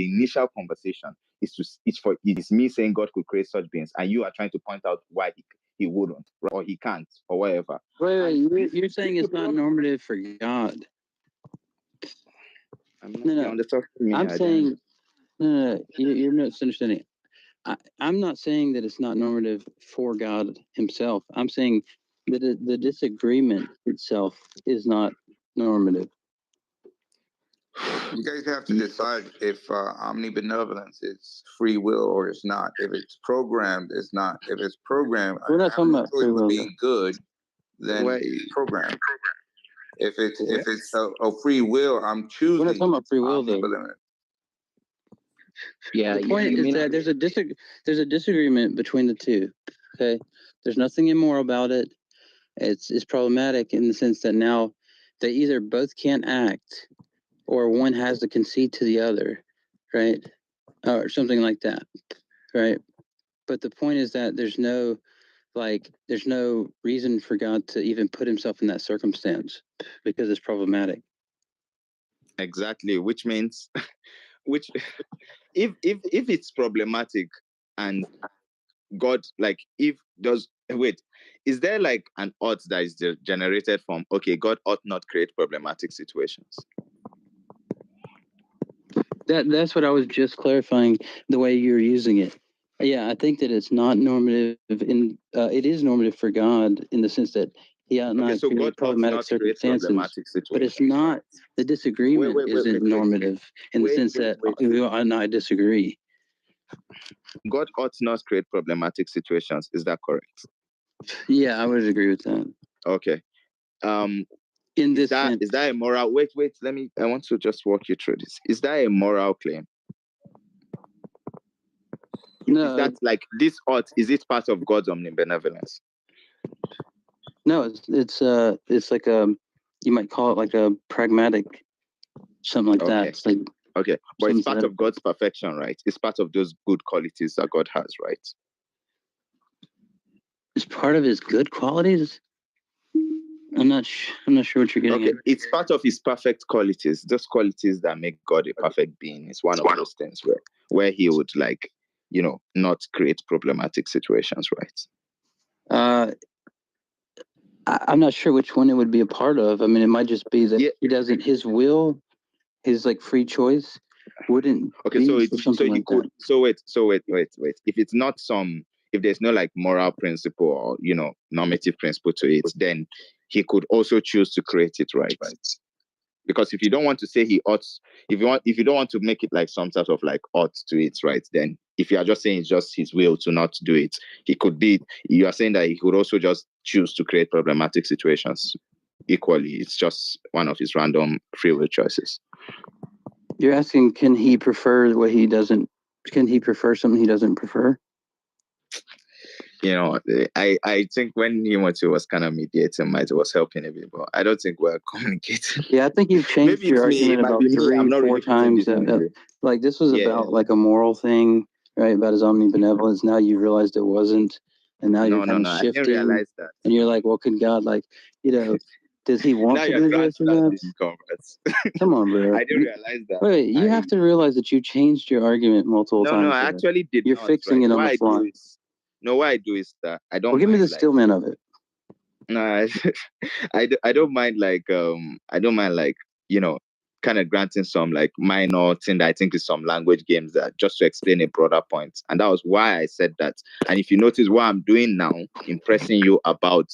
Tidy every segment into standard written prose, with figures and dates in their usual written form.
initial conversation is me saying God could create such beings, and you are trying to point out why he wouldn't, or he can't, or whatever. Wait, you're saying it's not normative for God. No. I'm saying no. You're misunderstanding. I'm not saying that it's not normative for God himself. I'm saying that the disagreement itself is not normative. You guys have to decide if omnibenevolence is free will or it's not. If it's programmed, it's not. If it's programmed, we're not talking about free will. Being good, then it's programmed. If it's a free will, I'm choosing. We're not talking about free will though. Yeah. The point is that there's a disagreement between the two. Okay, there's nothing immoral about it. It's problematic in the sense that now they either both can't act, or one has to concede to the other, right? Or something like that, right? But the point is that there's no reason for God to even put himself in that circumstance because it's problematic. Exactly, which means, if it's problematic, and God, like, is there like an ought that is generated from, okay, God ought not create problematic situations? That's what I was just clarifying, the way you're using it. Yeah, I think that it's not normative it is normative for God in the sense that he ought not create problematic circumstances, but it's not, the disagreement isn't normative in the sense that we ought not disagree. God ought not create problematic situations. Is that correct? Yeah, I would agree with that. Okay. In this sense, is that a moral? Wait. I want to just walk you through this. Is that a moral claim? No. Is that like this ought? Is it part of God's omnibenevolence? No, it's like you might call it like a pragmatic, something like that. It's like, okay, but it's part of God's perfection, right? It's part of those good qualities that God has, right? It's part of his good qualities. I'm not sure what you're getting at. It's part of his perfect qualities. Those qualities that make God a perfect being. It's one of those things where he would, like, not create problematic situations, right? I'm not sure which one it would be a part of. I mean, it might just be that he doesn't, his will, his like free choice wouldn't. Okay, so wait. If it's not if there's no like moral principle or normative principle to it, then he could also choose to create it, right? Because if you don't want to say he ought, if you don't want to make it like some sort of like ought to it, right? Then if you are just saying it's just his will to not do it, you are saying that he could also just choose to create problematic situations equally. It's just one of his random free will choices. You're asking, can he prefer what he doesn't? Can he prefer something he doesn't prefer? I think when Timothy was kind of mediating, it was helping a bit, but I don't think we're communicating. Yeah, I think you've changed your argument about 3-4 times. Like this was about like a moral thing, right? About his omnibenevolence. Now you realized it wasn't, and now you're kind of shifting. I didn't realize that. And you're like, well, could God, like, does he want to do this or that? Come on, bro. I didn't realize that. Wait, you have to realize that you changed your argument multiple times. No, I actually did. You're fixing it on the fly. What I do is that I don't. Well, give me the stillman of it. No, I don't mind like kind of granting some like minor thing that I think is some language games that just to explain a broader point, and that was why I said that. And if you notice what I'm doing now, impressing you about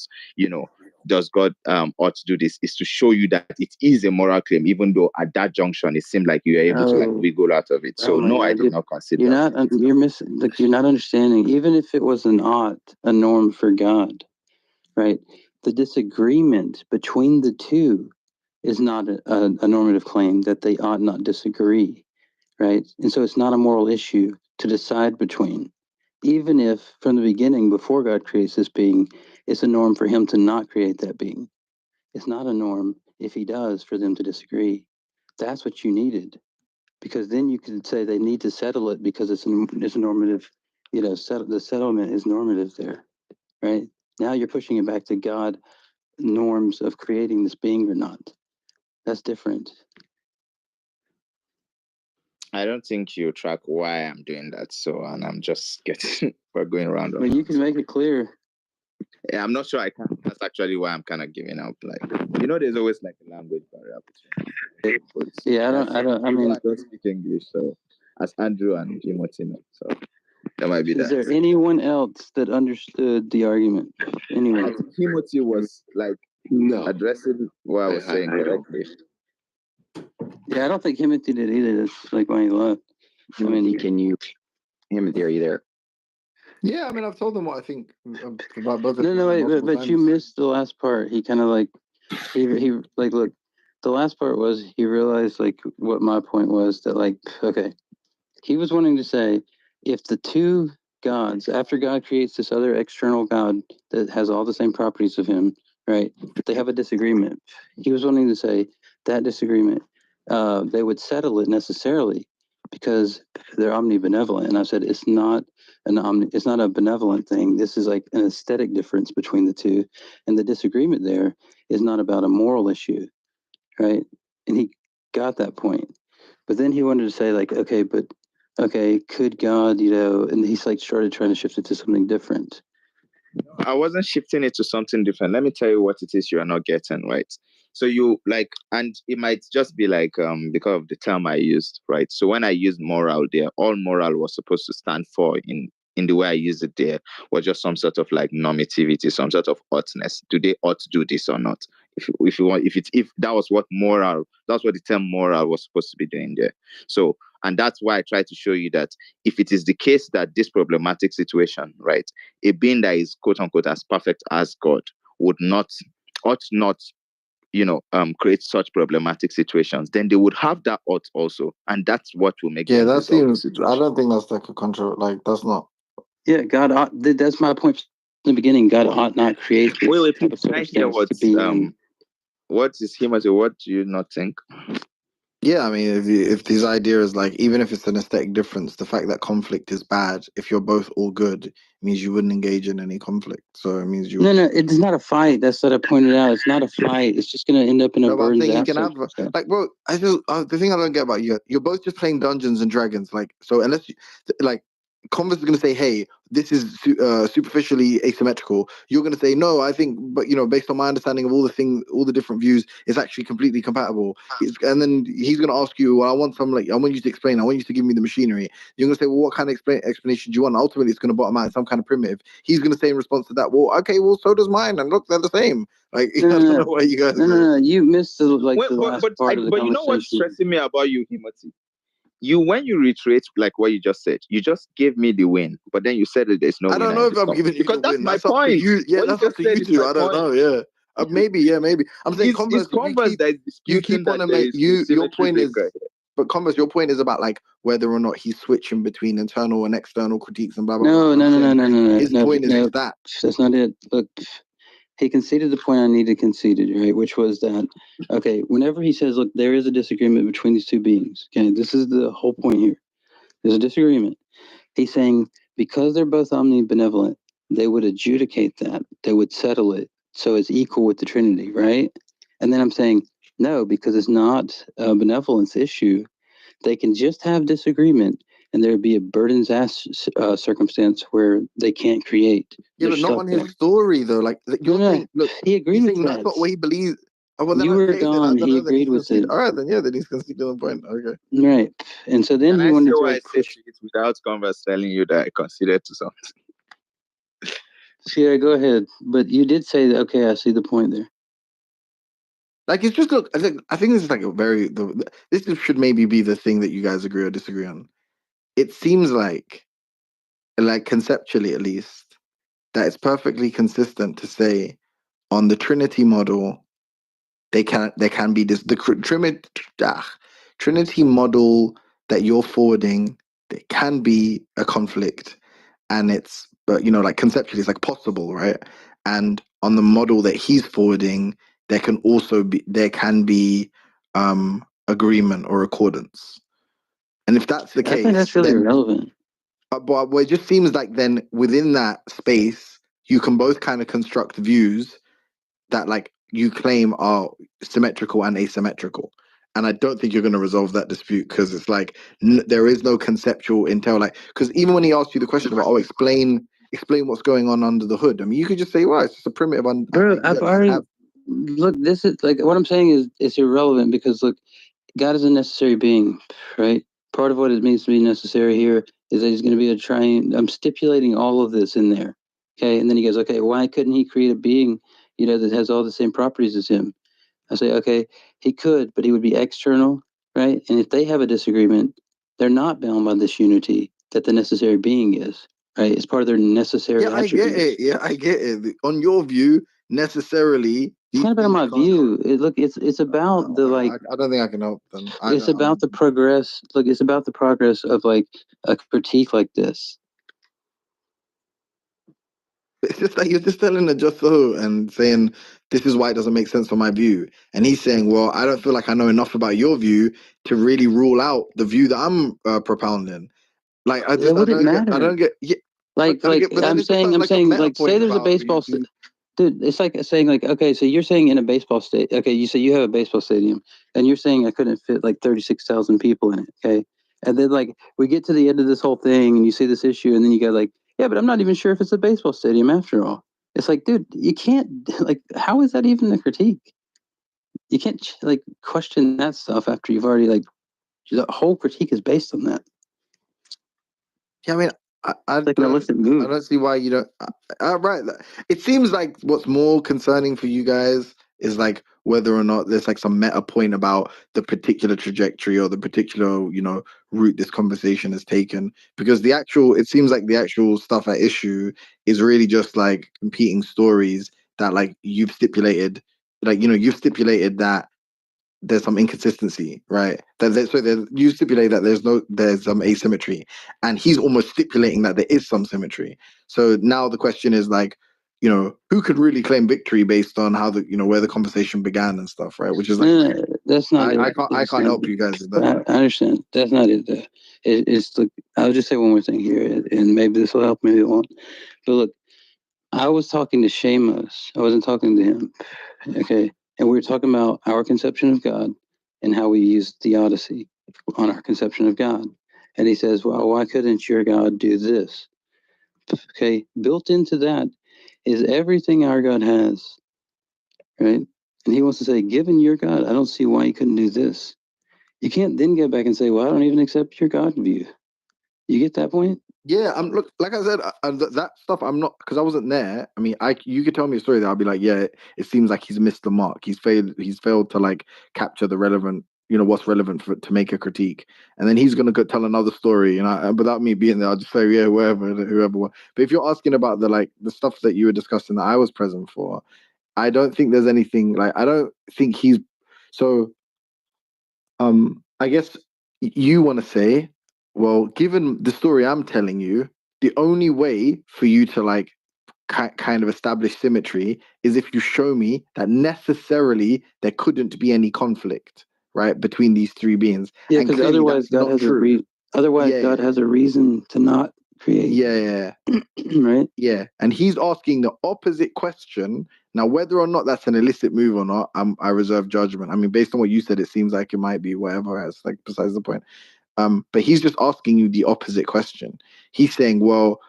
does God ought to do this, is to show you that it is a moral claim, even though at that junction it seemed like you were able to like wiggle out of it. So no, I did not consider. You're missing. Like you're not understanding. Even if it was a norm for God, right? The disagreement between the two is not a normative claim that they ought not disagree, right? And so it's not a moral issue to decide between. Even if from the beginning, before God creates this being, it's a norm for him to not create that being. It's not a norm if he does for them to disagree. That's what you needed, because then you could say they need to settle it because it's a normative, the settlement is normative there, right? Now you're pushing it back to God norms of creating this being or not. That's different. I don't think you track why I'm doing that. So, and I'm just getting we're going around. But you can make it clear. Yeah, I'm not sure I can. That's actually why I'm kind of giving up. Like, there's always like a language barrier between. But Yeah, I mean, I don't speak English, so as Andrew and Timothy know, so that might be is that. there anyone else that understood the argument? I Anyone? think Timothy was like No. addressing what I was saying I don't. correctly. Yeah, I don't think Timothy did either. That's like why he left. I mean, Can you Timothy, are you there? Yeah, I mean, I've told them what I think about both of no, them. wait, multiple but you times. missed the last part. He kind of like he like look. The last part was he realized like what my point was that like okay, he was wanting to say if the two gods after God creates this other external God that has all the same properties of him, right? They have a disagreement. He was wanting to say that disagreement, they would settle it necessarily because they're omnibenevolent. And I said it's not it's not a benevolent thing. This is like an aesthetic difference between the two, and the disagreement there is not about a moral issue, right? And he got that point. But then he wanted to say, like, okay, could God, and he's like started trying to shift it to something different. I wasn't shifting it to something different. Let me tell you what it is you are not getting, right? So you like, and it might just be like because of the term I used, right? So when I used moral there, all moral was supposed to stand for in the way I used it there was just some sort of like normativity, some sort of oughtness. Do they ought to do this or not? If you want, if that was what moral, that's what the term moral was supposed to be doing there. So, and that's why I try to show you that if it is the case that this problematic situation, right, a being that is quote unquote as perfect as God ought not create such problematic situations, then they would have that ought also, and that's what will make Yeah, them that resolve the seems. I situation. don't think that's like a control. Like that's not. Yeah, God ought. That's my point in the beginning. God ought not create this Wait, type of can I hear circumstance to be in. what is him as a what do you not think? Yeah, I mean, if his idea is like, even if it's an aesthetic difference, the fact that conflict is bad, if you're both all good, means you wouldn't engage in any conflict. So it means you. No, it's not a fight. That's what I pointed out. It's not a fight. It's just going to end up in a No, but I'm bird's saying you ass can have circumstance. like, bro. I just the thing I don't get about you, you're both just playing Dungeons and Dragons. Like, so unless you like, Converse is gonna say, hey, this is superficially asymmetrical. You're gonna say, no, I think, but based on my understanding of all the things, all the different views, it's actually completely compatible. And then he's gonna ask you, well, I want you to explain. I want you to give me the machinery. You're gonna say, well, what kind of explanation do you want? Ultimately, it's gonna bottom out in some kind of primitive. He's gonna say in response to that, well, okay, well, so does mine, and look, they're the same. Like, I don't know why you guys. No. You missed the Wait, last part of the but you know what's conversation. stressing me about you, Himothy? When you reiterate like what you just said, you just gave me the win, but then you said that there's no I win. don't know if I'm giving you because the that's win. my That's up to point. you. Yeah, What that's you up just to said you is two. my I don't point. know. Yeah, maybe. Yeah, maybe. I'm saying, It's Converse that is you disputing keep on that to there make is your symmetry point being is, created. but Converse, your point is about like whether or not he's switching between internal and external critiques and blah blah blah. No. His point is that. That's not it. Look, he conceded the point I needed conceded, right? Which was that, okay, whenever he says, look, there is a disagreement between these two beings, okay, this is the whole point here. There's a disagreement. He's saying because they're both omnibenevolent, they would adjudicate that, they would settle it so it's equal with the Trinity, right? And then I'm saying, no, because it's not a benevolence issue. They can just have disagreement and there'd be a burden's ass circumstance where they can't create. Yeah, but not on his story though. Like you're saying, look, he agreed he's with saying that. that's not what he believes. Oh, well, then You were okay, then I gone. don't He know. Then he's agreed with conceded. it. All right, then yeah, then he's conceded on the point. Okay. Right. And so then Can he I say wanted to what I like said push. to it without Converse telling you that I considered to something? Yeah, go ahead. But you did say that. Okay, I see the point there. Like it's just look. I think this is like a very. This should maybe be the thing that you guys agree or disagree on. It seems like conceptually at least, that it's perfectly consistent to say on the Trinity model, there can be this Trinity model that you're forwarding. There can be a conflict, and but like conceptually, it's like possible, right? And on the model that he's forwarding, there can be agreement or accordance. And if that's the I think that's case, really then irrelevant. but it just seems like then within that space, you can both kind of construct views that like you claim are symmetrical and asymmetrical. And I don't think you're going to resolve that dispute because it's like there is no conceptual intel. Like, because even when he asked you the question about, explain what's going on under the hood. I mean, you could just say, well, it's just a primitive. Bro, I've already look. This is like what I'm saying is it's irrelevant because look, God is a necessary being, right? Part of what it means to be necessary here is that he's going to be a trying. I'm stipulating all of this in there, okay? And then he goes, okay, why couldn't he create a being, that has all the same properties as him? I say, okay, he could, but he would be external, right? And if they have a disagreement, they're not bound by this unity that the necessary being is, right? It's part of their necessary I get attributes. it. Yeah, I get it. On your view, necessarily, It's not about my view. It's about the like. I don't think I can help them. It's about the progress. Look, it's about the progress of like a critique like this. It's just like you're just telling a just so and saying this is why it doesn't make sense for my view, and he's saying, well, I don't feel like I know enough about your view to really rule out the view that I'm propounding. Like I wouldn't matter. I don't get. Yeah, like I'm saying, like say there's a baseball. Dude, it's like saying like, okay, so you're saying in a baseball state, okay, you say you have a baseball stadium, and you're saying I couldn't fit like 36,000 people in it, okay? And then like we get to the end of this whole thing, and you see this issue, and then you go like, yeah, but I'm not even sure if it's a baseball stadium after all. It's like, dude, you can't like, how is that even a critique? You can't like question that stuff after you've already like the whole critique is based on that. Yeah, I mean, I like an illicit move. I don't see why you don't. Right. It seems like what's more concerning for you guys is like whether or not there's like some meta point about the particular trajectory or the particular, route this conversation has taken. Because it seems like the actual stuff at issue is really just like competing stories that like you've stipulated, you've stipulated that there's some inconsistency, right? You stipulate that there's some asymmetry, and he's almost stipulating that there is some symmetry. So now the question is like, who could really claim victory based on how where the conversation began and stuff, right? Which is like, that's not. I can't help you guys with that. I understand. That's not it. It's look. I'll just say one more thing here, and maybe this will help, maybe it won't. But look, I was talking to Seamus. I wasn't talking to him. Okay. And we were talking about our conception of God and how we use theodicy on our conception of God. And he says, well, why couldn't your God do this? Okay. Built into that is everything our God has. Right. And he wants to say, given your God, I don't see why you couldn't do this. You can't then get back and say, well, I don't even accept your God view. You get that point? Yeah, look, like I said, that stuff I'm not, because I wasn't there. I mean, you could tell me a story that I'll be like, yeah, it seems like he's missed the mark. He's failed to like capture the relevant, what's relevant to make a critique. And then he's gonna go tell another story, and without me being there, I'll just say, yeah, whoever. But if you're asking about the stuff that you were discussing that I was present for, I don't think there's anything like, I don't think he's so. I guess you want to say, well, given the story I'm telling you, the only way for you to like kind of establish symmetry is if you show me that necessarily there couldn't be any conflict, right, between these three beings. Yeah, because otherwise God has God has a reason to not create. Yeah. Right? Yeah. And he's asking the opposite question. Now, whether or not that's an illicit move or not, I reserve judgment. I mean, based on what you said, it seems like it might be whatever. It's like besides the point. But he's just asking you the opposite question. He's saying, well,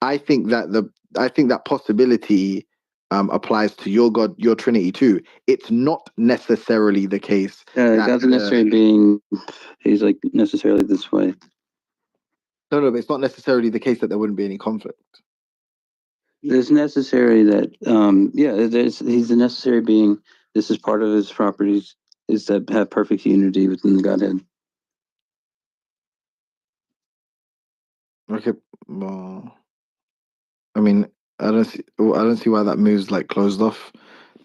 I think that possibility applies to your God, your Trinity too. It's not necessarily the case. God's a necessary being. He's like necessarily this way. No, but it's not necessarily the case that there wouldn't be any conflict. It's necessary that, he's a necessary being. This is part of his properties, is to have perfect unity within the Godhead. Okay, well, I mean, I don't see why that move's like closed off.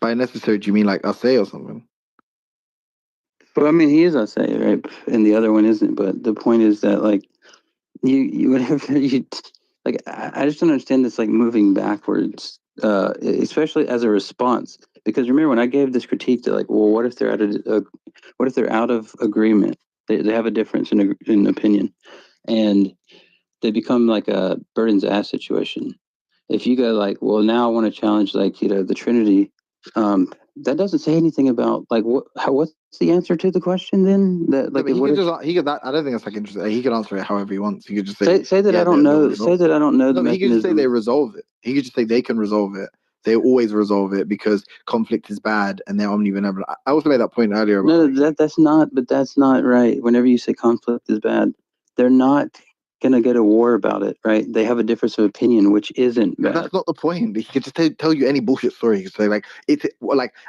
By necessary, do you mean like say or something? Well, I mean, he is say, right? And the other one isn't. But the point is that like you whatever you like, I just don't understand this like moving backwards, especially as a response. Because remember when I gave this critique to like, well, what if they're out of agreement? They have a difference in opinion, and they become like a Burden's ass situation. If you go like, well, now I want to challenge like the Trinity, That doesn't say anything about like what's the answer to the question then? That like but what he could that. I don't think that's like interesting. He could answer it however he wants. He could just say that yeah, I don't they'll know. resolve Say that I don't know the No, he could just say mechanism. they resolve it. He could just say they can resolve it. They always resolve it because conflict is bad and they're omnibenevolent. I also made that point earlier about that's not right. Whenever you say conflict is bad, they're not gonna go to war about it, right? They have a difference of opinion, which isn't but bad. that's not the point. He could just tell you any bullshit story. He could say like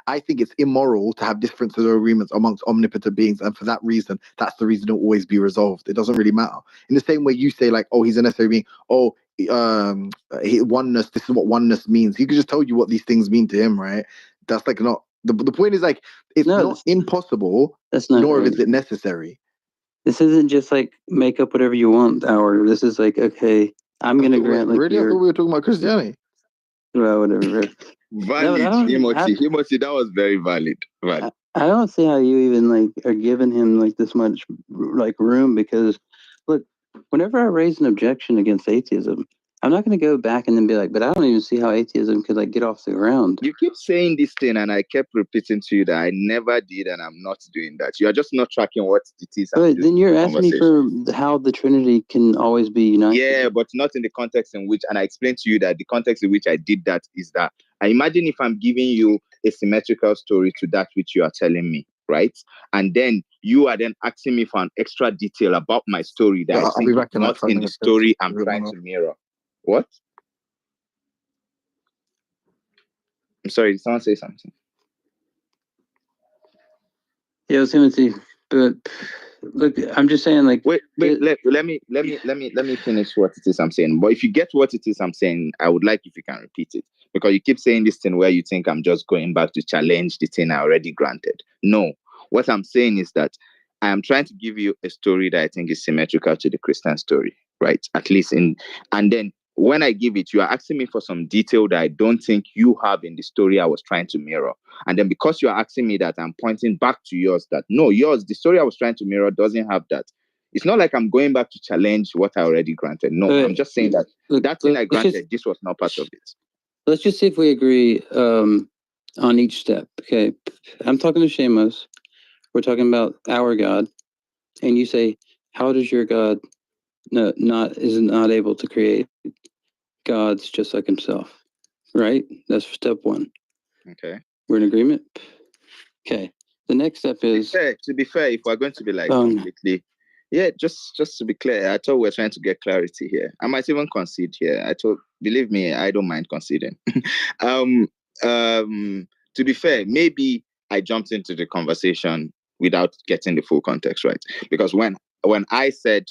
I think it's immoral to have differences or agreements amongst omnipotent beings, and for that reason, that's the reason it'll always be resolved. It doesn't really matter. In the same way you say like, oh, he's a necessary being. Oh, oneness. This is what oneness means. He could just tell you what these things mean to him, right? That's like not the point. Is like it's not impossible. That's not. Nor is it necessary. This isn't just like make up whatever you want, Howard. This is like, okay, I'm going to grant like really? I thought we were talking about Christianity. Well, whatever. Valid, Timothy, that was very valid. Valid. I don't see how you even like are giving him like this much like room because look, whenever I raise an objection against atheism, I'm not going to go back and then be like, but I don't even see how atheism could like get off the ground. You keep saying this thing, and I kept repeating to you that I never did, and I'm not doing that. You are just not tracking what it is. But then you're asking me for how the Trinity can always be united. Yeah, but not in the context in which, and I explained to you that the context in which I did that is that I imagine if I'm giving you a symmetrical story to that which you are telling me, right? And then you are then asking me for an extra detail about my story that I think is not in the story I'm trying to mirror. What? I'm sorry, did someone say something? Yeah, Timothy, but look, I'm just saying, like, wait, let me finish what it is I'm saying. But if you get what it is I'm saying, I would like if you can repeat it, because you keep saying this thing where you think I'm just going back to challenge the thing I already granted. No, what I'm saying is that I am trying to give you a story that I think is symmetrical to the Christian story, right? At least and then when I give it, you are asking me for some detail that I don't think you have in the story I was trying to mirror. And then because you are asking me that, I'm pointing back to yours that, no, yours, the story I was trying to mirror doesn't have that. It's not like I'm going back to challenge what I already granted. No, I'm just saying that that thing I granted, this was not part of it. Let's just see if we agree on each step. Okay, I'm talking to Shamos. We're talking about our God. And you say, how does your God is not able to create gods just like himself? Right? That's step one. Okay. We're in agreement? Okay. The next step is... To be fair, if we're going to be like completely... Yeah, just to be clear, I thought we're trying to get clarity here. I might even concede here. Believe me, I don't mind conceding. To be fair, maybe I jumped into the conversation without getting the full context right. Because when I said,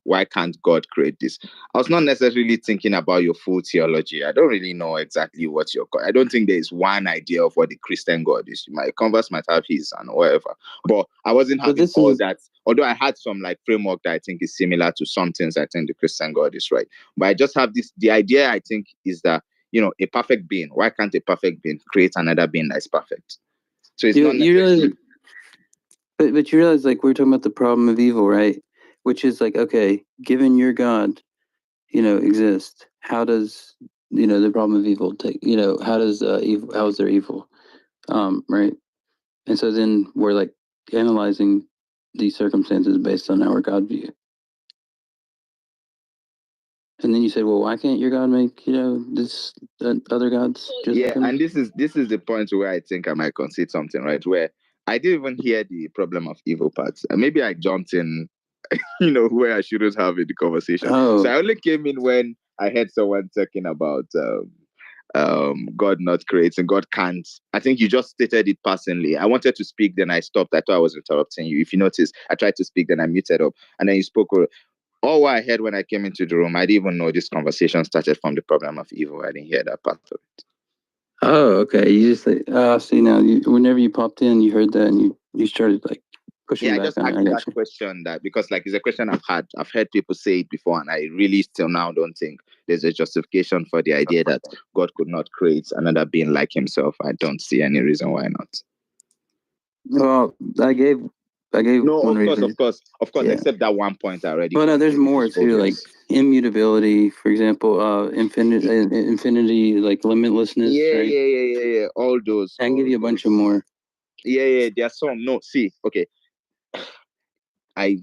why can't God create this? I was not necessarily thinking about your full theology. I don't really know exactly what your God. I don't think there is one idea of what the Christian God is. My converse might have his and whatever. But I wasn't having all that. Although I had some like framework that I think is similar to some things I think the Christian God is, right? But I just have the idea I think is that, a perfect being. Why can't a perfect being create another being that is perfect? So it's not necessarily... But you realize, like, we're talking about the problem of evil, right? Which is like, okay, given your God, exist, how does, the problem of evil take, how does evil, how is there evil? Right? And so then we're like analyzing these circumstances based on our God view. And then you say, well, why can't your God make, this other gods? Just like and this is the point where I think I might concede something, right? Where I didn't even hear the problem of evil parts. Maybe I jumped in, where I shouldn't have in the conversation. So I only came in when I heard someone talking about God not creating, God can't. I think you just stated it personally. I wanted to speak, then I stopped. I thought I was interrupting you. If you notice, I tried to speak, then I muted up, and then you spoke. All what I heard when I came into the room, I didn't even know this conversation started from the problem of evil. I didn't hear that part of it. Oh, okay. You just say, see now, whenever you popped in, you heard that, and you started like pushing back. I just asked that question because like it's a question I've heard people say it before, and I really still now don't think there's a justification for the idea that God could not create another being like himself. I don't see any reason why not. Well, I gave no, of course, yeah. Except that one point I already. Well, no, there's more too. Like, immutability, for example, infinity, like limitlessness, right? Yeah. All those. I can give you a bunch of those. more. Yeah. There's some. No, see, okay.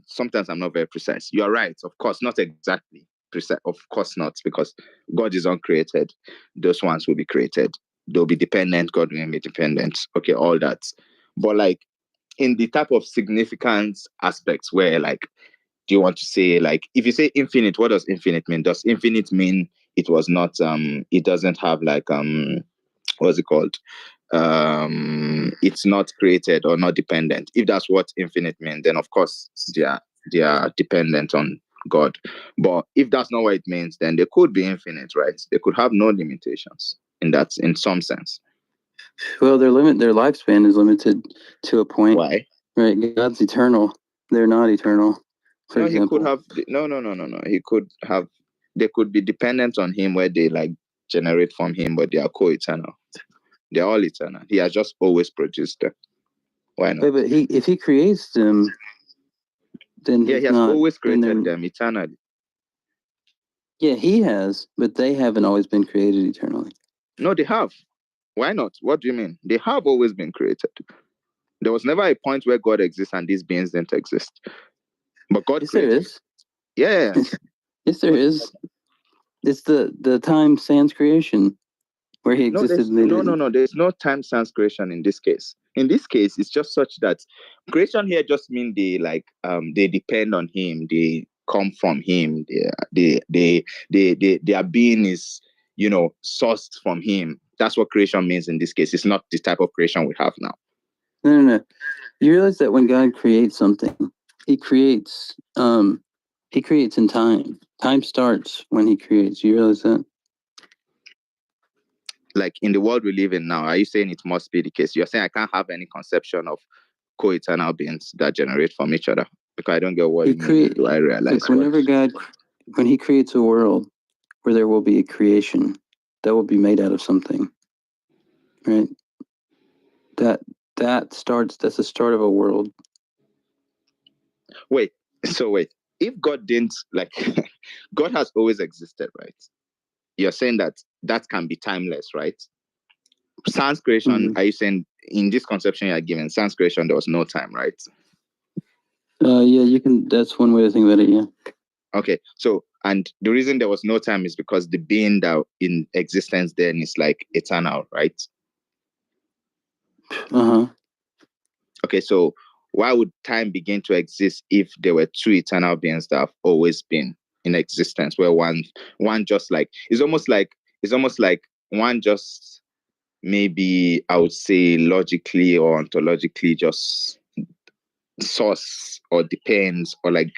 Sometimes I'm not very precise. You're right. Of course, not exactly precise. Of course not, because God is uncreated. Those ones will be created. They'll be dependent. God will be dependent. Okay, all that. But like in the type of significance aspects where like, do you want to say like, if you say infinite, what does infinite mean? Does infinite mean it was not it doesn't have like what's it called? It's not created or not dependent. If that's what infinite means, then of course they are dependent on God. But if that's not what it means, then they could be infinite, right? They could have no limitations in some sense. Well, their lifespan is limited to a point. Why? Right, God's eternal. They're not eternal. For example, he could have no. He could have. They could be dependent on him where they like generate from him, but they are co-eternal. They're all eternal. He has just always produced them. Why not? But if he creates them, then he has always created them eternally. Yeah, he has, but they haven't always been created eternally. No, they have. Why not? What do you mean? They have always been created. There was never a point where God exists and these beings didn't exist. But God created. There is. Yeah. Yes, there is. It's the time sans creation where he existed. No. There's no time sans creation in this case. In this case, it's just such that creation here just means they depend on him. They come from him. Their being is sourced from him. That's what creation means in this case. It's not the type of creation we have now. No. You realize that when God creates something, he creates in time. Time starts when he creates. You realize that? Like in the world we live in now, are you saying it must be the case? You're saying I can't have any conception of co-eternal beings that generate from each other? Because I don't get what you mean. Do I realize? Look, when he creates a world where there will be a creation that will be made out of something, right? That's the start of a world. Wait. If God didn't God has always existed, right? You're saying that can be timeless, right? Sans creation, Are you saying in this conception you're given, sans creation, there was no time, right? Yeah, you can. That's one way to think about it. Yeah. Okay, so and the reason there was no time is because the being that in existence then is like eternal, right? Okay, so why would time begin to exist if there were two eternal beings that have always been in existence, where one just like it's almost like one just maybe I would say logically or ontologically just source or depends or like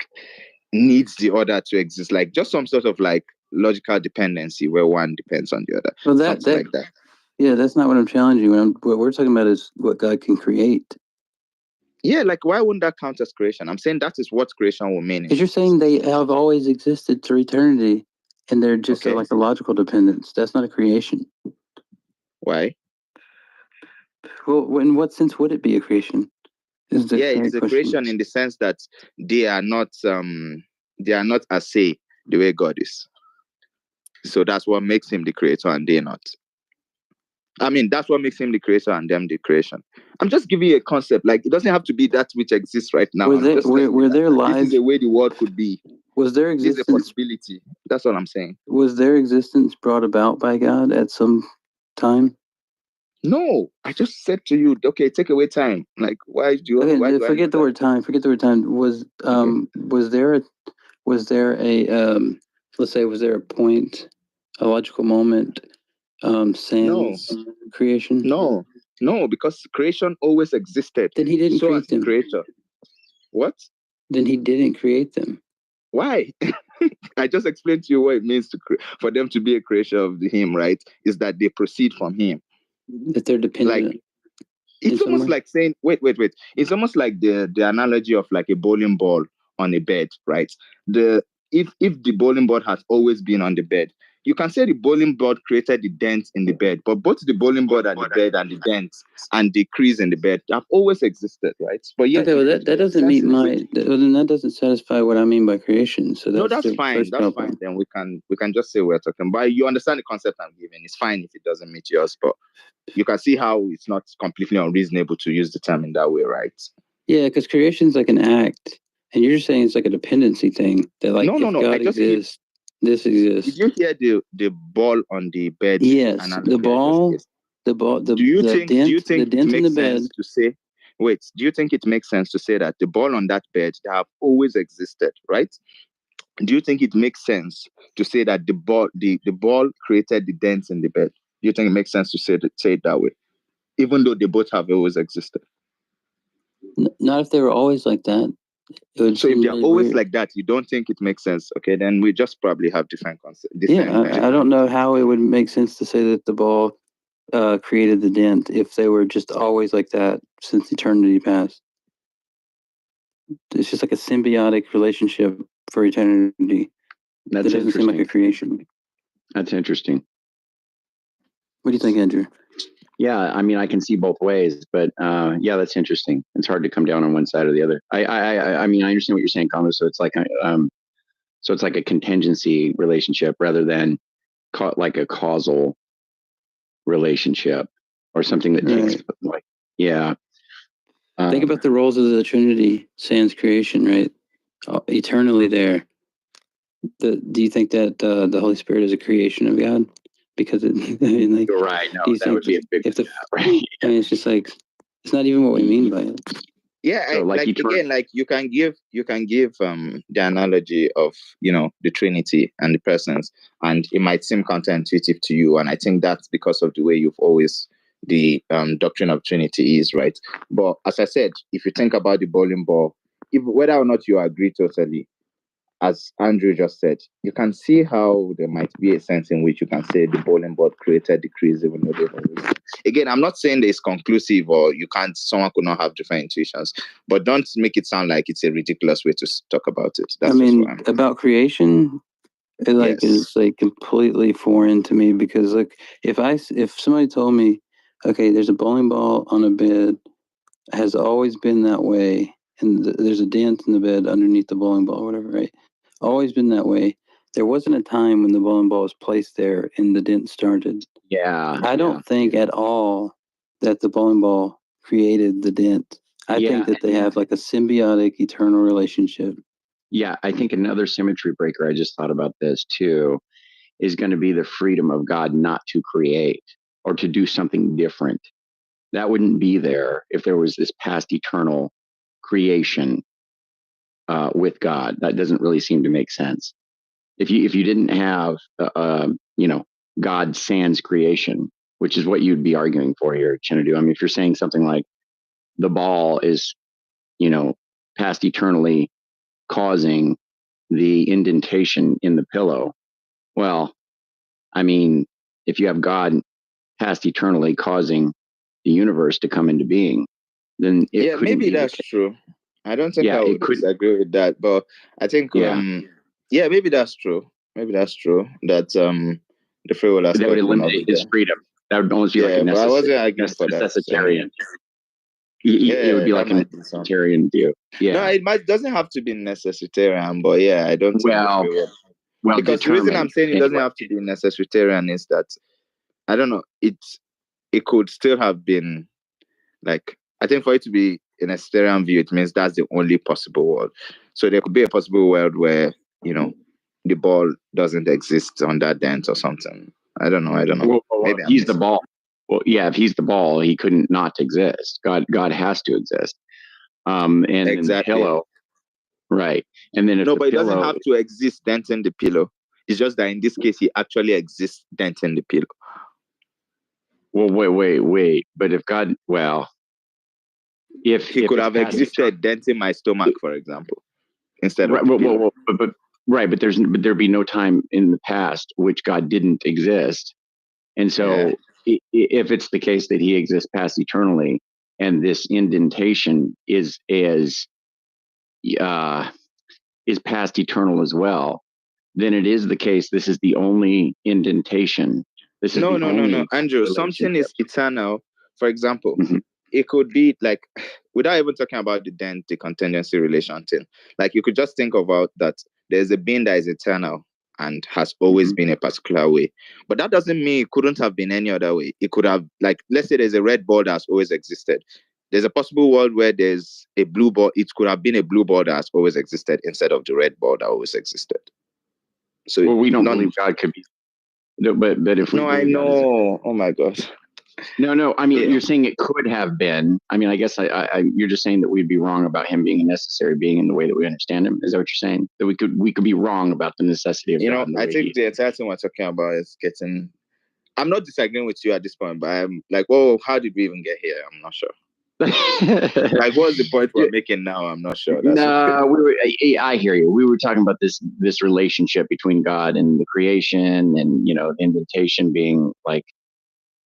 needs the other to exist, like just some sort of like logical dependency where one depends on the other. Well, something like that. Yeah, that's not what I'm challenging. What we're talking about is what God can create. Yeah, like why wouldn't that count as creation? I'm saying that is what creation will mean. Because you're saying they have always existed through eternity, and they're just like a logical dependence. That's not a creation. Why? Well, in what sense would it be a creation? It's a creation in the sense that they are not as say the way God is. So that's what makes him the creator and they're not. I mean, that's what makes him the creator and them the creation. I'm just giving you a concept. Like, it doesn't have to be that which exists right now. Were their lives? This is the way the world could be. Was their existence? This is a possibility. That's what I'm saying. Was their existence brought about by God at some time? No, I just said to you, okay, take away time. Like, why do you? Okay, forget the word time. Forget the word time. Was there a point, a logical moment, sans creation? No, because creation always existed. Then he didn't create them. Creator. What? Then he didn't create them. Why? I just explained to you what it means for them to be a creation of him, right? Is that they proceed from him. That they're dependent. Like, it's almost like saying, wait. It's almost like the analogy of like a bowling ball on a bed, right? If the bowling ball has always been on the bed, you can say the bowling board created the dent in the bed, but both the bowling board and the bed and the dent and the crease in the bed have always existed, right? But yet, okay, well, that doesn't meet then that doesn't satisfy what I mean by creation. So that's fine. That's fine. Then we can just say we're talking. But you understand the concept I'm giving. It's fine if it doesn't meet yours, but you can see how it's not completely unreasonable to use the term in that way, right? Yeah, because creation's like an act, and you're just saying it's like a dependency thing. That like if God exists, this exists. Did you hear the ball on the bed? Yes, the ball. Do you think it makes sense to say? Wait, do you think it makes sense to say that the ball on that bed they have always existed, right? Do you think it makes sense to say that the ball created the dents in the bed? Do you think it makes sense to say it that way, even though they both have always existed? Not if they were always like that. So if they're really always weird. Like that, you don't think it makes sense? Okay, then we just probably have different concepts. I don't know how it would make sense to say that the ball created the dent if they were just always like that since eternity past. It's just like a symbiotic relationship for eternity. That doesn't seem like a creation. That's interesting. What do you think, Andrew? Yeah, I mean, I can see both ways, but yeah, that's interesting. It's hard to come down on one side or the other. I mean, I understand what you're saying, Congo. So it's like a contingency relationship rather than like a causal relationship or something that takes like, yeah. Think about the roles of the Trinity sans creation, right? Eternally there. Do you think that the Holy Spirit is a creation of God? Because I mean, like, you're right. No, that would be a big. Right. I mean, it's just like it's not even what we mean by it. Yeah, so like again, like you can give the analogy of the Trinity and the persons, and it might seem counterintuitive to you, and I think that's because of the way you've always the doctrine of Trinity is, right? But as I said, if you think about the bowling ball, whether or not you agree totally, as Andrew just said, you can see how there might be a sense in which you can say the bowling board created the crease even though they've always. Again, I'm not saying that it's conclusive or someone could not have different intuitions, but don't make it sound like it's a ridiculous way to talk about it. That's about creation, it is like completely foreign to me because like if somebody told me, okay, there's a bowling ball on a bed, has always been that way, and there's a dent in the bed underneath the bowling ball, or whatever, right? Always been that way. There wasn't a time when the bowling ball was placed there and the dent started. Yeah. I don't think at all that the bowling ball created the dent. I think that they have like a symbiotic eternal relationship. Yeah, I think another symmetry breaker, I just thought about this too, is going to be the freedom of God not to create or to do something different. That wouldn't be there if there was this past eternal creation with God. That doesn't really seem to make sense. If you didn't have God sans creation, which is what you'd be arguing for here, Chinadu. I mean, if you're saying something like the ball is, past eternally causing the indentation in the pillow. Well, I mean, if you have God past eternally causing the universe to come into being, then maybe that's true. I don't think I would disagree with that, but I think maybe that's true. Maybe that's true that the free will aspect would eliminate his freedom. That would almost be like a necessitarian. I wasn't arguing for that. It would be like a necessitarian view. Yeah. No, it doesn't have to be necessitarian, but I don't think well, because the reason I'm saying it doesn't have to be necessitarian is that I don't know, it could still have been like, I think for it to be a necessitarian view, it means that's the only possible world. So there could be a possible world where, the ball doesn't exist on that dent or something. I don't know. Well, maybe he's the ball. Well, yeah, if he's the ball, he couldn't not exist. God has to exist. And exactly. The pillow, right? And then but it doesn't have to exist denting the pillow. It's just that in this case, he actually exists denting the pillow. Well, wait. But if God, if he could have existed denting my stomach, for example, instead of but there'd be no time in the past which God didn't exist, and so if it's the case that he exists past eternally, and this indentation is past eternal as well, then it is the case. This is the only indentation. This is No, Andrew, something is eternal. For example, it could be like, without even talking about the contingency relation thing, like you could just think about that there's a being that is eternal and has always been a particular way. But that doesn't mean it couldn't have been any other way. It could have, like, let's say there's a red ball that's always existed. There's a possible world where there's a blue ball. It could have been a blue ball that has always existed instead of the red ball that always existed. So we don't believe God could be. No, but if we I know. Oh my God. No. I mean, you're saying it could have been. I mean, I guess you're just saying that we'd be wrong about him being a necessary being in the way that we understand him. Is that what you're saying? That we could be wrong about the necessity of God? I think the entire thing we're talking about is getting. I'm not disagreeing with you at this point, but I'm like, oh, how did we even get here? I'm not sure. Like, what's the point we're making now? I'm not sure. I hear you. We were talking about this relationship between God and the creation, and the indentation being like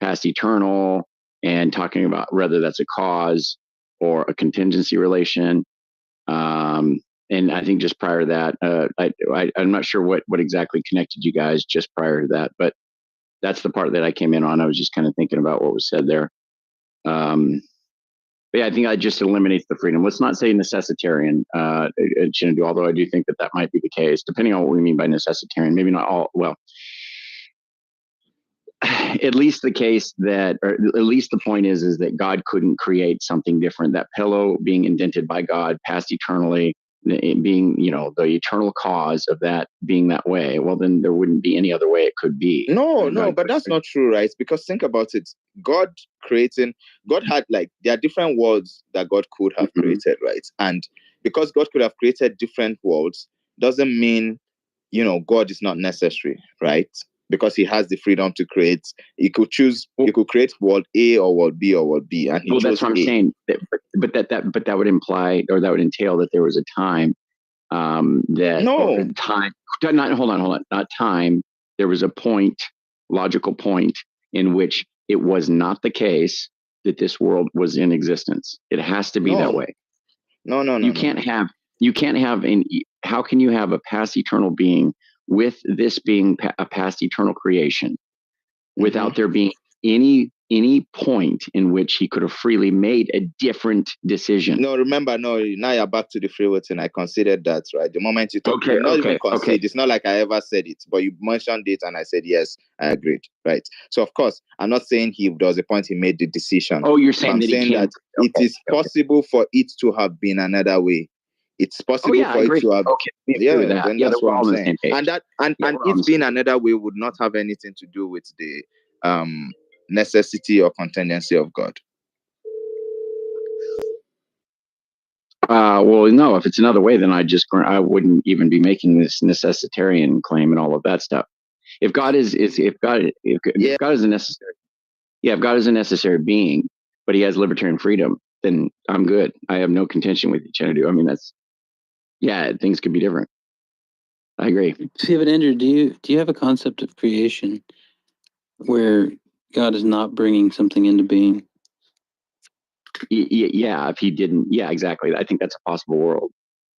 past eternal, and talking about whether that's a cause or a contingency relation. And I think just prior to that, I'm not sure what exactly connected you guys just prior to that, but that's the part that I came in on. I was just kind of thinking about what was said there. But yeah, I think I just eliminates the freedom. Let's not say necessitarian, Chinadu, although I do think that might be the case, depending on what we mean by necessitarian. Maybe not all. Well, at least the case that, or at least the point is that God couldn't create something different. That pillow being indented by God past eternally, being, the eternal cause of that being that way, well, then there wouldn't be any other way it could be. No, but that's not true, right? Because think about it. God had, like, there are different worlds that God could have created, right? And because God could have created different worlds, doesn't mean, God is not necessary, right? Because he has the freedom to create. He could choose. He could create world A or world B or world B, and he chose that's what I'm saying. But that would imply, or that would entail, that there was a time not time. There was a logical point in which it was not the case that this world was in existence. It has to be that way. No. You can't have. How can you have a past eternal being with this being a past eternal creation without there being any point in which he could have freely made a different decision? No, remember, now you're back to the free will thing. I considered that, right? The moment you talk, it's not like I ever said it, but you mentioned it and I said, yes, I agreed, right? So, of course, I'm not saying there was a point he made the decision. Oh, you're saying that it is possible for it to have been another way. It's possible for it to have. Then that's what I'm saying. And it being another way would not have anything to do with the necessity or contingency of God. Well, no. If it's another way, then I wouldn't even be making this necessitarian claim and all of that stuff. If God is a necessary being, but he has libertarian freedom, then I'm good. I have no contention with each other. I mean, things could be different. I agree. See, but Andrew, do you have a concept of creation where God is not bringing something into being? Yeah, if he didn't, exactly. I think that's a possible world.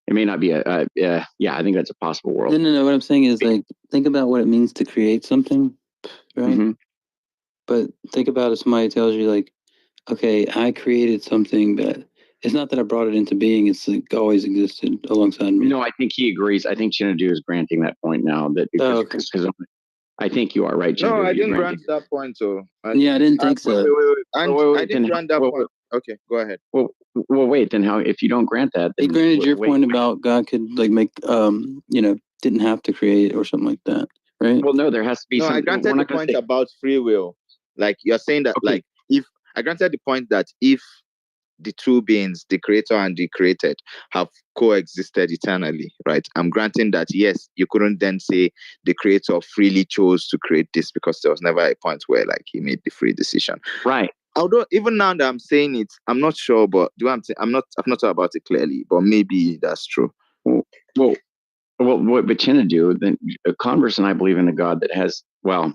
It may not be I think that's a possible world. No. What I'm saying is, like, think about what it means to create something, right? But think about if somebody tells you, like, okay, I created something, but it's not that I brought it into being. It's like always existed alongside me. No, I think he agrees. I think Chinadu is granting that point now. That because I think you are right, Chinadu. No, I didn't grant that point. So I didn't think so. I didn't grant that point. Okay, go ahead. Well, wait. Then how? If you don't grant that, then he granted your point about God could, like, make didn't have to create or something like that, right? Well, no, there has to be. No, I granted the point about free will. Like, you're saying that, like, if I granted the point that if the two beings, the creator and the created, have coexisted eternally, right? I'm granting that, yes, you couldn't then say the creator freely chose to create this, because there was never a point where, like, he made the free decision, right? Although even now that I'm saying it, I'm not sure, but I've not thought about it clearly, but maybe that's true. Well, what Chinadu, then Converse and I believe in a God that has, well,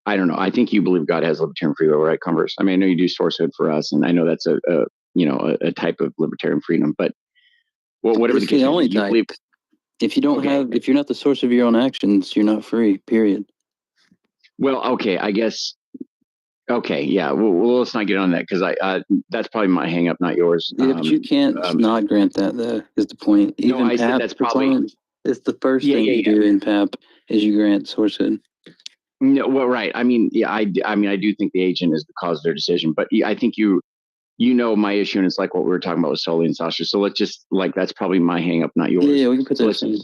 I don't know. I think you believe God has libertarian free will, right, Converse? I mean, I know you do sourcehood for us, and I know that's a type of libertarian freedom. But whatever the case, only type. If you don't have, if you're not the source of your own actions, you're not free. Period. Well, okay, I guess. Okay, yeah. Well, let's not get on that because that's probably my hang up, not yours. Yeah, but you can't not grant that. Though is the point. Even no, I said that's probably. It's the first thing you do in PAP is you grant sourcehood. No, well, right. I mean, yeah, I mean, I do think the agent is the cause of their decision, but I think you know my issue, and it's like what we were talking about with Sully and Sasha. So let's just that's probably my hang up, not yours. Yeah, we can put that aside.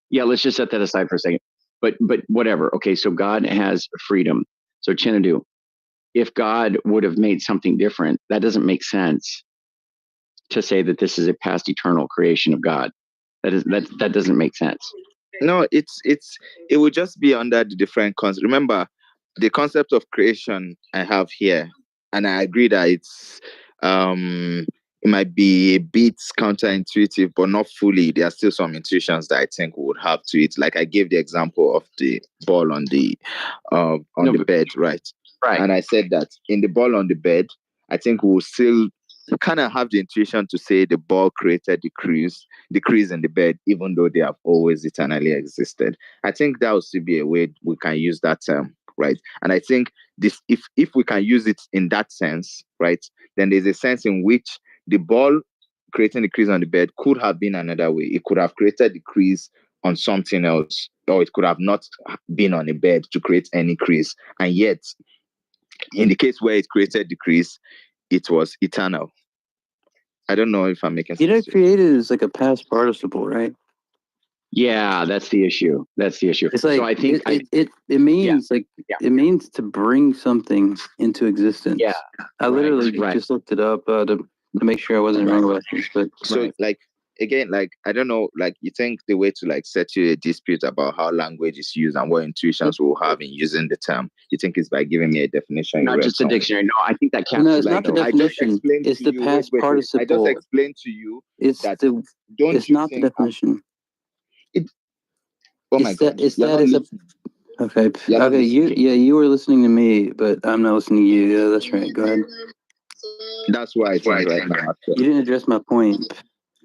Yeah, let's just set that aside for a second. But whatever. Okay, so God has freedom. So Chinadu, if God would have made something different, that doesn't make sense to say that this is a past eternal creation of God. That doesn't make sense. No, it would just be under the different concept. Remember, the concept of creation I have here, and I agree that it might be a bit counterintuitive, but not fully. There are still some intuitions that I think we would have to it. Like I gave the example of the ball on the bed, right? Right. And I said that in the ball on the bed, I think we'll still kind of have the intuition to say the ball created the crease in the bed, even though they have always eternally existed. I think that would still be a way we can use that term, right? And I think this, if we can use it in that sense, right, then there's a sense in which the ball creating the crease on the bed could have been another way. It could have created the crease on something else, or it could have not been on a bed to create any crease. And yet, in the case where it created the crease, it was eternal. I don't know if I'm making sense. Created is like a past participle, right? Yeah, that's the issue. It's like, so I think it means it means to bring something into existence. Yeah, I literally just looked it up to make sure I wasn't wrong about this. But so again, I don't know, you think the way to settle a dispute about how language is used and what intuitions we'll have in using the term, you think is by giving me a definition? Not just a dictionary. No, I think that counts. No, it's not the definition. It's the past participle. I just explained to you that it's not the definition. Oh my God! It's that it's a okay. Okay, you were listening to me, but I'm not listening to you. Yeah, that's right. Go ahead. That's why I think right now. You didn't address my point.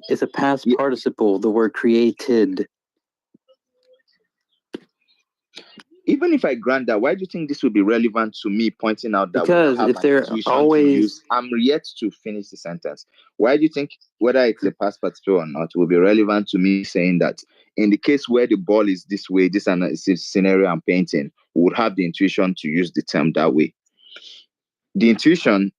It's a past participle. The word created. Even if I grant that, why do you think this would be relevant to me pointing out that? Because if they're always, I'm yet to finish the sentence. Why do you think whether it's a past participle or not will be relevant to me saying that in the case where the ball is this way, this scenario I'm painting, we would have the intuition to use the term that way. The intuition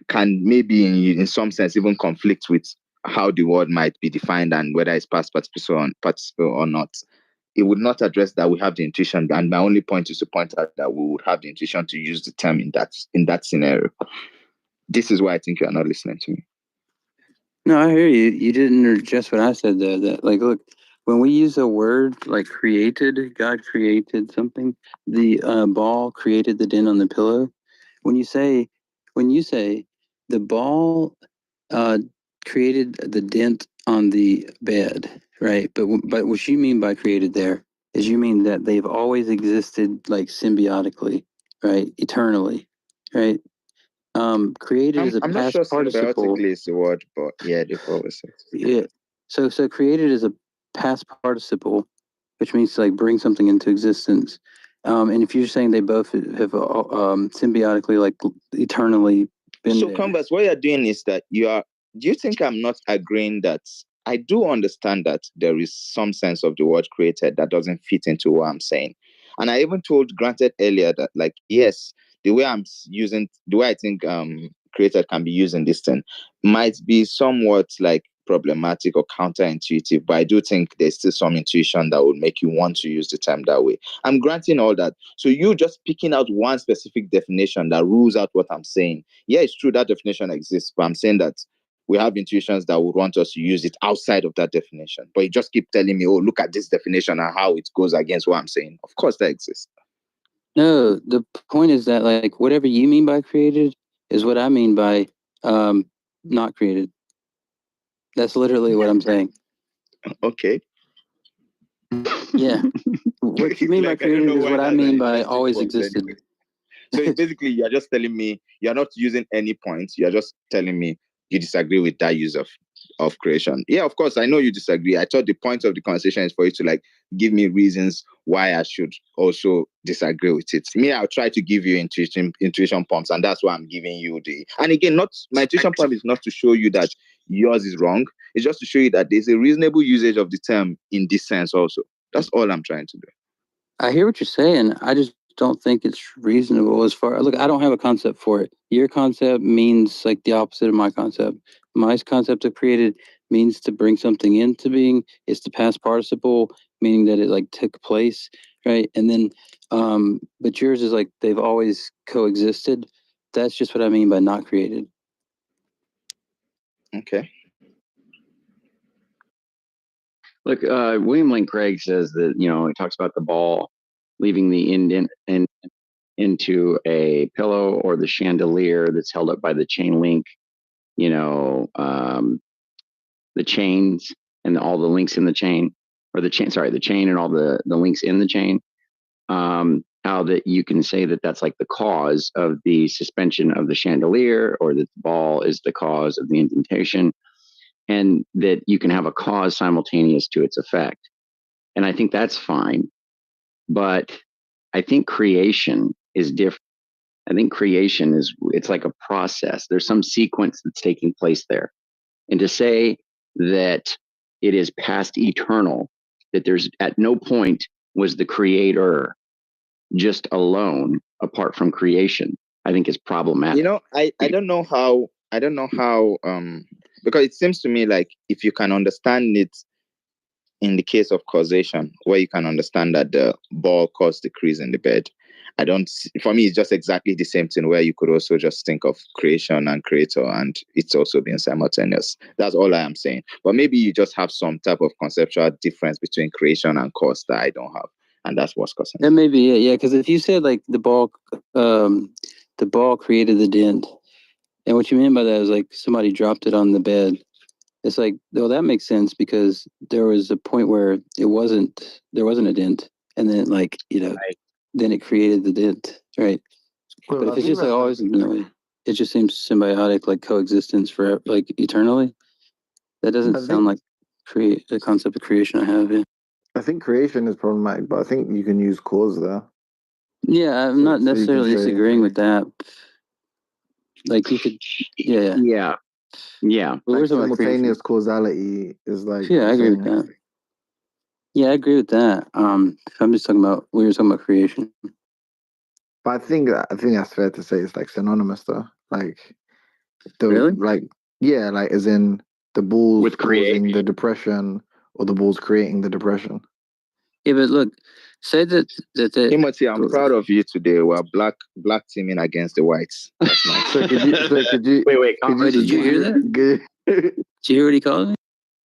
can maybe in some sense even conflict with how the word might be defined and whether it's past participle or not. It would not address that we have the intuition, and my only point is to point out that we would have the intuition to use the term in that scenario. This is why I think you are not listening to me. No, I hear you. You didn't address what I said there. That look, when we use a word like created, God created something. The ball created the dent on the pillow. When you say the ball created the dent on the bed, right? But what you mean by created there is you mean that they've always existed symbiotically, right? Eternally, right? Created is a I'm past not sure participle. symbiotically is the word, but yeah, they've always said. Yeah. So created is a past participle, which means to bring something into existence. And if you're saying they both have symbiotically, eternally been so there. Converse, what you're doing is that do you think I'm not agreeing that I do understand that there is some sense of the word created that doesn't fit into what I'm saying? And I even granted earlier that yes, the way I think created can be used in this thing might be somewhat problematic or counterintuitive, but I do think there's still some intuition that would make you want to use the term that way. I'm granting all that. So you just picking out one specific definition that rules out what I'm saying. Yeah, it's true that definition exists, but I'm saying that we have intuitions that would want us to use it outside of that definition. But you just keep telling me, oh, look at this definition and how it goes against what I'm saying. Of course that exists. No, the point is that whatever you mean by created is what I mean by not created. That's literally what I'm saying. Okay. Yeah. What you mean by created is what I mean by always existed. So basically, you're just telling me you're not using any points. You're just telling me you disagree with that use of of creation. Yeah, of course, I know you disagree. I thought the point of the conversation is for you to like give me reasons why I should also disagree with it. Me, I'll try to give you intuition pumps, and that's why I'm giving you the. And again, not my intuition pump is not to show you that yours is wrong. It's just to show you that there's a reasonable usage of the term in this sense also. That's all I'm trying to do. I hear what you're saying. I just don't think it's reasonable as far. Look, I don't have a concept for it. Your concept means like the opposite of my concept. My concept of created means to bring something into being. It's the past participle, meaning that it like took place, right? And then, but yours is like they've always coexisted. That's just what I mean by not created. Okay. Look, William Lane Craig says that, you know, he talks about the ball leaving the indent and into a pillow or the chandelier that's held up by the chain link, you know, the chains and all the links in the chain, or the chain and all the links in the chain. How that you can say that that's like the cause of the suspension of the chandelier, or that the ball is the cause of the indentation, and that you can have a cause simultaneous to its effect. And I think that's fine. But I think creation is different. I think creation it's like a process. There's some sequence that's taking place there. And to say that it is past eternal, that there's at no point was the creator just alone apart from creation, I think is problematic. You know, I don't know how because it seems to me like if you can understand it in the case of causation, where you can understand that the ball caused the crease in the bed, for me, it's just exactly the same thing where you could also just think of creation and creator and it's also being simultaneous. That's all I am saying. But maybe you just have some type of conceptual difference between creation and cause that I don't have. And that's what's causing it. That may be it, yeah. Because if you said like the ball created the dent, and what you mean by that is like somebody dropped it on the bed. It's like, well, that makes sense because there was a point where there wasn't a dent, and then like, you know, Right. then it created the dent, right? Well, But I if it's think just like that's always been that way, it just seems symbiotic, like coexistence for like eternally. That doesn't I sound think like create the concept of creation I have. Yeah, I think creation is problematic, but I think you can use cause there. yeah, I'm So- not so you can necessarily say- disagreeing with that. Like you could, yeah. Yeah. But we're Like talking about creation. simultaneous causality is like. Yeah, I agree with saying- that. Yeah, I agree with that. I'm just talking about we were talking about creation. But I think that's fair to say it's like synonymous though. Like Really? like yeah, like as in the balls With causing the depression or the balls creating the depression. Yeah, but look, say that Timothy, I'm proud of you today. We're black teaming against the whites. That's nice. So could you Wait. Wait, did you hear that? Did you hear what he called me?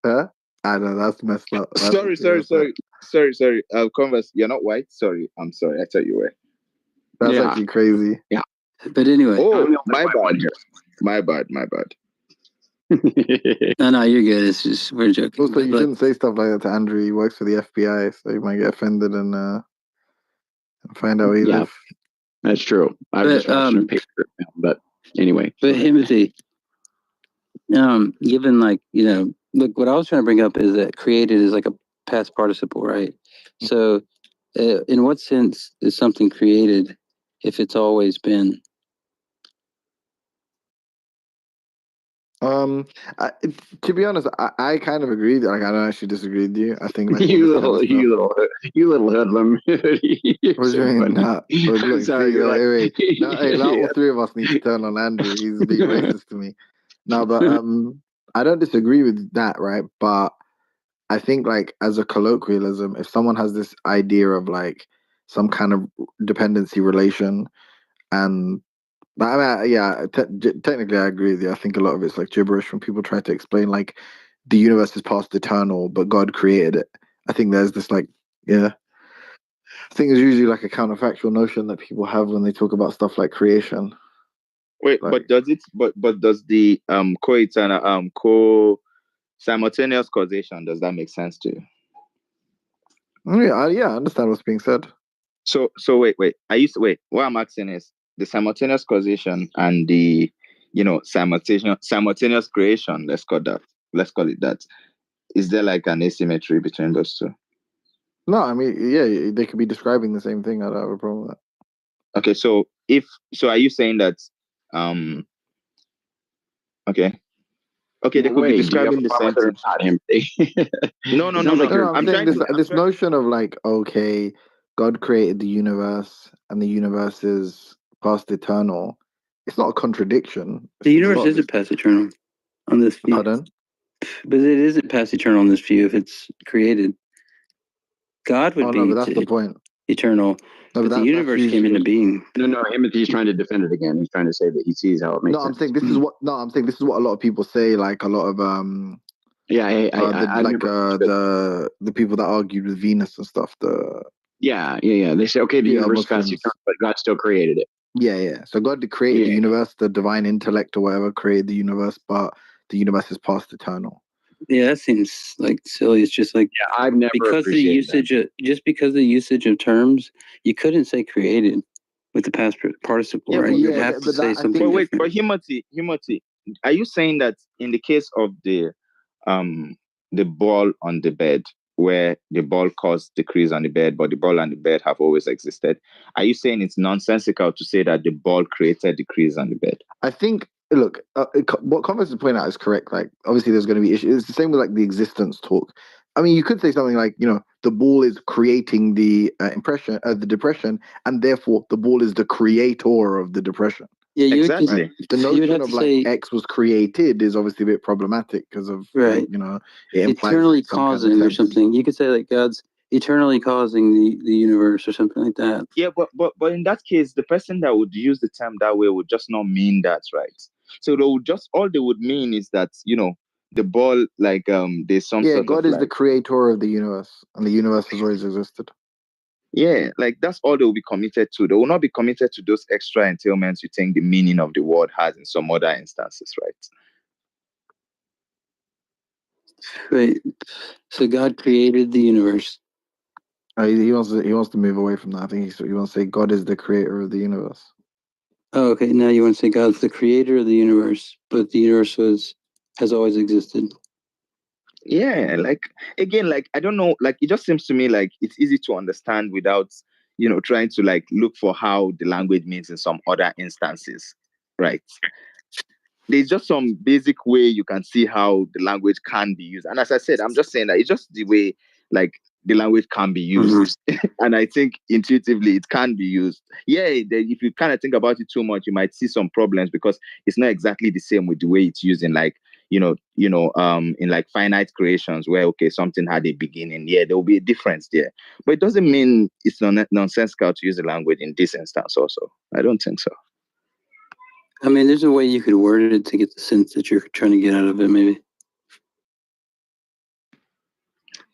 Huh? I know that's messed up. That's Sorry. Converse, you're not white. Sorry, I'm sorry. I thought you were. That's Yeah. actually crazy. But anyway, Oh, I'm the my only white one bad. My bad. no, you're good. It's just we're joking. Also, you But, shouldn't say stuff like that to Andrew. He works for the FBI, so he might get offended and find out where he Yeah. lives. That's true. I've just watched a paper, but anyway. But Timothy, given like, you know, look, what I was trying to bring up is that created is like a past participle, right? So, in what sense is something created if it's always been? To be honest, I kind of agree. Like, I don't actually disagree with you. I think like all you this kind of stuff. little hoodlum. What do you mean? Nah, look, Sorry, see, you're like, wait. No, hey, now all three of us need to turn on Andrew. He's being racist to me. No, but I don't disagree with that, right? But I think like as a colloquialism, if someone has this idea of like some kind of dependency relation, and I mean, yeah, technically I agree with you. I think a lot of it's like gibberish when people try to explain like the universe is past eternal, but God created it. I think there's this like, yeah. I think it's usually like a counterfactual notion that people have when they talk about stuff like creation. Wait, Like- but does the simultaneous causation, does that make sense to you? Yeah, I understand what's being said. So wait. What I'm asking is the simultaneous causation and the simultaneous creation, let's call that. let's call it that. Is there like an asymmetry between those two? No, I mean, yeah, they could be describing the same thing. I don't have a problem with that. Okay, so are you saying that okay. Okay, they could be Wait, do you have describing a the problem same with it or thing. not, him? No, no, It no, sounds like no. No, you're. no, I'm I'm saying trying to. this notion of like, okay, God created the universe, and the universe is past eternal. It's not a contradiction. The There's a universe lot of isn't this. past eternal on this view. Pardon? But it isn't past eternal on this view if it's created. God would Oh no, be but that's the point. eternal, No, but the that's universe came usually. into being. No, he's trying to defend it again. He's trying to say that he sees how it makes No, I'm sense. saying this is what. No, I'm saying this is what a lot of people say. Like a lot of Yeah, I've never understood. the people that argued with Venus and stuff. The Yeah. They say, okay, the yeah, universe is past Muslims. eternal, but God still created it. Yeah. So God created the Yeah. universe, the divine intellect or whatever created the universe, but the universe is past eternal. Yeah, that seems like silly. It's just like Yeah, I've never because of the appreciated usage just because of the usage of terms, you couldn't say created with the past participle, Yeah, right? but, You Yeah, have to but say that I something but think wait, different. but Himothy, are you saying that in the case of the ball on the bed, where the ball caused the crease on the bed, but the ball and the bed have always existed, are you saying it's nonsensical to say that the ball created the crease on the bed? I think look, what Converse is pointing out is correct. Like, obviously, there's going to be issues. It's the same with like the existence talk. I mean, you could say something like, the ball is creating the impression of the depression, and therefore the ball is the creator of the depression. Yeah, you would just Exactly. The you would notion have of to like say X was created is obviously a bit problematic because of right. it implies Eternally some kind of causing or sense. something. You could say like God's eternally causing the universe or something like that. Yeah, but in that case, the person that would use the term that way would just not mean that, right? So they would just all they would mean is that the ball, like there's some Yeah, sort God of is the like creator of the universe, and the universe has always existed. yeah, like that's all they will be committed to. They will not be committed to those extra entailments you think the meaning of the word has in some other instances, right? Right. So God created the universe. He wants to move away from that. I think he wants to say God is the creator of the universe. Oh, okay. Now you want to say God's the creator of the universe, but the universe has always existed. Yeah, like again, like I don't know, like it just seems to me like it's easy to understand without trying to like look for how the language means in some other instances, right? There's just some basic way you can see how the language can be used. And as I said, I'm just saying that it's just the way like the language can be used. And I think intuitively it can be used. Yeah, if you kind of think about it too much, you might see some problems because it's not exactly the same with the way it's used in like, in like finite creations where, okay, something had a beginning. Yeah, there will be a difference there. But it doesn't mean it's nonsensical to use the language in this instance also. I don't think so. I mean, there's a way you could word it to get the sense that you're trying to get out of it, maybe.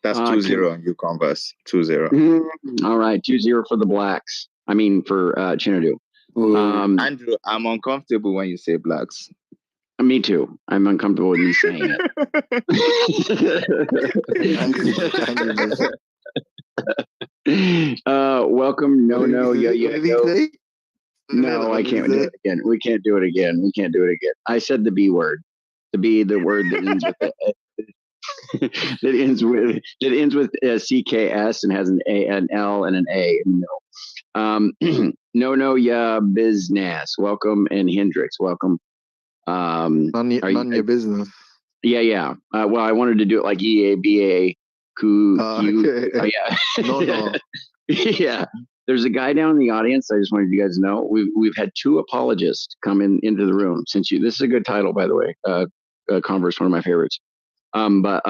That's 2-0 on you, Converse. 2-0. All right, 2-0 for the Blacks. I mean, for Chinadu. Andrew, I'm uncomfortable when you say blacks. Me too. I'm uncomfortable with me saying it. Welcome. No. What did he say? No, I can't do it again. We can't do it again. I said the B word. The word that ends with that ends with CKS and has an A, an L, and an A in the middle. No, yeah, business. Welcome, and Hendrix, welcome. None your business. Yeah. Well, I wanted to do it like EABA. Okay. Yeah. No. Yeah. There's a guy down in the audience. I just wanted you guys to know we've had two apologists come into the room since you. This is a good title, by the way. Converse, one of my favorites. But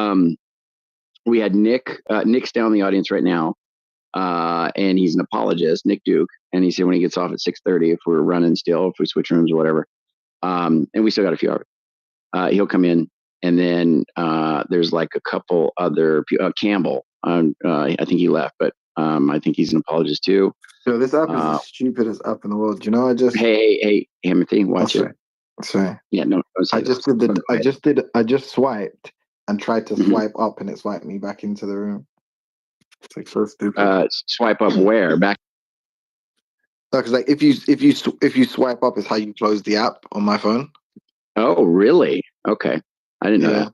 we had Nick. Nick's down in the audience right now, and he's an apologist, Nick Duke. And he said when he gets off at 6:30, if we're running still, if we switch rooms or whatever, and we still got a few hours, he'll come in. And then there's like a couple other Campbell. I think he left, but I think he's an apologist too. So this app is the stupidest app in the world. I just hey, Timothy, watch it. Sorry. Yeah, no. I just swiped and tried to swipe up, and it swiped me back into the room. It's like so stupid. Swipe up where? Back. Because like if you swipe up is how you close the app on my phone. Oh, really? Okay, I didn't know that.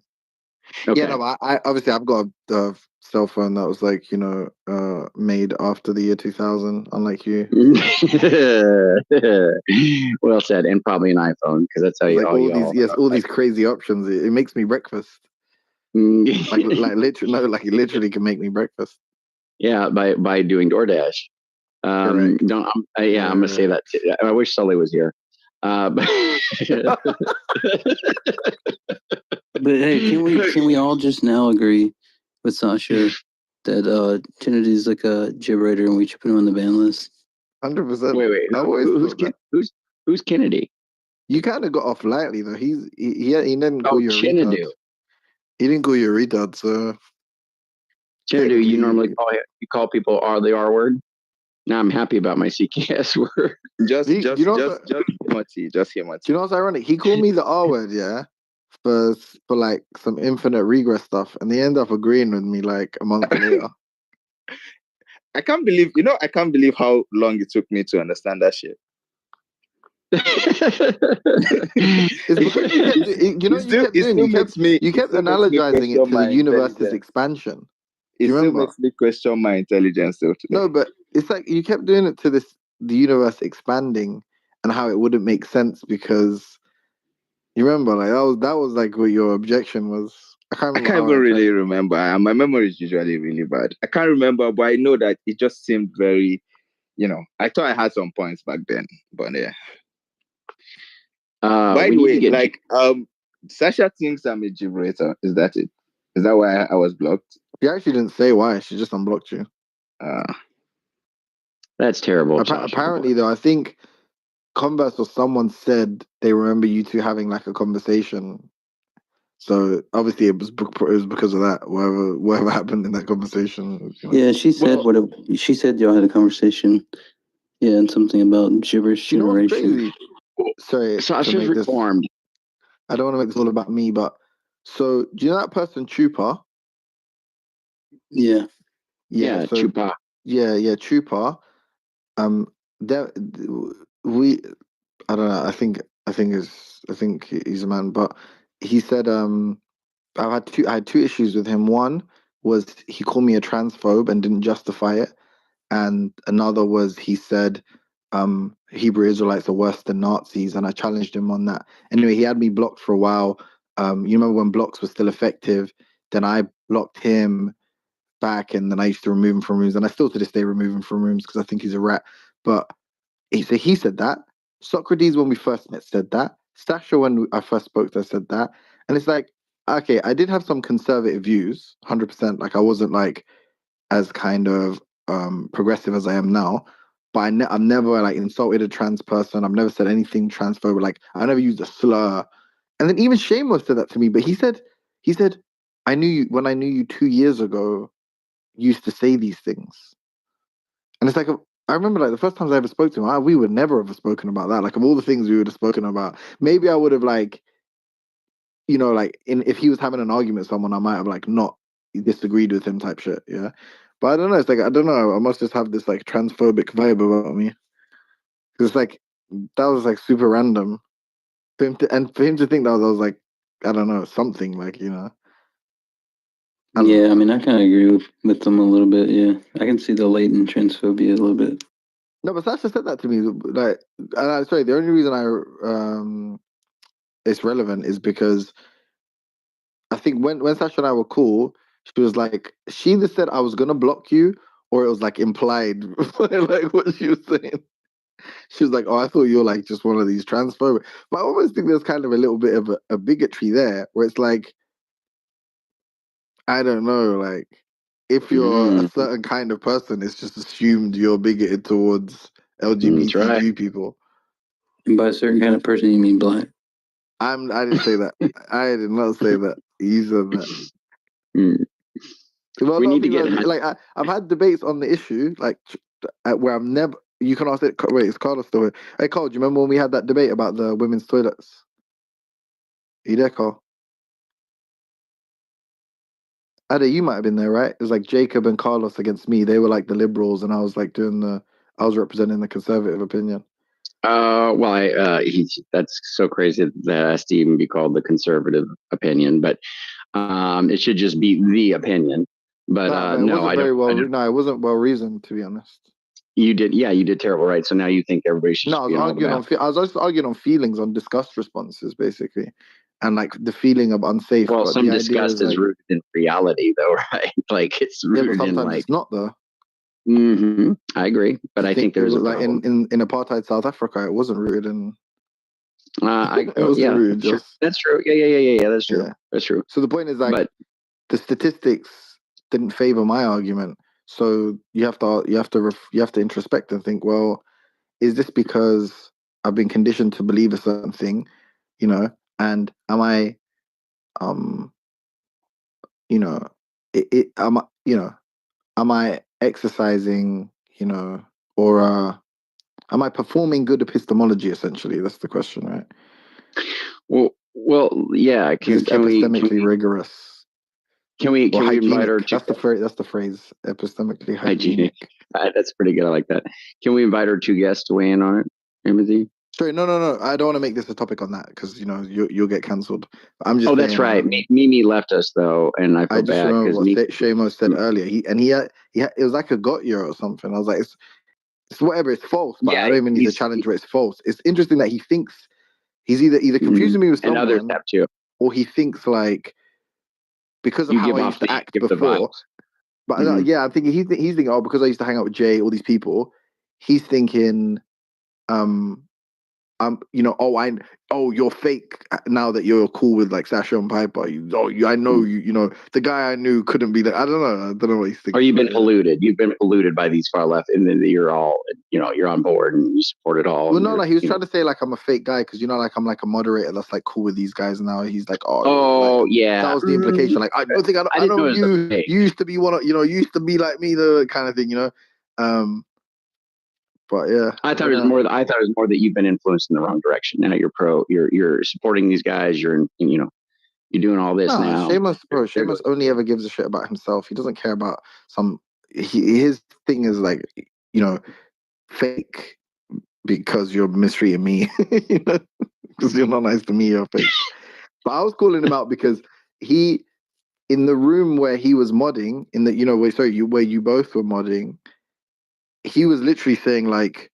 Okay. Yeah, no, but I obviously I've got a cell phone that was like, made after the year 2000, unlike you. Well said, and probably an iPhone because that's how It's you like all all these, y'all. yes, all these crazy options. It makes me breakfast. Like literally, no, like it literally can make me breakfast. Yeah, by doing DoorDash. Correct. Don't yeah, I'm gonna say that too. I wish Sully was here. But But hey, can we all just now agree with Sasha that Kennedy's like a gibberator and we should put him on the ban list? 100%. wait, I've always thought that. who's Kennedy? You kind of got off lightly though. He didn't call Oh, you a Chinadu. retard. He didn't call you a retard, so Chinadu, you normally call people the R word. Now I'm happy about my CKS word. Just hear Mati. Just hear Mati. Do you know what's ironic? He called me the R word, yeah, for like some infinite regress stuff, and they end up agreeing with me like a month later. I can't believe how long it took me to understand that shit. It's because you kept analogizing it to the universe's expansion. It still makes me question my intelligence still today. No, but it's like you kept doing it to the universe expanding and how it wouldn't make sense because you remember like that was like what your objection was. I can't even really remember. My memory is usually really bad. I can't remember, but I know that it just seemed very, I thought I had some points back then, but yeah. By the way, Sasha thinks I'm a gibberator. Is that it? Is that why I was blocked? She actually didn't say why. She just unblocked you. That's terrible. Apparently, though, I think Converse or someone said they remember you two having like a conversation. So obviously it was because of that. Whatever happened in that conversation. Yeah, she said she said y'all had a conversation. Yeah, and something about gibberish generation. Sorry, Sasha's reformed. I don't want to make this all about me, but so do you know that person Chupa? Yeah. So, Chupa. Yeah, Chupa. I don't know. I think he's a man, but he said I had two issues with him. One was he called me a transphobe and didn't justify it, and another was he said Hebrew Israelites are worse than Nazis, and I challenged him on that. Anyway, he had me blocked for a while. You remember when blocks were still effective? Then I blocked him back, and then I used to remove him from rooms, and I still to this day remove him from rooms because I think he's a rat. But he said that. Socrates, when we first met, said that. Sasha, when I first spoke to her, said that. And it's like, okay, I did have some conservative views, 100%. Like I wasn't like as kind of progressive as I am now. But I've never like insulted a trans person. I've never said anything transphobic. Like I never used a slur. And then even Shamo said that to me. But he said, I knew you when I knew you 2 years ago. You used to say these things, and it's like I remember like the first times I ever spoke to him, we would never have spoken about that. Like of all the things we would have spoken about, maybe I would have like, if he was having an argument with someone, I might have like not disagreed with him type shit. Yeah. But I don't know. It's like, I don't know. I must just have this like transphobic vibe about me. It's like, that was like super random. For him to think that was like, I don't know, something like, Yeah, I mean, I kind of agree with them a little bit. Yeah, I can see the latent transphobia a little bit. No, but Sasha said that to me. Like, sorry, the only reason it's relevant is because I think when Sasha and I were cool, she was like, she either said I was gonna block you, or it was like implied, like what she was saying. She was like, "Oh, I thought you were like just one of these transphobic." But I almost think there's kind of a little bit of a bigotry there, where it's like, I don't know, like if you're a certain kind of person, it's just assumed you're bigoted towards LGBTQ people. And by a certain kind of person, you mean black? I didn't say that. I did not say that. You said that. Well, we not need to get like I've had debates on the issue, like where I'm never. You can ask it. Wait, it's Carlos still here. Hey, Carl, do you remember when we had that debate about the women's toilets? Are you there, Carl? Ada, you might have been there, right? It was like Jacob and Carlos against me. They were like the liberals, and I was like I was representing the conservative opinion. Well, that's so crazy that has to even be called the conservative opinion. But It should just be the opinion. But it no, wasn't I very don't. well. No, it wasn't well reasoned, to be honest. You did, yeah, you did terrible, right? So now you think everybody should No, I just was be on all the arguing on. math. I was also arguing on feelings, on disgust responses, basically, and like the feeling of unsafe. Well, but some the idea disgust is like, rooted in reality, though, right? Like it's yeah, but rooted in sometimes like. it's not though. I agree, but I think it there's was a like problem. in apartheid South Africa, it wasn't rooted in. It Oh, wasn't yeah, rooted sure. just. That's true. Yeah. That's true. Yeah. That's true. So the point is like But the statistics didn't favor my argument. So you have to introspect and think, well, is this because I've been conditioned to believe a certain thing, you know, and am I, you know, am I exercising, or am I performing good epistemology? Essentially, that's the question, right? well, yeah. Is this epistemically rigorous? Can we hygienic? invite our two? That's the phrase. Epistemically hygienic. That's pretty good. I like that. Can we invite our two guests to weigh in on it, Timothy? Sorry, no. I don't want to make this a topic on that because you'll get cancelled. I'm just. Oh, that's right. Mimi left us though, and I feel just bad remember because what Shamo said earlier. He it was like a got year or something. I was like, it's whatever. It's false, but I don't even need to challenge where it's false. It's interesting that he thinks he's either confusing me with someone, and others have too, or he thinks like because of how I used to act before. But yeah, I'm thinking he's thinking, oh, because I used to hang out with Jay, all these people. He's thinking, you're fake now that you're cool with like Sasha and Piper. I know the guy I knew couldn't be that. I don't know what he's thinking. Or you've been polluted. You've been polluted by these far left, and then you're all, you're on board and you support it all. Well, no, like he was trying to say like I'm a fake guy because like I'm like a moderator that's like cool with these guys. And now he's like, yeah, that was the implication. Like I don't think I know you used to be one of used to be like me, the kind of thing, But yeah, I thought it was more. I thought it was more that you've been influenced in the wrong direction. Now you're supporting these guys. You're doing all this now. Seamus only ever gives a shit about himself. He doesn't care about his thing is like fake because you're mistreating me, because you're not nice to me. You're fake. But I was calling him out because he, in the room where he was modding, where you both were modding. He was literally saying like,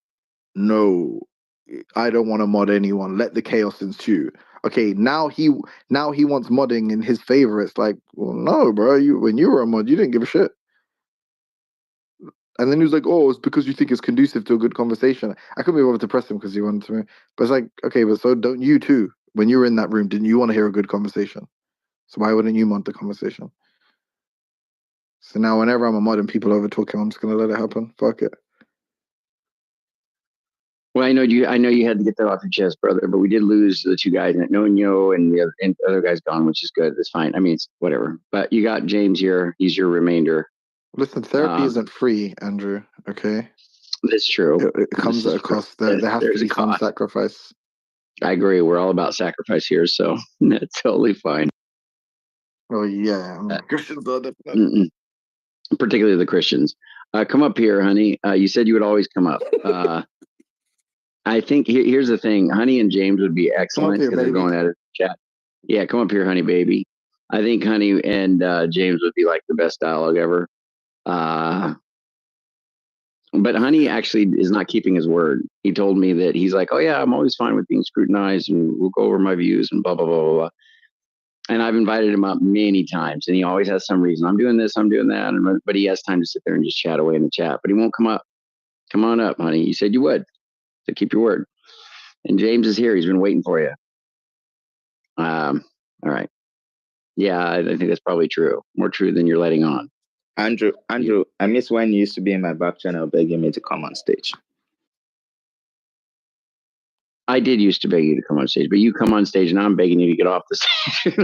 no, I don't want to mod anyone. Let the chaos ensue. Okay, now he wants modding in his favor. It's like, well, no, bro. When you were a mod, you didn't give a shit. And then he was like, oh, it's because you think it's conducive to a good conversation. I couldn't be able to press him because he wanted to. But it's like, okay, but so don't you too? When you were in that room, didn't you want to hear a good conversation? So why wouldn't you mod the conversation? So now whenever I'm a mod and people over talking, I'm just gonna let it happen. Fuck it. Well, I know you had to get that off your chest, brother, but we did lose the two guys, Nonyo and the other guy's gone, which is good. It's fine. I mean, it's whatever. But you got James here. He's your remainder. Listen, therapy isn't free, Andrew. Okay. That's true. It comes at a cost. There has to be some sacrifice. I agree. We're all about sacrifice here, so that's totally fine. Oh yeah, Christians are different. Particularly the Christians. Come up here, honey. You said you would always come up. I think here's the thing. Honey and James would be excellent because they're going at it in the chat. Yeah, come up here, honey, baby. I think Honey and James would be like the best dialogue ever. But Honey actually is not keeping his word. He told me that he's like, oh yeah, I'm always fine with being scrutinized and we'll go over my views and blah, blah, blah, blah. And I've invited him up many times and he always has some reason. I'm doing this, I'm doing that. But he has time to sit there and just chat away in the chat, but he won't come up. Come on up, honey. You said you would. So keep your word. And James is here. He's been waiting for you. All right. Yeah, I think that's probably true. More true than you're letting on. Andrew, I miss when you used to be in my back channel begging me to come on stage. I did used to beg you to come on stage, but you come on stage and I'm begging you to get off the stage.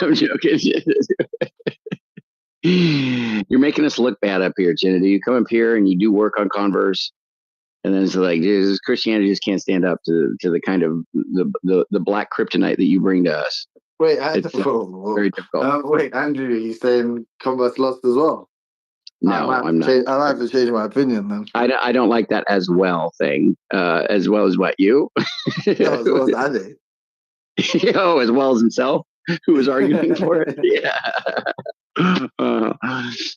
I'm joking. You're making us look bad up here, Jenna. You come up here and you do work on Converse, and then it's like, Christianity just can't stand up to the kind of the black kryptonite that you bring to us. Wait, very difficult. Wait, Andrew, you saying Converse lost as well? No, I'm not. I have to change my opinion then. I don't like that as well thing. As well as what you? No, as well as Andy. Oh, as well as himself. who was arguing for it. Yeah.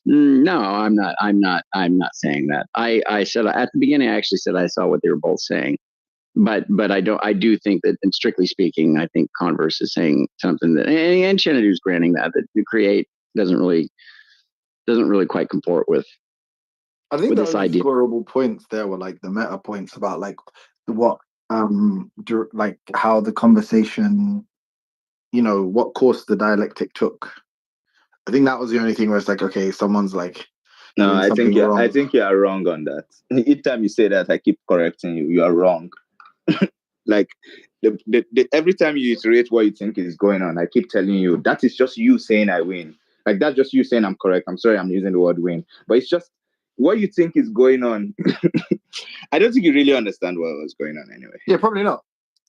No, I'm not. I'm not saying that. I said at the beginning. I actually said I saw what they were both saying, but I don't. I do think that, and strictly speaking, I think Converse is saying something that, and Shenadu's granting that to create doesn't really quite comport with. I think the this only idea. scoreable points there were like the meta points about like what like how the conversation, what course the dialectic took. I think that was the only thing where it's like, okay, someone's like No, doing something wrong. I think you are wrong on that. Each time you say that, I keep correcting you. You are wrong. Like every time you iterate what you think is going on, I keep telling you that is just you saying I win. Like that's just you saying I'm correct. I'm sorry, I'm using the word win, but it's just what you think is going on. I don't think you really understand what was going on anyway. Yeah, probably not.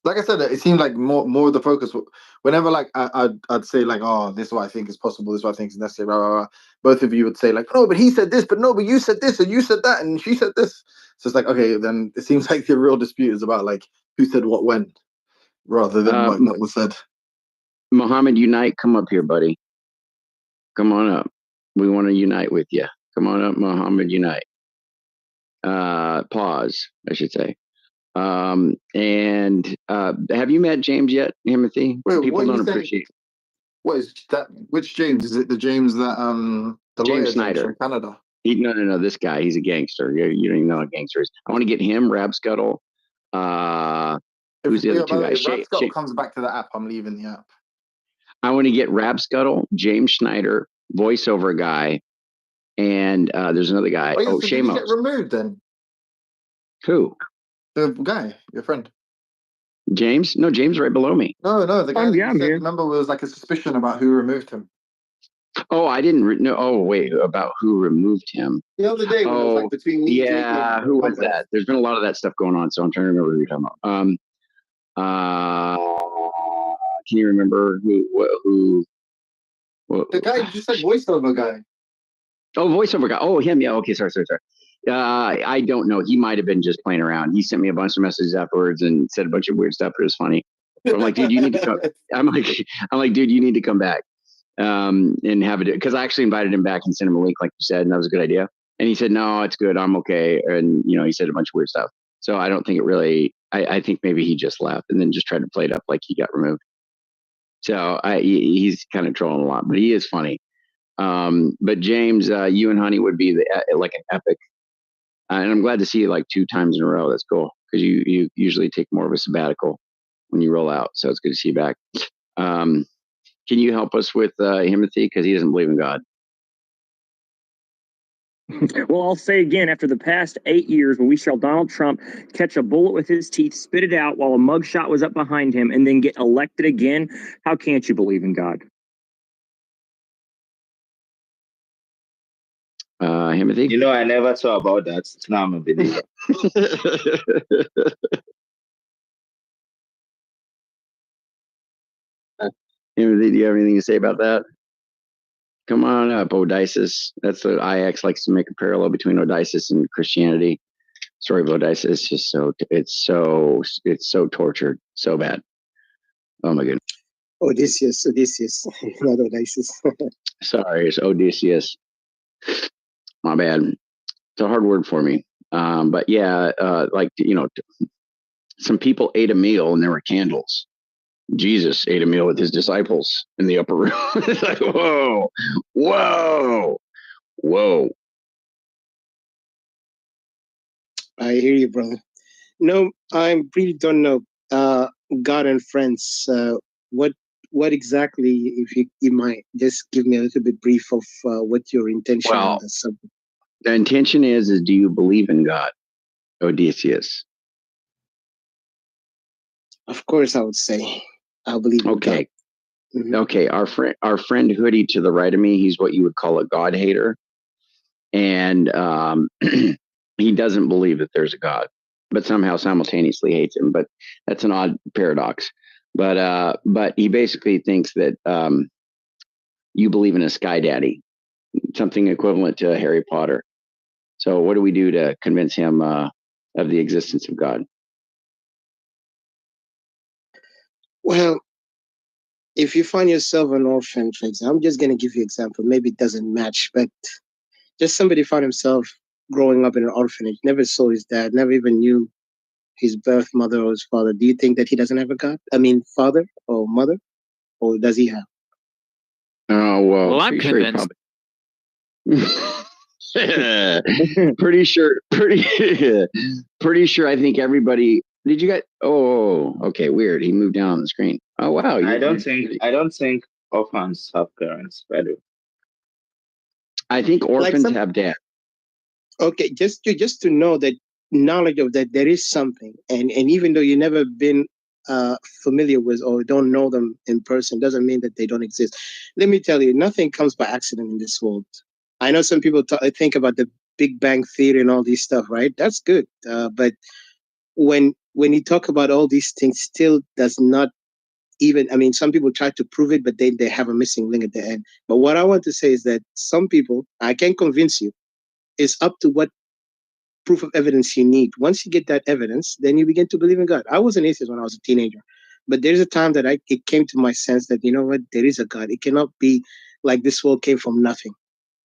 Like I said, it seemed like more of the focus. Whenever like I'd say like, oh, this is what I think is possible. This is what I think is necessary. Blah, blah, blah. Both of you would say like, no, but he said this, but no, but you said this, and you said that, and she said this. So it's like, okay, then it seems like the real dispute is about like who said what when, rather than what was said. Muhammad, unite. Come up here, buddy. Come on up. We want to unite with you. Come on up, Muhammad. Unite. Pause, I should say. And have you met James yet, Timothy? Wait, people don't appreciate. What is that? Which James? Is it the James that the James lawyer Snyder James from Canada? No. This guy, he's a gangster. You don't even know what a gangster is. I want to get him, Rapscuttle. Who's the other two guys? If Rapscuttle comes back to the app, I'm leaving the app. I want to get Rapscuttle, James Schneider, voiceover guy, and there's another guy. So did he get removed then? Who? The guy, your friend. James? No, James right below me. No, the guy that you said, remember, was like a suspicion about who removed him. Oh, I didn't know. Oh, wait, about who removed him. The other day when it was like between me, yeah, Jacob, who was that? There's been a lot of that stuff going on, so I'm trying to remember who you're talking about. Can you remember who? The guy you just said voiceover guy. Oh, voiceover guy. Oh, him. Yeah. Okay. Sorry. I don't know. He might have been just playing around. He sent me a bunch of messages afterwards and said a bunch of weird stuff. It was funny. I'm like, dude, you need to come. I'm like, dude, you need to come back and have it. Because I actually invited him back and sent him a link, like you said, and that was a good idea. And he said, no, it's good. I'm okay. And, he said a bunch of weird stuff. So I don't think it really, I think maybe he just left and then just tried to play it up like he got removed. So he's kind of trolling a lot, but he is funny. But James, you and Honey would be like an epic. And I'm glad to see you like 2 times in a row. That's cool. Because you usually take more of a sabbatical when you roll out. So it's good to see you back. Can you help us with Timothy? Because he doesn't believe in God. Well, I'll say again, after the past 8 years, when we saw Donald Trump catch a bullet with his teeth, spit it out while a mugshot was up behind him, and then get elected again, how can't you believe in God? Timothy? I never thought about that. Now I'm a believer. Timothy, do you have anything to say about that? Come on up, Odysseus. That's what IX likes to make a parallel between Odysseus and Christianity. Story of Odysseus is just it's so tortured, so bad. Oh my goodness. Odysseus, not Odysseus. Sorry, it's Odysseus. My bad. It's a hard word for me. But yeah, some people ate a meal and there were candles. Jesus ate a meal with his disciples in the upper room. It's like, whoa. I hear you, brother. No, I really don't know. God and friends. What exactly? If you might just give me a little bit brief of what your intention on the subject. The intention is do you believe in God, Odysseus? Of course, I would say I believe in God. Mm-hmm. Okay. Our friend Hoodie to the right of me, he's what you would call a God hater, and he doesn't believe that there's a God, but somehow simultaneously hates him. But that's an odd paradox. But he basically thinks that you believe in a sky daddy, something equivalent to Harry Potter. So what do we do to convince him of the existence of God? Well, if you find yourself an orphan, for example, I'm just going to give you an example. Maybe it doesn't match, but just somebody found himself growing up in an orphanage, never saw his dad, never even knew his birth mother or his father. Do you think that he doesn't have a God? I mean, father or mother, or does he have? Oh well, Well, I'm pretty sure he convinced. probably. pretty sure. Pretty sure. I think everybody. Did you get? Oh, okay. Weird. He moved down on the screen. Oh wow. I don't think orphans have parents, by the way. I think orphans have dads. Okay, just to know that knowledge of that there is something, and even though you never been familiar with or don't know them in person, doesn't mean that they don't exist. Let me tell you, nothing comes by accident in this world. I know some people think about the Big Bang Theory and all these stuff, right? That's good, but when you talk about all these things, still does not even. I mean, some people try to prove it, but they have a missing link at the end. But what I want to say is that some people, I can convince you, it's up to what proof of evidence you need. Once you get that evidence, then you begin to believe in God. I was an atheist when I was a teenager, but there's a time that it came to my sense that, you know what, there is a God. It cannot be like this world came from nothing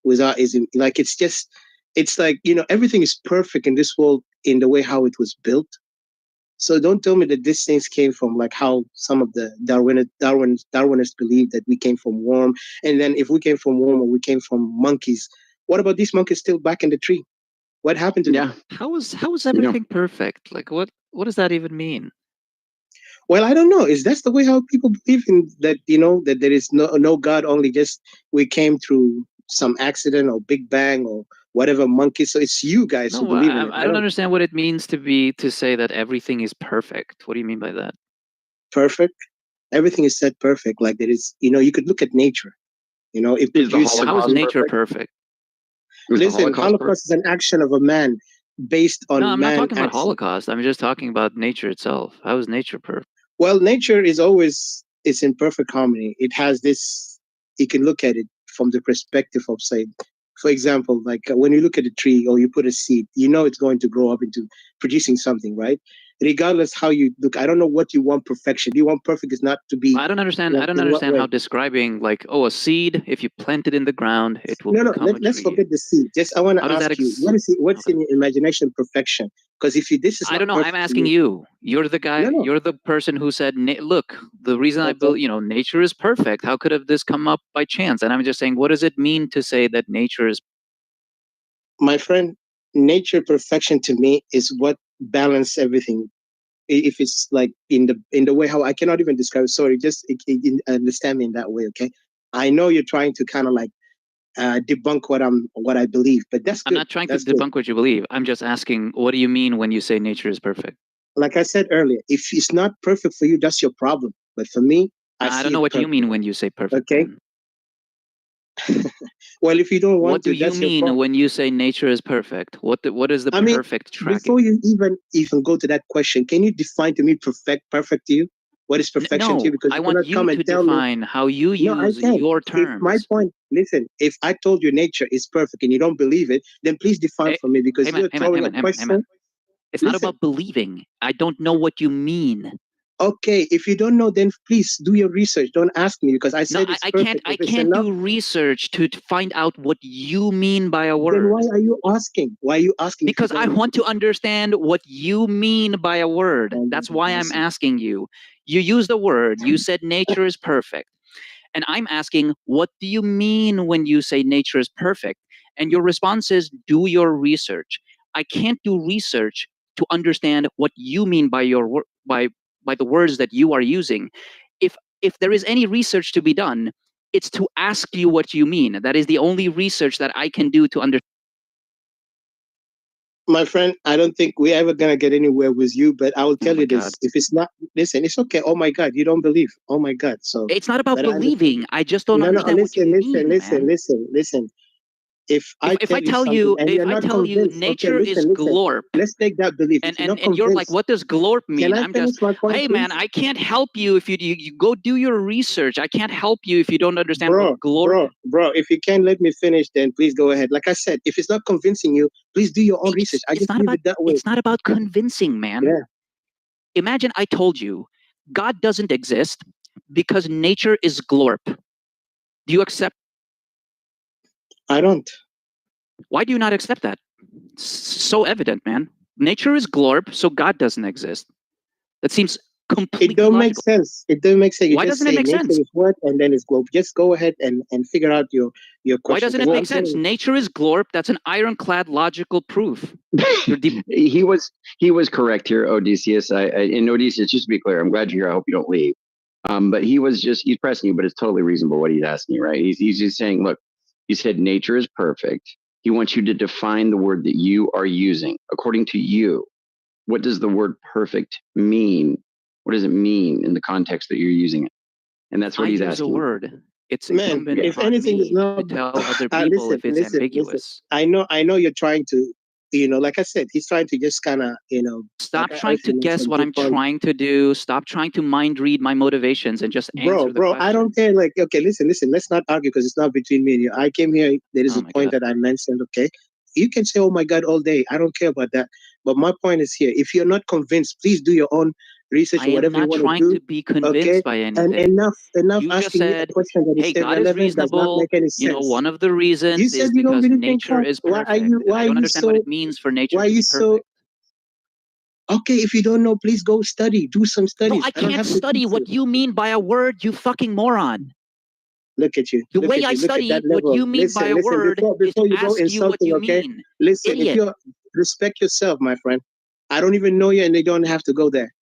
without is like it's like, you know, everything is perfect in this world in the way how it was built. So don't tell me that these things came from like how some of the Darwinists believe that we came from worm, and then if we came from worm or we came from monkeys, what about these monkeys still back in the tree? What happened to them? How is everything perfect? Like what does that even mean? Well, I don't know. Is that's the way how people believe in that? You know that there is no God, only just we came through some accident or Big Bang or whatever monkey. So it's you guys who believe in it. I don't understand what it means to say that everything is perfect. What do you mean by that? Perfect. Everything is set perfect. Like there is, you know, you could look at nature. You know, if how is nature perfect? Listen, Holocaust is an action of a man based on I'm man not talking about action. Holocaust. I'm just talking about nature itself. How is nature perfect? Well, nature is always, it's in perfect harmony. It has this, you can look at it from the perspective of, say, for example, like when you look at a tree or you put a seed, you know it's going to grow up into producing something, right? Regardless how you look, I don't know what you want perfection. Do you want perfect is not to be. I don't understand. I don't understand how describing like, a seed, if you plant it in the ground, it will become a tree. Let's forget the seed. Just I want to ask you, what's in your imagination perfection? Because if you this is I don't know. I'm asking you. You're the guy. No. You're the person who said, "Look, the reason I built, nature is perfect. How could have this come up by chance?" And I'm just saying, what does it mean to say that nature is? My friend, nature perfection to me is what balance everything. If it's like in the way how I cannot even describe it. Sorry, just understand me in that way, okay? I know you're trying to kind of like debunk what I believe, but that's good. I'm not trying to debunk what you believe. I'm just asking, what do you mean when you say nature is perfect? Like I said earlier, if it's not perfect for you, that's your problem. But for me, I don't know what you mean when you say perfect. Okay. Well, if you don't want what do you mean when you say nature is perfect? What is the perfect tracking? Before you even go to that question, can you define to me perfect to you? What is perfection to you? Because I want you to define how you use your terms. If my point, listen, if I told you nature is perfect and you don't believe it, then please define for me, because you're throwing a question. It's not about believing. I don't know what you mean. Okay, if you don't know, then please do your research. Don't ask me, because I said it's perfect. I can't do research to find out what you mean by a word. Then why are you asking? Why are you asking? Because I want to understand what you mean by a word. That's why I'm asking you. You used the word. You said nature is perfect. And I'm asking, what do you mean when you say nature is perfect? And your response is, do your research. I can't do research to understand what you mean by your by the words that you are using. If there is any research to be done, it's to ask you what you mean. That is the only research that I can do to understand. My friend, I don't think we're ever going to get anywhere with you, but I will tell you this. If it's not, listen, it's okay. Oh my God, you don't believe. Oh my God. So it's not about believing. I just don't understand what you mean. Listen. If I tell you nature is glorp, let's take that belief. And you're like, what does glorp mean? I'm just, hey man, I can't help you if you go do your research. I can't help you if you don't understand what glorp. Bro, if you can't let me finish, then please go ahead. Like I said, if it's not convincing you, please do your own research. I just leave it that way. It's not about convincing, man. Yeah. Imagine I told you God doesn't exist, because nature is glorp. Do you accept? I don't. Why do you not accept that? It's so evident, man. Nature is glorp, so God doesn't exist. That seems completely It don't make logical. sense. It don't make sense. You Why just doesn't it say make nature sense? is what, and then it's globe. Just go ahead and figure out your question. Why doesn't it Because make I'm sense? saying- Nature is glorp. That's an ironclad logical proof. he was correct here, Odysseus. And Odysseus, just to be clear, I'm glad you're here. I hope you don't leave. But he's pressing you, but it's totally reasonable what he's asking you, right? He's just saying, look, he said nature is perfect. He wants you to define the word that you are using. According to you, what does the word perfect mean? What does it mean in the context that you're using it? And that's what he's use asking. a word. It's Man, incumbent if upon anything me is not to tell other people listen, if it's ambiguous. I know you're trying to, like I said, he's trying to just kind of, Stop like I trying to also guess mentioned, what I'm keep on- trying to do. Stop trying to mind read my motivations and just answer the Bro, question. I don't care. Like, okay, listen, let's not argue because it's not between me and you. I came here. There is Oh a my point God. that I mentioned. Okay, you can say, "Oh my God," all day. I don't care about that. But my point is here. If you're not convinced, please do your own research I or am whatever you not want trying to to do. be convinced Okay, by and anything. enough You just asking me a said, question that is hey, still God is relevant does not reasonable. make any You know, sense. one of the reasons You said is you don't because really think nature God. is Why perfect. are you? And Why I are don't you understand what so? it means for nature Why to are be you perfect. so? Okay, if you don't know, please go study. Do some No, studies. I don't can't have to study teach what you. you mean by a word, you fucking moron. Look at you. The Look way at I you. Look at study that what level. you mean by a Listen. word is Before to you go ask you what insulting, you okay? mean. Listen, Idiot. if you respect yourself, my friend. I don't even know you, and you don't have to go there.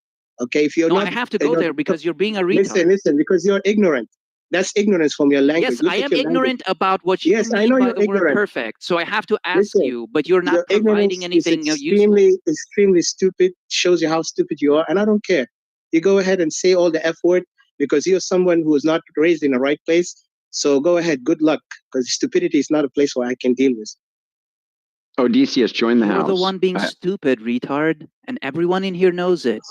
Okay, if you're No, not, I have to go there because you're being a retard. listen, because you're ignorant. That's ignorance from your language. Yes, Look I at am your ignorant about what you Yes, I mean know by you're the word ignorant. perfect. So I have to ask Listen, you, but you're not your providing ignorance is anything useful. extremely stupid. Shows you how stupid you are, and I don't care. You go ahead and say all the F word because you're someone who was not raised in the right place. So go ahead. Good luck, because stupidity is not a place where I can deal with. Odysseus, join the You're house. the one being stupid, retard, and everyone in here knows it.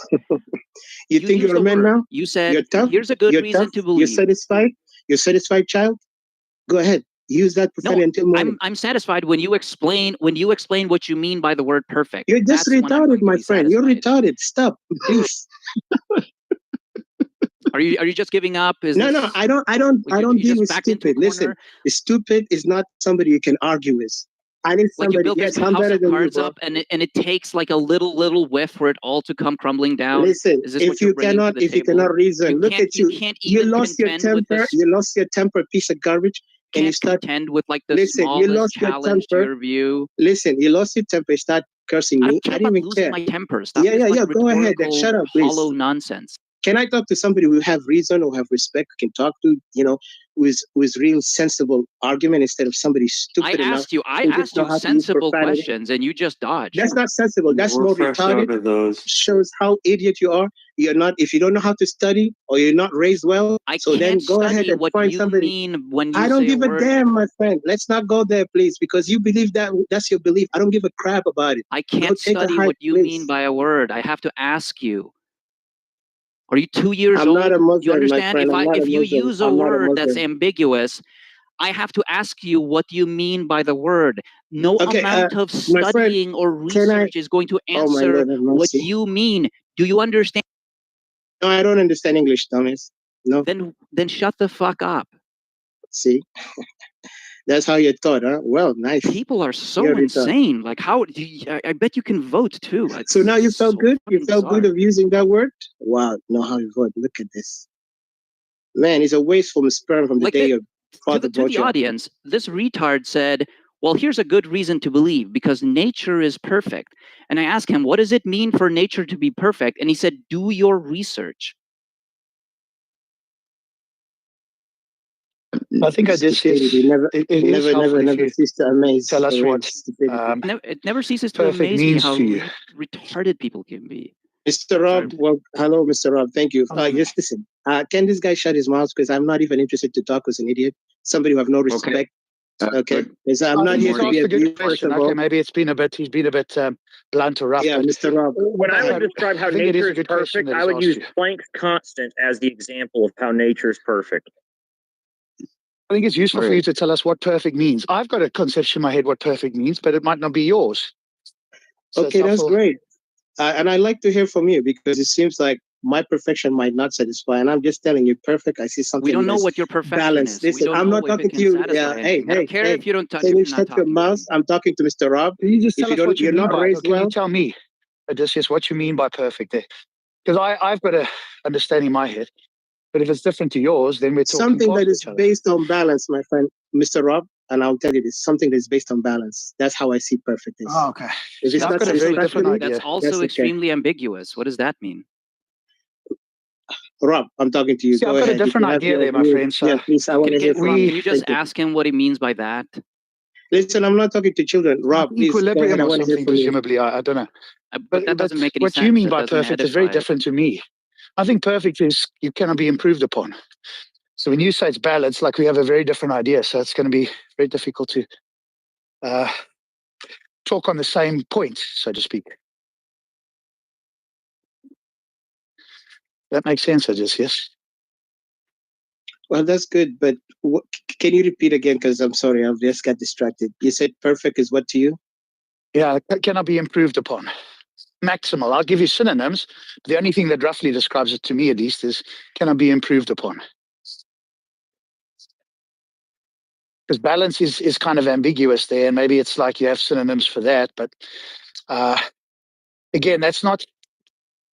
You think used you're a the man word. now? You said, You're tough. here's a good You're reason tough. to You're believe. satisfied. You're satisfied, child. Go ahead. Use that profanity until morning. I'm satisfied when you explain what you mean by the word perfect. You're just That's when I'm retarded, going to my be friend. You're satisfied. retarded. Stop, please. Are you just giving up? No, I don't You deal just with backed into a stupid. Listen, corner? stupid is not somebody you can argue with. I need Like you somebody. built this Yes, I'm house better of than you, cards bro. up, and it takes like a little whiff for it all to come crumbling down. Listen, Is this if what you're you bringing to the if you table? cannot reason, look at you. You can't You even lost your contend with temper. this. You lost your temper, piece of garbage. And you Can't start contend with like the listen. You smallest lost your challenge to temper. your view. Listen, you lost your temper. Start cursing I me. don't care I didn't about even losing care. my temper. Stop Yeah, this like Go ahead. Then rhetorical, shut up, please. hollow nonsense. Can I talk to somebody who have reason or have respect, who can talk to, with real sensible argument instead of somebody stupid enough? I asked you sensible questions and you just dodged. That's not sensible. That's more retarded. those. Shows how idiot you are. You're not, if you don't know how to study or you're not raised well, I so then can't go ahead study and what find you somebody. mean when you I don't say give a a word. damn, my friend. Let's not go there, please, because you believe that's your belief. I don't give a crap about it. I Go can't take a study hike, what you please. mean by a word. I have to ask you. Are you 2 years I'm old? not a Muslim, You understand? my friend. If you use a I'm not a word that's Muslim. ambiguous, I have to ask you what you mean by the word. No Okay, amount of my friend, studying or research is going to Oh my answer Lord, have what mercy. you mean. Do you understand? No, I don't understand English, Thomas. No. Then shut the fuck up. See, that's how you thought, huh? Well, nice. People are so insane. Like, how do you, I bet you can vote too. It's So now you felt good? You felt bizarre. good of using that word? Wow, know how you vote. Look at this. Man, it's a waste from sperm from the day your father to the audience, this retard said, well, here's a good reason to believe, because nature is perfect. And I asked him, what does it mean for nature to be perfect? And he said, do your research. I think Odysseus, never helpful cease to amaze. tell us what It never ceases to perfect amaze me means how to you. retarded people can be. Mr. Rob, well, hello, Mr. Rob. Thank you. Just listen. Can this guy shut his mouth? Because I'm not even interested to talk with an idiot, somebody who have no respect. Okay, because I'm not here to be a good abused. First question. of all, Okay, maybe he's been a bit blunt or rough. yeah, but Mr. Rob. When I would describe how I think it is nature a is good question perfect, that I he's would asked use you. Planck's constant as the example of how nature is perfect. I think it's useful for you to tell us what perfect means. I've got a conception in my head what perfect means, but it might not be yours. So Okay, that's great. And I like to hear from you because it seems like my perfection might not satisfy, and I'm just telling you, perfect. I see something. We don't know that's what your perfection balanced. is. We Listen, don't I'm know not if it talking can to you. satisfy Hey, anything. I don't care hey, if you don't. can If you you're not shut your talking mouth? to me. I'm talking to Mr. Rob. Can you just If tell you us don't, what you you're mean not by it, raised or can you well. tell me, Odysseus, what you mean by perfect there? Because I've got a understanding in my head, but if it's different to yours, then we're talking Something that past is each other. based on balance, my friend, Mr. Rob, and I'll tell you this: something that is based on balance. That's how I see perfect is. Oh, okay. If See, it's I've not got a very different satisfactory, idea. That's also that's okay. extremely ambiguous. What does that mean? Rob, I'm talking to you. See, Go I've got a ahead. If different you have idea your there, my view, friend. So yeah, please, I want to hear from you. Can you just Thank you. ask him what he means by that? Listen, I'm not talking to children. Rob, please go ahead. equilibrium I or want to hear something, from you. presumably. I don't know. But that doesn't make any what sense. you mean That by doesn't perfect is very edify. different to me. I think perfect is you cannot be improved upon. So when you say it's balanced, like we have a very different idea. So it's going to be very difficult to talk on the same point, so to speak. That makes sense, I just, yes. Well, that's good. But can you repeat again? Because I'm sorry, I've just got distracted. You said perfect is what to you? Yeah, it cannot be improved upon. Maximal. I'll give you synonyms. The only thing that roughly describes it to me, at least, is cannot be improved upon. Because balance is kind of ambiguous there, and maybe it's like you have synonyms for that. But again, that's not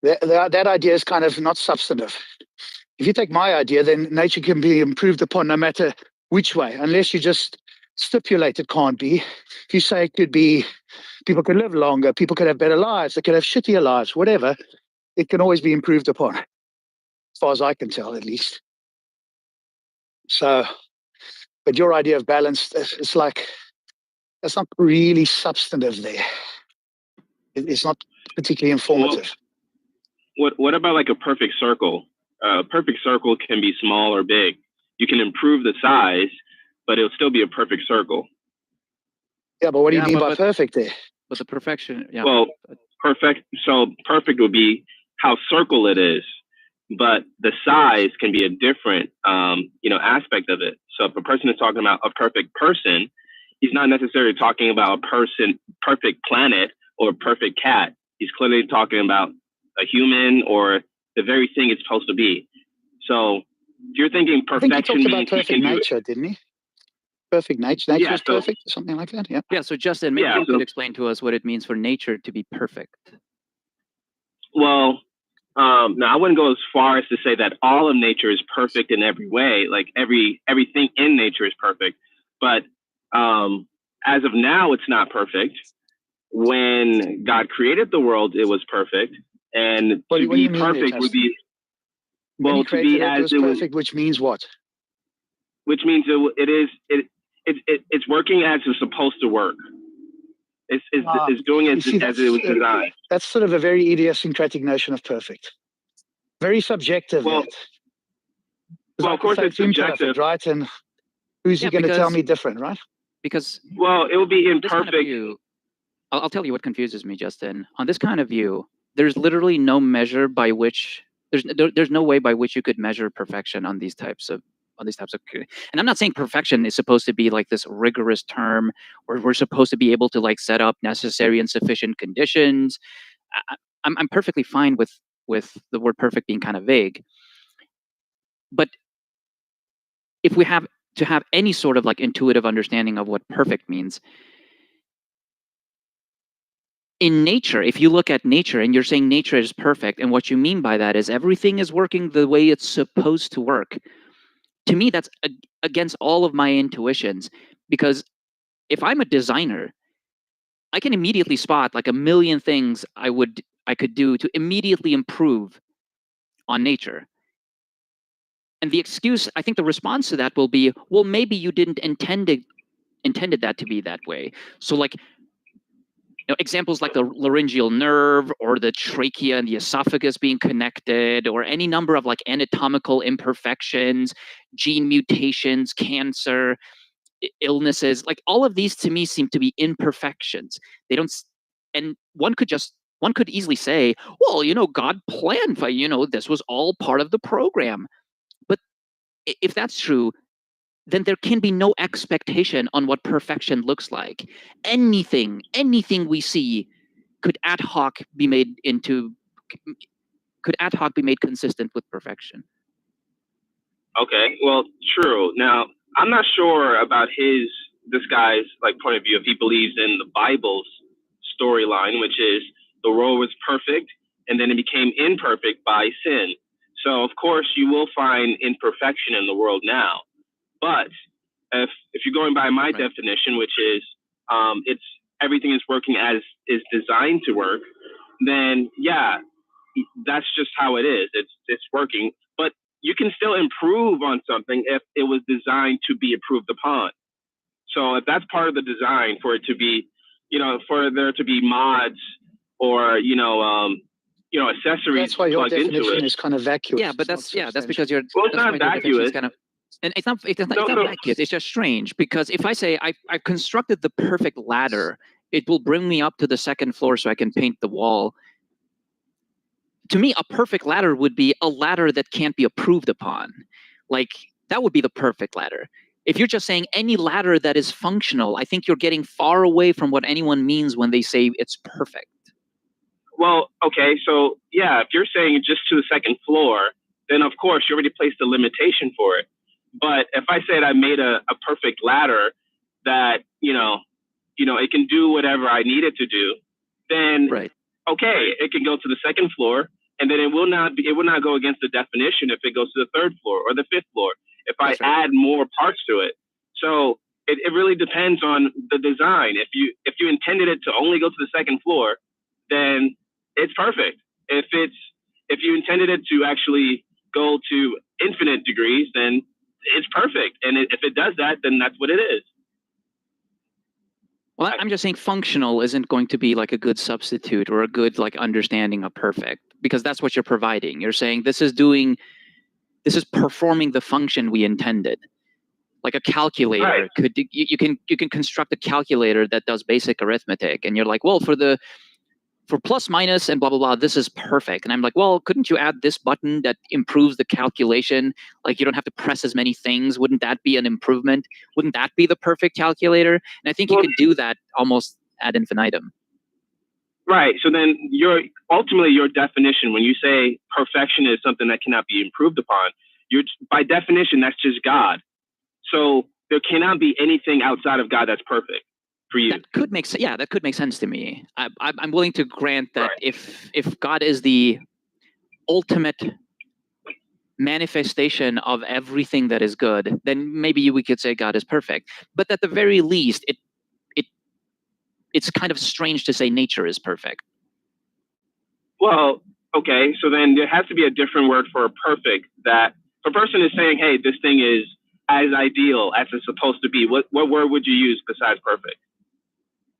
that idea is kind of not substantive. If you take my idea, then nature can be improved upon no matter which way, unless you just stipulate it can't be. If you say it could be, people could live longer, people could have better lives, they could have shittier lives, whatever, it can always be improved upon, as far as I can tell, at least. So, but your idea of balance, it's like, that's not really substantive there. It's not particularly informative. What about like a perfect circle? A perfect circle can be small or big. You can improve the size, but it'll still be a perfect circle. Yeah, but what do you mean by perfect there? But the perfection, yeah. Well, perfect. So perfect would be how circle it is, but the size can be a different, aspect of it. So if a person is talking about a perfect person, he's not necessarily talking about a perfect planet or a perfect cat. He's clearly talking about a human or the very thing it's supposed to be. So if you're thinking perfection, I think he talked about perfect nature, didn't he? Perfect nature. Nature is perfect, or something like that. Yeah. Yeah. So Justin, maybe you could explain to us what it means for nature to be perfect. Well, now I wouldn't go as far as to say that all of nature is perfect in every way. Like everything in nature is perfect, but as of now, it's not perfect. When God created the world, it was perfect, and to be perfect would be to be as it was perfect, which means what? Which means it's working as it's supposed to work. It's doing it as it was designed. That's sort of a very idiosyncratic notion of perfect. Very subjective. Well, of course it's subjective, perfect, right? And who's he going to tell me different, right? Because it will be imperfect. Kind of view, I'll tell you what confuses me, Justin. On this kind of view, there's literally no measure by which there's no way by which you could measure perfection on these types of. And I'm not saying perfection is supposed to be like this rigorous term, or we're supposed to be able to like set up necessary and sufficient conditions. I'm perfectly fine with the word perfect being kind of vague. But if we have to have any sort of like intuitive understanding of what perfect means, in nature, if you look at nature and you're saying nature is perfect, and what you mean by that is everything is working the way it's supposed to work. To me, that's against all of my intuitions, because if I'm a designer, I can immediately spot like a million things I could do to immediately improve on nature. And the excuse, I think the response to that will be, well, maybe you didn't intended that to be that way. So like, examples like the laryngeal nerve or the trachea and the esophagus being connected, or any number of like anatomical imperfections, gene mutations, cancer, illnesses, like all of these to me seem to be imperfections. They don't, and one could easily say, well, God planned for, this was all part of the program. But if that's true, then there can be no expectation on what perfection looks like. Anything we see could ad hoc be made into could ad hoc be made consistent with perfection? Okay, well, true. Now, I'm not sure about this guy's like point of view if he believes in the Bible's storyline, which is the world was perfect and then it became imperfect by sin. So of course you will find imperfection in the world now. But if you're going by my definition, which is it's everything is working as is designed to work, then yeah, that's just how it is. It's working. But you can still improve on something if it was designed to be improved upon. So if that's part of the design for it to be, for there to be mods or, accessories That's why your plugged into definition it. is kind of vacuous. Yeah, but that's because you're. Well, it's that's not why your definition is vacuous. kind of, and it's not vacuous. It's just strange because if I say I constructed the perfect ladder, it will bring me up to the second floor so I can paint the wall. To me, a perfect ladder would be a ladder that can't be improved upon. Like, that would be the perfect ladder. If you're just saying any ladder that is functional, I think you're getting far away from what anyone means when they say it's perfect. Well, okay, so yeah, if you're saying just to the second floor, then of course you already placed a limitation for it. But if I said I made a perfect ladder that, it can do whatever I need it to do, then okay, it can go to the second floor, and then it will not go against the definition if it goes to the third floor or the fifth floor if I add more parts to it. So it really depends on the design. If you intended it to only go to the second floor, then it's perfect. If you intended it to actually go to infinite degrees, then it's perfect. And if it does that, then that's what it is. Well, I'm just saying functional isn't going to be like a good substitute or a good like understanding of perfect, because that's what you're providing. You're saying this is performing the function we intended. Like a calculator could you can construct a calculator that does basic arithmetic, and you're like, well, for plus minus and blah blah blah, this is perfect. And I'm like, well, couldn't you add this button that improves the calculation? Like, you don't have to press as many things. Wouldn't that be an improvement? Wouldn't that be the perfect calculator? And I think you could do that almost ad infinitum. Right. So then ultimately your definition, when you say perfection is something that cannot be improved upon, by definition, that's just God. So there cannot be anything outside of God that's perfect for you. That could make sense to me. I'm willing to grant that if God is the ultimate manifestation of everything that is good, then maybe we could say God is perfect. But at the very least, it's kind of strange to say nature is perfect. Well, okay, so then there has to be a different word for perfect. That if a person is saying, hey, this thing is as ideal as it's supposed to be, what word would you use besides perfect?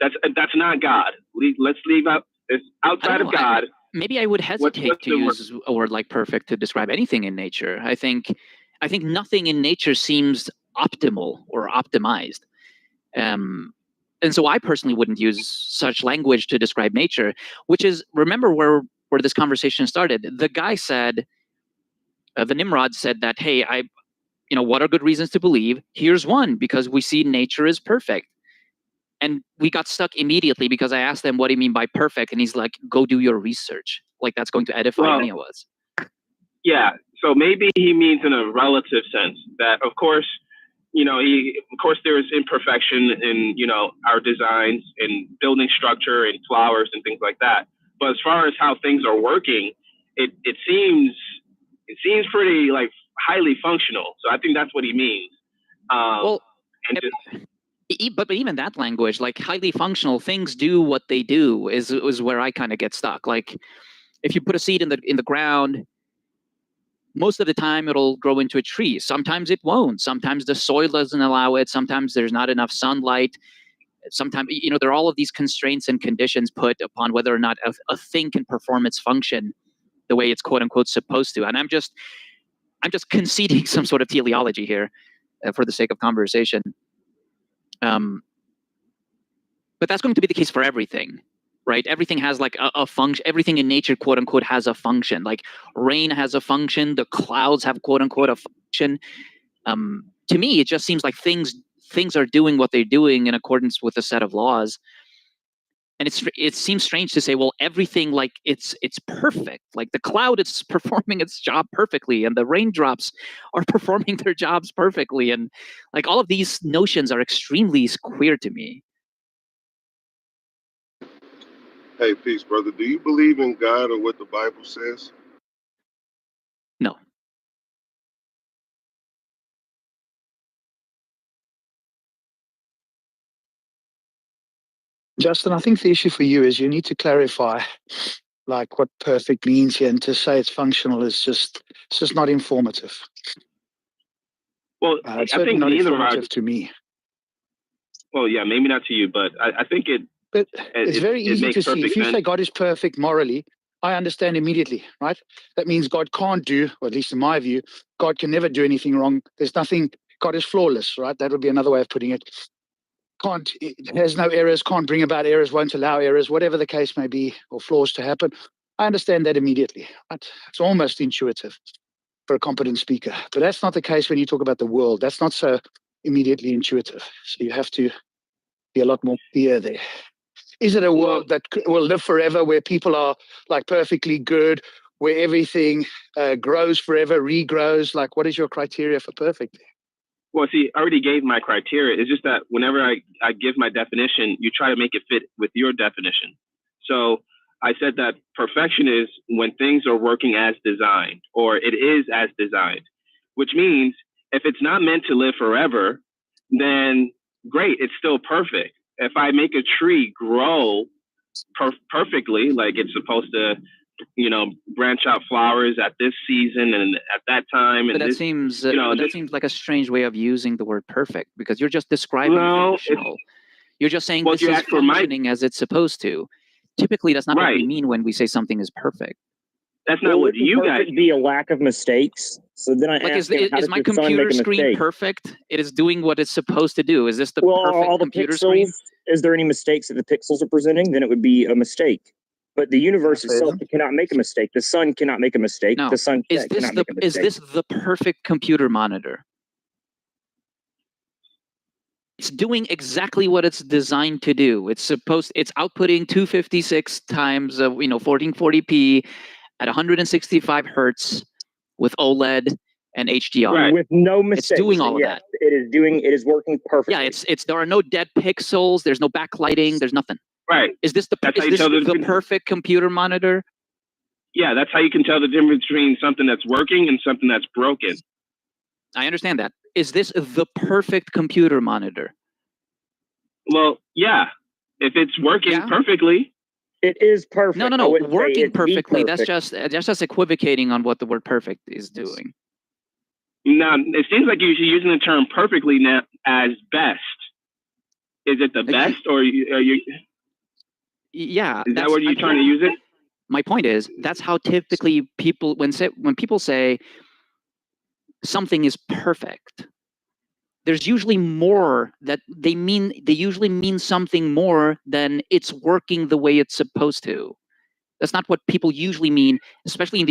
That's not God. Let's leave out it's outside of God. Maybe I would hesitate to use a word like perfect to describe anything in nature. I think nothing in nature seems optimal or optimized. And so I personally wouldn't use such language to describe nature, which is, remember where this conversation started. The guy said, the Nimrod said that, hey, what are good reasons to believe? Here's one, because we see nature is perfect. And we got stuck immediately because I asked them, what do you mean by perfect? And he's like, go do your research. Like, that's going to edify any of us. Yeah. So maybe he means in a relative sense that, of course, there is imperfection in, our designs and building structure and flowers and things like that. But as far as how things are working, it seems pretty like highly functional. So I think that's what he means. But even that language, like highly functional, things do what they do is where I kind of get stuck. Like, if you put a seed in the ground, most of the time it'll grow into a tree. Sometimes it won't. Sometimes the soil doesn't allow it. Sometimes there's not enough sunlight. Sometimes, there are all of these constraints and conditions put upon whether or not a thing can perform its function the way it's quote unquote supposed to. And I'm just conceding some sort of teleology here for the sake of conversation. But that's going to be the case for everything, right? Everything has like a function. Everything in nature, quote unquote, has a function. Like rain has a function. The clouds have, quote unquote, a function. To me, it just seems like things are doing what they're doing in accordance with a set of laws. And it seems strange to say, well, everything like it's perfect. Like the cloud is performing its job perfectly, and the raindrops are performing their jobs perfectly, and like all of these notions are extremely queer to me. Hey, peace, brother. Do you believe in God or what the Bible says? No. Justin, I think the issue for you is you need to clarify like what perfect means here, and to say it's functional is just not informative. Well, It's I certainly think not neither of our. informative to me. Well, yeah, maybe not to you, but I think it. But it's very easy makes to see. perfect If you sense. say God is perfect morally, I understand immediately, right? That means God can't do, or at least in my view, God can never do anything wrong. There's nothing, God is flawless, right? That would be another way of putting it. It has no errors, can't bring about errors, won't allow errors, whatever the case may be, or flaws to happen. I understand that immediately. Right? It's almost intuitive for a competent speaker. But that's not the case when you talk about the world. That's not so immediately intuitive. So you have to be a lot more clear there. Is it a world that will live forever, where people are like perfectly good, where everything grows forever, regrows? Like, what is your criteria for perfect? Well, see, I already gave my criteria. It's just that whenever I give my definition, you try to make it fit with your definition. So I said that perfection is when things are working as designed, or it is as designed, which means if it's not meant to live forever, then great, it's still perfect. If I make a tree grow perfectly, like it's supposed to, branch out flowers at this season and at that time, and But that seems that seems like a strange way of using the word perfect, because you're just describing functional. You're just saying this is functioning as it's supposed to. Typically, that's not what we mean when we say something is perfect. That's not what you guys be a lack of mistakes. So then I ask him, how is does my your son computer make a screen mistake? perfect? It is doing what it's supposed to do. Is this the perfect all the computer pixels, screen? Is there any mistakes that the pixels are presenting? Then it would be a mistake. But the universe itself cannot make a mistake. The sun cannot make a mistake. No. The sun Is this cannot make a mistake. Is this the perfect computer monitor? It's doing exactly what it's designed to do. It's outputting 256 times 1440p at 165 hertz with OLED and HDR. With no mistakes. It's doing all of that. It is working perfectly. Yeah, there are no dead pixels, there's no backlighting, there's nothing. Right. Is this the perfect computer monitor? Yeah, that's how you can tell the difference between something that's working and something that's broken. I understand that. Is this the perfect computer monitor? Well, yeah. If it's working perfectly. It is perfect. No. Working perfectly. That's just equivocating on what the word perfect is doing. Now, it seems like you're using the term perfectly now as best. Is it the best, or are you? Yeah. Is that what you're trying to use it? My point is, that's how typically people, when people say something is perfect, there's usually more that they mean. They usually mean something more than it's working the way it's supposed to. That's not what people usually mean, especially in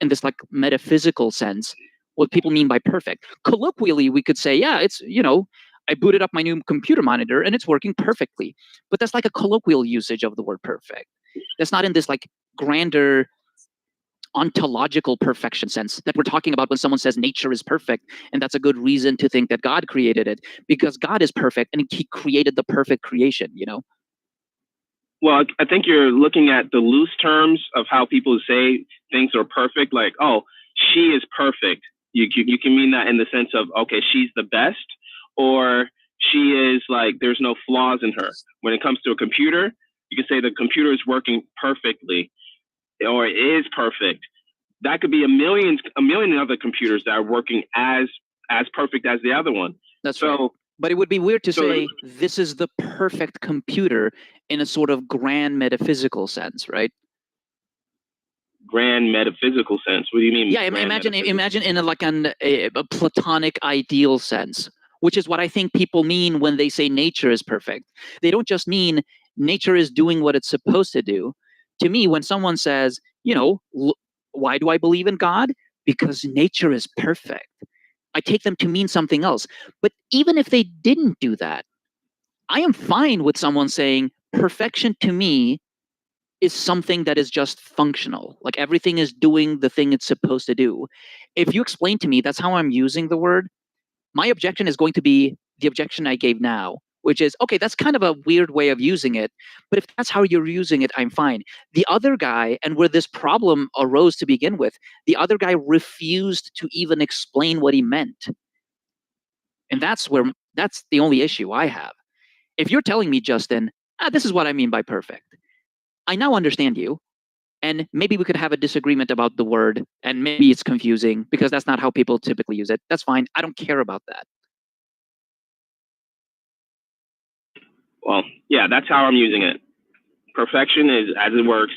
this metaphysical sense. What people mean by perfect. Colloquially, we could say, yeah, it's, I booted up my new computer monitor and it's working perfectly. But that's like a colloquial usage of the word perfect. That's not in this like grander ontological perfection sense that we're talking about when someone says nature is perfect, and that's a good reason to think that God created it, because God is perfect and he created the perfect creation, Well, I think you're looking at the loose terms of how people say things are perfect, like, oh, she is perfect. You can mean that in the sense of, okay, she's the best, or she is like, there's no flaws in her. When it comes to a computer, you can say the computer is working perfectly, or it is perfect. That could be a million other computers that are working as perfect as the other one. That's right. But it would be weird to say this is the perfect computer in a sort of grand metaphysical sense, right? Grand metaphysical sense. What do you mean? Yeah, imagine in a Platonic ideal sense, which is what I think people mean when they say nature is perfect. They don't just mean nature is doing what it's supposed to do. To me, when someone says, why do I believe in God? Because nature is perfect. I take them to mean something else. But even if they didn't do that, I am fine with someone saying, perfection to me is something that is just functional. Like everything is doing the thing it's supposed to do. If you explain to me that's how I'm using the word, my objection is going to be the objection I gave now, which is, okay, that's kind of a weird way of using it, but if that's how you're using it, I'm fine. The other guy, and where this problem arose to begin with, the other guy refused to even explain what he meant. And that's the only issue I have. If you're telling me, Justin, this is what I mean by perfect, I now understand you. And maybe we could have a disagreement about the word, and maybe it's confusing because that's not how people typically use it. That's fine. I don't care about that. Well, yeah, that's how I'm using it. Perfection is as it works,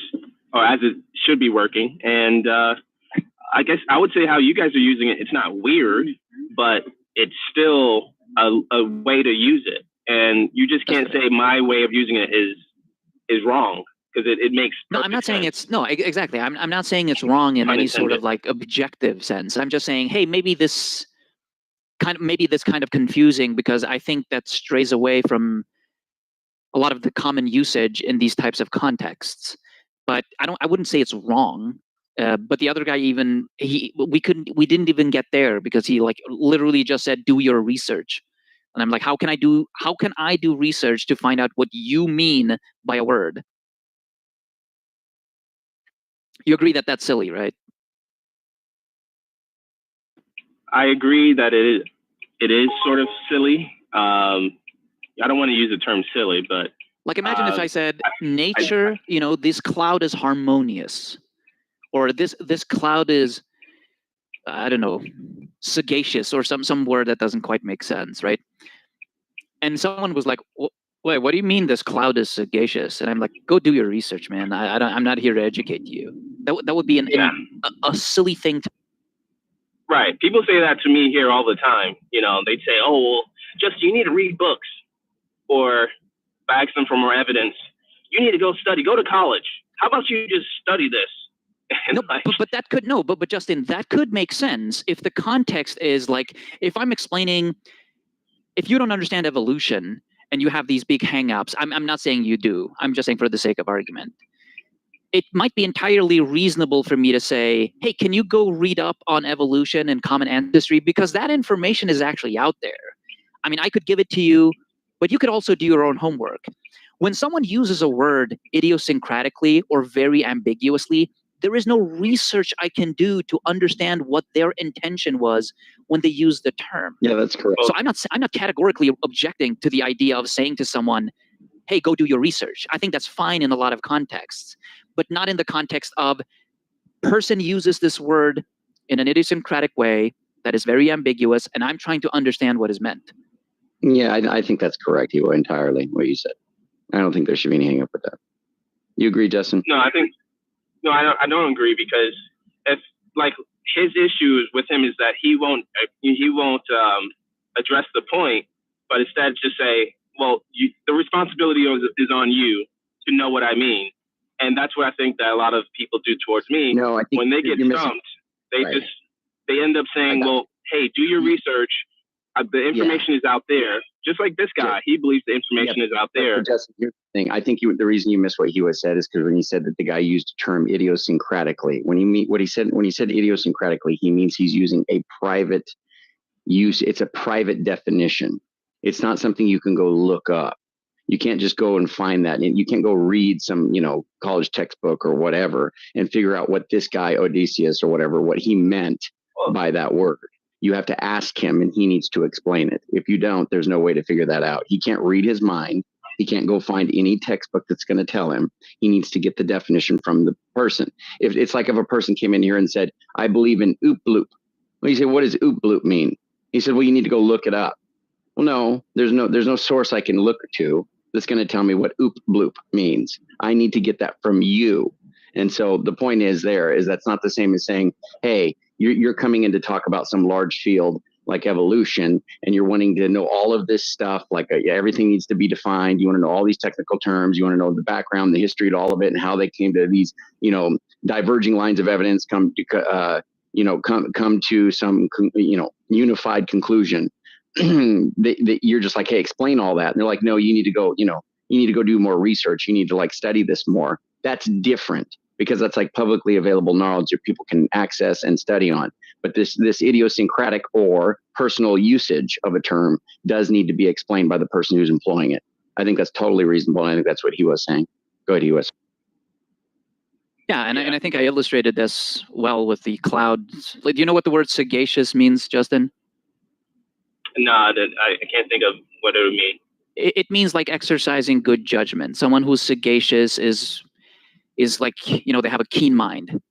or as it should be working. And I guess I would say how you guys are using it, it's not weird, but it's still a way to use it. And you just can't say my way of using it is wrong, because it makes no. I'm not saying sense. it's no exactly. I'm not saying it's wrong in any sort of like objective sense. I'm just saying, hey, maybe this kind of confusing, because I think that strays away from a lot of the common usage in these types of contexts. But I wouldn't say it's wrong. But the other guy, even we didn't even get there, because he like literally just said, do your research. And I'm like, how can I do research to find out what you mean by a word? You agree that that's silly, right? I agree that it is sort of silly. I don't want to use the term silly, but like imagine if I said nature, this cloud is harmonious, or this cloud is, I don't know, sagacious, or some word that doesn't quite make sense, right? And someone was like, wait, what do you mean this cloud is sagacious? And I'm like, go do your research, man. I'm not here to educate you. That would be a silly thing to. Right. People say that to me here all the time. They'd say, oh, well, just you need to read books. Or if I ask them for more evidence, you need to go study, go to college. How about you just study this? No, but that could but Justin, that could make sense if the context is like, if I'm explaining, if you don't understand evolution and you have these big hang-ups, I'm not saying you do. I'm just saying for the sake of argument. It might be entirely reasonable for me to say, hey, can you go read up on evolution and common ancestry? Because that information is actually out there. I mean, I could give it to you, but you could also do your own homework. When someone uses a word idiosyncratically or very ambiguously, there is no research I can do to understand what their intention was when they use the term. Yeah, that's correct. So I'm not categorically objecting to the idea of saying to someone, hey, go do your research. I think that's fine in a lot of contexts, but not in the context of person uses this word in an idiosyncratic way that is very ambiguous, and I'm trying to understand what is meant. Yeah, I think that's correct, Ewa, entirely, what you said. I don't think there should be any hang up with that. You agree, Justin? No, I don't agree, because if like his issues with him is that he won't address the point, but instead just say, well, the responsibility is on you to know what I mean. And that's what I think that a lot of people do towards me. No, I think when they get stumped, they end up saying, well, hey, do your research. The information is out there. Just like this guy, he believes the information is out there. But Justin, here's the thing. I think the reason you missed what he said is because when he said that the guy used the term idiosyncratically, when he said idiosyncratically, he means he's using a private use. It's a private definition. It's not something you can go look up. You can't just go and find that. And you can't go read some, college textbook or whatever and figure out what this guy, Odysseus or whatever, what he meant by that word. You have to ask him, and he needs to explain it. If you don't, there's no way to figure that out. He can't read his mind. He can't go find any textbook that's going to tell him. He needs to get the definition from the person. If it's like if a person came in here and said, I believe in oop bloop. Well, you say, what does oop bloop mean? He said, well, you need to go look it up. Well, no, there's no source I can look to that's going to tell me what oop bloop means. I need to get that from you. And so the point is that's not the same as saying, hey, you're coming in to talk about some large field like evolution, and you're wanting to know all of this stuff, like everything needs to be defined. You want to know all these technical terms. You want to know the background, the history to all of it, and how they came to these, diverging lines of evidence come to some, unified conclusion. You're just like, hey, explain all that. And they're like, no, you need to go, you need to go do more research. You need to like study this more. That's different because that's like publicly available knowledge that people can access and study on. But this idiosyncratic or personal usage of a term does need to be explained by the person who's employing it. I think that's totally reasonable. I think that's what he was saying. Go ahead, he was. Yeah, and I think I illustrated this well with the clouds. Like, do you know what the word sagacious means, Justin? No, I can't think of what it would mean. It means like exercising good judgment. Someone who's sagacious is like, you know, they have a keen mind.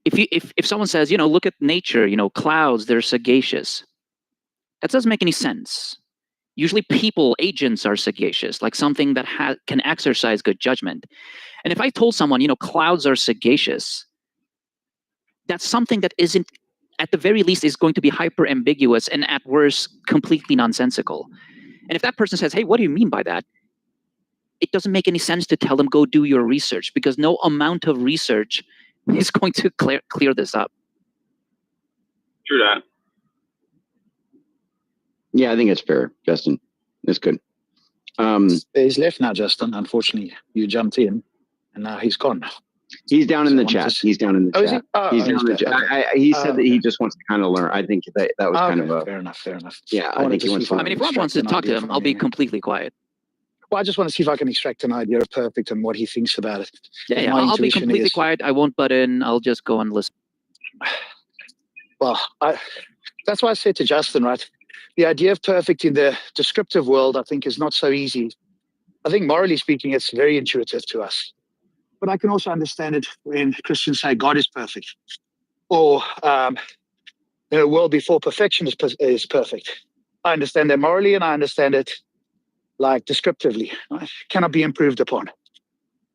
If someone says, you know, look at nature, you know, clouds, they're sagacious. That doesn't make any sense. Usually people, agents are sagacious, like something that can exercise good judgment. And if I told someone, you know, clouds are sagacious, that's something that isn't, at the very least, is going to be hyper ambiguous and at worst, completely nonsensical. And if that person says, hey, what do you mean by that? It doesn't make any sense to tell them, go do your research, because no amount of research is going to clear this up. True that. Yeah, I think it's fair, Justin. It's good. He's left now, Justin. Unfortunately, you jumped in, and now he's gone. He's down in the chat. He's down in the chat. He's down in the chat. Okay. He said that he just wants to kind of learn. I think that was kind of a... Fair enough. Yeah, I think he wants to... I mean, if Rob wants to talk to him, I'll be completely quiet. Well, I just want to see if I can extract an idea of perfect and what he thinks about it. Yeah, I'll be completely quiet. I won't butt in. I'll just go and listen. Well, that's why I said to Justin, right? The idea of perfect in the descriptive world, I think, is not so easy. I think morally speaking, it's very intuitive to us. But I can also understand it when Christians say God is perfect, or in a world before perfection is perfect. I understand that morally, and I understand it like descriptively. Right? Cannot be improved upon,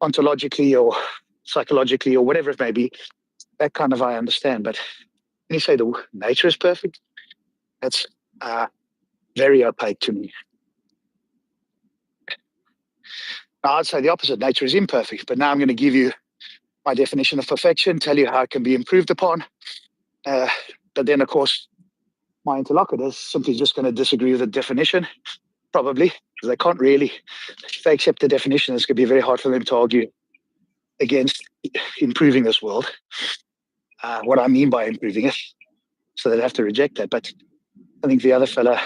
ontologically or psychologically or whatever it may be. That kind of I understand. But when you say the nature is perfect, that's very opaque to me. Now, I'd say the opposite. Nature is imperfect. But now I'm going to give you my definition of perfection, tell you how it can be improved upon. But then, of course, my interlocutor is simply just going to disagree with the definition, probably, because they can't really. If they accept the definition, it's going to be very hard for them to argue against improving this world. What I mean by improving it. So they'd have to reject that. But I think the other fella,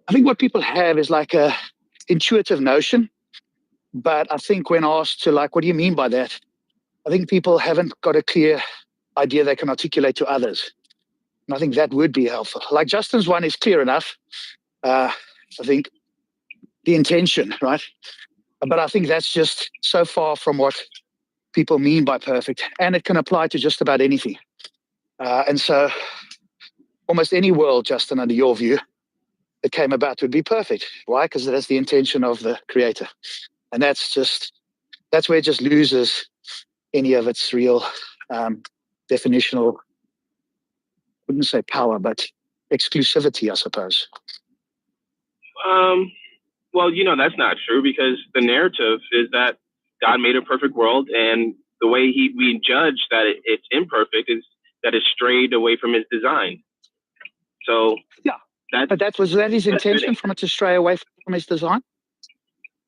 I think what people have is like a intuitive notion. But I think when asked to like, what do you mean by that? I think people haven't got a clear idea they can articulate to others. And I think that would be helpful. Like Justin's one is clear enough. I think the intention, right? But I think that's just so far from what people mean by perfect. And it can apply to just about anything. And so almost any world, Justin, under your view, that came about would be perfect. Why? Because that's the intention of the creator. And that's where it just loses any of its real definitional, I wouldn't say power, but exclusivity, I suppose. Well, you know, that's not true, because the narrative is that God made a perfect world, and the way we judge that it's imperfect is that it's strayed away from his design. So yeah, but was that his intention, from it to stray away from his design?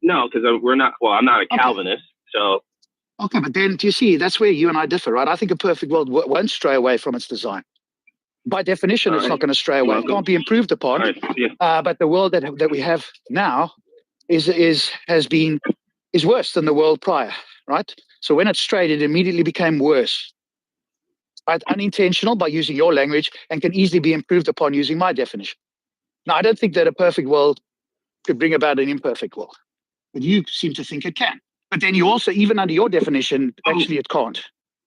No, because I'm not a Calvinist, so. Okay, but then, do you see, that's where you and I differ, right? I think a perfect world won't stray away from its design. By definition, it's not going to stray away. It can't be improved upon. Right. Yeah. But the world that we have now is worse than the world prior, right? So when it strayed, it immediately became worse. Right? Unintentional, by using your language, and can easily be improved upon using my definition. Now, I don't think that a perfect world could bring about an imperfect world. But you seem to think it can. But then you also, even under your definition, actually it can't,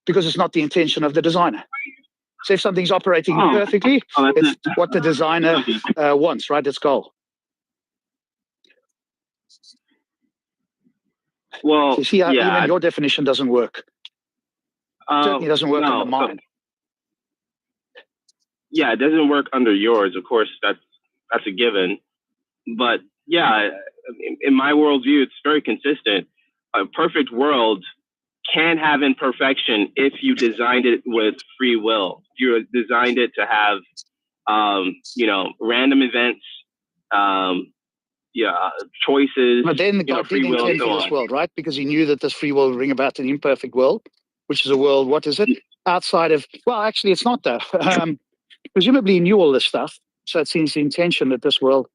because it's not the intention of the designer. So if something's operating perfectly, it's what the designer wants, right? Its goal. Well, you see how even your definition doesn't work. Certainly doesn't work under mine. Yeah, it doesn't work under yours. Of course, that's a given. But yeah, in my worldview, it's very consistent. A perfect world can have imperfection if you designed it with free will. If you designed it to have, random events, choices, But then God free did will, and intend so for this on. world, right? Because he knew that this free will would bring about an imperfect world, which is a world, what is it? Outside of, well, actually, it's not that. Presumably he knew all this stuff. So it seems the intention that this world,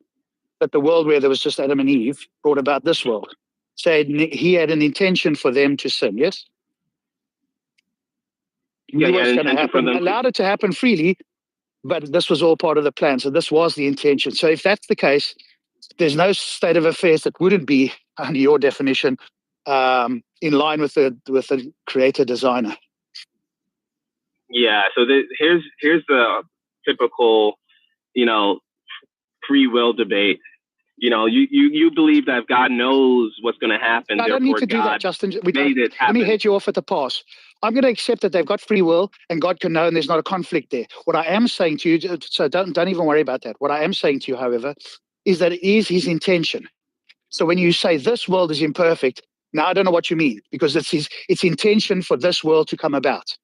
that the world where there was just Adam and Eve brought about this world. So he had an intention for them to sin, yes? He knew what's going to happen, allowed it to happen freely, but this was all part of the plan. So this was the intention. So if that's the case, there's no state of affairs that wouldn't be, under your definition, in line with the creator designer. Yeah. So here's the typical, free will debate. You believe that if God knows what's going to happen, I don't need to do that, Justin. Let me head you off at the pass. I'm going to accept that they've got free will and God can know, and there's not a conflict there. What I am saying to you, so don't even worry about that. What I am saying to you, however, is that it is his intention. So when you say this world is imperfect, now I don't know what you mean, because it's intention for this world to come about.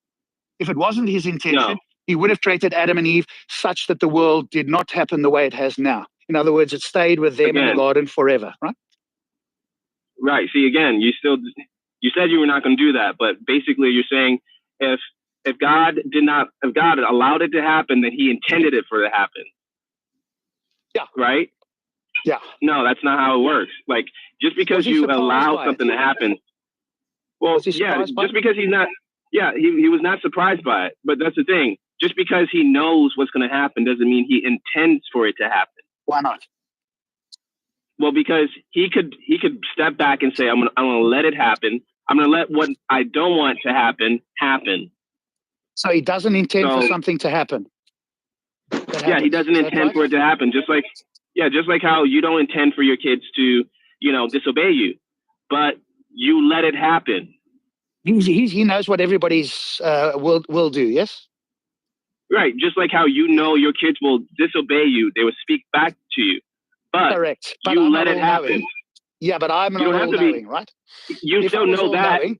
If it wasn't his intention, he would have created Adam and Eve such that the world did not happen the way it has now. In other words, it stayed with them in the garden forever, right? Right. See, again, you said you were not going to do that, but basically you're saying if God allowed it to happen, then he intended it for it to happen. Yeah. Right? Yeah. No, that's not how it works. Like, just because you allow something to happen. Well, yeah, just because he's not, he was not surprised by it. But that's the thing. Just because he knows what's going to happen doesn't mean he intends for it to happen. Why not? Well, because he could step back and say, I'm gonna let it happen. I'm gonna let what I don't want to happen. So he doesn't intend for something to happen. Yeah, he doesn't intend for it to happen. Just like how you don't intend for your kids to, disobey you, but you let it happen. He knows what everybody's will do. Yes. Right. Just like how your kids will disobey you, they will speak back to you. But correct. But you I'm let it happen. Knowing. Yeah, but I'm not all knowing, right? You still know that. Knowing,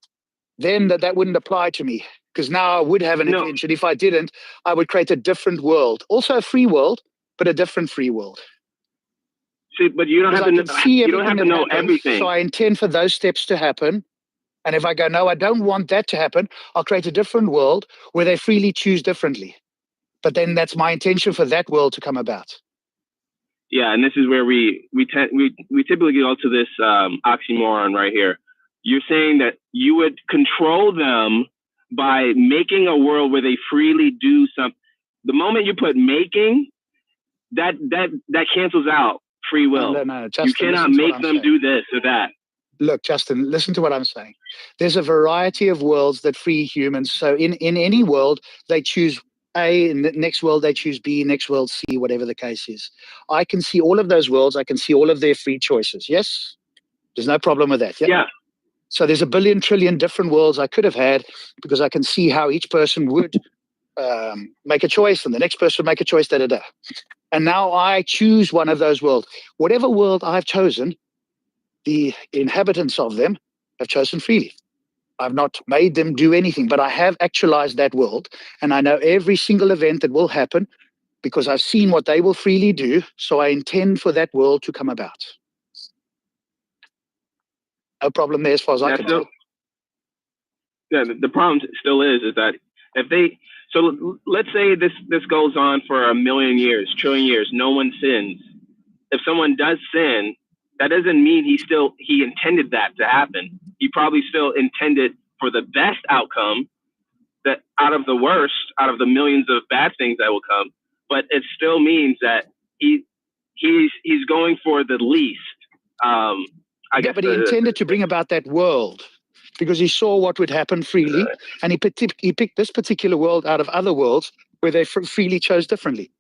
then that wouldn't apply to me, because now I would have an intention. If I didn't, I would create a different world, also a free world, but a different free world. See, but you don't have to. You don't have to know everything. So I intend for those steps to happen. And if I go, no, I don't want that to happen, I'll create a different world where they freely choose differently. But then that's my intention for that world to come about. Yeah, and this is where we typically go to this oxymoron right here. You're saying that you would control them by making a world where they freely do something. The moment you put making, that cancels out free will. No, Justin, you cannot make them do this or that. Look, Justin, listen to what I'm saying. There's a variety of worlds that free humans. So in any world, they choose A, in the next world they choose B, next world C, whatever the case is. I can see all of those worlds. I can see all of their free choices. Yes? There's no problem with that. Yeah. So there's a billion trillion different worlds I could have had, because I can see how each person would make a choice, and the next person would make a choice, And now I choose one of those worlds. Whatever world I've chosen, the inhabitants of them have chosen freely. I've not made them do anything, but I have actualized that world, and I know every single event that will happen because I've seen what they will freely do, so I intend for that world to come about. No problem there as far as I can tell. Yeah, the problem still is that if they, so let's say this goes on for 1 million years, trillion years, no one sins. If someone does sin, that doesn't mean he intended that to happen. He probably still intended for the best outcome, that out of the millions of bad things that will come. But it still means that he's going for the least. I guess. But he intended to bring about that world because he saw what would happen freely, and he picked this particular world out of other worlds where they freely chose differently.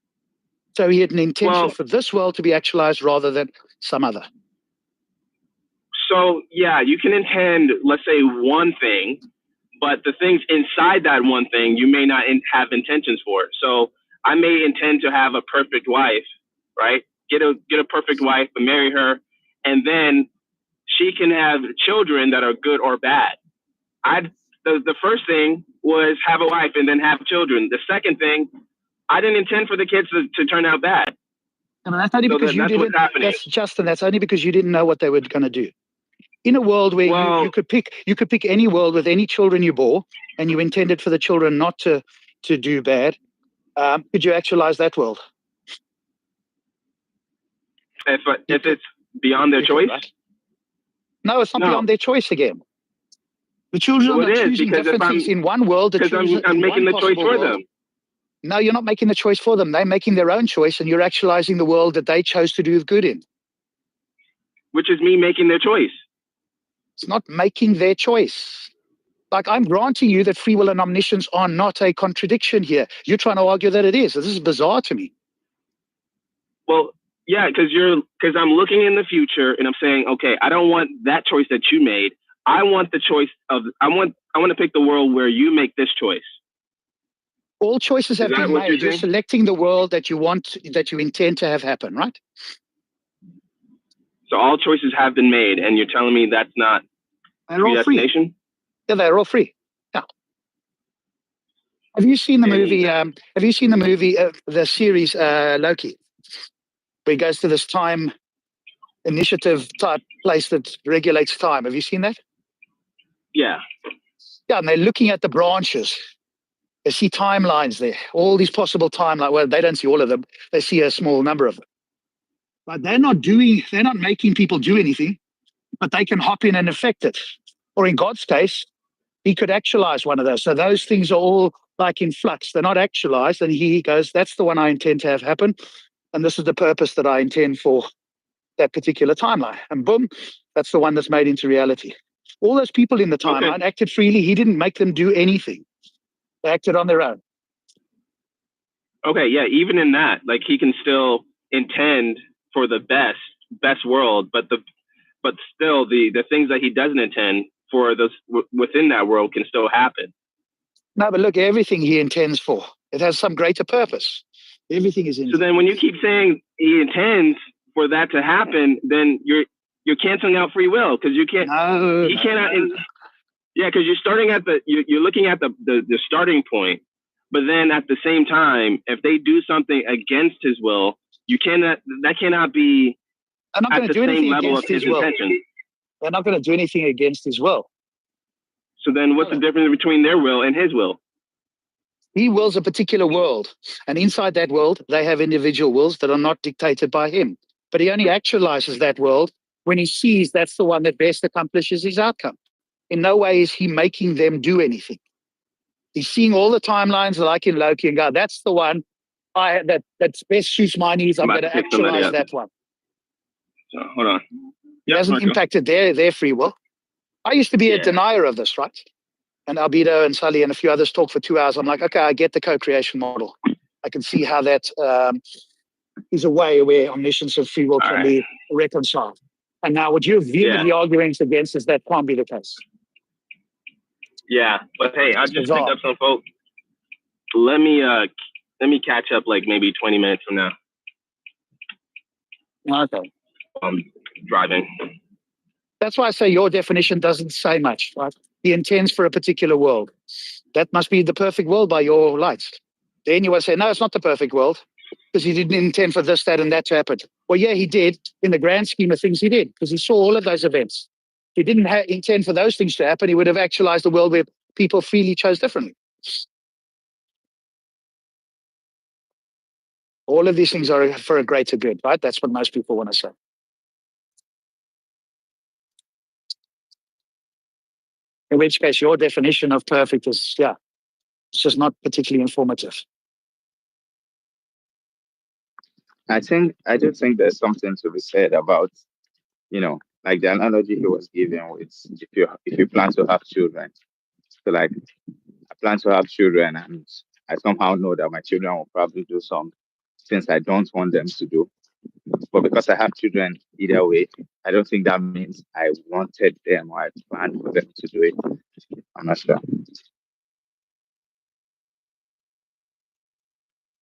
So he had an intention for this world to be actualized rather than some other. So, yeah, you can intend, let's say, one thing, but the things inside that one thing you may not have intentions for. So I may intend to have a perfect wife, right? Get a perfect wife, but marry her, and then she can have children that are good or bad. The first thing was have a wife and then have children. The second thing, I didn't intend for the kids to turn out bad. And that's only So because you that's what's didn't. happening. That's Justin. That's only because you didn't know what they were going to do. In a world where Well, you could pick any world with any children you bore, and you intended for the children not to do bad, could you actualize that world? if it's beyond their You could, choice, right? No, it's not no. beyond their choice again. The children Well, are it is, choosing because if different things. In one world, because I'm making the choice for them. No, you're not making the choice for them. They're making their own choice, and you're actualizing the world that they chose to do good in. Which is me making their choice. It's not making their choice. Like, I'm granting you that free will and omniscience are not a contradiction here. You're trying to argue that it is. This is bizarre to me. Well, yeah, because I'm looking in the future and I'm saying, okay, I don't want that choice that you made. I want the choice of I want to pick the world where you make this choice. All choices have been made. You're saying? selecting the world that you intend to have happen, right? So all choices have been made, and you're telling me that's not predestination? Free. Yeah, they're all free. Yeah. Have you seen the movie? The series Loki, where he goes to this time initiative type place that regulates time? Have you seen that? Yeah. Yeah, and they're looking at the branches. They see timelines there, all these possible timelines. Well, they don't see all of them. They see a small number of them. But they're not making people do anything, but they can hop in and affect it. Or in God's case, he could actualize one of those. So those things are all like in flux. They're not actualized. And he goes, that's the one I intend to have happen. And this is the purpose that I intend for that particular timeline. And boom, that's the one that's made into reality. All those people in the timeline acted freely. He didn't make them do anything. They acted on their own. Okay, yeah, even in that, like, he can still intend for the best world, but still the things that he doesn't intend for those within that world can still happen. No, but look, everything he intends for, it has some greater purpose. Everything is in. So then when you keep saying he intends for that to happen, then you're canceling out free will, because you can't. No, he cannot. Yeah, because you're starting at you're looking at the starting point, but then at the same time, if they do something against his will, that cannot be I'm not at going the to do same anything level against of his his will. intention. They're not going to do anything against his will. So then what's the difference between their will and his will? He wills a particular world, and inside that world, they have individual wills that are not dictated by him. But he only actualizes that world when he sees that's the one that best accomplishes his outcome. In no way is he making them do anything. He's seeing all the timelines like in Loki and go, that's the one that best suits my needs. I'm going to actualize that one. So, hold on. It hasn't impacted their free will. I used to be a denier of this, right? And Albedo and Sully and a few others talk for 2 hours. I'm like, okay, I get the co-creation model. I can see how that is a way where omniscience and free will can be reconciled. And now what you're vehemently arguing against is that can't be the case. Yeah, but hey, I just picked up some folks. Let me catch up like maybe 20 minutes from now. Okay. I'm driving. That's why I say your definition doesn't say much, right? He intends for a particular world. That must be the perfect world by your lights. Then you will say, no, it's not the perfect world because he didn't intend for this, that, and that to happen. Well, yeah, he did. In the grand scheme of things, he did, because he saw all of those events. If he didn't intend for those things to happen, he would have actualized the world where people freely chose differently. All of these things are for a greater good, right? That's what most people want to say. In which case, your definition of perfect is, it's just not particularly informative. I do think there's something to be said about, like the analogy he was giving with if you plan to have children. So like, I plan to have children, and I somehow know that my children will probably do some things I don't want them to do. But because I have children either way, I don't think that means I wanted them or I planned for them to do it. I'm not sure.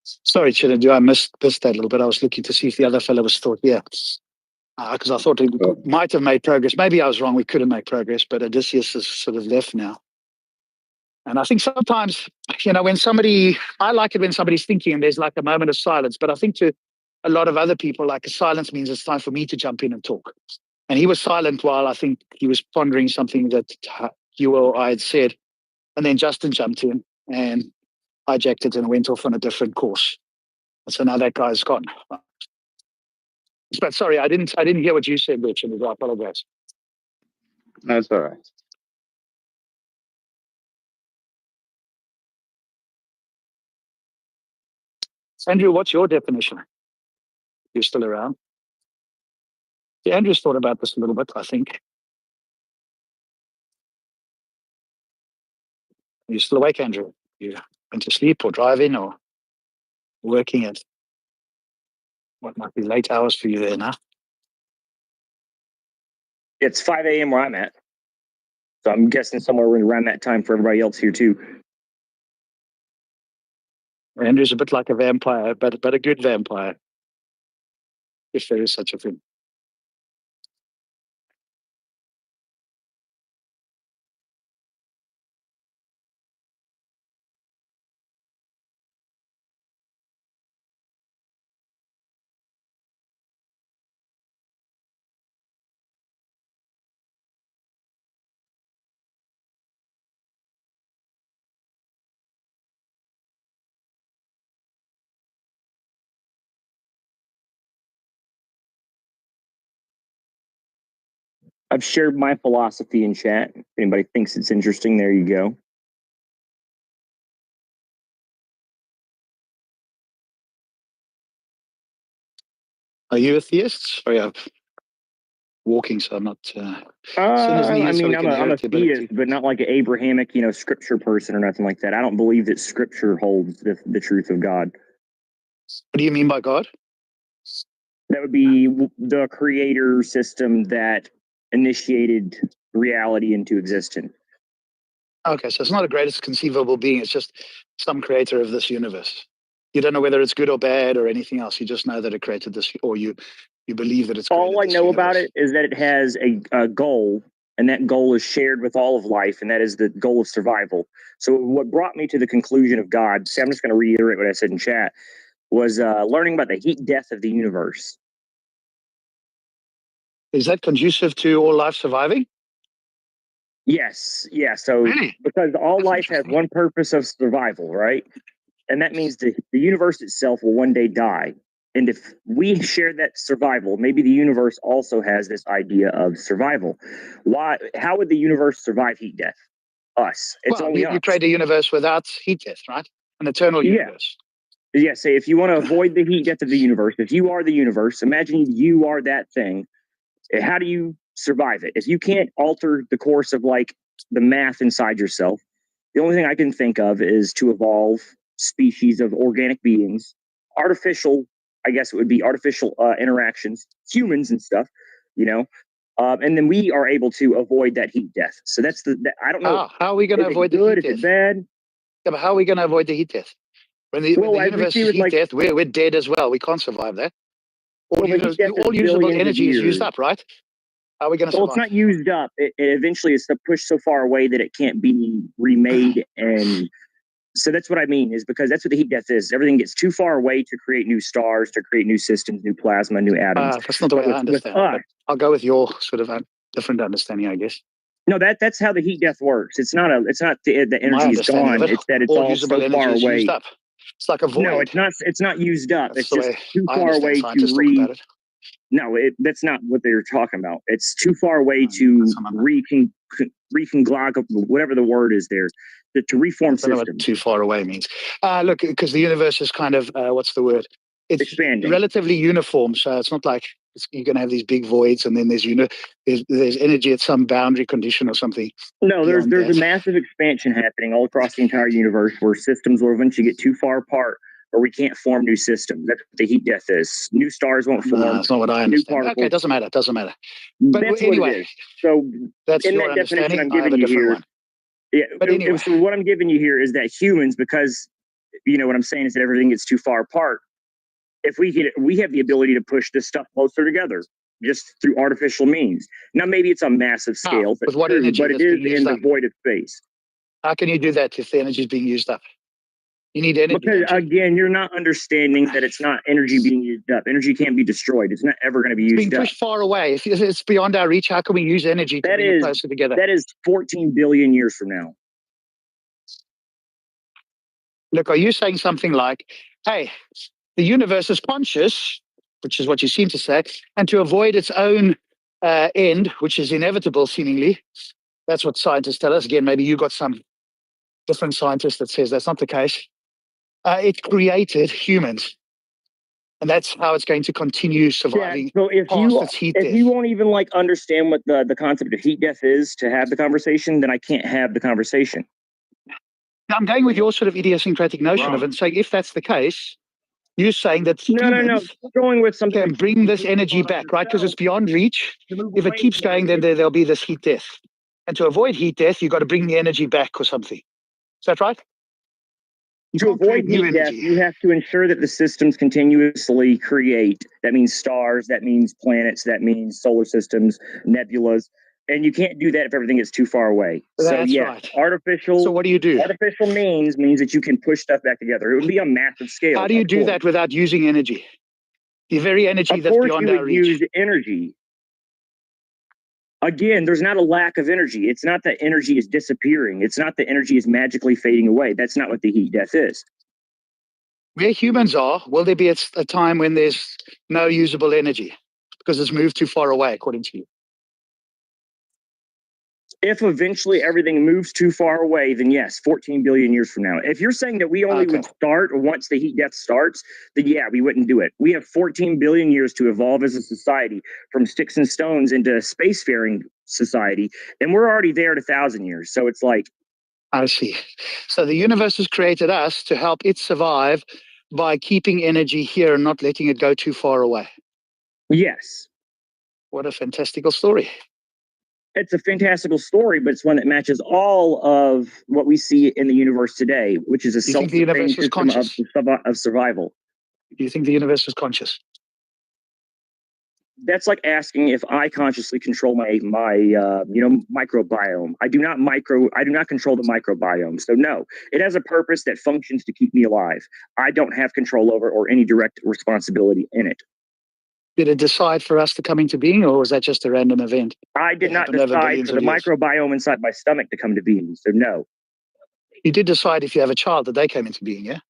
Sorry, Chinadu, I missed that a little bit. I was looking to see if the other fellow was still here. Because I thought we might have made progress. Maybe I was wrong. We couldn't make progress, but Odysseus has sort of left now. And I think sometimes, when I like it when somebody's thinking and there's like a moment of silence, but I think to a lot of other people, like silence means it's time for me to jump in and talk. And he was silent while I think he was pondering something that you or I had said. And then Justin jumped in and hijacked it and went off on a different course. And so now that guy's gone. But sorry, I didn't hear what you said, Richard. I apologize. That's all right. Andrew, what's your definition? You're still around? Yeah, Andrew's thought about this a little bit, I think. Are you still awake, Andrew? You went to sleep or driving or working at what might be late hours for you there now? It's 5 a.m. where I'm at. So I'm guessing somewhere around that time for everybody else here too. Andrew's a bit like a vampire, but a good vampire, if there is such a thing. I've shared my philosophy in chat. If anybody thinks it's interesting, there you go. Are you a theist? Sorry, I'm walking, so I'm not. I mean, I'm a theist, but not like an Abrahamic, scripture person or nothing like that. I don't believe that scripture holds the truth of God. What do you mean by God? That would be the creator system that initiated reality into existence. Okay, so it's not a greatest conceivable being. It's just some creator of this universe. You don't know whether it's good or bad or anything else. You just know that it created this, or you believe that it's created all I know universe. about it is that it has a goal, and that goal is shared with all of life, and that is the goal of survival. So what brought me to the conclusion of God, see, I'm just going to reiterate what I said in chat, was learning about the heat death of the universe. Is that conducive to all life surviving? Yes. Yeah. So really? Because all life has one purpose of survival, right? And that means the universe itself will one day die. And if we share that survival, maybe the universe also has this idea of survival. Why? How would the universe survive heat death? Us. It's only us. You create a universe without heat death, right? An eternal universe. Yeah. Say if you want to avoid the heat death of the universe, if you are the universe, imagine you are that thing. How do you survive it? If you can't alter the course of like the math inside yourself, the only thing I can think of is to evolve species of organic beings, artificial, I guess it would be artificial interactions, humans and stuff, and then we are able to avoid that heat death. So that's I don't know. How are we going to avoid the heat death? Is it bad? Yeah, but how are we going to avoid the heat death? When the universe is heat death, we're dead as well. We can't survive that. All usable energy is used up, right? How are we going to survive? Well, it's not used up. It eventually it's pushed so far away that it can't be remade. And so that's what I mean, is because that's what the heat death is. Everything gets too far away to create new stars, to create new systems, new plasma, new atoms. That's not the way I understand it. I'll go with your sort of different understanding, I guess. No, that's how the heat death works. It's not the energy is gone. It's that it's all so far away. It's like a void. No, it's not. It's not used up. That's it's just too far away to No, that's not what they're talking about. It's too far away to reconglog, whatever the word is there, to reform systems. What too far away means. Look, because the universe is kind of, what's the word? It's expanding. Relatively uniform. So it's not like you're going to have these big voids and then there's energy at some boundary condition or something. No, there's a massive expansion happening all across the entire universe where systems will eventually get too far apart or we can't form new systems. That's what the heat death is. New stars won't form. No, that's not what I understand. Okay, it doesn't matter. It doesn't matter. But that's anyway, so that's in your that definition I'm I have giving a you different here. one. Yeah, but anyway. So what I'm giving you here is that humans, because what I'm saying is that everything gets too far apart. If we have the ability to push this stuff closer together just through artificial means. Now maybe it's on massive scale, with what energy but it is in the void of space. How can you do that if the energy is being used up? You need energy. Because again, you're not understanding that it's not energy being used up. Energy can't be destroyed. It's not ever going to be It's used being up. pushed far away. If it's beyond our reach, how can we use energy to bring it closer together? That is 14 billion years from now. Look, are you saying something like, hey, the universe is conscious, which is what you seem to say, and to avoid its own end, which is inevitable seemingly, that's what scientists tell us. Again, maybe you got some different scientist that says that's not the case. It created humans. And that's how it's going to continue surviving. Yeah, so if you won't even like understand what the concept of heat death is to have the conversation, then I can't have the conversation. I'm going with your sort of idiosyncratic notion of it and saying if that's the case, you're saying that humans going with something can bring this energy back, right? Because it's beyond reach. If it keeps going, then there'll be this heat death. And to avoid heat death, you've got to bring the energy back or something. Is that right? To avoid heat death, you have to ensure that the systems continuously create. That means stars, that means planets, that means solar systems, nebulas. And you can't do that if everything is too far away. That's right. Artificial. So what do you do? Artificial means that you can push stuff back together. It would be a massive scale. How do you do that without using energy? The very energy that's beyond our reach. Use energy. Again, there's not a lack of energy. It's not that energy is disappearing. It's not that energy is magically fading away. That's not what the heat death is. Where humans are, will there be a time when there's no usable energy because it's moved too far away, according to you? If eventually everything moves too far away, then yes, 14 billion years from now. If you're saying that we only would start once the heat death starts, then yeah, we wouldn't do it. We have 14 billion years to evolve as a society from sticks and stones into a spacefaring society, and we're already there at 1,000 years. So it's like, I see. So the universe has created us to help it survive by keeping energy here and not letting it go too far away. Yes. What a fantastical story. It's a fantastical story, but it's one that matches all of what we see in the universe today, which is a self-sustaining system of survival. Do you think the universe is conscious? That's like asking if I consciously control my microbiome. I do not control the microbiome. So no, it has a purpose that functions to keep me alive. I don't have control over or any direct responsibility in it. Did it decide for us to come into being, or was that just a random event? I did not decide for the microbiome inside my stomach to come to being. So no. You did decide if you have a child that they came into being, yeah?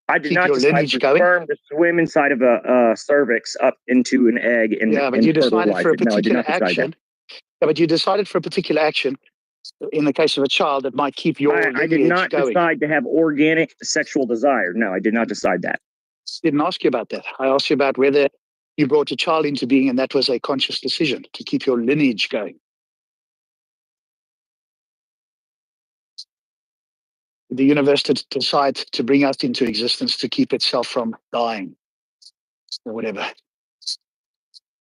I did not decide for sperm to swim inside of a cervix up into an egg. But you decided for a particular action. Yeah, but you decided for a particular action in the case of a child that might keep your lineage going. I did not decide to have organic sexual desire. No, I did not decide that. Didn't ask you about that. I asked you about whether you brought a child into being and that was a conscious decision to keep your lineage going. The universe decide to bring us into existence to keep itself from dying or whatever.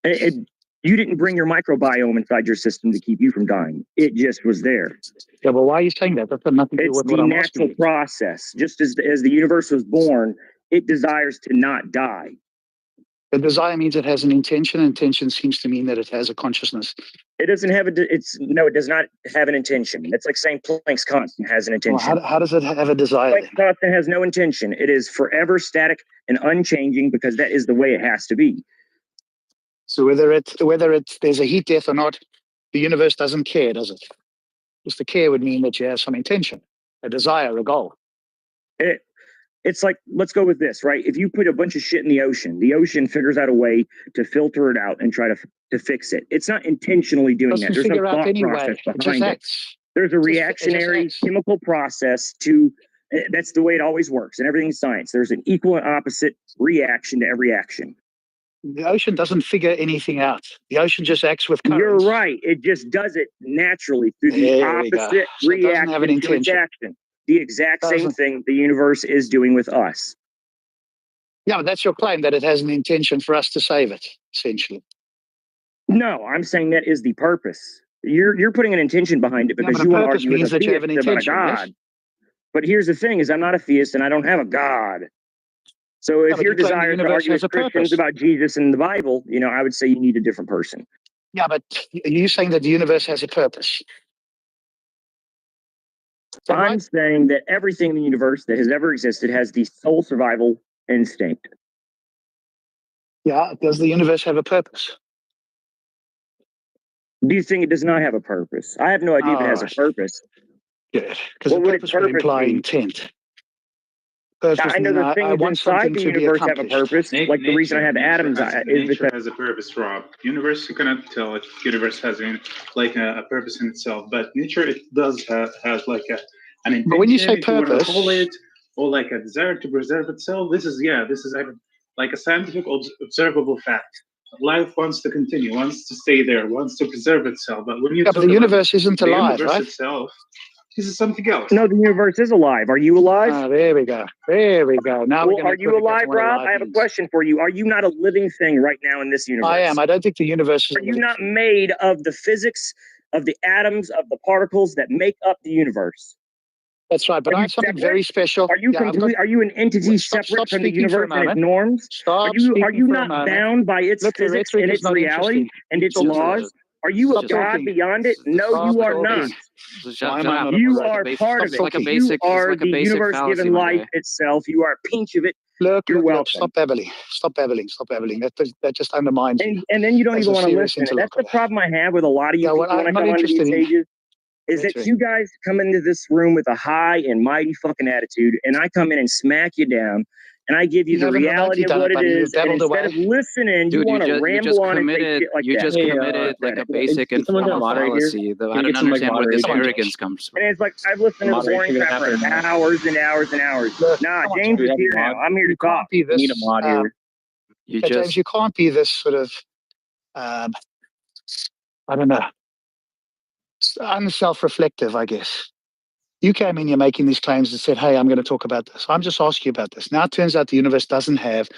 You didn't bring your microbiome inside your system to keep you from dying. It just was there. Yeah, but why are you saying that? That's nothing to do with what I'm asking. It's the natural process. Just as the universe was born, it desires to not die. The desire means it has an intention. Intention seems to mean that it has a consciousness. It doesn't have it does not have an intention. It's like saying Planck's constant has an intention. Well, how does it have a desire? Planck's constant has no intention. It is forever static and unchanging because that is the way it has to be. So whether there's a heat death or not, the universe doesn't care, does it? Just the care would mean that you have some intention, a desire, a goal. It's like, let's go with this, right? If you put a bunch of shit in the ocean figures out a way to filter it out and try to fix it. It's not intentionally doing that. There's no thought process behind it. There's a reactionary chemical process that's the way it always works. And everything's science. There's an equal and opposite reaction to every action. The ocean doesn't figure anything out. The ocean just acts with currents. You're right. It just does it naturally through the opposite reaction to its action. The exact same thing the universe is doing with us. Yeah, but that's your claim, that it has an intention for us to save it, essentially. No, I'm saying that is the purpose. You're putting an intention behind it because you want to argue with a theist about a God. Yes? But here's the thing: is I'm not a theist and I don't have a God. So if your desire to argue with Christians about Jesus and the Bible, I would say you need a different person. Yeah, but are you saying that the universe has a purpose? I'm saying that everything in the universe that has ever existed has the soul survival instinct. Yeah. Does the universe have a purpose? Do you think it does not have a purpose? I have no idea if it has a purpose. Good. Because What the would its purpose would purpose imply be? intent. Purpose I know means the I things want inside something the to be universe have a accomplished. purpose. Like the reason I have atoms is nature because has a purpose, Rob. Universe, you cannot tell if universe has a purpose in itself, but nature it does has like an intention. But when you say if you want to purpose, call it, or like a desire to preserve itself. This is like a scientific observable fact. Life wants to continue, wants to stay there, wants to preserve itself. But when you yeah, talk but the about universe isn't the alive, universe right? itself, this is something else. no, the universe is alive. Are you alive? Ah, there we go. There we go. Now well, are you alive, Rob? I have a question for you. Are you not a living thing right now in this universe? I am. I don't think the universe is. Are you not made of the physics of the atoms of the particles that make up the universe? That's right, but I have something very special. Are you complete? Are you an entity Stop separate from the speaking for a universe and its moment. norms? Stop Are you speaking for a not moment. bound by its Look, the physics rhetoric and is its not reality interesting. and its Stop laws? Are you a Stop god talking. beyond it? No, Stop you are not. talking. Shut Why am I up. not a You moderator? are part of It's like a it. basic. You It's are like a the basic universe fallacy, given my life guy. itself. You are a pinch of it. Look, You're welcome. stop babbling. Stop babbling. Stop babbling. That just undermines you. And then you don't as even a want to serious listen. That's the interlocutor. problem I have with a lot of you No, people when I I'm not come onto these interested in stages. Is that rhetoric. you guys come into this room with a high and mighty fucking attitude, and I come in and smack you down, and I give you the haven't reality remotely of done what it, it buddy. You've is, and babbled instead away. of listening, you Dude, want to you ramble just on and say committed. shit like You that. just committed like a basic and formal fallacy. Though I don't understand where this arrogance comes from. And it's like I've listened to the boring crap for hours and hours and hours. Nah, James is here now. I'm here to talk. Be this, Need a mod here. James, you can't be this sort of, I don't know, unself-reflective, I guess. You came in, you're making these claims and said, hey, I'm going to talk about this. I'm just asking you about this. Now it turns out the universe doesn't have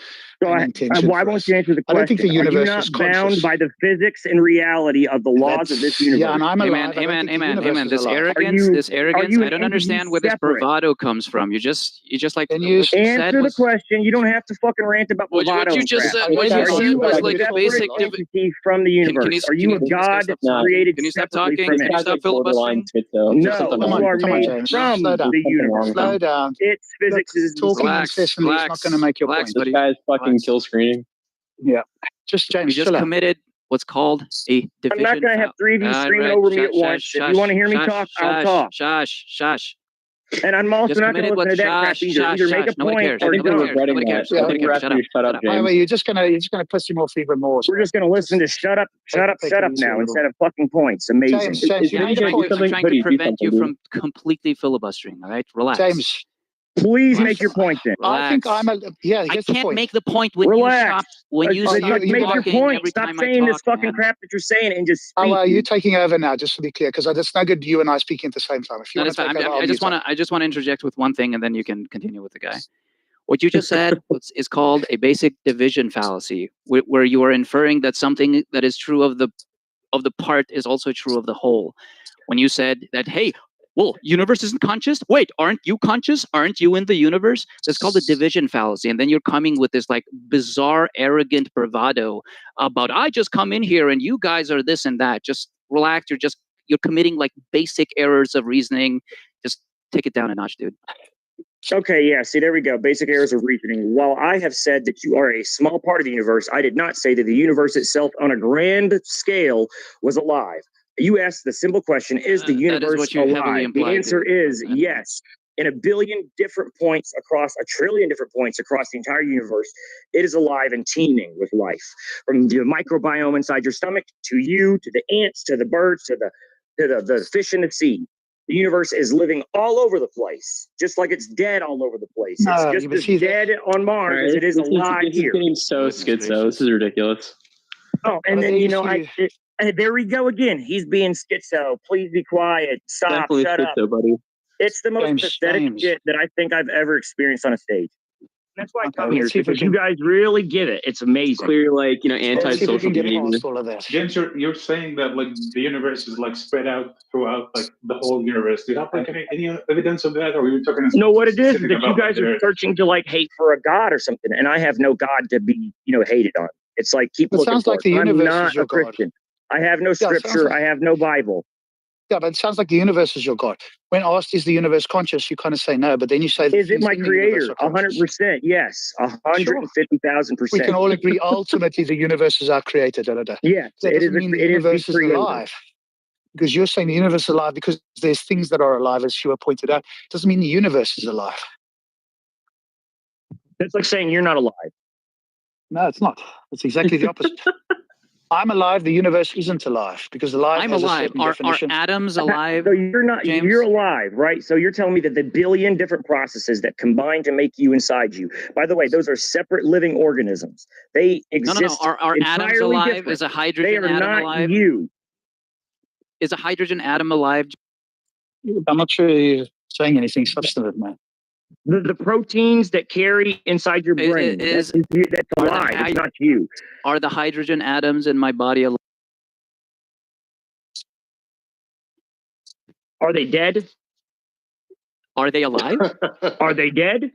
an intention. Why won't you answer the question? I don't think the universe Are you not is bound conscious. by the physics and reality of the laws of this universe? Yeah, and I'm alive. Amen. This arrogance, I don't understand where this bravado comes from. You just like answer the question. You don't have to fucking rant about bravado. What you just said, what you said was like a basic entity from the universe. Are you a god created? Can you stop talking? Can you stop filibustering? No, you are made from the universe. Slow down. Its physics is talking incessantly is not going to make your point. This guy's fucking kill screening. Yeah. Just James, you just committed what's called a division. I'm not going to have three of you screaming over me at once. If you want to hear me talk, I'll talk. Shush. And I'm also not going to listen to that crap either. Either make a point or don't. Nobody cares. Shut up, By the way, you're just gonna piss him off even more. We're just going to listen to shut up now instead of fucking points. Amazing. James, I'm trying to prevent you from completely filibustering. All right, relax. James, please make your point then. I think I'm a I can't make the point when you stop. When you stop make your point. Stop saying this fucking crap that you're saying and just speak. Oh, well, you're taking over now, just to be clear, because it's no good you and I speaking at the same time. If you want to take over, I just want to interject with one thing, and then you can continue with the guy. What you just said is called a basic division fallacy, where you are inferring that something that is true of the part is also true of the whole. When you said that, hey, well, universe isn't conscious. Wait, aren't you conscious? Aren't you in the universe? That's called a division fallacy. And then you're coming with this like bizarre, arrogant bravado about I just come in here and you guys are this and that. Just relax. You're committing like basic errors of reasoning. Just take it down a notch, dude. Okay, yeah, see, there we go. Basic errors of reasoning. While I have said that you are a small part of the universe, I did not say that the universe itself on a grand scale was alive. You asked the simple question, is the universe alive? The answer is yes. In a billion different points across a trillion different points across the entire universe, it is alive and teeming with life. From the microbiome inside your stomach to you, to the ants, to the birds, to the fish in the sea. The universe is living all over the place, just like it's dead all over the place. It's just as dead on Mars as it is alive here. This is getting so schizo. This is ridiculous. Oh, and then, there we go again. He's being schizo. Please be quiet. Stop. Definitely Shut schizo, up. buddy. It's the most pathetic shit that I think I've ever experienced on a stage. That's why I come here, because you guys really get it. It's amazing. Clear, like, anti-social behavior. James, you're saying that like the universe is like spread out throughout like the whole universe. Do you have like any evidence of that, or are you talking? No, what it is that you guys are searching to like hate for a god or something, and I have no god to be hated on. It's like keep looking. Sounds like the universe is your God. I'm not a Christian. I have no scripture. I have no Bible. Yeah, but it sounds like the universe is your God. When asked, is the universe conscious, you kind of say no, but then you say, is it my in the universe creator? are conscious. 100%, yes. 150,000%. We can all agree ultimately the universe is our creator. Yes, that it doesn't mean the universe is creator. alive. Because you're saying the universe is alive because there's things that are alive, as Shua pointed out. Doesn't mean the universe is alive. That's like saying you're not alive. No, it's not. It's exactly the opposite. I'm alive. The universe isn't alive because alive I'm has alive. a certain Are definition. atoms alive? So you're not. James? You're alive, right? So you're telling me that the billion different processes that combine to make you inside you. By the way, those are separate living organisms. They exist. No. Are atoms entirely alive? different. Is a hydrogen They are atom not alive? you. Is a hydrogen atom alive? I'm not sure you're saying anything substantive, man. The proteins that carry inside your brain. That's alive. It's not you. Are the hydrogen atoms in my body alive? Are they dead? Are they alive? Are they dead?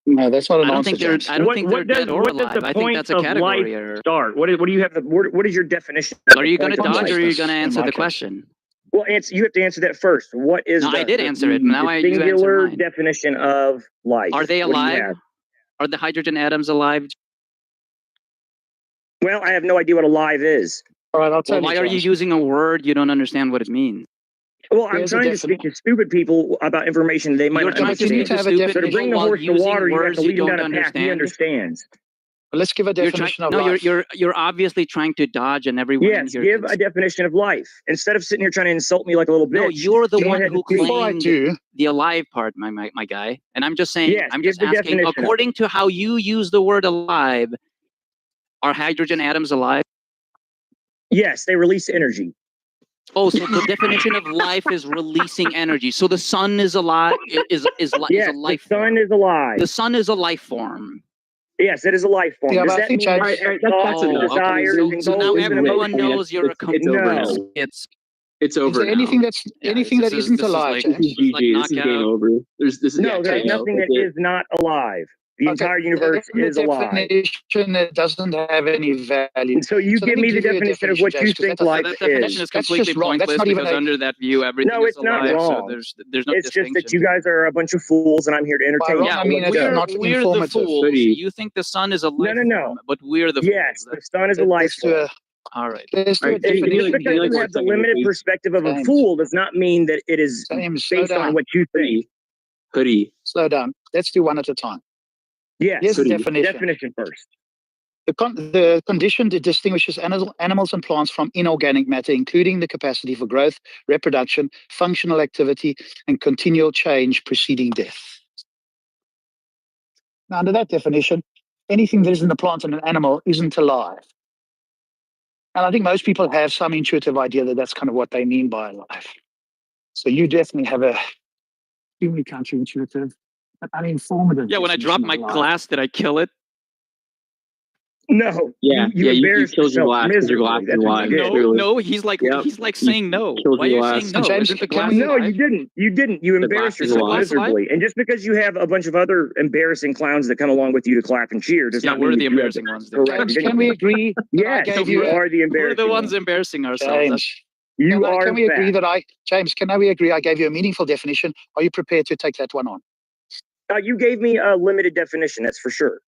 No, that's not an I don't answer, think they're. James. I don't think they're dead or alive. I think that's a category error. Start. What do you have? What is your definition? Are you going to dodge, or are you going to answer the question? Well, you have to answer that first. What is? No, I did answer it. Now you answer singular mine. definition of life. Are they What do you alive? have? Are the hydrogen atoms alive? Well, I have no idea what alive is. All right, I'll tell Why you. are you using a word you don't understand what it means? Well, I'm trying to speak to stupid people about information they might You're not trying to understand. speak to stupid So to bring the people horse to while water, using you have to words you lead him don't down a path he understand. understands. Let's give a definition of life. You're obviously trying to dodge, and everyone in Yes, here give a definition of life instead of sitting here trying to insult me like a little bitch. No, you're the go one ahead who and speak. claimed the alive part, my guy. And I'm just saying, Yes, I'm give just the asking, definition of according to how you use the word alive, are hydrogen atoms alive? Yes, they release energy. Oh, so the definition of life is releasing energy. So the sun is alive. Is a life the sun form. is alive. The sun is a life form. Yes, it is a life form. Yeah, Does but I that think mean James- that that's enough. desires and So now goals and everyone emotions? knows you're a complete No. It's over Is there now. anything that's anything that isn't alive, This James? is GG. This is game over. This is No, there's nothing that is not alive. The entire universe is alive. Definition that doesn't have any value. So you give let me the give you a definition of what you James, 'cause think that's- life that definition is That's completely just wrong. That's pointless not even because under that view, everything No, is it's not alive. wrong. So there's no It's just that distinction. you guys are a bunch of fools, and I'm here to entertain. By wrong, I mean it's we're not the informative. fools. You think the sun is a life form, but we're the Yes, fools. the sun is a life form. All right. Let's do a Just because definition. you have the limited perspective of a James. fool does not mean that it is James, slow based on down. what you think. Hoodie. Slow down. Let's do one at a time. Yes, Here's the definition. definition first. The condition that distinguishes animals and plants from inorganic matter, including the capacity for growth, reproduction, functional activity, and continual change preceding death. Now, under that definition, anything that isn't a plant and an animal isn't alive. And I think most people have some intuitive idea that that's kind of what they mean by life. So you definitely have a extremely counterintuitive, but uninformative. Yeah, when I dropped my glass, did I kill it? No. Yeah, you you embarrassed killed your yourself glass because your glass miserably. is alive. No, he's like saying no. Why are you saying no? James, Isn't the glass No, alive? you didn't. You didn't. You embarrassed glass is yourself alive. miserably. And just because you have a bunch of other embarrassing clowns that come along with you to clap and cheer does not mean we're that the you have embarrassing ones. correct. James, can we agree? Yes, you are the embarrassing We're the ones ones. embarrassing ourselves. James, You are. Can we agree fat. that James, can we agree I gave you a meaningful definition? Are you prepared to take that one on? You gave me a limited definition, that's for sure.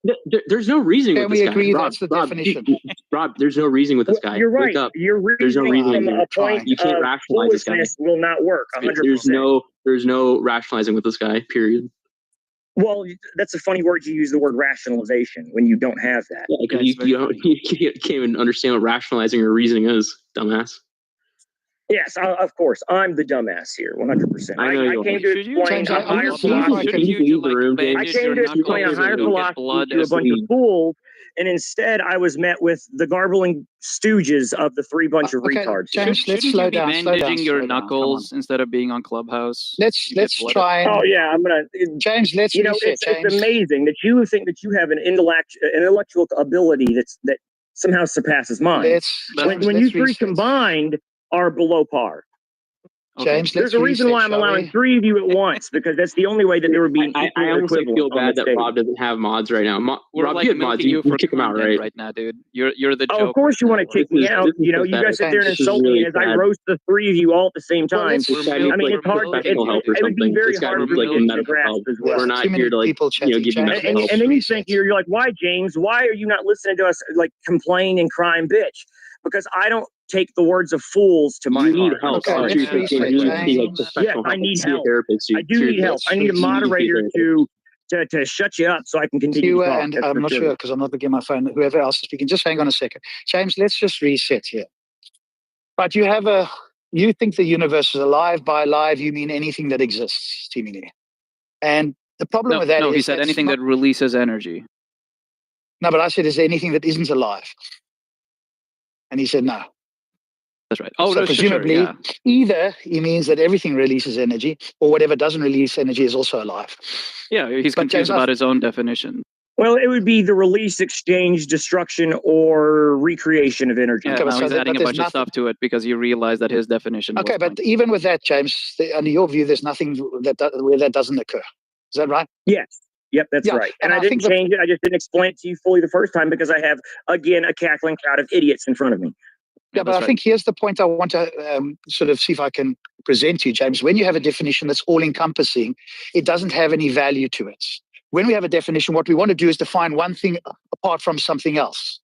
There's no reasoning Can with we this agree guy. that's the definition? Rob, there's no reasoning with this guy. You're right. Wake up. You're There's no reasoning reasoning from here. a point You can't of rationalize this guy. foolishness will not work 100%. There's no rationalizing with this guy, period. Well, that's a funny word. You use the word rationalization when you don't have that. Yeah, because you can't even understand what rationalizing or reasoning is, dumbass. Yes, of course. I'm the dumbass here, 100%. I know you came are. to explain a higher philosophy. I came to explain a higher philosophy to a bunch of fools, and instead I was met with the garbling stooges of the three bunch of retards. James, let's slow down. Bandaging your knuckles instead of being on Clubhouse. Let's try. Oh yeah, I'm gonna. James, let's it's amazing that you think that you have an intellectual ability that somehow surpasses mine. When you three combined are below par. James, There's a reason why I'm allowing 3 of you at once, because that's the only way that there would be. I almost like feel bad that Rob doesn't have mods right now. We're Rob, like you had mods. milking you You for kick him out, content right? right now, dude. You're the Oh, joke. of course you want to kick me out. You know, you guys sit there and insult me, and as I roast the 3 of you all at the same time. I mean, it's hard. It would be very hard for me to grasp as well. We're not here to like give you medical help. And then you think you're like, why, James? Why are you not listening to us like complain and cry and bitch? Because I don't take the words of fools to my You need heart. help. Yes, I need help. I do need help. I need a moderator to shut you up so I can continue to talk. And I'm not sure because I'm not looking at my phone. Whoever else is speaking, just hang on a second. James, let's just reset here. But you think the universe is alive. By alive, you mean anything that exists, seemingly. And the problem with that is... he said anything that releases energy. No, but I said, is there anything that isn't alive? And he said, no. That's right. So presumably, either he means that everything releases energy, or whatever doesn't release energy is also alive. Yeah, he's confused about his own definition. Well, it would be the release, exchange, destruction, or recreation of energy. Yeah, now he's adding a bunch of stuff to it because you realize that his definition. Okay, but even with that, James, under your view, there's nothing where that doesn't occur. Is that right? Yes. Yep, that's right. And I didn't change it. I just didn't explain it to you fully the first time because I have, again, a cackling crowd of idiots in front of me. Yeah, but I think here's the point I want to sort of see if I can present to you, James. When you have a definition that's all-encompassing, it doesn't have any value to it. When we have a definition, what we want to do is define one thing apart from something else.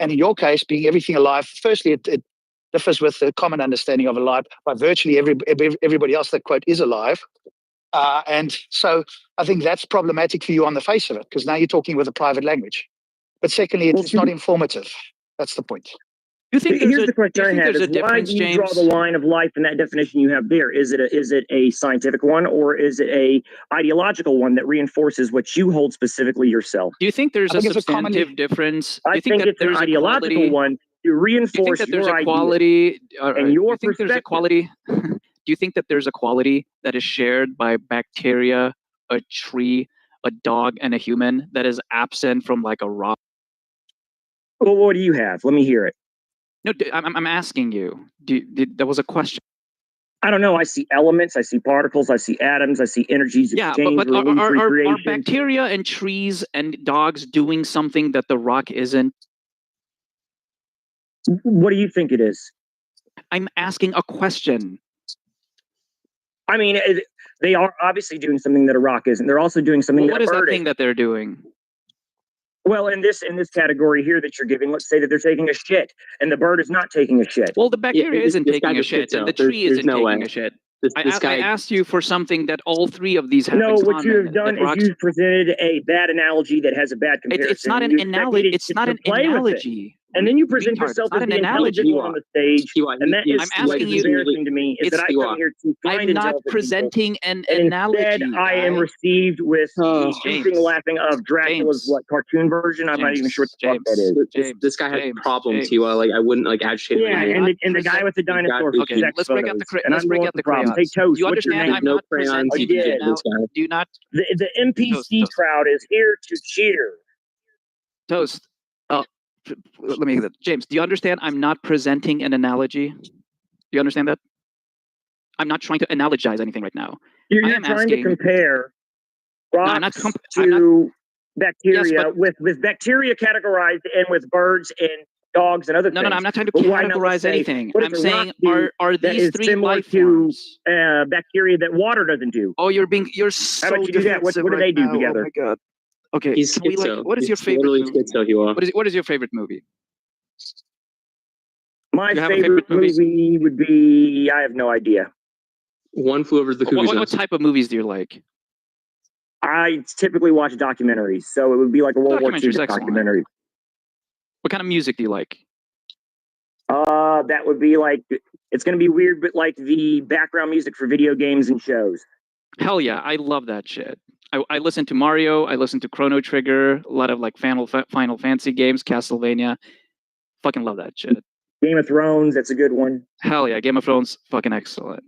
And in your case, being everything alive, firstly, it differs with the common understanding of alive by virtually everybody else that, quote, is alive. And so I think that's problematic for you on the face of it, because now you're talking with a private language. But secondly, it's not informative. That's the point. Here's the question I have: is why do you draw the line of life in that definition you have there? Is it a scientific one, or is it a ideological one that reinforces what you hold specifically yourself? Do you think there's a substantive difference? I think it's an ideological one to reinforce your equality and your perspective. There's equality. Do you think that there's a quality that is shared by bacteria, a tree, a dog, and a human that is absent from like a rock? Well, what do you have? Let me hear it. No, I'm asking you. That was a question. I don't know. I see elements. I see particles. I see atoms. I see energies. Yeah, but are bacteria and trees and dogs doing something that the rock isn't? What do you think it is? I'm asking a question. I mean, they are obviously doing something that a rock isn't. They're also doing something that a bird isn't. What is that thing that they're doing? Well, in this category here that you're giving, let's say that they're taking a shit, and the bird is not taking a shit. Well, the bacteria isn't taking a shit, and the tree isn't taking a shit. I asked you for something that all 3 of these have in common. No, what you have done is you've presented a bad analogy that has a bad comparison. It's not an analogy. It's not an analogy. And then you present yourself as the intelligent one on the stage, and that is embarrassing to me. Is that I come here to find I'm not presenting an analogy. Instead, I am received with the shooting laughing of Dracula's cartoon version. I'm not even sure what the fuck that is. This guy has problems. Like I wouldn't like agitate. Yeah, and the guy with the dinosaur. Okay, let's break out the crayons. Hey, Toast, you understand? I'm not presenting. Do you not? The NPC crowd is here to cheer. Toast. Let me get that. James, do you understand? I'm not presenting an analogy. Do you understand that? I'm not trying to analogize anything right now. You're trying to compare rocks to bacteria, with bacteria categorized and with birds and dogs and other things. No, I'm not trying to categorize anything. I'm saying, are these 3 life forms? Bacteria that water doesn't do. Oh, you're so How about you do that? What do they do together? Oh my God. Okay, what is your favorite movie? What is your favorite movie? My favorite movie would be, I have no idea. One Flew Over the Cuckoo's Nest. What type of movies do you like? I typically watch documentaries, so it would be like a World War II documentary. What kind of music do you like? That would be like, it's going to be weird, but like the background music for video games and shows. Hell yeah, I love that shit. I listen to Mario, I listen to Chrono Trigger, a lot of like Final Fantasy games, Castlevania. Fucking love that shit. Game of Thrones, that's a good one. Hell yeah, Game of Thrones, fucking excellent.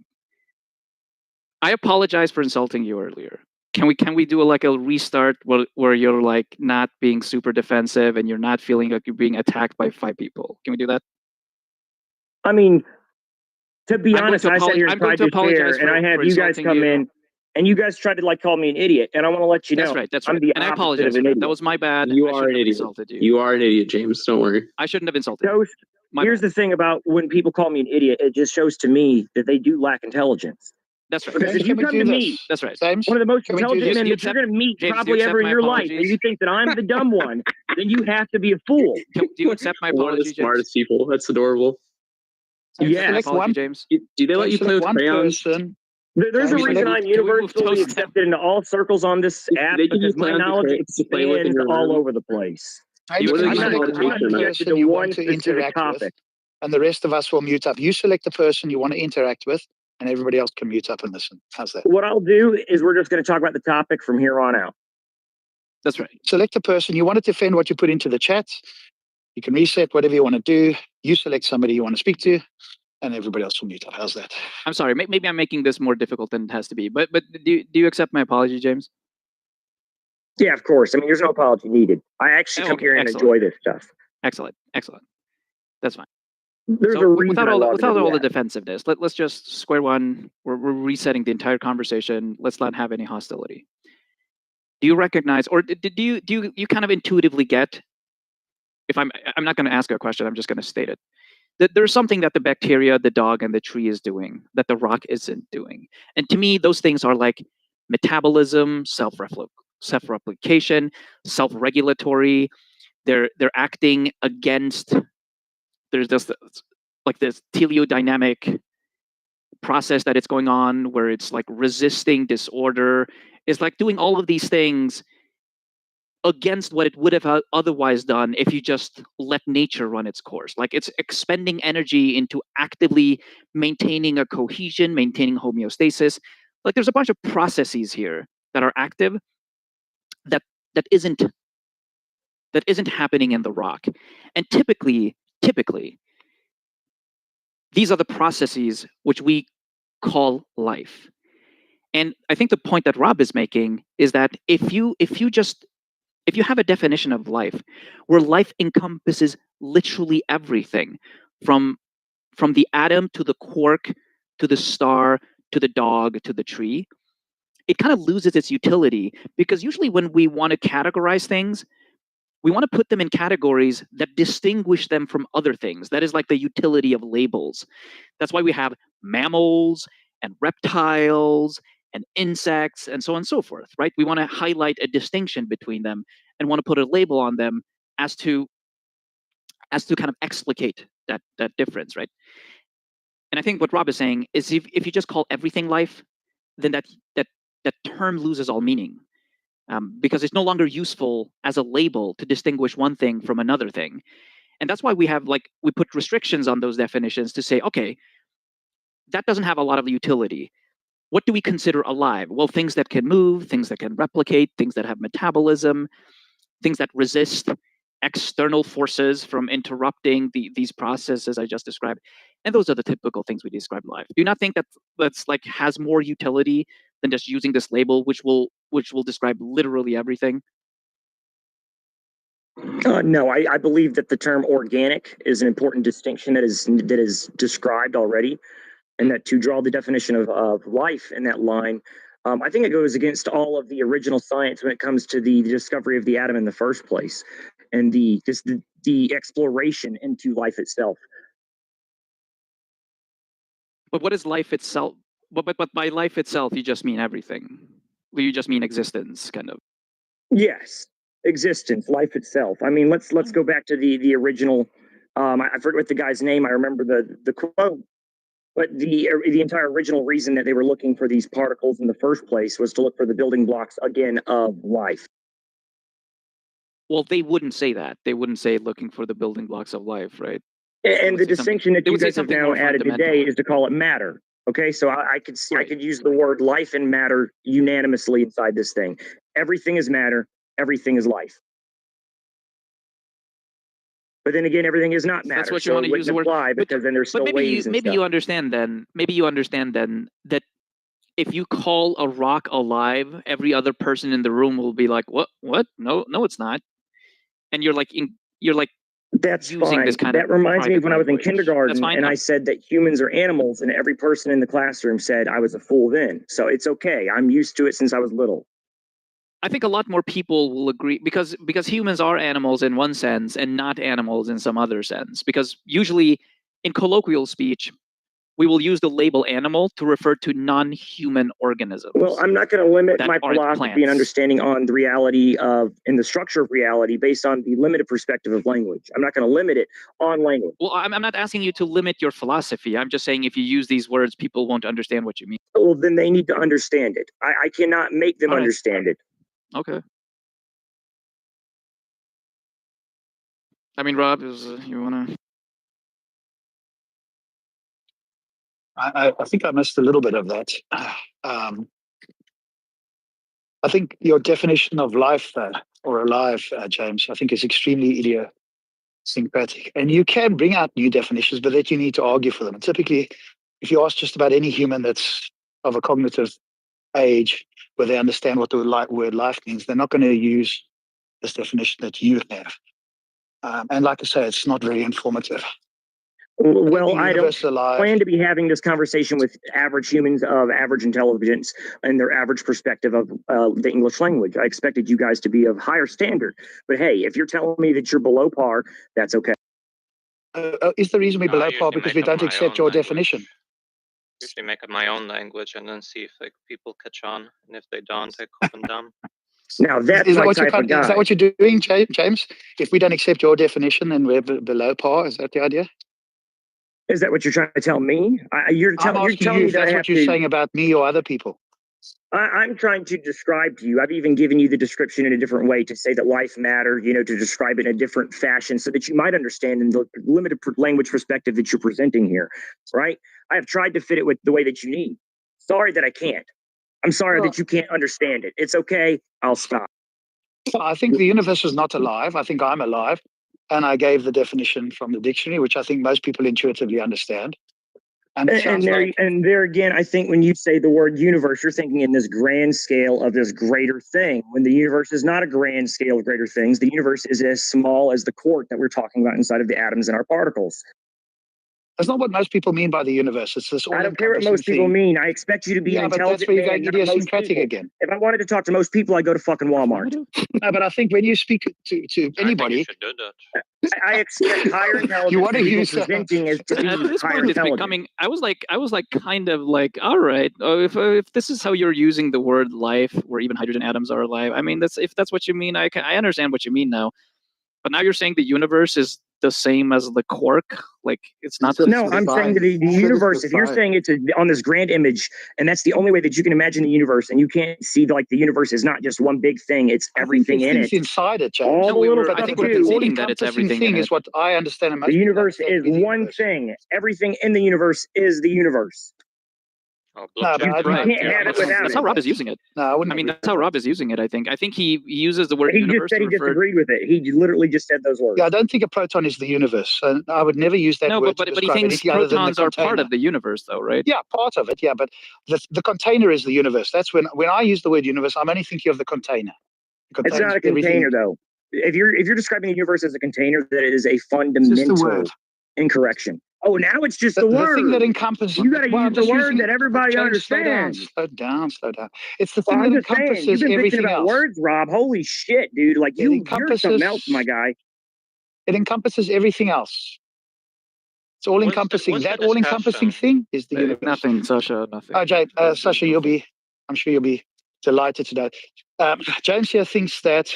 I apologize for insulting you earlier. Can we do a restart where you're like not being super defensive and you're not feeling like you're being attacked by 5 people? Can we do that? I mean, To be I'm honest, going I to sat here and I'm going tried to to share, apologize and I for have you guys insulting come you. in, and you guys tried to like call me an idiot, and I want to let you know That's right. That's I'm right. the And I opposite apologize of for an that. idiot. That was my bad. You I are an shouldn't have idiot. insulted you. You are an idiot, James. Don't worry. I shouldn't have insulted you. Toast. My Here's bad. the thing about when people call me an idiot, it just shows to me that they do lack intelligence. That's right. Because James, if you can we come do to this? me, That's right. James, one of the most can we do intelligent this? men Do you that you're accept- going to meet James, do you probably accept ever in my your life, apologies? and you think that I'm the dumb one, then you have to be a fool. Do you accept my One of the apology, James? smartest people. That's adorable. Do you accept my Yes. apology, one- James? Do they let you James, play with one crayons? person. There's a Can we reason move- I'm can we move universally toast accepted into all circles on this app, They give you because my crayons knowledge to play with in expands your all room? over the place. James, What can are you you I'm saying? not select one connected person to you one want to specific interact with, topic. and the rest of us will mute up. You select the person you want to interact with, and everybody else can mute up and listen. How's that? What I'll do is we're just going to talk about the topic from here on out. That's right. Select the person you want to defend what you put into the chat. You can reset whatever you want to do. You select somebody you want to speak to, and everybody else will mute up. How's that? I'm sorry. Maybe I'm making this more difficult than it has to be. But do you accept my apology, James? Yeah, of course. I mean, there's no apology needed. I actually come Okay, here and excellent. enjoy this stuff. Excellent. Excellent. That's fine. There's So a reason without I all log without into all the the app. defensiveness, let's just square one. We're resetting the entire conversation. Let's not have any hostility. Do you recognize, or do you kind of intuitively get? If I'm not going to ask a question, I'm just going to state it. That there's something that the bacteria, the dog, and the tree is doing that the rock isn't doing. And to me, those things are like metabolism, self-replication, self-regulatory. They're acting against. There's this like this teleodynamic process that it's going on where it's like resisting disorder. It's like doing all of these things against what it would have otherwise done if you just let nature run its course. Like it's expending energy into actively maintaining a cohesion, maintaining homeostasis. Like there's a bunch of processes here that are active that isn't happening in the rock. And typically these are the processes which we call life. And I think the point that Rob is making is that if you have a definition of life where life encompasses literally everything from the atom to the quark to the star to the dog to the tree, it kind of loses its utility, because usually when we want to categorize things, we want to put them in categories that distinguish them from other things. That is like the utility of labels. That's why we have mammals and reptiles and insects and so on and so forth, right? We want to highlight a distinction between them and want to put a label on them as to kind of explicate that difference, right? And I think what Rob is saying is if you just call everything life, then that term loses all meaning. Because it's no longer useful as a label to distinguish one thing from another thing. And that's why we put restrictions on those definitions to say, okay, that doesn't have a lot of utility. What do we consider alive? Well, things that can move, things that can replicate, things that have metabolism, things that resist external forces from interrupting these processes I just described. And those are the typical things we describe life. Do you not think that's like has more utility than just using this label, which will describe literally everything? No, I believe that the term organic is an important distinction that is described already, and that to draw the definition of life in that line, I think it goes against all of the original science when it comes to the discovery of the atom in the first place, and the exploration into life itself. But what is life itself? But by life itself, you just mean everything. You just mean existence, kind of. Yes, existence, life itself. I mean, let's go back to the original. I forget what the guy's name. I remember the quote, but the entire original reason that they were looking for these particles in the first place was to look for the building blocks again of life. Well, they wouldn't say that. They wouldn't say looking for the building blocks of life, right? And the distinction that you guys have now added today fundamental. is to call it matter. Okay, so I could use the word life and matter unanimously inside this thing. Everything is matter. Everything is life. But then again, everything is not matter. That's what so you want to it use the wouldn't word. apply, because then there's still waves and maybe stuff. you understand then. Maybe you understand then that if you call a rock alive, every other person in the room will be like, "What? What? No, it's not." And you're like That's using fine. this kind that of reminds me of private when I was in language. kindergarten That's fine. and I said that humans are animals, and every person in the classroom said I was a fool then. So it's okay. I'm used to it since I was little. I think a lot more people will agree because humans are animals in one sense and not animals in some other sense. Because usually in colloquial speech, we will use the label animal to refer to non-human organisms. Well, I'm not going to limit that my aren't philosophy and plants. understanding on the reality of and the structure of reality based on the limited perspective of language. I'm not going to limit it on language. Well, I'm not asking you to limit your philosophy. I'm just saying if you use these words, people won't understand what you mean. Well, then they need to understand it. I cannot make them All right. understand it. Okay. I mean, Rob, you want to? I think I missed a little bit of that. I think your definition of life or alive, James, I think is extremely idiosyncratic. And you can bring out new definitions, but that you need to argue for them. And typically, if you ask just about any human that's of a cognitive age where they understand what the word life means, they're not going to use this definition that you have. And like I say, it's not very informative. Well, I don't plan to be having this conversation with average humans of average intelligence and their average perspective of the English language. I expected you guys to be of higher standard. But hey, if you're telling me that you're below par, that's okay. Is the reason we're below par because we don't accept your definition? Usually make up my own language and then see if people catch on. And if they don't, I call them dumb. Now that's is that my what type of guy. Is that what you're doing, James? If we don't accept your definition, then we're below par. Is that the idea? Is that what you're trying to tell me? You're telling me that that's what you're saying about me or other people. I'm trying to describe to you. I've even given you the description in a different way to say that life matter, to describe it in a different fashion so that you might understand in the limited language perspective that you're presenting here, right? I have tried to fit it with the way that you need. Sorry that I can't. I'm sorry that you can't understand it. It's okay. I'll stop. I think the universe is not alive. I think I'm alive. And I gave the definition from the dictionary, which I think most people intuitively understand. And there again, I think when you say the word universe, you're thinking in this grand scale of this greater thing. When the universe is not a grand scale of greater things, the universe is as small as the quark that we're talking about inside of the atoms and our particles. That's not what most people mean by the universe. It's this all. I don't care what most people mean. I expect you to be an intelligent but that's where you're going man, idiosyncratic again. If I wanted to talk to most people, I go to fucking Walmart. No, but I think when you speak to anybody, you should do that. I expect higher intelligence. You want to use presenting as to be at this higher point, it's intelligence. becoming. I was like, kind of like, all right, if this is how you're using the word life, or even hydrogen atoms are alive. I mean, if that's what you mean, I understand what you mean now. But now you're saying the universe is the same as the quark, like it's not. No, I'm saying that the universe. If you're saying it's on this grand image, and that's the only way that you can imagine the universe, and you can't see like the universe is not just one big thing; it's everything in it. Inside it, James. All the little stuff I think we're conceding that it's everything thing in is what I understand. The universe is one thing. Everything in the universe is the universe. Oh, you can't have it without That's how Rob is using it. No, I mean, that's how Rob is using it. I think he uses the word he universe. Just said he disagreed with it. He literally just said those words. Yeah, I don't think a proton is the universe. And I would never use that word. But he thinks protons are part of the universe, though, right? Yeah, part of it. Yeah, but the container is the universe. That's when I use the word universe, I'm only thinking of the container. It's not a container, though. If you're describing the universe as a container, that is a fundamental incorrection. Oh, now it's just the word. The thing that encompasses. You got to use the word that everybody understands. Slow down. It's the thing that encompasses You've been everything about else. Words, Rob. Holy shit, dude! Like you're something else, my guy. It encompasses everything else. It's all encompassing. That all encompassing thing is the universe. Nothing, Sasha. Nothing. Oh, Jay, Sasha, I'm sure you'll be delighted to know. James here thinks that.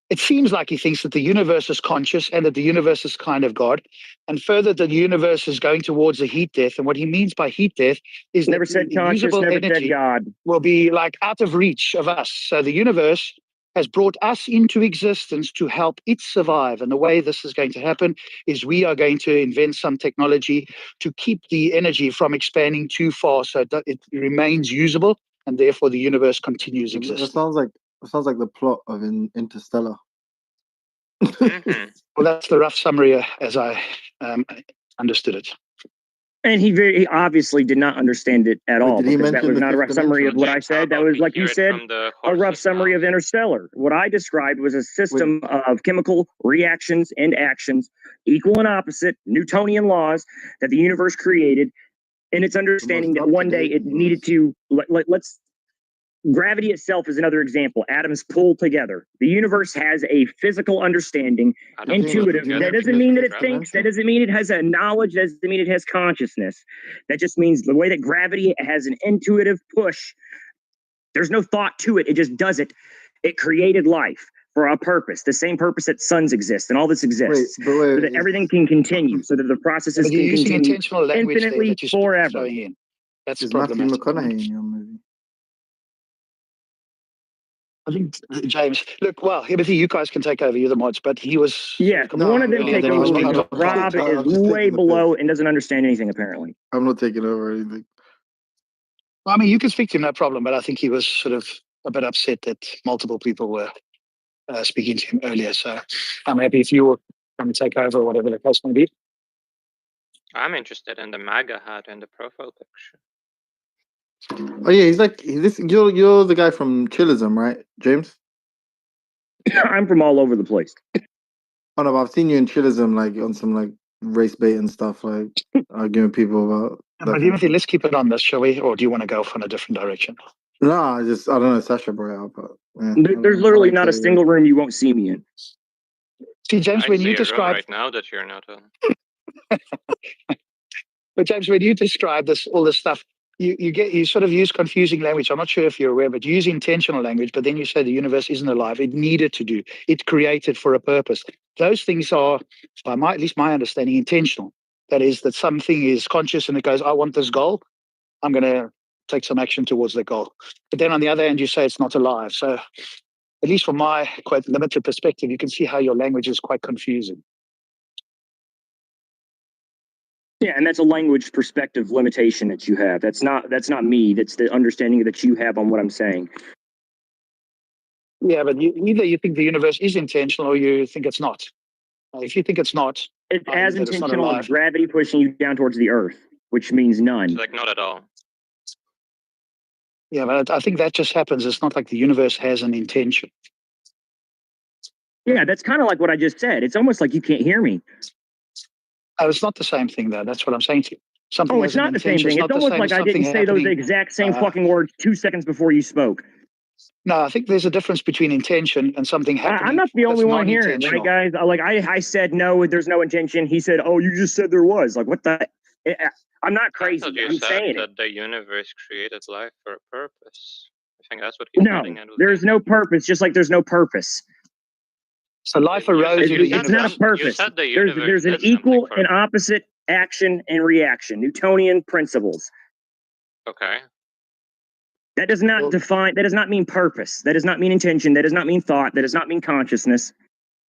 It seems like he thinks that the universe is conscious and that the universe is kind of God. And further, the universe is going towards a heat death. And what he means by heat death is never that said conscious, never said God. Will be like out of reach of us. So the universe has brought us into existence to help it survive. And the way this is going to happen is we are going to invent some technology to keep the energy from expanding too far so that it remains usable. And therefore, the universe continues existing. It sounds like the plot of Interstellar. Well, that's the rough summary as I understood it. And he obviously did not understand it at all, did he because that mention was the not a fifth rough summary of dimension? what I James, how said. That about was, we like hear you it said, from the a horse's rough summary mouth? of Interstellar. What I described was a system of chemical reactions and actions, equal and opposite, Newtonian laws that the universe created, and its understanding that one day it needed to, let's gravity itself is another example. Atoms pull together. The universe has a physical understanding, intuitive. That doesn't mean that it thinks. That doesn't mean it has a knowledge. That doesn't mean it has consciousness. That just means the way that gravity has an intuitive push. There's no thought to it. It just does it. It created life for a purpose, the same purpose that suns exist and all this exists, so that everything can continue, so that the processes can using continue intentional language there infinitely that you're forever. throwing in. That's Is Matthew problematic. McConaughey in your movie? I think James. Look, well, Timothy, you guys can take over. You're the mods, but he was. Yeah, one of them taking over. Rob is way below and doesn't understand anything, apparently. I'm not taking over anything. Well, I mean, you can speak to him, no problem, but I think he was sort of a bit upset that multiple people were speaking to him earlier. So I'm happy if you were going to take over or whatever the case may be. I'm interested in the MAGA hat and the profile picture. Oh yeah, he's like this. You're the guy from Chillism, right, James? I'm from all over the place. Oh no, but I've seen you in Chillism, like on some like race bait and stuff, like arguing with people about. But Timothy, let's keep it on this, shall we? Or do you want to go off in a different direction? No, I don't know. Sasha brought it up, but yeah, There's literally not a single room you won't see me in. See, James, I when see you a room describe, right now that you're not on. but James, when you describe this, all this stuff, you sort of use confusing language. I'm not sure if you're aware, but you use intentional language. But then you say the universe isn't alive; it needed to do. It created for a purpose. Those things are, by at least my understanding, intentional. That is, that something is conscious and it goes, "I want this goal. I'm going to take some action towards the goal." But then on the other hand, you say it's not alive. So, at least from my quite limited perspective, you can see how your language is quite confusing. Yeah, and that's a language perspective limitation that you have. That's not me. That's the understanding that you have on what I'm saying. Yeah, but either you think the universe is intentional or you think it's not. If you think it's not, it's as intentional as gravity pushing you down towards the earth, which means none. It's like not at all. Yeah, but I think that just happens. It's not like the universe has an intention. Yeah, that's kind of like what I just said. It's almost like you can't hear me. Oh, it's not the same thing, though. That's what I'm saying to you. Something it's not the same thing. It's almost like I didn't say those exact same fucking words 2 seconds before you spoke. No, I think there's a difference between intention and something happening. I'm not the only one hearing it, right, guys? Like I said, no, there's no intention. He said, oh, you just said there was. Like, what the? I'm not crazy. I'm saying that the universe created life for a purpose. I think that's what he's getting at. There's no purpose, just like there's no purpose. So life arose in the universe. It's not a purpose. There's an equal and opposite action and reaction. Newtonian principles. Okay. That does not define. That does not mean purpose. That does not mean intention. That does not mean thought. That does not mean consciousness.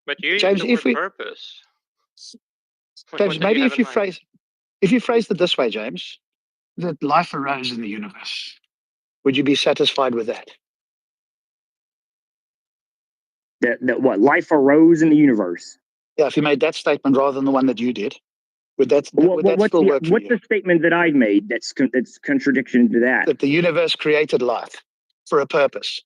But you James, use the word purpose. James, maybe if you phrase it this way, James, that life arose in the universe, would you be satisfied with that? That what life arose in the universe? Yeah, if you made that statement rather than the one that you did, would that still work for you? What's the statement that I made that's contradiction to that? That the universe created life for a purpose.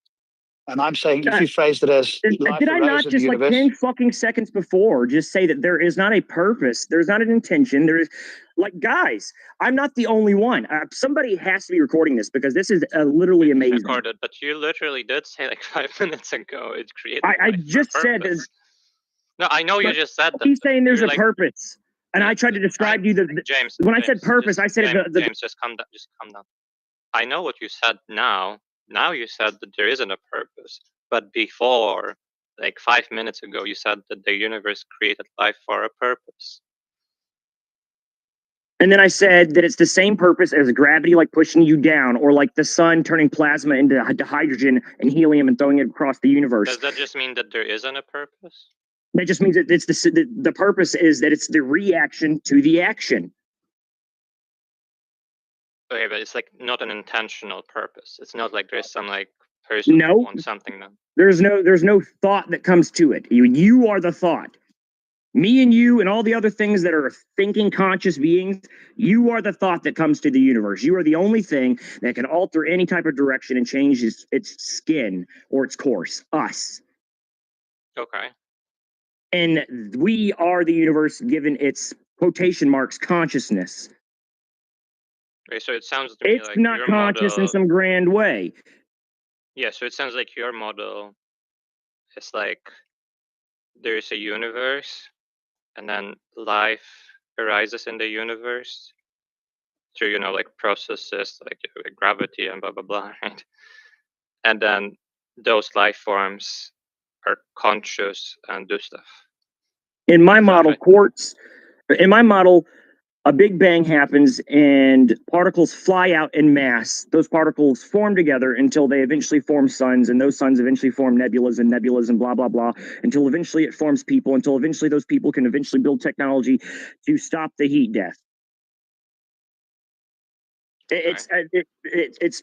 And I'm saying if you phrased it as life did I not arose in just the like universe, 10 fucking seconds before just say that there is not a purpose, there's not an intention, there is like, guys, I'm not the only one. Somebody has to be recording this because this is literally amazing. Recorded, but you literally did say like 5 minutes ago it created. I just said this. No, I know you just said that. He's saying there's a purpose. And I tried to describe you James. When I said purpose, I said James, just calm down. Just calm down. I know what you said now. Now you said that there isn't a purpose, but before, like 5 minutes ago, you said that the universe created life for a purpose. And then I said that it's the same purpose as gravity, like pushing you down, or like the sun turning plasma into hydrogen and helium and throwing it across the universe. Does that just mean that there isn't a purpose? That just means that it's the purpose is that it's the reaction to the action. Okay, but it's like not an intentional purpose. It's not like there's some like person who wants something done. There's no thought that comes to it. You are the thought. Me and you and all the other things that are thinking conscious beings, you are the thought that comes to the universe. You are the only thing that can alter any type of direction and change its skin or its course. Us. Okay. And we are the universe given its quotation marks consciousness. Okay, so it sounds to me It's like not your conscious model. in some grand way. Yeah, so it sounds like your model is like there's a universe, and then life arises in the universe through, you know, like processes like gravity and blah blah blah, right? And then those life forms are conscious and do stuff. In my model, a big bang happens and particles fly out in mass. Those particles form together until they eventually form suns, and those suns eventually form nebulas and blah, blah, blah, until eventually it forms people, until eventually those people can eventually build technology to stop the heat death. It's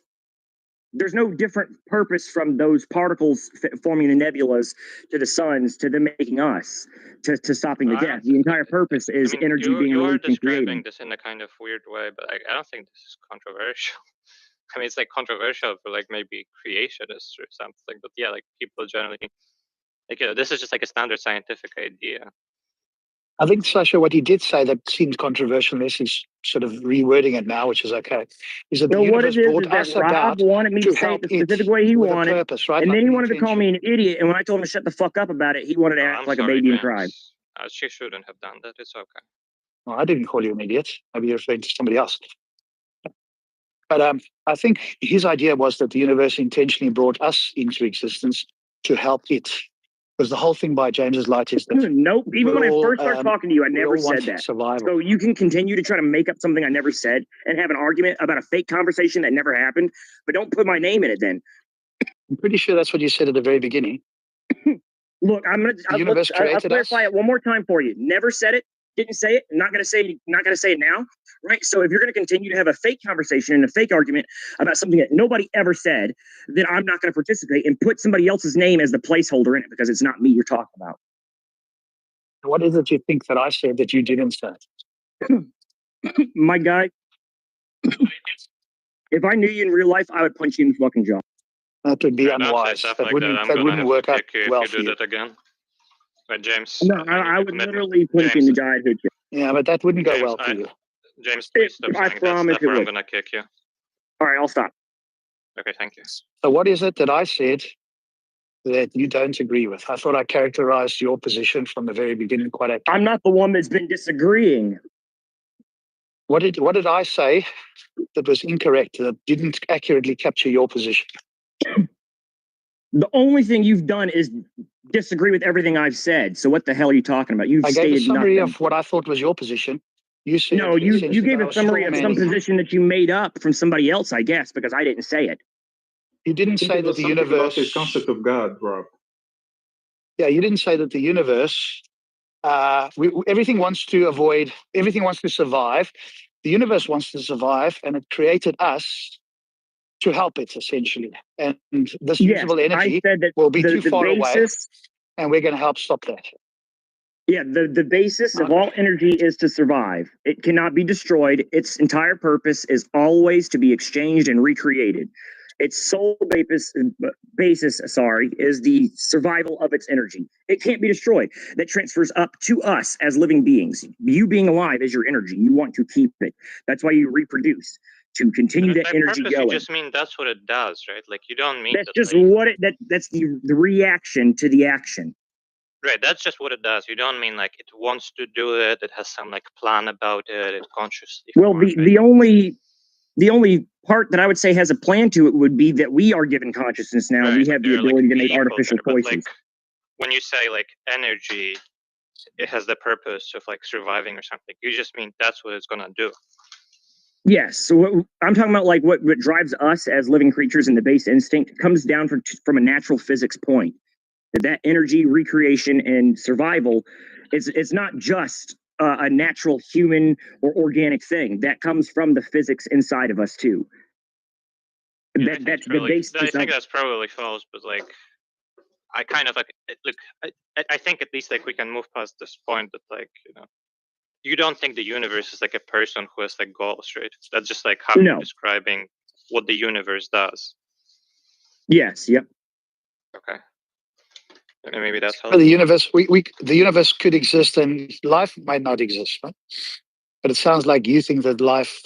there's no different purpose from those particles forming the nebulas to the suns to them making us to stopping the death. The entire purpose is energy being you are released and describing creating. this in a kind of weird way, but I don't think this is controversial. I mean, it's like controversial for like maybe creationists or something, but yeah, like people generally, like, you know, this is just like a standard scientific idea. I think, Sasha, what he did say that seems controversial, unless he's sort of rewording it now, which is okay, is that the universe brought us Rob about wanted me to say it help the specific way he with wanted, a purpose, right? and Like then he an wanted to call me intention. an idiot. And when I told him to shut the fuck up about it, he wanted to act I'm like sorry, a baby and James. cry. She shouldn't have done that. It's okay. Well, I didn't call you an idiot. Maybe you're referring to somebody else. But I think his idea was that the universe intentionally brought us into existence to help it. Because the whole thing by James's light is that nope. Even when I first started talking to you, I never said that. Survival. So you can continue to try to make up something I never said and have an argument about a fake conversation that never happened, but don't put my name in it then. I'm pretty sure that's what you said at the very beginning. Look, I'll clarify it one more time for you. Never said it, didn't say it, not gonna say it now. Right. So if you're gonna continue to have a fake conversation and a fake argument about something that nobody ever said, then I'm not gonna participate and put somebody else's name as the placeholder in it because it's not me you're talking about. What is it you think that I said that you didn't say? My guy, if I knew you in real life, I would punch you in the fucking jaw. That would be Don't say unwise. stuff That like wouldn't, that. I'm that gonna wouldn't have work to out kick you well if for you do you. that again. But James, No, I would literally punch you in the jaw and hit you. Yeah, but that wouldn't go James, well for you. James, please stop I saying that promise stuff it or I'm would. gonna kick you. All right, I'll stop. Okay, thank you. So what is it that I said that you don't agree with? I thought I characterized your position from the very beginning quite accurately. I'm not the one that's been disagreeing. What did I say that was incorrect, that didn't accurately capture your position? The only thing you've done is disagree with everything I've said. So what the hell are you talking about? You've I gave a stated summary nothing. of what I thought was your position. You said No, you essentially gave that I a was summary of some strawmanning you. position that you made up from somebody else, I guess, because I didn't say it. You didn't say that the universe. About this concept of God, Rob. Yeah, you didn't say that the universe. Everything wants to avoid. Everything wants to survive. The universe wants to survive, and it created us to help it, essentially. And this usable energy will be too far away, and we're going to help stop that. Yeah, the basis of all energy is to survive. It cannot be destroyed. Its entire purpose is always to be exchanged and recreated. Its sole basis, is the survival of its energy. It can't be destroyed. That transfers up to us as living beings. You being alive is your energy. You want to keep it. That's why you reproduce, to continue that energy purpose, going. You just mean that's what it does, right? Like you don't mean That's that, just like, what that's the reaction to the action. Right, that's just what it does. You don't mean like it wants to do it. It has some like plan about it. It consciously. Well, the only part that I would say has a plan to it would be that we are given consciousness now. Right, we have the ability to make artificial choices. Like when you say like energy, it has the purpose of like surviving or something. You just mean that's what it's gonna do. Yes. So what I'm talking about, like what drives us as living creatures in the base instinct, comes down from a natural physics point. That energy, recreation, and survival, it's not just a natural human or organic thing. That comes from the physics inside of us too. Yeah, that's the basis. I think that's probably false, but like I kind of like look. I think at least like we can move past this point that like you don't think the universe is like a person who has like goals, right? That's just like how you're describing what the universe does. Yes. Yep. Okay. Maybe that's helpful. The universe, the universe could exist and life might not exist, right? But it sounds like you think that life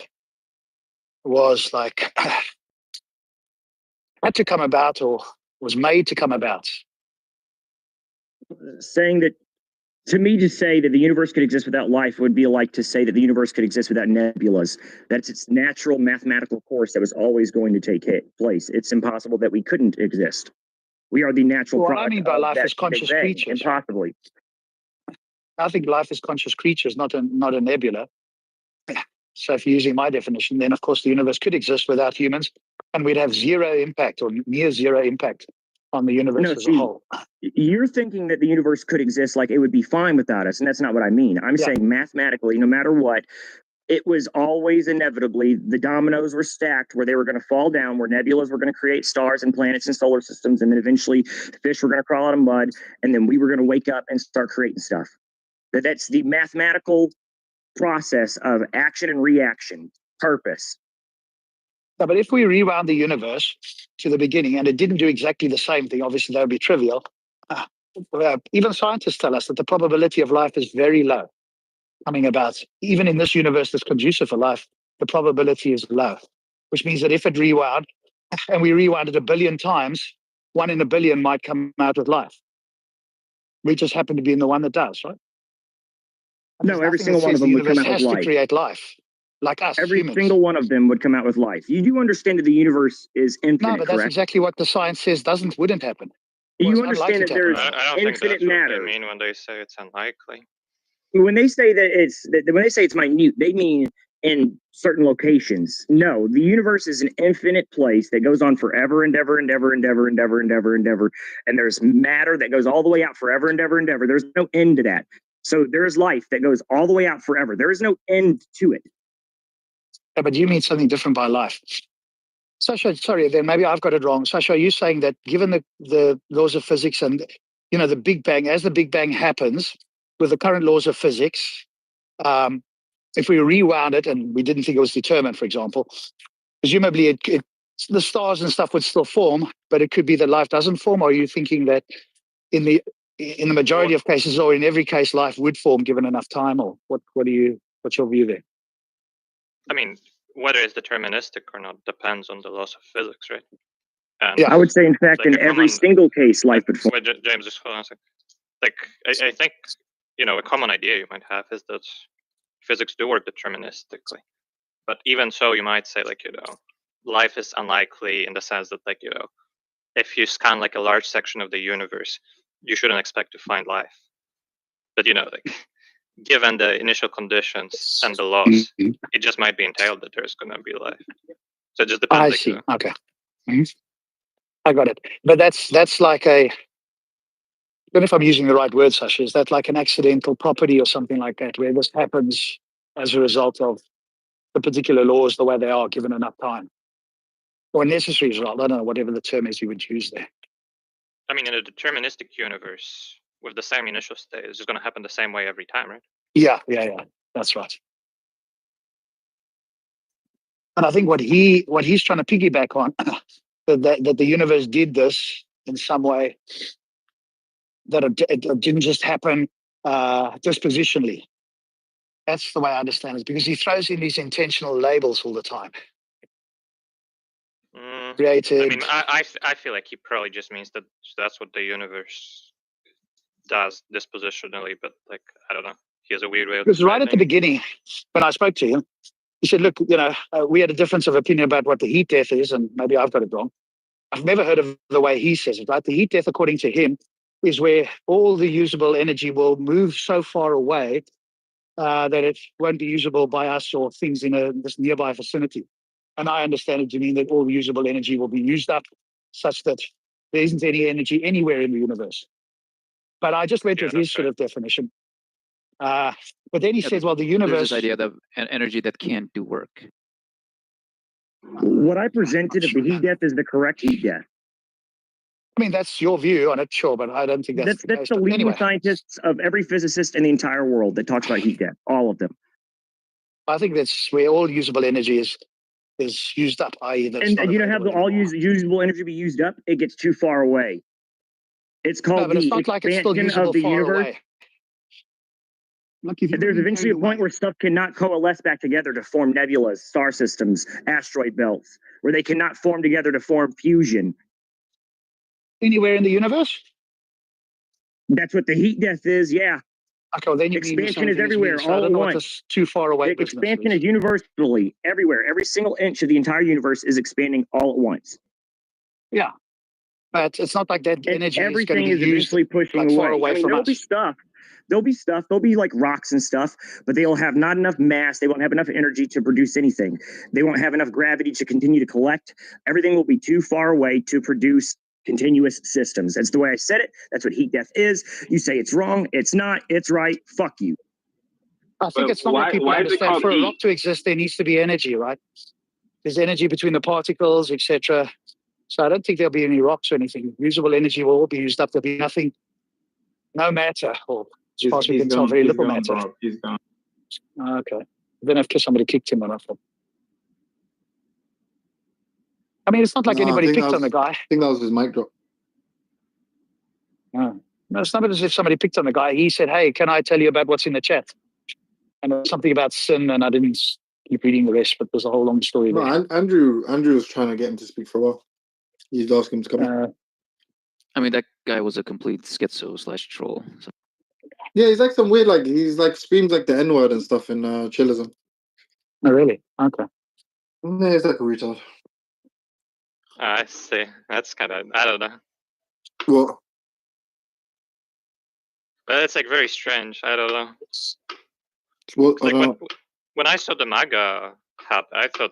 was like had to come about or was made to come about. Saying that, to me, to say that the universe could exist without life would be like to say that the universe could exist without nebulas. That's its natural mathematical course that was always going to take place. It's impossible that we couldn't exist. We are the natural product. What I mean by life is conscious creatures. Impossibly. I think life is conscious creatures, not a nebula. So if you're using my definition, then of course the universe could exist without humans, and we'd have zero impact or near zero impact on the universe as a whole. You're thinking that the universe could exist like it would be fine without us, and that's not what I mean. I'm saying mathematically, no matter what, it was always inevitably the dominoes were stacked where they were going to fall down, where nebulas were going to create stars and planets and solar systems, and then eventually fish were going to crawl out of mud, and then we were going to wake up and start creating stuff. That's the mathematical process of action and reaction, purpose. No, but if we rewound the universe to the beginning and it didn't do exactly the same thing, obviously that would be trivial. Even scientists tell us that the probability of life is very low coming about. Even in this universe that's conducive for life, the probability is low, which means that if it rewound and we rewound it 1 billion times, 1 in 1 billion might come out with life. We just happen to be in the one that does, right? No, every single one of them would come out with life. To create life, like us. Every humans. single one of them would come out with life. You do understand that the universe is infinite, no, but that's correct? Exactly what the science says wouldn't happen. You understand that there's I don't think infinite that's matter. what they mean when they say it's unlikely. When they say that it's minute, they mean in certain locations. No, the universe is an infinite place that goes on forever and ever and ever and ever and ever and ever and ever. And there's matter that goes all the way out forever and ever and ever. There's no end to that. So there's life that goes all the way out forever. There is no end to it. Yeah, but you mean something different by life. Sasha, sorry, then maybe I've got it wrong. Sasha, are you saying that given the laws of physics and, the Big Bang, as the Big Bang happens with the current laws of physics, if we rewound it and we didn't think it was determined, for example, presumably the stars and stuff would still form, but it could be that life doesn't form? Or are you thinking that in the majority of cases, or in every case, life would form given enough time? Or what's your view there? I mean, whether it's deterministic or not depends on the laws of physics, right? And I would say, in fact, like in every single case, life would form. James, just hold on a second. Like, I think, a common idea you might have is that physics do work deterministically. But even so, you might say, like, life is unlikely in the sense that, like, if you scan, like, a large section of the universe, you shouldn't expect to find life. But, like, given the initial conditions and the laws, it just might be entailed that there's going to be life. So it just depends. I see. Okay. I got it. But that's like I don't know if I'm using the right word, Sasha. Is that like an accidental property or something like that, where this happens as a result of the particular laws the way they are, given enough time? Or necessary as well. I don't know, whatever the term is you would use there. I mean, in a deterministic universe, with the same initial state, it's just going to happen the same way every time, right? Yeah. That's right. And I think what he's trying to piggyback on, that the universe did this in some way, that it didn't just happen dispositionally. That's the way I understand it, because he throws in these intentional labels all the time. Created. I mean, I feel like he probably just means that that's what the universe does dispositionally, but like, I don't know. He has a weird way of Because right at the beginning, when I spoke to him, he said, look, we had a difference of opinion about what the heat death is, and maybe I've got it wrong. I've never heard of the way he says it, right? The heat death, according to him, is where all the usable energy will move so far away that it won't be usable by us or things in this nearby vicinity. And I understand it to mean that all the usable energy will be used up such that there isn't any energy anywhere in the universe. But I just went with his sort of definition. But then he says, well, the universe... There's this idea of energy that can't do work. What I presented of the heat death is the correct heat death. I mean, that's your view on it, sure, but I don't think that's the That's case. the But leading anyway, scientists of every physicist in the entire world that talks about heat death. All of them. I think that's where all usable energy is used up, i.e. that's And not you don't have available the all anymore. usable energy be used up. It gets too far away. It's No, called but it's the not like it's still expansion usable of the far universe. away. Look, if you There's leave eventually where a you point are, where stuff cannot coalesce back together to form nebulas, star systems, asteroid belts, where they cannot form together to form fusion. anywhere in the universe. That's what the heat death is. Yeah. Okay, well, then you mean the Expansion same is thing as me. everywhere, So I all don't at know what once. this too far away business Expansion is. is universally everywhere. Every single inch of the entire universe is expanding all at once. Yeah, but it's not like that And energy is going everything to is be used eventually pushing like far away. away I mean, from there'll be us. stuff. There'll be like rocks and stuff, but they'll have not enough mass. They won't have enough energy to produce anything. They won't have enough gravity to continue to collect. Everything will be too far away to produce continuous systems. That's the way I said it. That's what heat death is. You say it's wrong. It's not. It's right. Fuck you. I think But it's not what people why is it understand. called For a heat? rock to exist, there needs to be energy, right? There's energy between the particles, etc. So I don't think there'll be any rocks or anything. Usable energy will all be used up. There'll be nothing, no matter, or as far as we can tell, very little matter. Bob. He's gone. Okay. Then if somebody kicked him or nothing. I mean, it's not like No, I anybody think picked that on the was, guy. I think that was his mic drop. No, it's not as if somebody picked on the guy. He said, "Hey, can I tell you about what's in the chat?" And it was something about sin, and I didn't keep reading the rest, but there's a whole long story No, there. Andrew was trying to get him to speak for a while. He's asking him to come in. I mean, that guy was a complete schizo / troll. So. Yeah, he's like some weird, like he's like screams like the N word and stuff in Chillism. Oh, really? Okay. Yeah, he's like a retard. I see. That's kind of, I don't know. What? But it's like very strange. I don't know. What? Like when I saw the MAGA hat, I thought,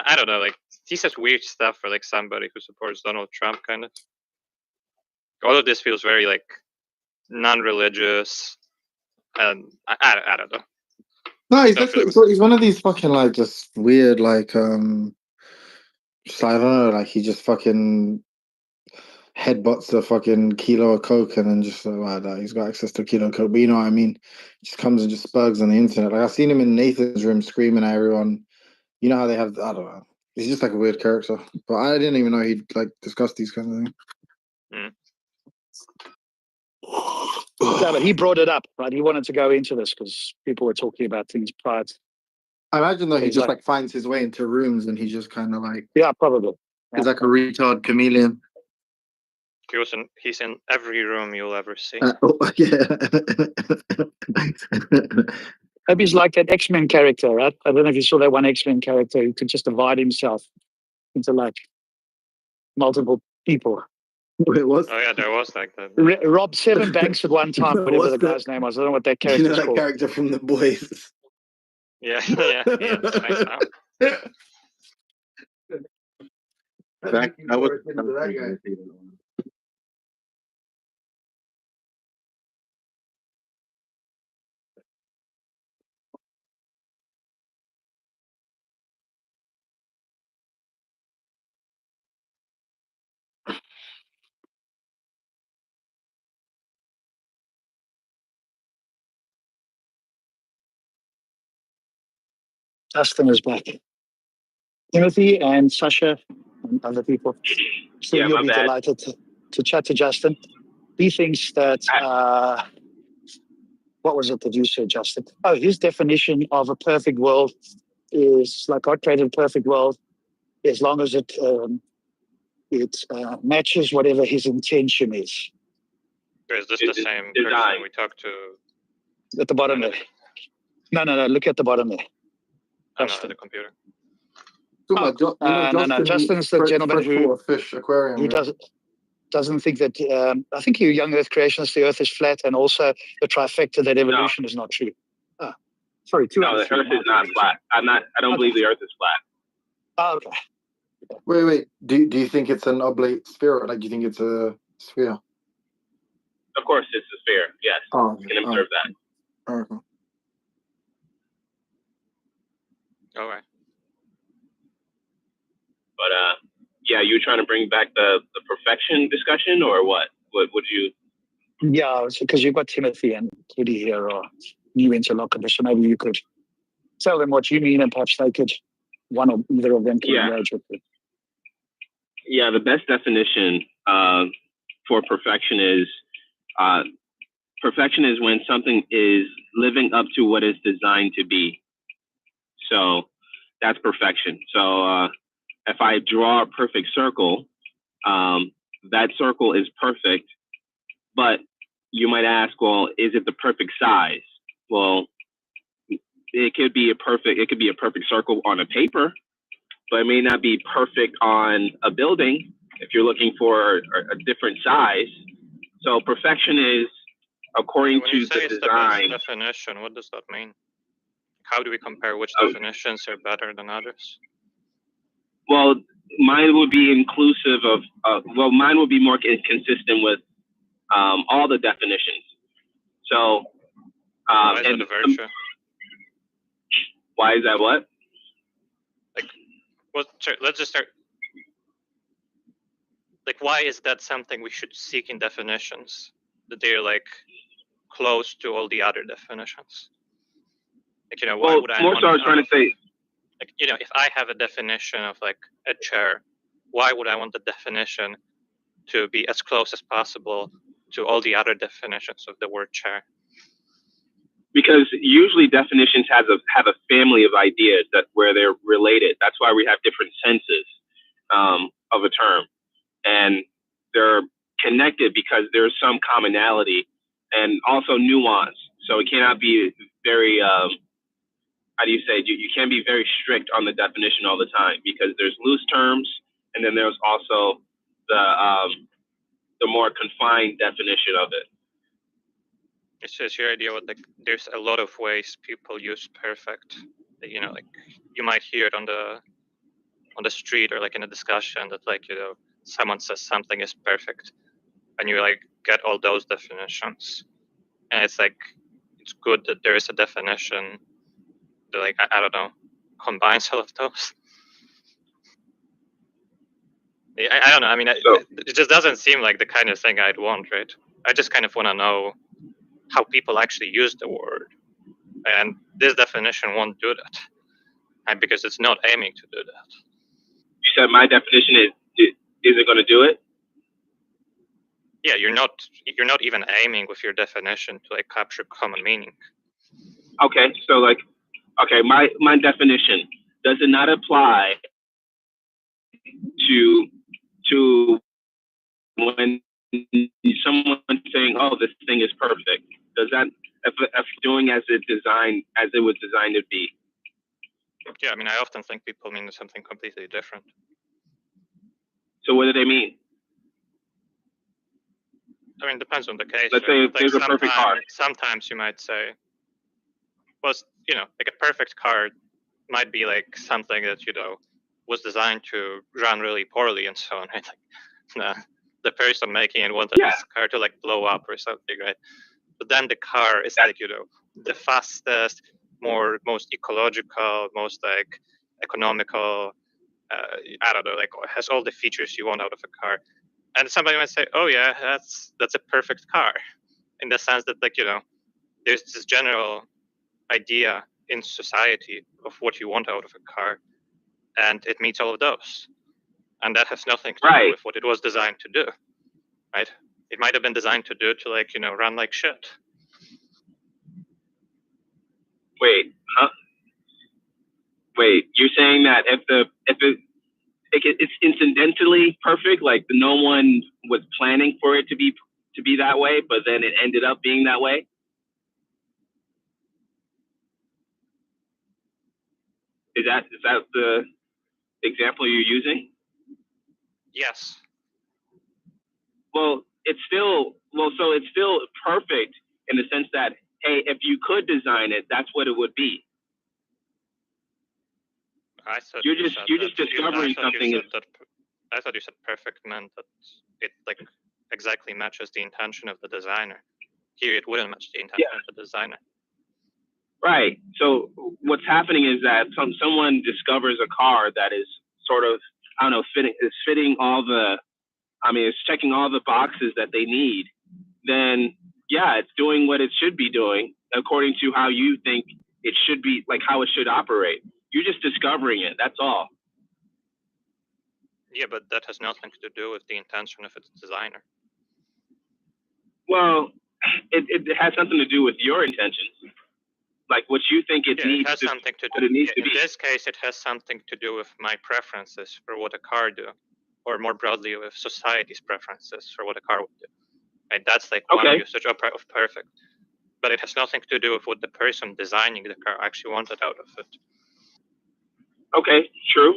I don't know, like he says weird stuff for like somebody who supports Donald Trump, kind of. All of this feels very like non-religious, and I don't know. No, he's one of these fucking like just weird like just I don't know, like he just fucking headbutts a fucking kilo of coke and then just like that he's got access to a kilo of coke. But you know what I mean? Just comes and just spurgs on the internet. Like I've seen him in Nathan's room screaming at everyone. You know how they have, I don't know. He's just like a weird character. But I didn't even know he'd like discuss these kind of things. Yeah, but he brought it up, right? He wanted to go into this because people were talking about things prior. I imagine though he He's just like finds his way into rooms and he just kind of like, yeah, probably. He's like a retard chameleon. He's in every room you'll ever see. Yeah. Maybe he's like that X-Men character, right? I don't know if you saw that one X-Men character who could just divide himself into like multiple people. Wait, what? Oh yeah, there was like that. Robbed 7 banks at one time, whatever What's the that? guy's name was. I don't know what that You character's know that called. character from The Boys? Yeah, yeah, nice now. That was Justin is back. Timothy and Sasha and other people. So Yeah, you'll my be bad. delighted to chat to Justin. He thinks that, what was it that you said, Justin? Oh, his definition of a perfect world is like God created a perfect world as long as it matches whatever his intention is. Is this the same person we talked to? At the bottom there. No, look at the bottom there. I know, the computer. No. Justin's the gentleman who fish aquarium. Who doesn't think that. I think you young Earth creationists, the Earth is flat, and also the trifecta that evolution is not true. Oh, sorry, No, the Earth is not flat. I don't believe the Earth is flat. Oh, okay. Wait. Do you think it's an oblate sphere? Like, do you think it's a sphere? Of course, it's a sphere. Yes, you can observe that. Okay. All right. But yeah, you trying to bring back the perfection discussion, or what? What would you? Yeah, because you've got Timothy and Kitty here, or new interlocutors, so maybe you could tell them what you mean, and perhaps they could, one or either of them can engage with it. Yeah, the best definition for perfection is when something is living up to what it's designed to be. So that's perfection. So if I draw a perfect circle, that circle is perfect, but you might ask, well, is it the perfect size? Well, it could be a perfect circle on a paper, but it may not be perfect on a building if you're looking for a different size. So perfection is according to the design. The best definition, what does that mean? How do we compare which definitions are better than others? Well, mine would be inclusive of, mine would be more consistent with all the definitions. So, why is that a virtue? Why is that what? Like, well, let's just start. Like, why is that something we should seek in definitions? That they're like close to all the other definitions. Like, you know, why would I? More so, I was trying to say. Like, you know, if I have a definition of like a chair, why would I want the definition to be as close as possible to all the other definitions of the word chair? Because usually definitions have a family of ideas where they're related. That's why we have different senses of a term, and they're connected because there's some commonality and also nuance. So it cannot be very how do you say, you can't be very strict on the definition all the time, because there's loose terms, and then there's also the more confined definition of it. It's just your idea what, like, there's a lot of ways people use perfect. You know, like you might hear it on the street or like in a discussion that, like, you know, someone says something is perfect, and you like get all those definitions, and it's like it's good that there is a definition that, like, I don't know, combines all of those. I don't know. I mean, it just doesn't seem like the kind of thing I'd want, right? I just kind of want to know how people actually use the word, and this definition won't do that, and because it's not aiming to do that. You said my definition isn't going to do it? Yeah, you're not even aiming with your definition to like capture common meaning. Okay, so like, okay, my definition, does it not apply to when someone's saying, oh, this thing is perfect? Does that, if doing as it was designed to be? Yeah, I mean, I often think people mean something completely different. So what do they mean? I mean, it depends on the case. Let's say if there's a perfect car. Sometimes you might say, well, you know, like a perfect car might be like something that, you know, was designed to run really poorly and so on, right? Like, the person making it wanted this car to like blow up or something, right? But then the car is like, you know, the fastest, most ecological, most like economical, I don't know, like has all the features you want out of a car. And somebody might say, oh yeah, that's a perfect car, in the sense that, like, you know, there's this general idea in society of what you want out of a car, and it meets all of those. And that has nothing to do with what it was designed to do, right? It might have been designed to do to, like, you know, run like shit. Wait, huh? Wait, you're saying that if it's incidentally perfect, like no one was planning for it to be that way, but then it ended up being that way? Is that the example you're using? Yes. Well, it's still perfect in the sense that, hey, if you could design it, that's what it would be. You're just discovering something. I thought you said perfect meant that it like exactly matches the intention of the designer. Here, it wouldn't match the intention of the designer. Right. So what's happening is that someone discovers a car that is sort of I don't know, fitting all the, I mean, it's checking all the boxes that they need, then yeah, it's doing what it should be doing according to how you think it should be, like how it should operate. You're just discovering it. That's all. Yeah, but that has nothing to do with the intention of its designer. Well, it has something to do with your intentions, like what you think it needs. It has something to do. What it needs to be. In this case, it has something to do with my preferences for what a car do, or more broadly, with society's preferences for what a car would do. Right? That's like one usage of perfect, but it has nothing to do with what the person designing the car actually wanted out of it. Okay, true.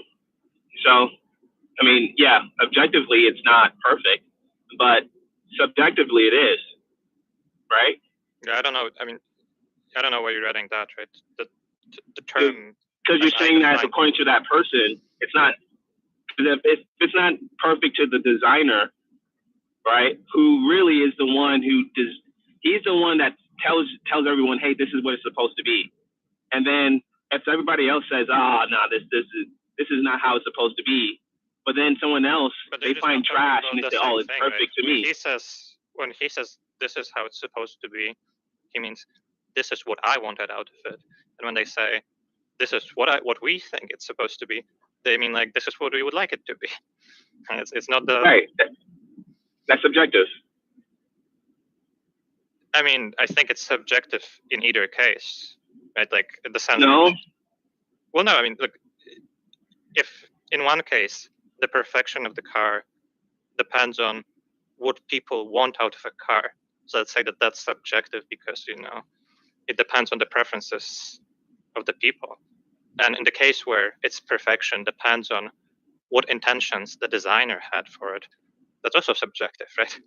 So, I mean, yeah, objectively it's not perfect, but subjectively it is, right? Yeah, I don't know. I mean, I don't know why you're adding that, right? The term. Because you're saying that according to that person, it's not. If it's not perfect to the designer, right? Who really is the one who does? He's the one that tells everyone, hey, this is what it's supposed to be. And then if everybody else says, no, this is not how it's supposed to be, but then someone else they find trash and they say, oh, it's perfect to me. When he says this is how it's supposed to be, he means this is what I wanted out of it. And when they say this is what we think it's supposed to be, they mean like this is what we would like it to be. And it's not the right. That's subjective. I mean, I think it's subjective in either case, right? Like in the sense. No. Well, no. I mean, look, if in one case the perfection of the car depends on what people want out of a car, so let's say that that's subjective because it depends on the preferences of the people. And in the case where its perfection depends on what intentions the designer had for it, that's also subjective, right?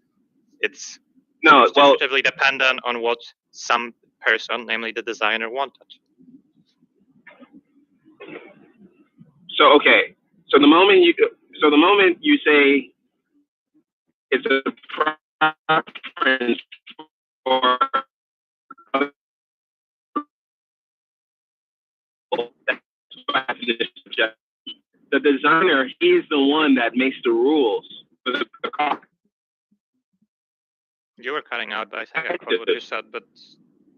It's constitutively dependent on what some person, namely the designer, wanted. So okay, so the moment you say it's a preference for the designer, he's the one that makes the rules for the car. You were cutting out, but I think I caught what you said. But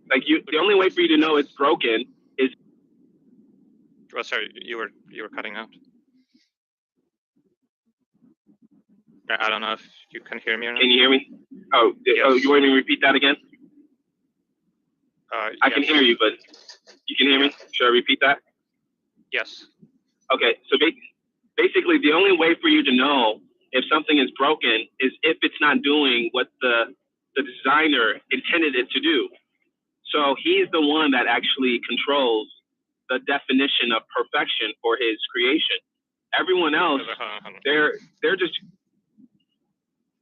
like the only way for you to know it's broken is. Well, sorry, you were cutting out. I don't know if you can hear me or not. Can you hear me? Oh, yes. Oh, you want me to repeat that again? I can yes. hear you, but you can hear me? Should I repeat that? Yes. Okay, so basically the only way for you to know if something is broken is if it's not doing what the designer intended it to do. So he's the one that actually controls the definition of perfection for his creation. Everyone else, they're just.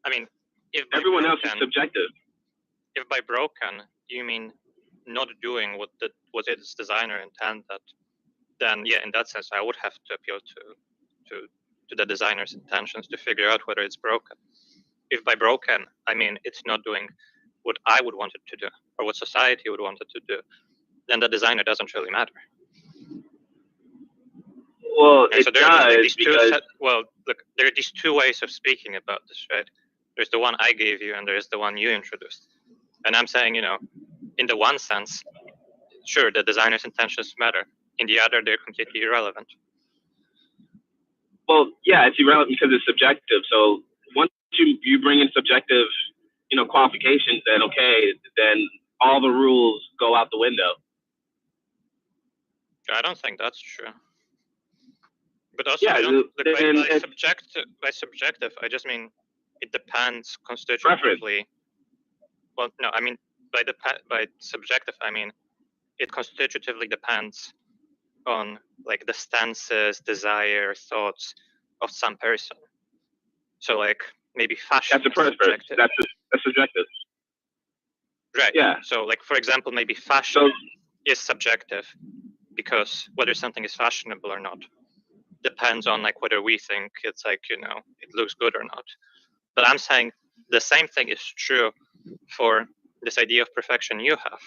I mean, if everyone else is subjective. If by broken you mean not doing what its designer intended, then yeah, in that sense, I would have to appeal to the designer's intentions to figure out whether it's broken. If by broken I mean it's not doing what I would want it to do or what society would want it to do, then the designer doesn't really matter. Well, and so there are these two ways of speaking about this, right? There's the one I gave you, and there's the one you introduced. And I'm saying, in the one sense, sure, the designer's intentions matter. In the other, they're completely irrelevant. Well, yeah, it's irrelevant because it's subjective. So once you bring in subjective, qualifications, then then all the rules go out the window. I don't think that's true. But also, by subjective, I just mean it depends constitutively. Well, no, I mean by subjective, I mean it constitutively depends on like the stances, desire, thoughts of some person. So like maybe fashion. That's a preference. That's subjective. Right. Yeah. So like for example, maybe fashion is subjective because whether something is fashionable or not depends on like whether we think it's like it looks good or not. But I'm saying the same thing is true for this idea of perfection you have,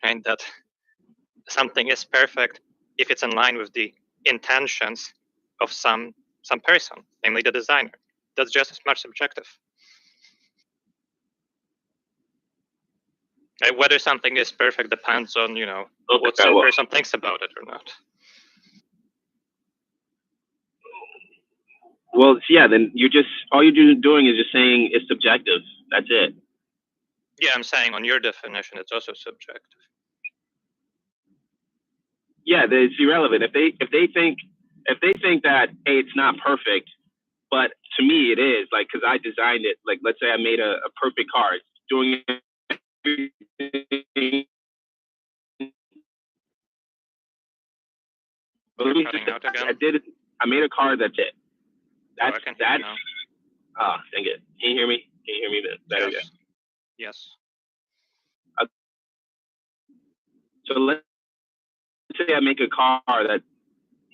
right? That something is perfect if it's in line with the intentions of some some person, namely the designer. That's just as much subjective. Whether something is perfect depends on, what some person thinks about it or not. Well, yeah, then all you're doing is just saying it's subjective. That's it. Yeah, I'm saying on your definition, it's also subjective. Yeah, it's irrelevant. If they think that, hey, it's not perfect, but to me it is, like, because I designed it. Like, let's say I made a perfect car, it's doing everything. I did it. I made a car. That's it. That's. Oh, dang it! Can you hear me? Can you hear me better? Yes. Yes. So let's say I make a car that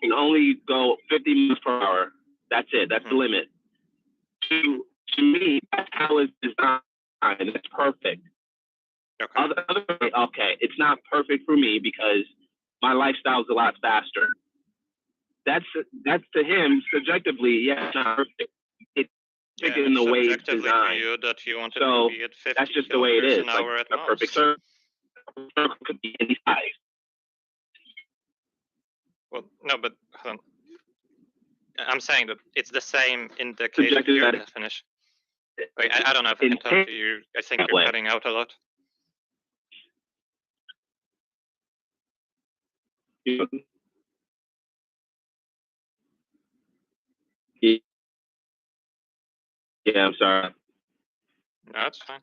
can only go 50 miles per hour. That's it. That's the limit. To me, that's how it's designed. It's perfect. Okay, it's not perfect for me because my lifestyle is a lot faster. That's to him subjectively. Yeah, it's not perfect. It's perfect in the way it's designed. To you that you wanted So to be at 50 that's just the way it is. Like a perfect circle could be any size. Well, no, but I'm saying that it's the same in the case of your definition. Wait, I don't know if I can talk to you. I think you're cutting out a lot. Yeah, I'm sorry. No, that's fine.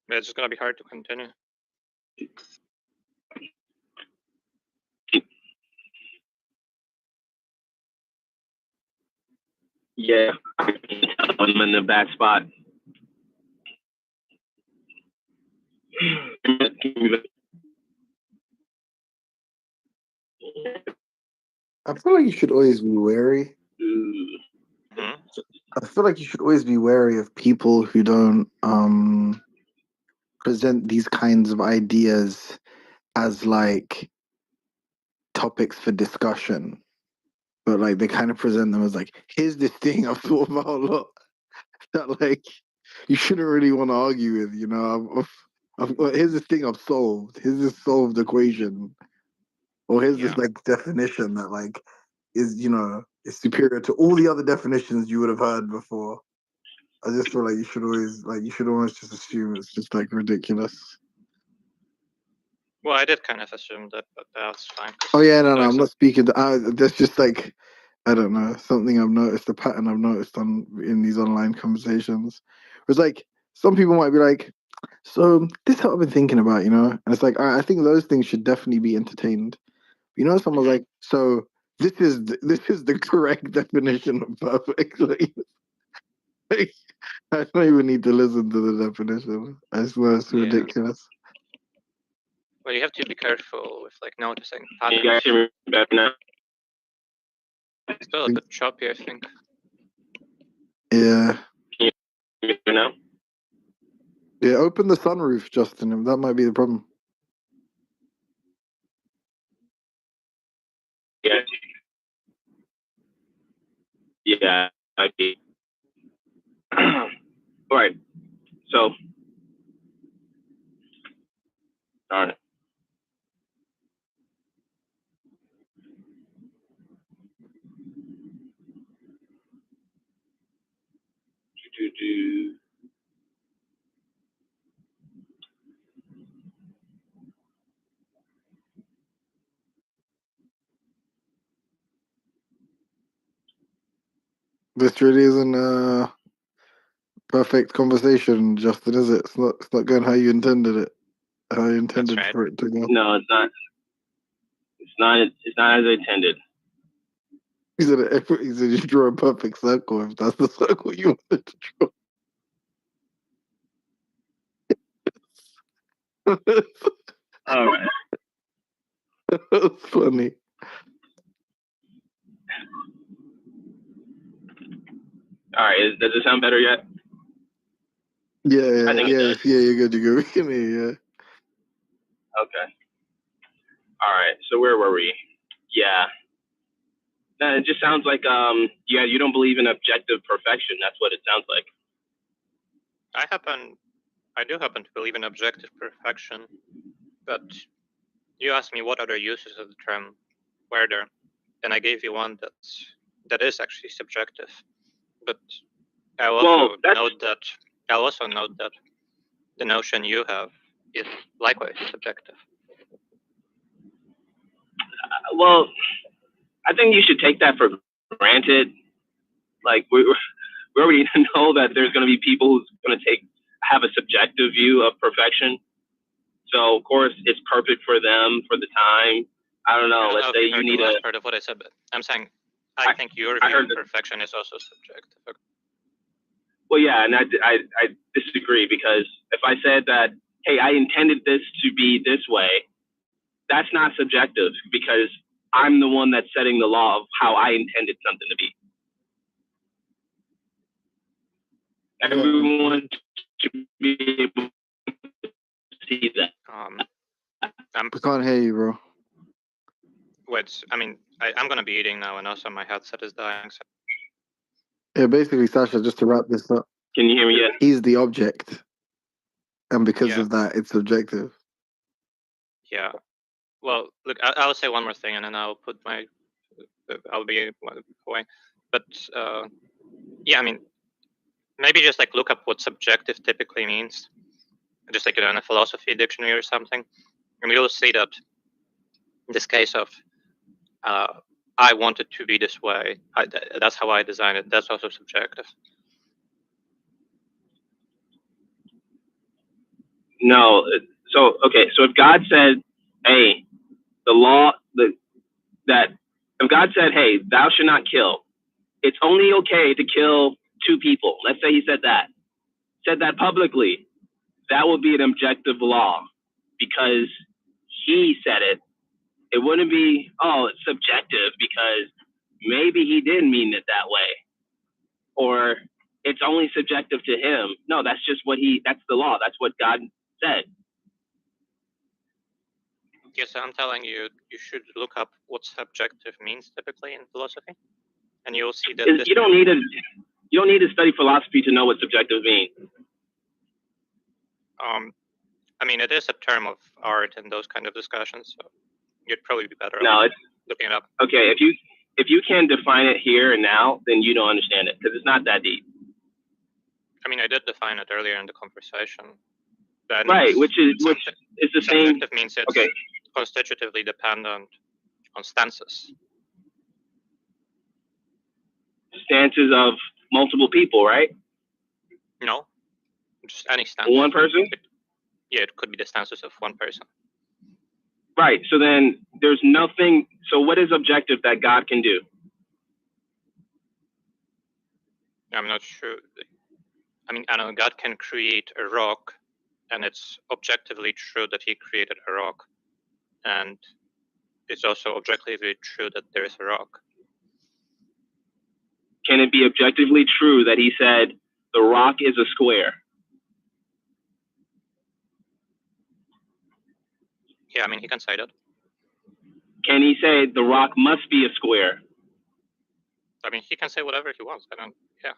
It's just gonna be hard to continue. Yeah, I'm in a bad spot. I feel like you should always be wary. Mm-hmm. I feel like you should always be wary of people who don't present these kinds of ideas as like topics for discussion, but like they kind of present them as like, here's this thing I've thought about a lot that like you shouldn't really want to argue with. You know, here's this thing I've solved. Here's this solved equation, or here's this like definition that like is is superior to all the other definitions you would have heard before. I just feel like you should almost just assume it's just like ridiculous. Well, I did kind of assume that, but that's fine. Oh yeah, no, I'm not speaking. That's just like, I don't know, something I've noticed, a pattern I've noticed in these online conversations. It's like some people might be like, "So this is what I've been thinking about," and it's like, I think those things should definitely be entertained. Someone's like, "So this is the correct definition of perfect." Like, I don't even need to listen to the definition. I swear it's ridiculous. Well, you have to be careful with like noticing patterns. You guys hear me better now? It's still a bit choppy, I think. Yeah. Can you hear me now? Yeah, open the sunroof, Justin. That might be the problem. Yeah. Yeah, might be. All right. So, darn it. This really isn't a perfect conversation, Justin, is it? It's not going how you intended it. How you intended for it to go. No, it's not. It's not as intended. He said you draw a perfect circle if that's the circle you wanted to draw. All right. That's funny. All right. Does it sound better yet? Yeah, I think it does. yeah, you're good. We can hear you. Okay. All right. So where were we? Yeah. It just sounds like yeah, you don't believe in objective perfection. That's what it sounds like. I do happen to believe in objective perfection, but you asked me what other uses of the term were there, and I gave you one that is actually subjective. But I'll also note that the notion you have is likewise subjective. Well, I think you should take that for granted. Like we already know that there's going to be people who's going to have a subjective view of perfection. So of course it's perfect for them for the time. I don't know. Let's say you need a part of what I said, but I'm saying I think your view of perfection is also subjective. Well, yeah, and I disagree, because if I said that, hey, I intended this to be this way, that's not subjective, because I'm the one that's setting the law of how I intended something to be. Everyone should be able to see that. We can't hear you, bro. Wait, I mean, I'm going to be eating now, and also my headset is dying. So. Yeah, basically, Sasha, just to wrap this up. Can you hear me yet? He's the object. And because of that, it's subjective. Yeah. Well, look, I'll say one more thing, and then I'll be away. But, yeah, I mean, maybe just, like, look up what subjective typically means. Just, like, in a philosophy dictionary or something. And you'll see that in this case of, I want it to be this way. That's how I design it. That's also subjective. No. So, okay. So if God said, hey, if God said, hey, thou shalt not kill, it's only okay to kill 2 people. Let's say he said that publicly. That would be an objective law, because he said it. It wouldn't be, oh, it's subjective because maybe he didn't mean it that way, or it's only subjective to him. No, that's just that's the law. That's what God said. Yes, I'm telling you, you should look up what subjective means typically in philosophy, and you'll see that you don't need to study philosophy to know what subjective means. I mean, it is a term of art and those kind of discussions, so you'd probably be better off looking it up. Okay, if you can define it here and now, then you don't understand it, because it's not that deep. I mean, I did define it earlier in the conversation. Right, which is the same. Subjective means it's constitutively dependent on stances. Stances of multiple people, right? No, just any stance. One person? It could be the stances of one person. Right, so then there's nothing. So what is objective that God can do? I'm not sure. I mean, I know God can create a rock, and it's objectively true that he created a rock. And it's also objectively true that there is a rock. Can it be objectively true that he said the rock is a square? Yeah, I mean, he can say that. Can he say the rock must be a square? I mean, he can say whatever he wants. Yeah.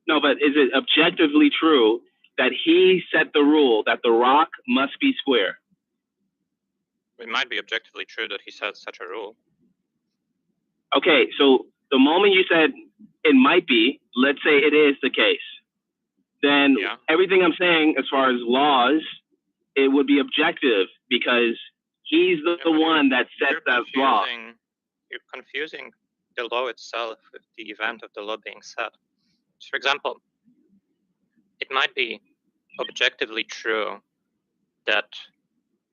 No, but is it objectively true that he set the rule that the rock must be square? It might be objectively true that he set such a rule. Okay, so the moment you said it might be, let's say it is the case, then everything I'm saying as far as laws, it would be objective, because he's the one that set that law. You're confusing the law itself with the event of the law being set. So, for example, it might be objectively true that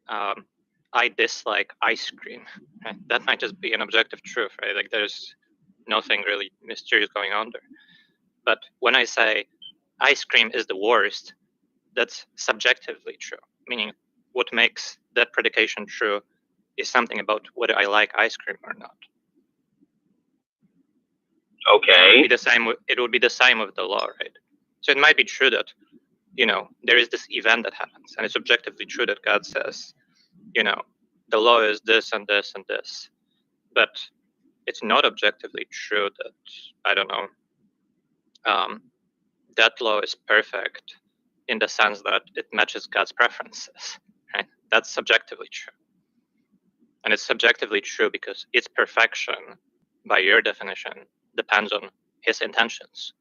I dislike ice cream. Right? That might just be an objective truth, right? Like there's nothing really mysterious going on there. But when I say ice cream is the worst, that's subjectively true. Meaning, what makes that predication true is something about whether I like ice cream or not. Okay. It would be the same with the law, right? So it might be true that, there is this event that happens, and it's objectively true that God says, the law is this and this and this. But it's not objectively true that, I don't know, that law is perfect in the sense that it matches God's preferences, right? That's subjectively true. And it's subjectively true because its perfection, by your definition, depends on his intentions.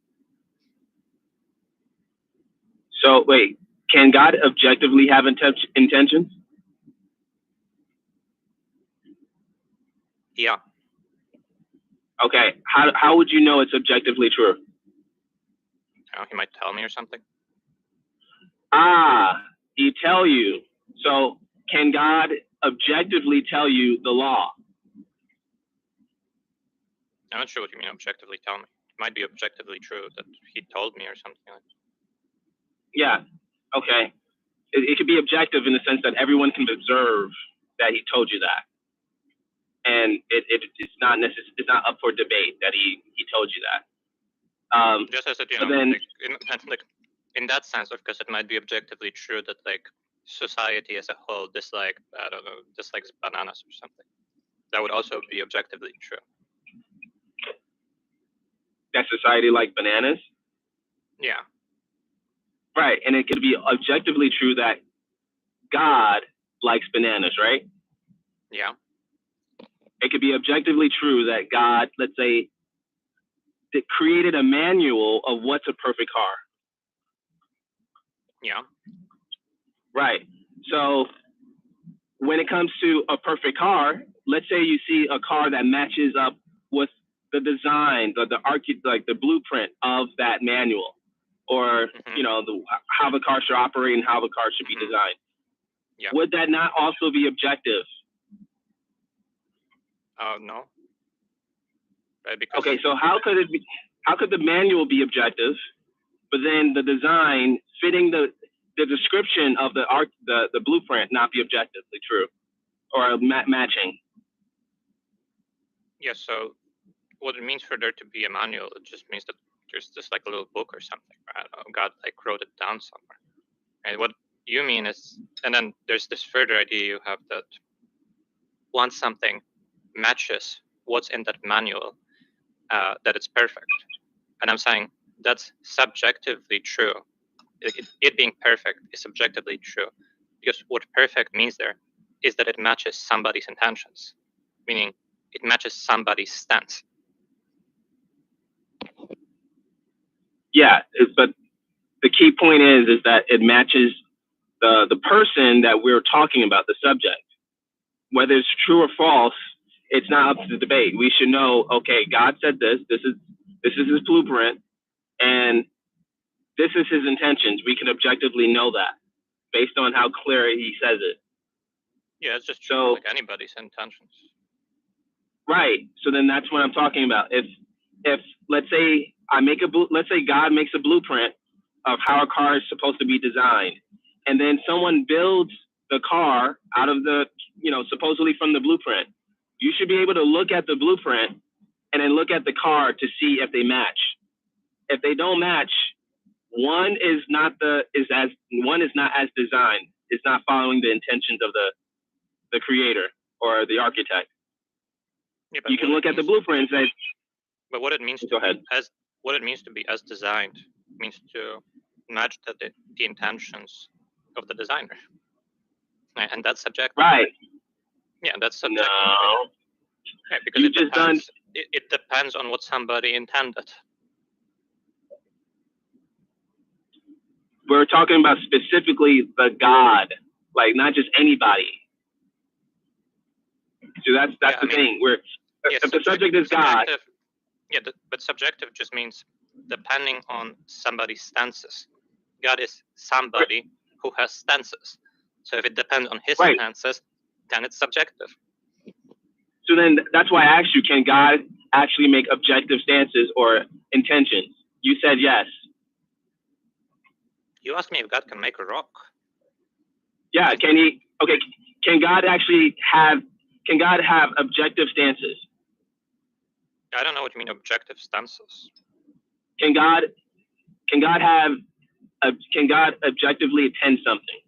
So wait, can God objectively have intentions? Yeah. Okay, how would you know it's objectively true? He might tell me or something. He tell you. So can God objectively tell you the law? I'm not sure what you mean objectively tell me. It might be objectively true that he told me or something like that. Yeah, okay. It could be objective in the sense that everyone can observe that he told you that. And it's not necessary. It's not up for debate that he told you that. Just as but then, in that sense, of course, it might be objectively true that like society as a whole dislikes bananas or something. That would also be objectively true. That society like bananas? Yeah. Right, and it could be objectively true that God likes bananas, right? Yeah. It could be objectively true that God, let's say, that created a manual of what's a perfect car. Yeah. Right. So when it comes to a perfect car, let's say you see a car that matches up with the design, the blueprint of that manual, or how the car should operate and how the car should be designed. Yeah. Would that not also be objective? No. Right, because okay, so how could it be? How could the manual be objective, but then the design fitting the description of the blueprint not be objectively true or matching? Yeah. So what it means for there to be a manual, it just means that there's just like a little book or something. I don't know, God like wrote it down somewhere. And what you mean is, and then there's this further idea you have that once something matches what's in that manual, that it's perfect. And I'm saying that's subjectively true. It being perfect is subjectively true, because what perfect means there is that it matches somebody's intentions, meaning it matches somebody's stance. Yeah, but the key point is that it matches the person that we're talking about, the subject. Whether it's true or false, it's not up to the debate. We should know, okay, God said this. This is his blueprint, and this is his intentions. We can objectively know that based on how clear he says it. Yeah, it's just true, like anybody's intentions. Right. So then that's what I'm talking about. If let's say let's say God makes a blueprint of how a car is supposed to be designed, and then someone builds the car out of the, supposedly from the blueprint, you should be able to look at the blueprint and then look at the car to see if they match. If they don't match, one is not as designed. It's not following the intentions of the creator or the architect. Yeah, you can look at the blueprint and say. But what it means to be as designed means to match the intentions of the designer, and that's subjective. Right. Yeah, that's subjective. No. Yeah, because it depends on what somebody intended. We're talking about specifically the God, like not just anybody. So that's the thing. If the subject is God. Yeah, but subjective just means depending on somebody's stances. God is somebody who has stances. So if it depends on his stances, then it's subjective. So then that's why I asked you, can God actually make objective stances or intentions? You said yes. You asked me if God can make a rock. Yeah, can he? Okay, can God have objective stances? I don't know what you mean objective stances. Can God objectively intend something?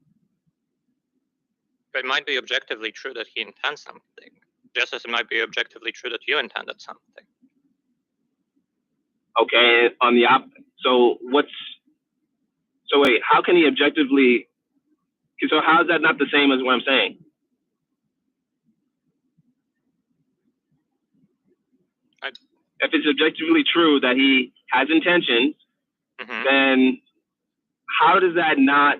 It might be objectively true that he intends something, Just as it might be objectively true that you intended something. Okay, on the so wait, how can he objectively, so how is that not the same as what I'm saying? If it's objectively true that he has intentions, then how does that not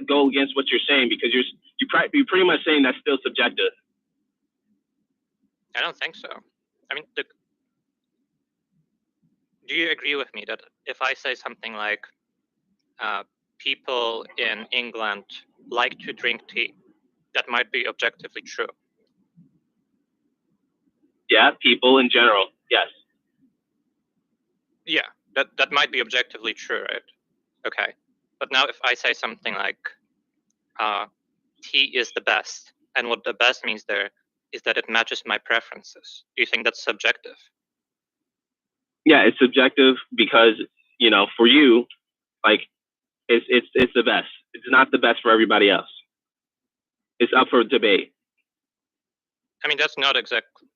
go against what you're saying? Because you're pretty much saying that's still subjective. I don't think so. I mean, do you agree with me that if I say something like, people in England like to drink tea, that might be objectively true? Yeah, people in general, yes. Yeah, that might be objectively true, right? Okay. But now if I say something like, tea is the best, and what the best means there is that it matches my preferences, do you think that's subjective? Yeah, it's subjective because, for you, like, it's the best. It's not the best for everybody else. It's up for debate. I mean, that's not exactly.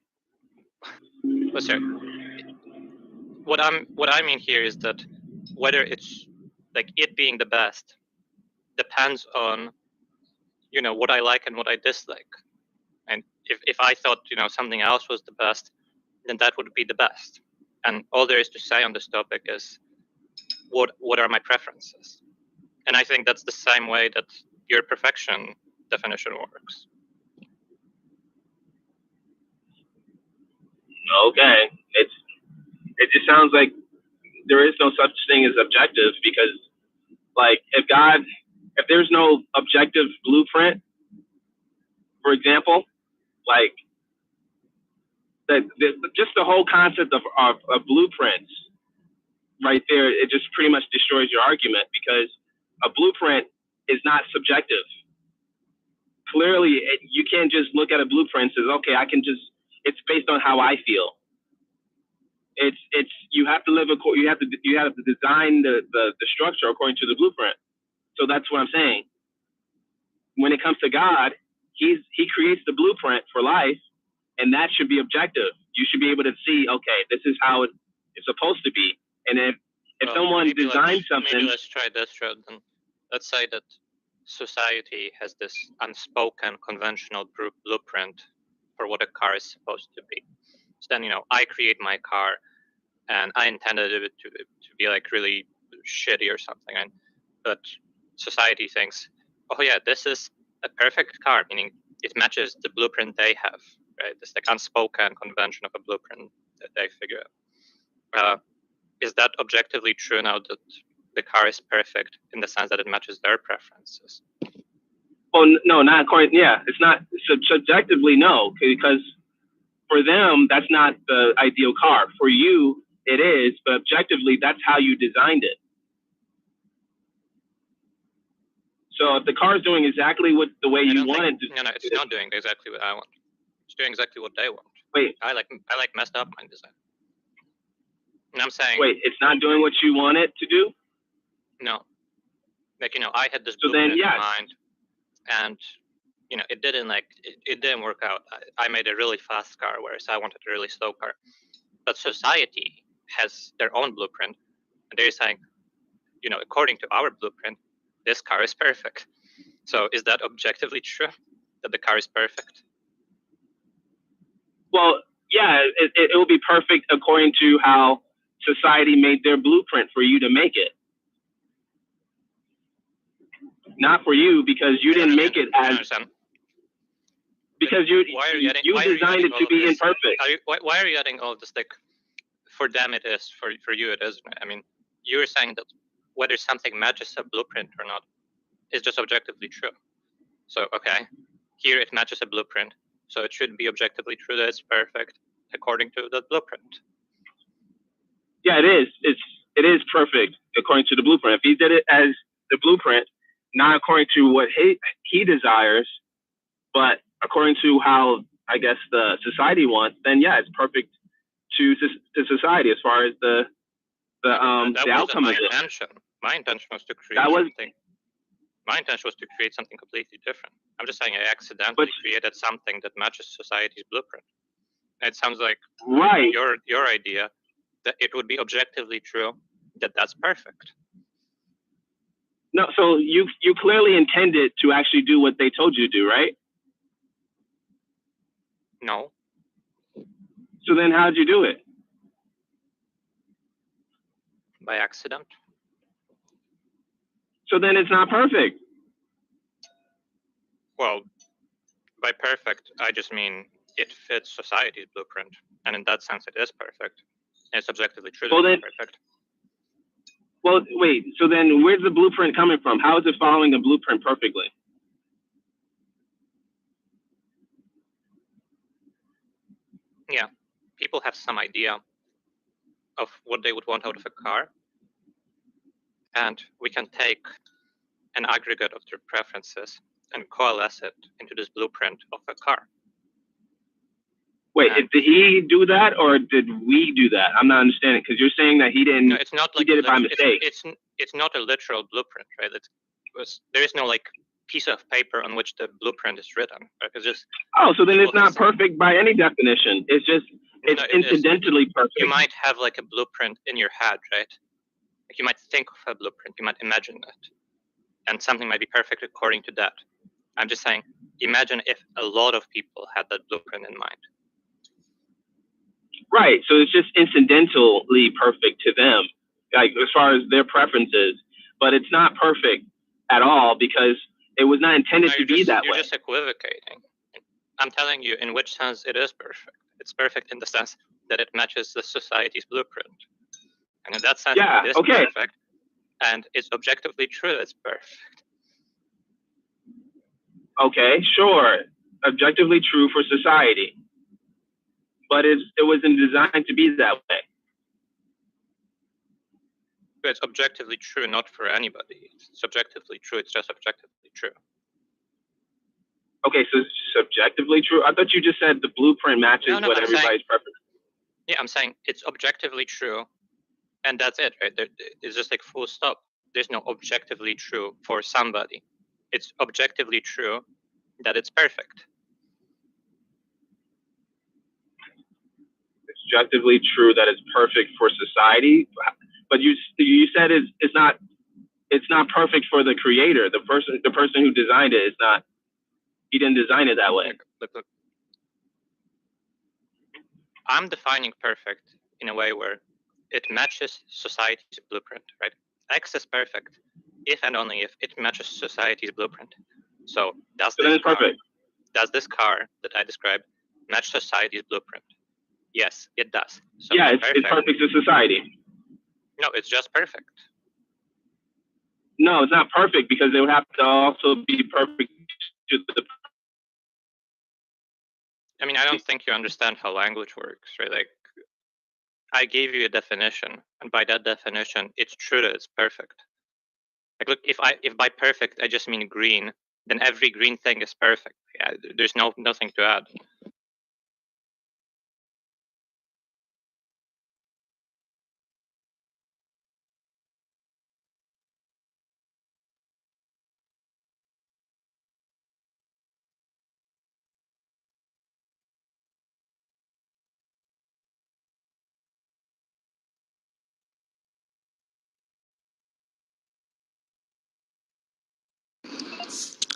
Listen, what I mean here is that whether it's like it being the best depends on, what I like and what I dislike. And if I thought, something else was the best, then that would be the best. And all there is to say on this topic is what are my preferences? And I think that's the same way that your perfection definition works. Okay, it just sounds like there is no such thing as objective, because, like, if there's no objective blueprint, for example, like, just the whole concept of blueprints right there, it just pretty much destroys your argument, because a blueprint is not subjective. Clearly, you can't just look at a blueprint and say, okay, it's based on how I feel. You have to you have to design the structure according to the blueprint. So that's what I'm saying. When it comes to God, he creates the blueprint for life, and that should be objective. You should be able to see, okay, this is how it's supposed to be. And if someone designs something, maybe let's try this route. Then let's say that society has this unspoken conventional blueprint for what a car is supposed to be. So then, I create my car, and I intended it to be like really shitty or something. But society thinks, oh yeah, this is a perfect car, meaning it matches the blueprint they have, right? This like unspoken convention of a blueprint that they figure out. Is that objectively true now that the car is perfect in the sense that it matches their preferences? Oh no, not according. Yeah, it's not subjectively, no, because for them that's not the ideal car. For you, it is, but objectively, that's how you designed it. So if the car is doing exactly the way you want it to, no, it's not doing exactly what I want. It's doing exactly what they want. Wait, I like messed up my design. And I'm saying, wait, it's not doing what you want it to do? No. Like, I had this blueprint in mind, and, it didn't work out. I made a really fast car, whereas I wanted a really slow car. But society has their own blueprint, and they're saying, according to our blueprint, this car is perfect. So is that objectively true, that the car is perfect? Well, yeah, it will be perfect according to how society made their blueprint for you to make it. Not for you, because you didn't make it as... Because you designed it to be imperfect. Why are you adding all this, like, for them it is, for you it isn't? I mean, you're saying that whether something matches a blueprint or not is just objectively true. So, okay, here it matches a blueprint, so it should be objectively true that it's perfect according to the blueprint. Yeah, it is. It is perfect according to the blueprint. If he did it as the blueprint, not according to what he desires, but according to how, I guess, the society wants, then yeah, it's perfect to society as far as the outcome of it. My intention was to create something. My intention was to create something completely different. I'm just saying I accidentally created something that matches society's blueprint. It sounds like right. Your idea that it would be objectively true that that's perfect. No, so you clearly intended to actually do what they told you to do, right? No. So then how'd you do it? By accident. So then it's not perfect. Well, by perfect, I just mean it fits society's blueprint. And in that sense, it is perfect. It's objectively true that it's perfect. Well, wait, so then where's the blueprint coming from? How is it following the blueprint perfectly? Yeah, people have some idea of what they would want out of a car. And we can take an aggregate of their preferences and coalesce it into this blueprint of a car. Wait, did he do that or did we do that? I'm not understanding because you're saying that he didn't. No, it's not like he did it by mistake. It's not a literal blueprint, right? There is no like piece of paper on which the blueprint is written. Right? It's just. Oh, so then it's not perfect by any definition. It's just incidentally perfect. You might have like a blueprint in your head, right? Like you might think of a blueprint, you might imagine it, and something might be perfect according to that. I'm just saying, imagine if a lot of people had that blueprint in mind. Right, so it's just incidentally perfect to them, like as far as their preferences, but it's not perfect at all because it was not intended to be that way. You're just equivocating. I'm telling you in which sense it is perfect. It's perfect in the sense that it matches the society's blueprint. And in that sense, it is perfect. And it's objectively true that it's perfect. Okay, sure. Objectively true for society. But it wasn't designed to be that way. But it's objectively true, not for anybody. It's subjectively true. It's just objectively true. Okay, so it's subjectively true? I thought you just said the blueprint matches what everybody's preference. Yeah, I'm saying it's objectively true. And that's it, right? It's just like full stop. There's no objectively true for somebody. It's objectively true that it's perfect. It's objectively true that it's perfect for society, but you said it's not perfect for the creator. The person who designed it is not. He didn't design it that way. Look. I'm defining perfect in a way where it matches society's blueprint, right? X is perfect if and only if it matches society's blueprint. So does this car that I described match society's blueprint? Yes, it does. So yeah, it's perfect to society. No, it's just perfect. No, it's not perfect because it would have to also be perfect to the. I mean, I don't think you understand how language works, right? Like, I gave you a definition, and by that definition, it's true that it's perfect. Like, look, if by perfect I just mean green, then every green thing is perfect. Yeah, there's nothing to add.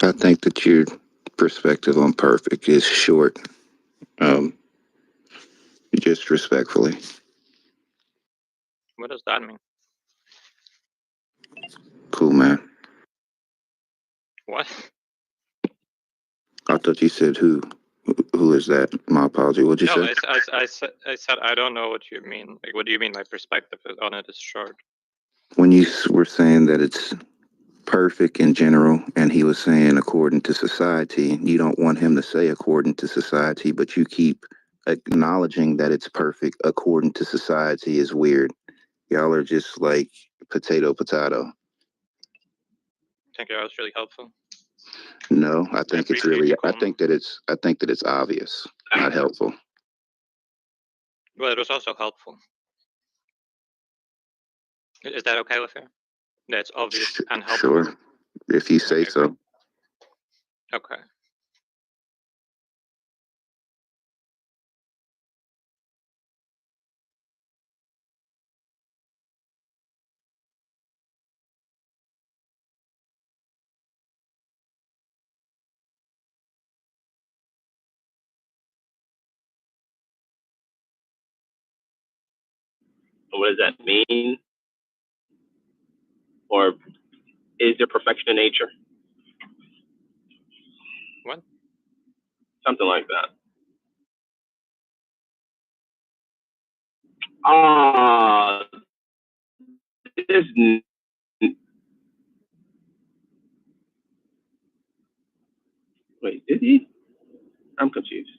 I think that your perspective on perfect is short. Just respectfully. What does that mean? Cool, man. What? I thought you said who. Who is that? My apology. What'd you say? No, I said I don't know what you mean. Like, what do you mean my perspective on it is short? When you were saying that it's perfect in general, and he was saying according to society, you don't want him to say according to society, but you keep acknowledging that it's perfect according to society is weird. Y'all are just like potato. Think that was really helpful. No, I think it's really. I think that it's obvious, not helpful. Well, it was also helpful. Is that okay with you? That's obvious and helpful. Sure, if you say so. Okay. What does that mean? Or is there perfection in nature? What? Something like that. Ah, this. Wait, did he? I'm confused.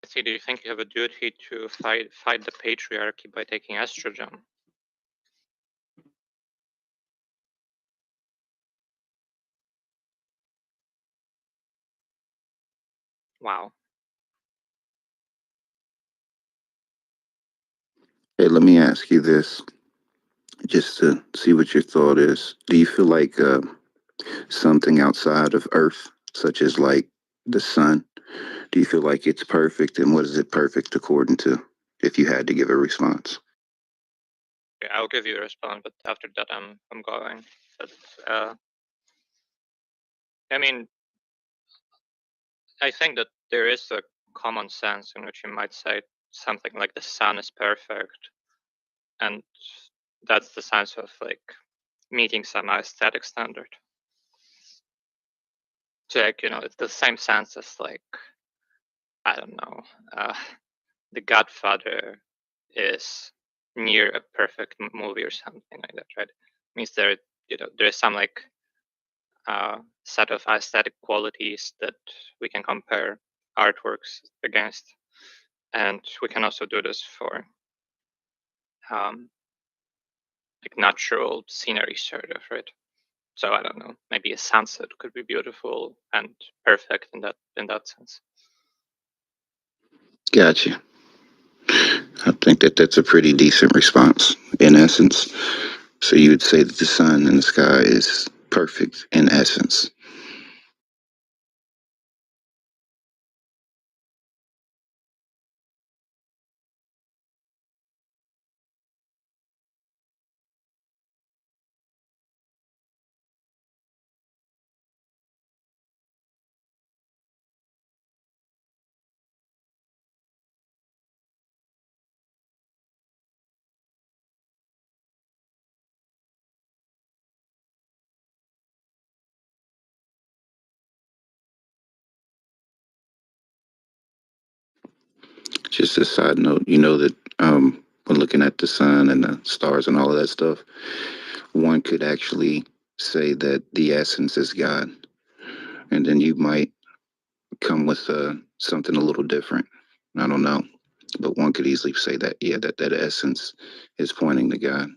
See, do you think you have a duty to fight the patriarchy by taking estrogen? Wow. Hey, let me ask you this, just to see what your thought is. Do you feel like something outside of Earth, such as like the sun, do you feel like it's perfect? And what is it perfect according to, if you had to give a response? Okay, I'll give you a response, but after that I'm going. But I mean, I think that there is a common sense in which you might say something like the sun is perfect, and that's the sense of like meeting some aesthetic standard. So like, you know, it's the same sense as like, I don't know, The Godfather is near a perfect movie or something like that, right? Means there, you know, there is some like set of aesthetic qualities that we can compare artworks against, and we can also do this for like natural scenery, sort of, right? So I don't know, maybe a sunset could be beautiful and perfect in that sense. Gotcha. I think that that's a pretty decent response in essence. So you would say that the sun in the sky is perfect in essence. Just a side note, you know that when looking at the sun and the stars and all of that stuff, one could actually say that the essence is God, and then you might come with something a little different. I don't know, but one could easily say that, yeah, that essence is pointing to God.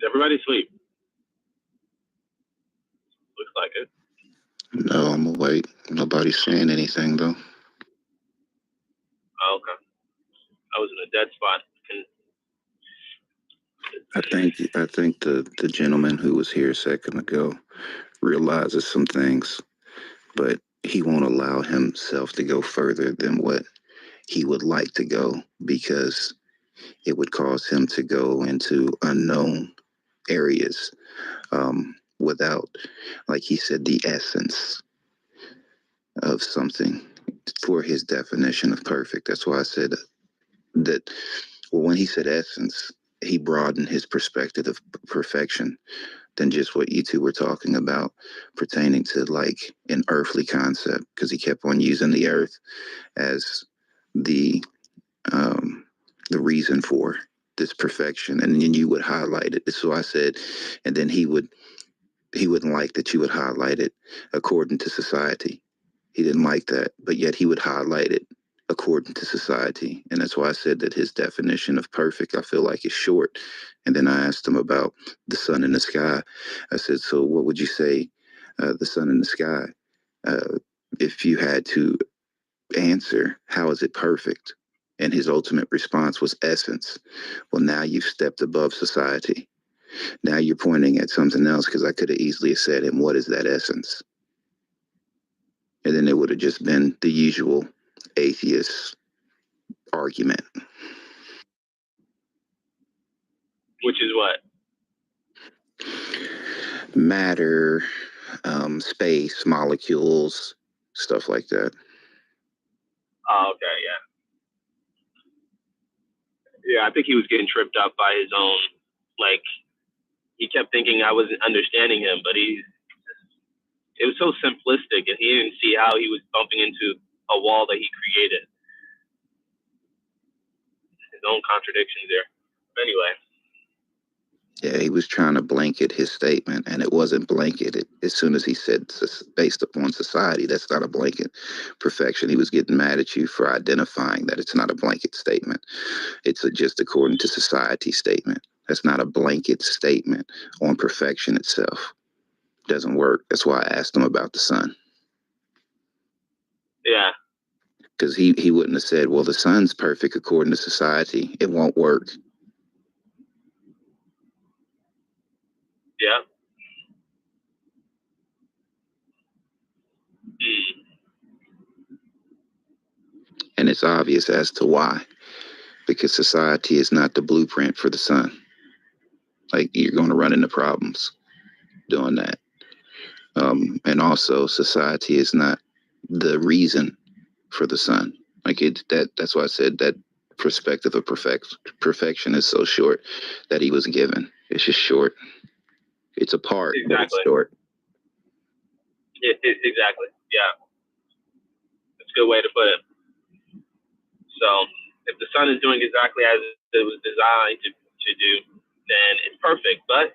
Is everybody asleep? Looks like it. No, I'm awake. Nobody's saying anything though. Oh, okay. I was in a dead spot. I think the gentleman who was here a second ago realizes some things, but he won't allow himself to go further than what he would like to go because it would cause him to go into unknown areas without, like he said, the essence of something for his definition of perfect. That's why I said that. Well, when he said essence, he broadened his perspective of perfection than just what you two were talking about pertaining to like an earthly concept, because he kept on using the earth as the um, the reason for this perfection, and then you would highlight it. So I said, and then he wouldn't like that you would highlight it according to society. He didn't like that, but yet he would highlight it according to society. And that's why I said that his definition of perfect, I feel like, is short. And then I asked him about the sun in the sky. I said, so what would you say, the sun in the sky? If you had to answer, how is it perfect? And his ultimate response was essence. Well, now you've stepped above society. Now you're pointing at something else, because I could have easily said him, what is that essence? And then it would have just been the usual atheist argument. Which is what? Matter, space, molecules, stuff like that. Oh, okay, yeah. Yeah, I think he was getting tripped up by his own, like, he kept thinking I wasn't understanding him, but it was so simplistic, and he didn't see how he was bumping into a wall that he created. His own contradictions there. Anyway. Yeah, he was trying to blanket his statement, and it wasn't blanketed. As soon as he said based upon society, that's not a blanket perfection. He was getting mad at you for identifying that it's not a blanket statement. It's just according to society statement. That's not a blanket statement on perfection itself. Doesn't work. That's why I asked him about the sun. Yeah. Because he wouldn't have said, well, the sun's perfect according to society. It won't work. Yeah. And it's obvious as to why. Because society is not the blueprint for the sun. Like, you're going to run into problems doing that. And also, society is not the reason for the sun. Like, that's why I said that perspective of perfection is so short that he was given. It's just short. It's a part, exactly. But it's short. Exactly. Yeah. That's a good way to put it. So if the sun is doing exactly as it was designed to do, then it's perfect. But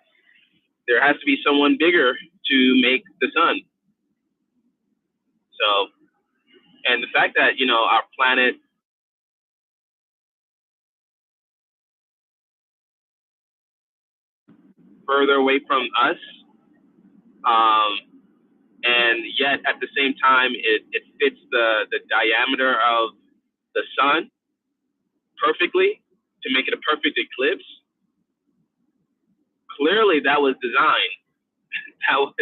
there has to be someone bigger to make the sun. So, and the fact that, our planet further away from us, and yet at the same time, it fits the diameter of the sun perfectly to make it a perfect eclipse. Clearly that was designed. That was,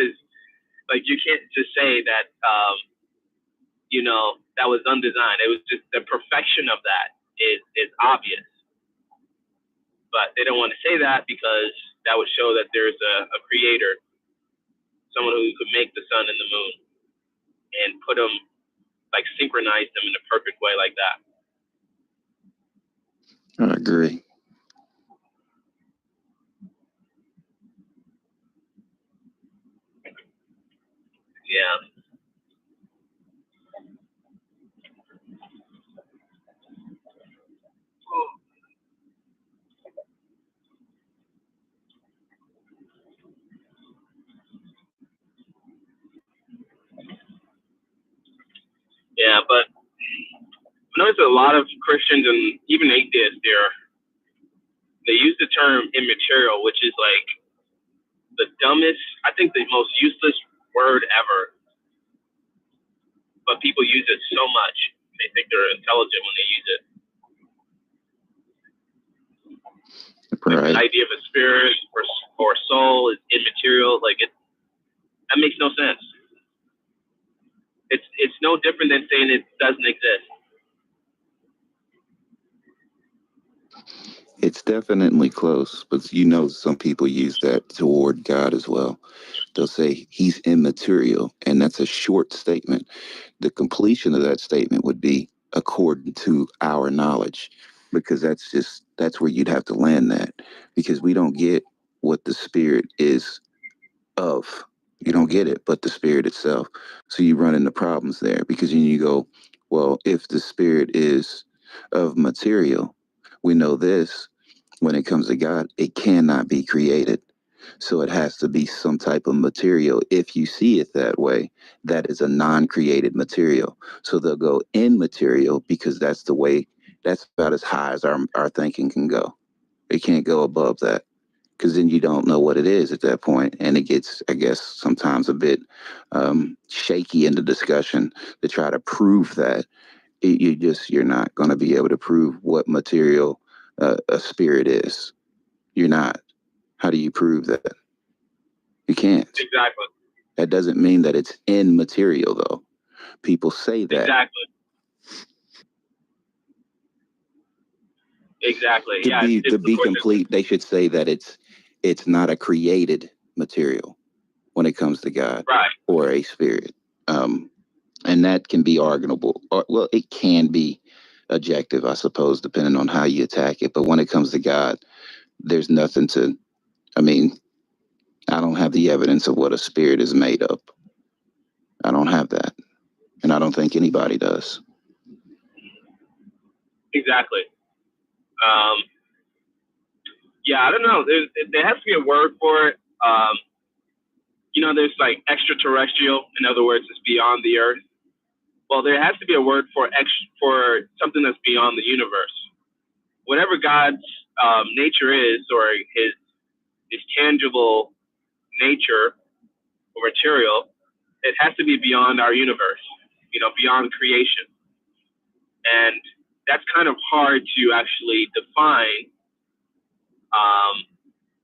like, you can't just say that, that was undesigned. It was just the perfection of that is obvious. But they don't want to say that because that would show that there's a creator, someone who could make the sun and the moon and put them, like, synchronize them in a perfect way like that. I agree. Yeah. Yeah, but I notice a lot of Christians and even atheists, they're they use the term immaterial, which is like the dumbest, I think the most useless word ever. But people use it so much. They think they're intelligent when they use it. Right. Like the idea of a spirit or soul is immaterial. Like that makes no sense. It's no different than saying it doesn't exist. It's definitely close, but some people use that toward God as well. They'll say he's immaterial, and that's a short statement. The completion of that statement would be according to our knowledge, because that's where you'd have to land that, because we don't get what the spirit is of. You don't get it, but the spirit itself. So you run into problems there, because then you go, well, if the spirit is of material, we know this, when it comes to God, it cannot be created. So it has to be some type of material. If you see it that way, that is a non-created material. So they'll go in material, because that's about as high as our thinking can go. It can't go above that, because then you don't know what it is at that point. And it gets, I guess, sometimes a bit shaky in the discussion to try to prove that. You're not going to be able to prove what material a spirit is. You're not. How do you prove that? You can't. Exactly. That doesn't mean that it's in material, though. People say that. Exactly. To be complete, they should say that it's not a created material when it comes to God, right, or a spirit. And that can be arguable. Well, it can be objective, I suppose, depending on how you attack it. But when it comes to God, there's nothing to, I mean, I don't have the evidence of what a spirit is made of. I don't have that. And I don't think anybody does. Exactly. Yeah, I don't know. There has to be a word for it. There's like extraterrestrial. In other words, it's beyond the earth. Well, there has to be a word for something that's beyond the universe. Whatever God's nature is, or his tangible nature or material, it has to be beyond our universe, beyond creation. And that's kind of hard to actually define,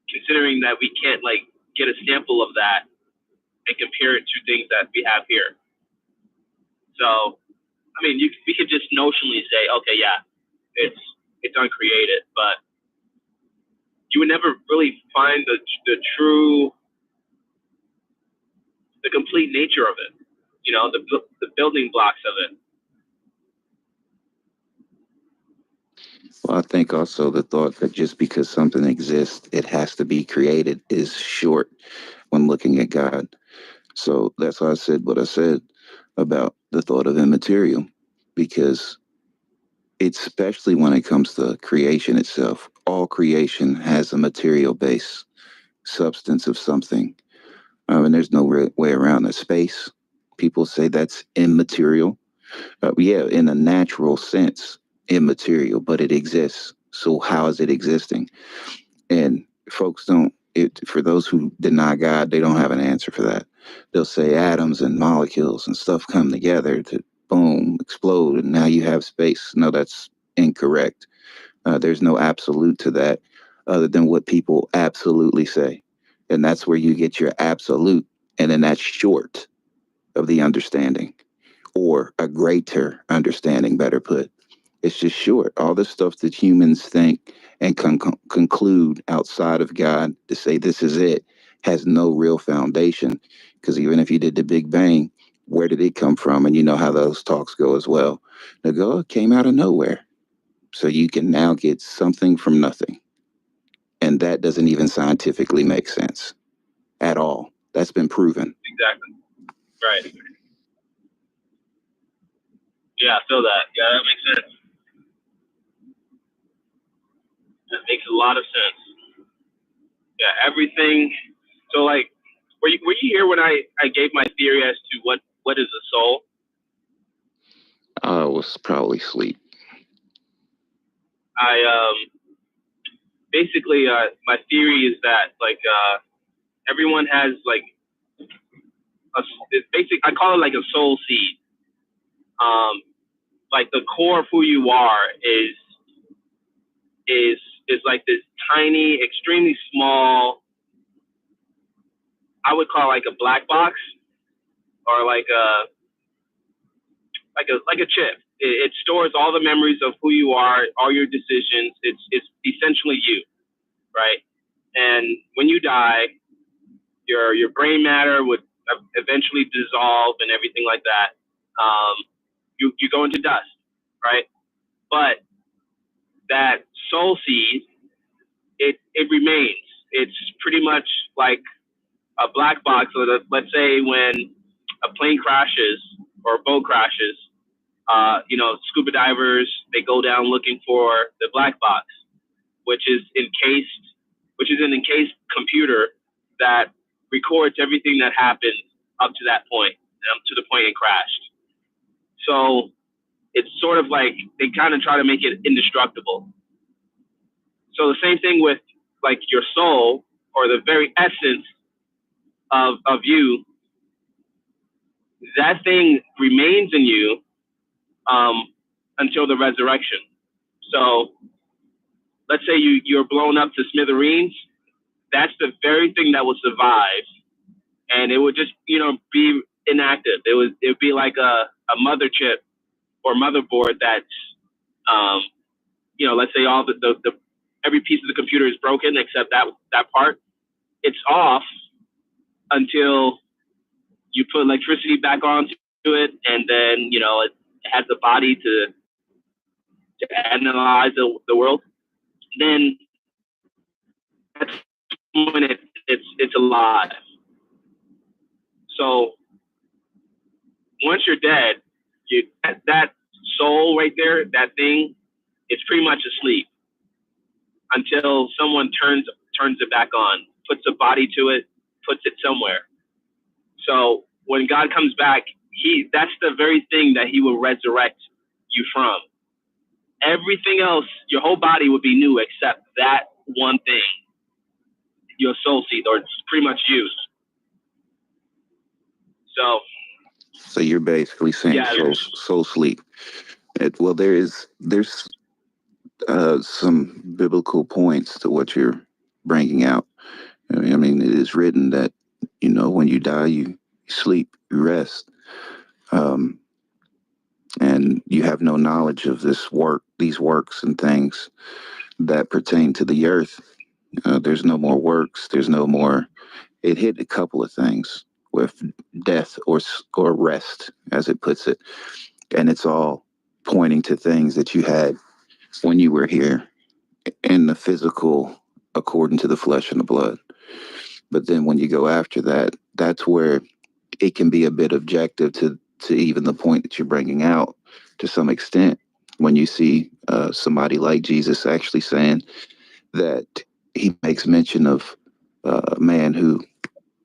considering that we can't get a sample of that and compare it to things that we have here. So, I mean, we could just notionally say, okay, yeah, it's uncreated, but you would never really find the complete nature of it, the building blocks of it. Well, I think also the thought that just because something exists, it has to be created is short when looking at God. So that's why I said what I said about the thought of immaterial, because especially when it comes to creation itself, all creation has a material base, substance of something. And there's no way around it. Space, people say that's immaterial. Yeah, in a natural sense, immaterial, but it exists. So how is it existing? And folks for those who deny God, they don't have an answer for that. They'll say atoms and molecules and stuff come together to boom, explode, and now you have space. No, that's incorrect. There's no absolute to that other than what people absolutely say. And that's where you get your absolute. And then that's short of the understanding, or a greater understanding, better put. It's just short. All the stuff that humans think and conclude outside of God to say this is it has no real foundation. Because even if you did the Big Bang, where did it come from? And you know how those talks go as well. They go, it came out of nowhere. So you can now get something from nothing. And that doesn't even scientifically make sense at all. That's been proven. Exactly. Right. Yeah, I feel that. Yeah, that makes sense. That makes a lot of sense. Yeah, everything. So, were you here when I gave my theory as to what is a soul? I was probably asleep. basically, my theory is that like everyone has like it's basic. I call it like a soul seed. Like the core of who you are is like this tiny, extremely small. I would call like a black box or like a chip. It stores all the memories of who you are, all your decisions. It's essentially you, right? And when you die, your brain matter would eventually dissolve and everything like that. You go into dust, right? But that soul seed, it remains. It's pretty much like a black box. So that, let's say when a plane crashes or a boat crashes, scuba divers, they go down looking for the black box, which is an encased computer that records everything that happened up to that point, to the point it crashed. So it's sort of like they kind of try to make it indestructible. So the same thing with like your soul or the very essence of you, that thing remains in you until the resurrection. So let's say you're blown up to smithereens. That's the very thing that will survive, and it would just be inactive. It would be like a mother chip or motherboard that's let's say all the every piece of the computer is broken except that part. It's off until you put electricity back onto it, and then it has the body to analyze the world. Then that's when it's alive. So once you're dead, that soul right there, that thing, it's pretty much asleep until someone turns it back on, puts a body to it, puts it somewhere. So when God comes back, that's the very thing that he will resurrect you from. Everything else, your whole body would be new except that one thing, your soul seed, or it's pretty much you. So you're basically saying soul sleep. Well, there's some biblical points to what you're bringing out. I mean, it is written that when you die, you sleep, you rest, and you have no knowledge of these works and things that pertain to the earth. There's no more works. There's no more. It hit a couple of things with death or rest, as it puts it, and it's all pointing to things that you had when you were here in the physical, according to the flesh and the blood. But then when you go after that, that's where it can be a bit objective to even the point that you're bringing out to some extent. When you see somebody like Jesus actually saying that he makes mention of a man who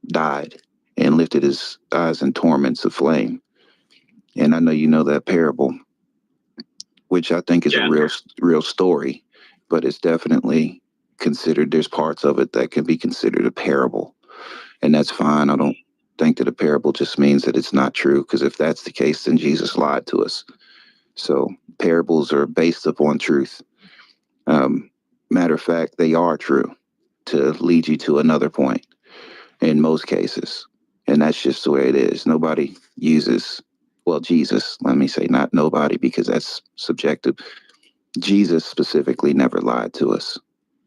died and lifted his eyes in torments of flame. And I know you know that parable, which I think is a real story, but it's definitely considered, there's parts of it that can be considered a parable. And that's fine. I don't think that a parable just means that it's not true, because if that's the case, then Jesus lied to us. So parables are based upon truth. Matter of fact, they are true to lead you to another point in most cases. And that's just the way it is. Nobody uses, well, Jesus, let me say not nobody, because that's subjective. Jesus specifically never lied to us.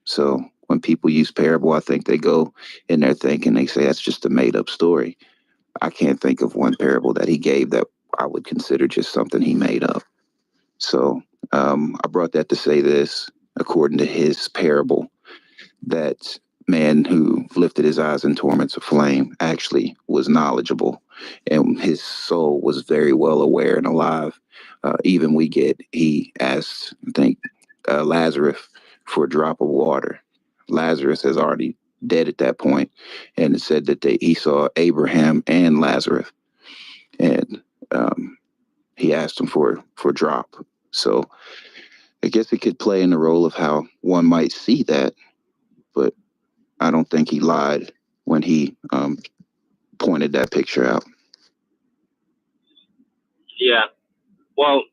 So when people use parable, I think they go in there thinking, they say that's just a made up story. I can't think of one parable that he gave that I would consider just something he made up. So I brought that to say this, according to his parable, that man who lifted his eyes in torments of flame actually was knowledgeable, and his soul was very well aware and alive. He asked, I think, Lazarus for a drop of water. Lazarus is already dead at that point, and it said that he saw Abraham and Lazarus, and he asked him for a drop. So I guess it could play in the role of how one might see that, but I don't think he lied when he pointed that picture out. Yeah. Well,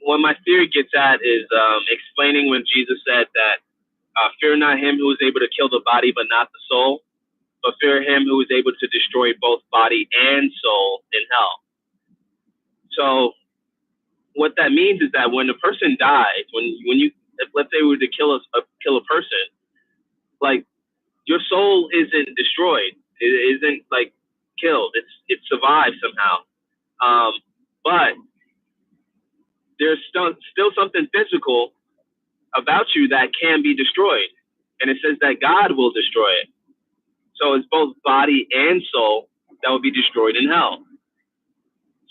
what my theory gets at is explaining when Jesus said that fear not him who is able to kill the body but not the soul, but fear him who is able to destroy both body and soul in hell. So what that means is that when a person dies, when you, if, let's say we were to kill a person, like your soul isn't destroyed, it isn't like killed. It survives somehow. But there's still something physical about you that can be destroyed, and it says that God will destroy it. So it's both body and soul that will be destroyed in hell.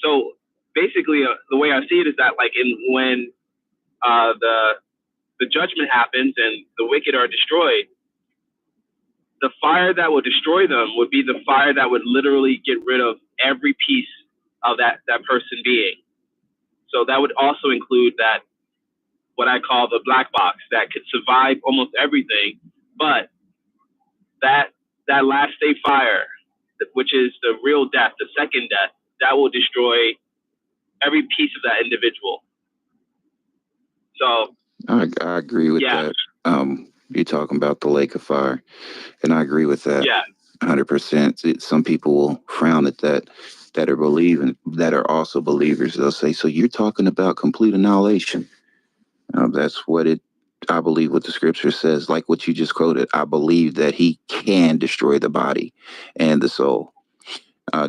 So basically, the way I see it is that, like, when the judgment happens and the wicked are destroyed, the fire that would destroy them would be the fire that would literally get rid of every piece of that person being. So that would also include that, what I call the black box, that could survive almost everything, but that last day fire, which is the real death, the second death, that will destroy every piece of that individual. So I agree with that. You're talking about the lake of fire, and I agree with that. Yeah. 100%. Some people will frown at that are believing, that are also believers. They'll say, so you're talking about complete annihilation. That's what I believe what the scripture says, like what you just quoted. I believe that he can destroy the body and the soul,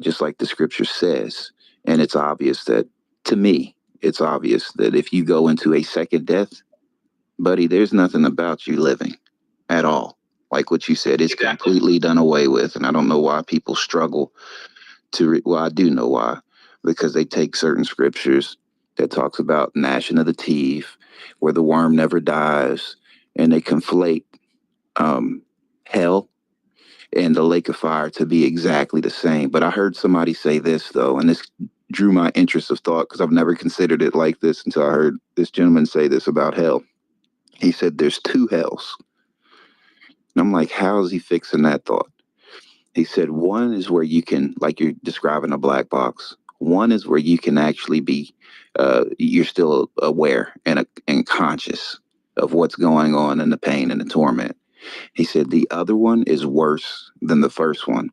just like the scripture says. And it's obvious that, to me, it's obvious that if you go into a second death, buddy, there's nothing about you living at all. Like what you said, it's completely done away with. And I don't know why people struggle to, well, I do know why, because they take certain scriptures that talks about gnashing of the teeth, where the worm never dies, and they conflate hell and the lake of fire to be exactly the same. But I heard somebody say this, though, and this drew my interest of thought, because I've never considered it like this until I heard this gentleman say this about hell. He said there's two hells. And I'm like, how is he fixing that thought? He said one is where you can, like you're describing a black box. One is where you can actually be, you're still aware and conscious of what's going on and the pain and the torment. He said the other one is worse than the first one.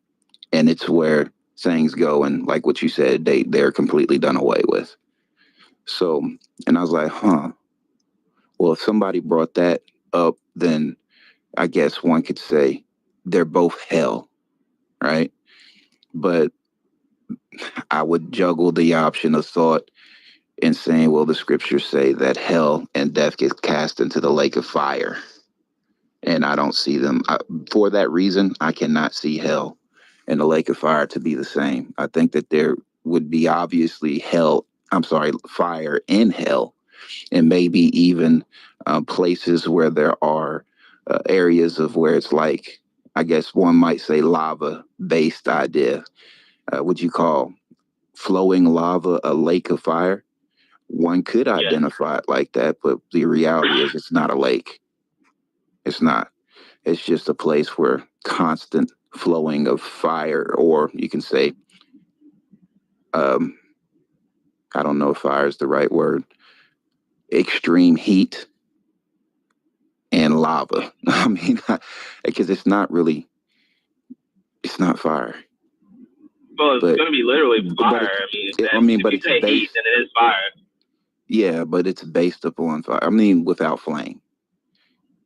And it's where things go, and like what you said, they're completely done away with. So, and I was like, well, if somebody brought that up, then I guess one could say they're both hell, right? But I would juggle the option of thought in saying, well, the scriptures say that hell and death get cast into the lake of fire. And I don't see them. For that reason, I cannot see hell and the lake of fire to be the same. I think that there would be obviously fire in hell, and maybe even places where there are areas of where it's like, I guess one might say, lava-based idea. Would you call flowing lava a lake of fire? One could identify it like that, but the reality is it's not a lake. It's not. It's just a place where constant flowing of fire, or you can say, I don't know if fire is the right word, extreme heat and lava. I mean, because it's not fire. Well, it's going to be literally fire. But if you say heat, then it is fire. Yeah, but it's based upon fire. I mean, without flame.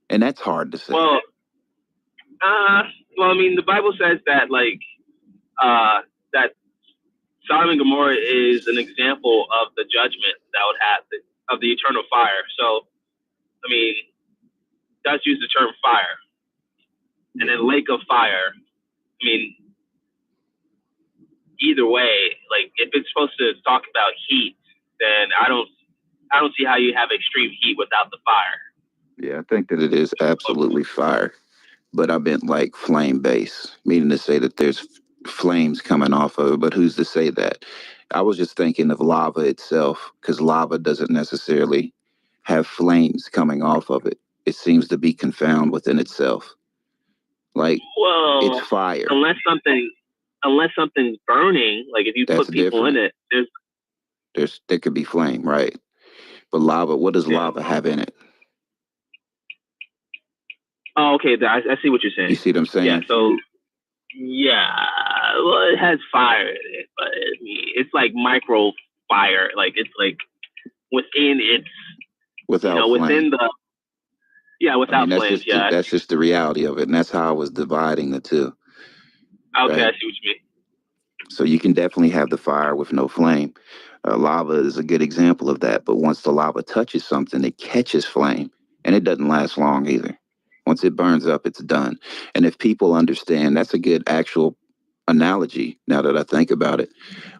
And that's hard to say. Well, I mean, the Bible says that, like, that Sodom and Gomorrah is an example of the judgment that would happen, of the eternal fire. So, I mean, does use the term fire. And then lake of fire, I mean, either way, like, if it's supposed to talk about heat, then I don't see how you have extreme heat without the fire. Yeah, I think that it is absolutely fire. But I meant like flame base, meaning to say that there's flames coming off of it. But who's to say that? I was just thinking of lava itself, because lava doesn't necessarily have flames coming off of it. It seems to be confounded within itself. Like, Well, it's fire. unless something's burning, like if you That's put people different. in it, There could be flame, right? But lava, what does yeah. lava have in it? Oh, okay. I see what you're saying. You see what I'm saying? Yeah. So, yeah. Well, it has fire in it, but it's like micro fire. Like it's like within its, Without within flame. without flames. Yeah. That's just the reality of it, and that's how I was dividing the two. Okay, right? I see what you mean. So you can definitely have the fire with no flame. Lava is a good example of that. But once the lava touches something, it catches flame, and it doesn't last long either. Once it burns up, it's done. And if people understand, that's a good actual analogy. Now that I think about it,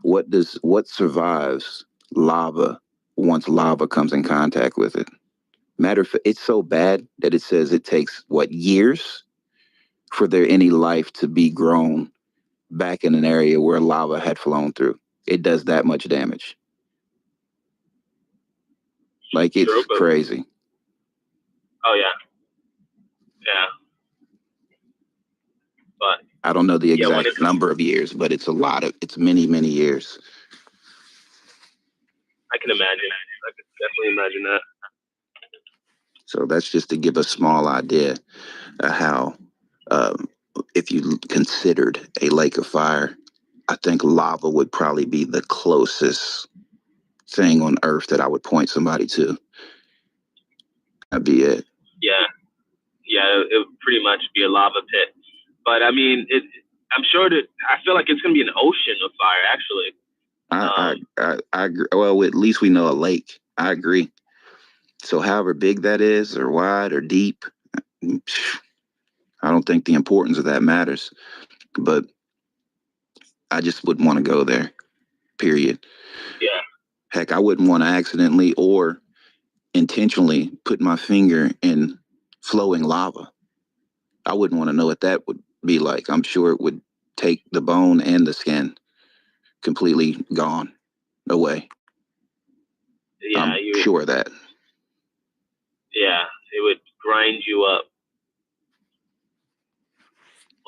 what survives lava once lava comes in contact with it? Matter of fact, it's so bad that it says it takes years for there any life to be grown back in an area where lava had flown through. It does that much damage. Like, it's True, but crazy. oh yeah. But I don't know the yeah, when exact number of years, but it's it's many, many years. I can imagine. I can definitely imagine that. So that's just to give a small idea of how, if you considered a lake of fire, I think lava would probably be the closest thing on Earth that I would point somebody to. That'd be it. Yeah, it would pretty much be a lava pit. But I mean, I'm sure that I feel like it's gonna be an ocean of fire. Actually, I agree. Well, at least we know a lake. I agree. So, however big that is, or wide, or deep, I don't think the importance of that matters. But I just wouldn't want to go there. Period. Yeah. Heck, I wouldn't want to accidentally or intentionally put my finger in flowing lava. I wouldn't want to know what that would be like. I'm sure it would take the bone and the skin completely gone away. Yeah, I'm sure of that. Yeah, it would grind you up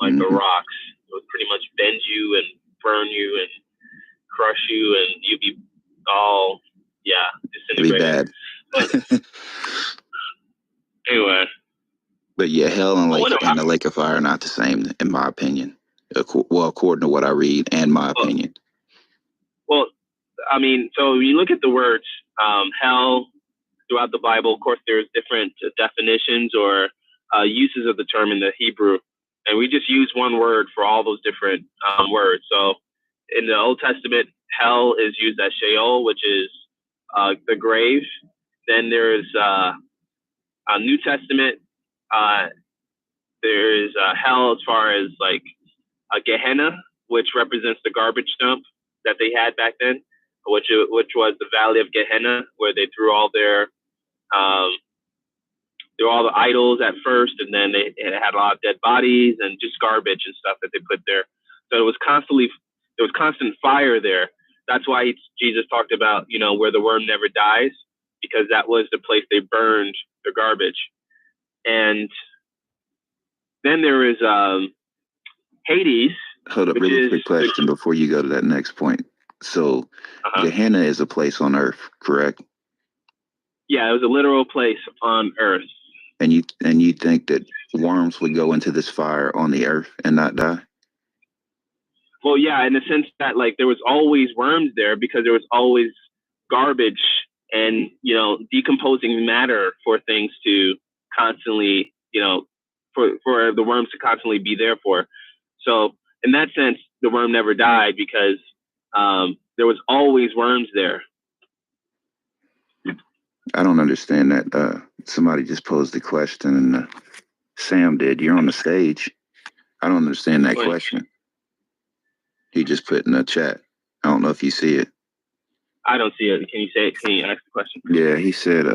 like a rock. It would pretty much bend you and burn you and crush you, and you'd be all disintegrated. It'd be bad. Anyway. But yeah, hell and the lake of fire are not the same, in my opinion. Well, according to what I read and my opinion. Well, I mean, so you look at the words hell throughout the Bible. Of course, there's different definitions or uses of the term in the Hebrew, and we just use one word for all those different words. So in the Old Testament, hell is used as Sheol, which is the grave. Then there's a New Testament. There's hell as far as like a Gehenna, which represents the garbage dump that they had back then, which was the valley of Gehenna, where they threw all their all the idols at first, and then it had a lot of dead bodies and just garbage and stuff that they put there. So there was constant fire there. That's why Jesus talked about, where the worm never dies, because that was the place they burned the garbage. And then there is Hades. Hold up, really quick question before you go to that next point. So Gehenna is a place on Earth, correct? Yeah, it was a literal place on Earth. And you think that worms would go into this fire on the Earth and not die? Well, yeah, in the sense that like there was always worms there because there was always garbage and decomposing matter for things to constantly for the worms to constantly be there for. So in that sense, the worm never died because there was always worms there. I don't understand that. Somebody just posed the question, and Sam did. You're on the stage. I don't understand that question. He just put in the chat. I don't know if you see it. I don't see it. Can you say it? Can you ask the question? Yeah, he said,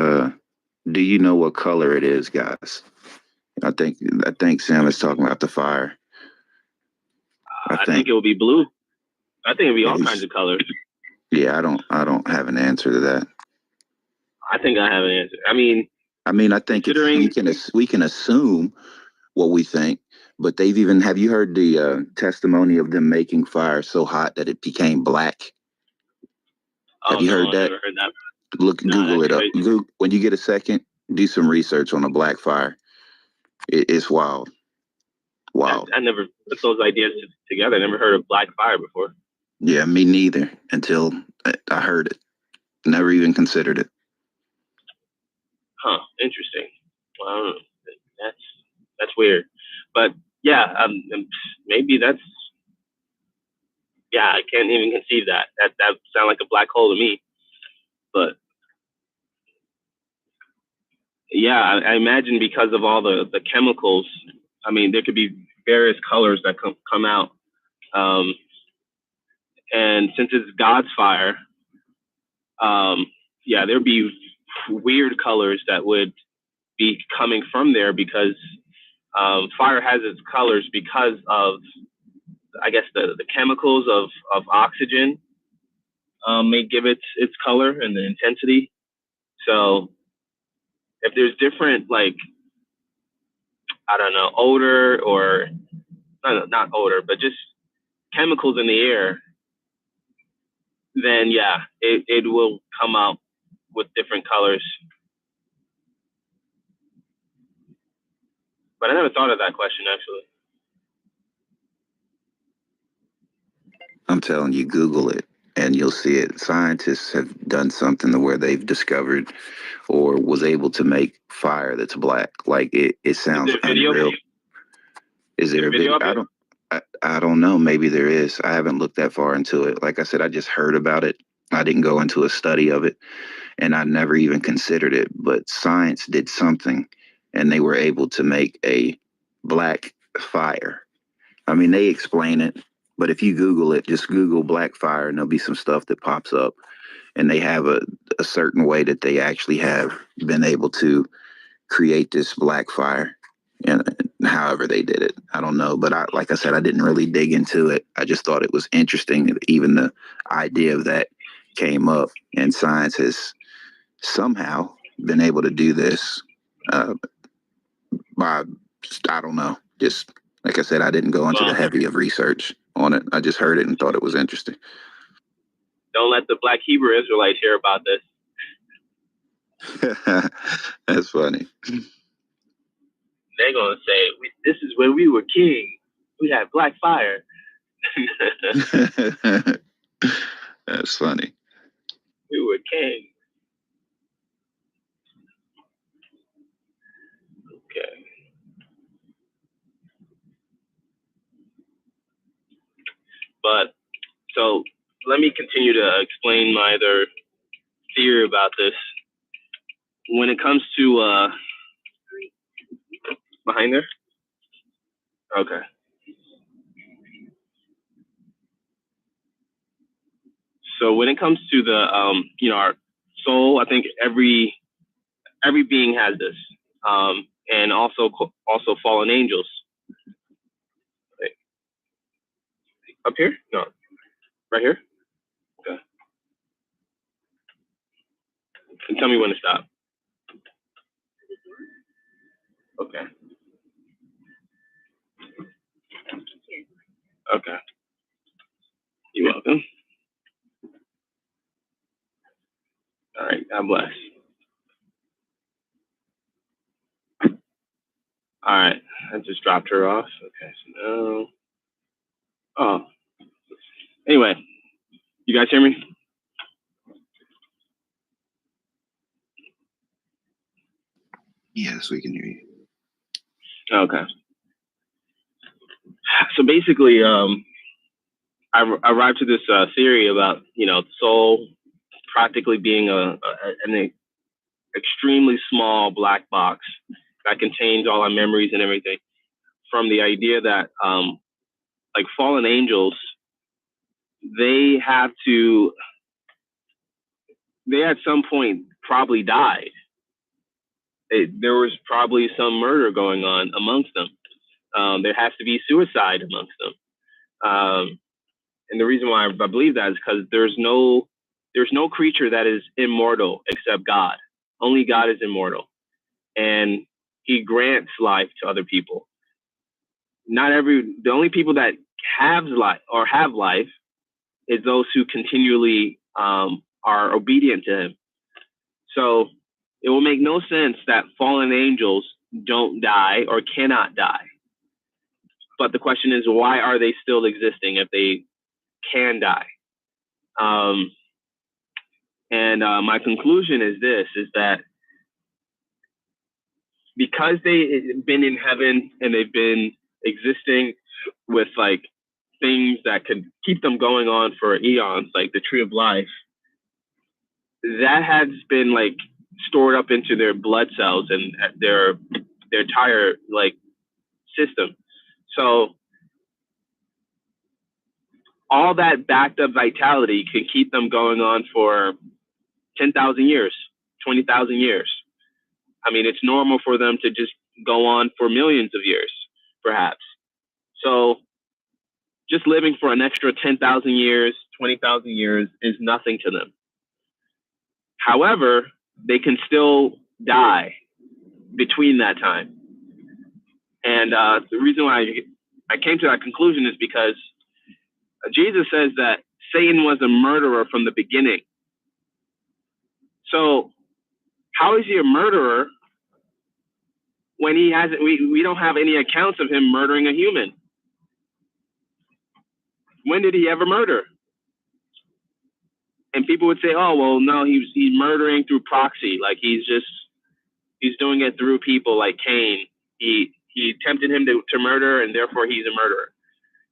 do you know what color it is, guys? I think Sam is talking about the fire. I think it will be blue. I think it'll be all kinds of colors. Yeah, I don't have an answer to that. I think I have an answer. I mean, I think we can assume what we think, But have you heard the testimony of them making fire so hot that it became black? Have you heard I that? never heard that. Look, No, Google that's it up. crazy. When you get a second, do some research on a black fire. It's wild. Wow. I never put those ideas together. I never heard of black fire before. Yeah, me neither until I heard it. Never even considered it. Huh, interesting. Well, that's weird. But yeah, maybe that's, yeah, I can't even conceive that. That sounds like a black hole to me. But yeah, I imagine because of all the chemicals, I mean, there could be various colors that come out. And since it's God's fire, yeah, there'd be weird colors that would be coming from there because fire has its colors because of, I guess, the chemicals of oxygen may give it its color and the intensity. So if there's different, like, I don't know, odor or not odor, but just chemicals in the air, then yeah, it will come out with different colors. But I never thought of that question, actually. I'm telling you, Google it and you'll see it. Scientists have done something to where they've discovered or was able to make fire that's black. Like it sounds unreal. Is there a video? I don't know. Maybe there is. I haven't looked that far into it. Like I said, I just heard about it. I didn't go into a study of it and I never even considered it. But science did something and they were able to make a black fire. I mean, they explain it, but if you Google it, just Google black fire and there'll be some stuff that pops up. And they have a certain way that they actually have been able to create this black fire. And however they did it, I don't know. But like I said, I didn't really dig into it. I just thought it was interesting that even the idea of that came up. And science has somehow been able to do this by, I don't know, just like I said, I didn't go into the heavy of research on it. I just heard it and thought it was interesting. Don't let the Black Hebrew Israelites hear about this. That's funny. They're gonna say, "This is when we were king. We had black fire." That's funny. We were king. Okay. But so let me continue to explain my other theory about this. When it comes to behind there, okay. So when it comes to the our soul, I think every being has this, and also fallen angels. Wait. Up here? No, right here. Okay. And tell me when to stop. Okay. Okay. You're welcome. All right. God bless. All right. I just dropped her off. Okay. So now. Oh. Anyway, you guys hear me? Yes, we can hear you. Okay. So basically, I arrived to this theory about the soul practically being an extremely small black box that contains all our memories and everything. From the idea that like fallen angels, they at some point probably died. There was probably some murder going on amongst them. There has to be suicide amongst them. And the reason why I believe that is because there's no creature that is immortal except God. Only God is immortal. And he grants life to other people. the only people that have life is those who continually are obedient to him. So it will make no sense that fallen angels don't die or cannot die. But the question is, why are they still existing if they can die? My conclusion is this, is that because they've been in heaven and they've been existing with like things that could keep them going on for eons, like the tree of life, that has been like stored up into their blood cells and their entire like system. So all that backed up vitality can keep them going on for 10,000 years, 20,000 years. I mean, it's normal for them to just go on for millions of years, perhaps. So just living for an extra 10,000 years, 20,000 years is nothing to them. However, they can still die between that time. And the reason why I came to that conclusion is because Jesus says that Satan was a murderer from the beginning. So how is he a murderer when he hasn't? We don't have any accounts of him murdering a human. When did he ever murder? And people would say, "Oh, well, no, he's murdering through proxy. Like he's doing it through people like Cain. He tempted him to murder, and therefore he's a murderer."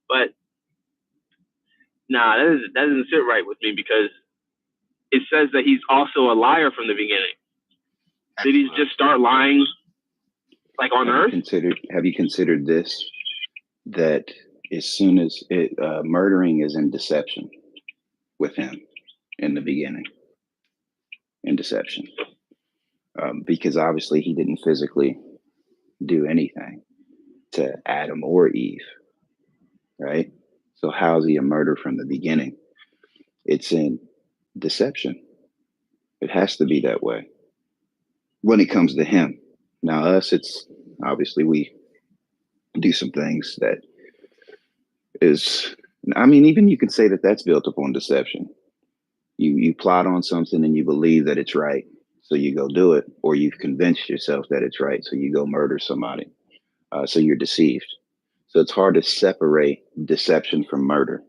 But nah, that doesn't sit right with me, because it says that he's also a liar from the beginning. Did he just start lying like on earth? Have you considered this? That as soon as murdering is in deception with him in the beginning, in deception, because obviously he didn't physically do anything to Adam or Eve, right? So how is he a murderer from the beginning? It's in deception. It has to be that way when it comes to him. Now us, it's obviously we do some things that is, I mean, even you can say that that's built upon deception. You plot on something and you believe that it's right, so you go do it, or you've convinced yourself that it's right, so you go murder somebody. So you're deceived. So it's hard to separate deception from murder.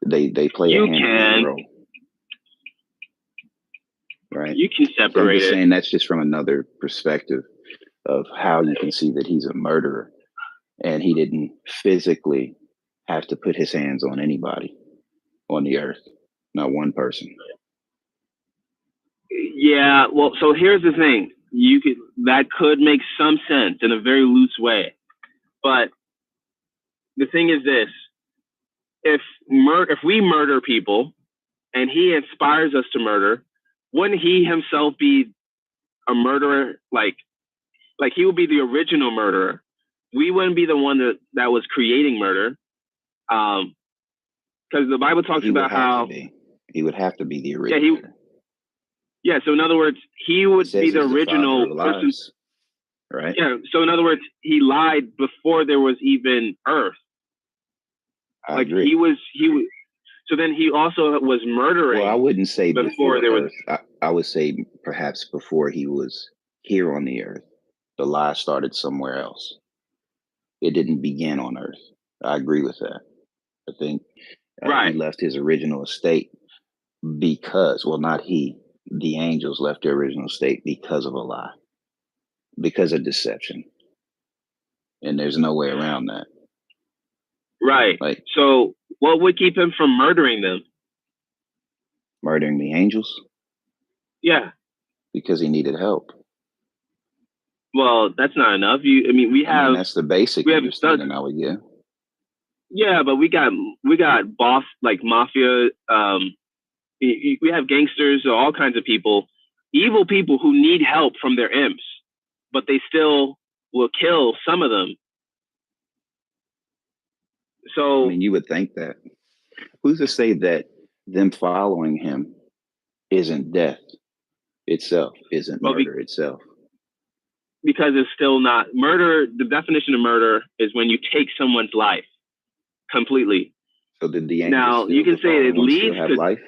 They play a hand-in-hand role, right? You can separate it. I'm just saying that's just from another perspective of how you can see that he's a murderer, and he didn't physically have to put his hands on anybody on the earth, not one person. Yeah, well, so here's the thing. That could make some sense in a very loose way. But the thing is this: if we murder people and he inspires us to murder, wouldn't he himself be a murderer? Like he would be the original murderer. We wouldn't be the one that was creating murder. Because the Bible talks about how he would have to be the original. Yeah, so in other words, he would be the original person. Right. Yeah, so in other words, he lied before there was even earth. I agree. He was. So then he also was murdering. Well, I wouldn't say before there was. I would say perhaps before he was here on the earth. The lie started somewhere else. It didn't begin on earth. I agree with that. I think he left his original state because, well, not he, the angels left their original state because of a lie, because of deception. And there's no way around that. Right. So what would keep him from murdering them? Murdering the angels? Yeah. Because he needed help. Well, that's not enough. That's the basic understanding I would get. Yeah, but we got boss, like mafia. We have gangsters, all kinds of people, evil people who need help from their imps, but they still will kill some of them. So I mean, you would think that. Who's to say that them following him isn't death itself, isn't murder itself? because it's still not murder. The definition of murder is when you take someone's life completely. So did the angels now still, you can the say it fallen ones leads still have to life?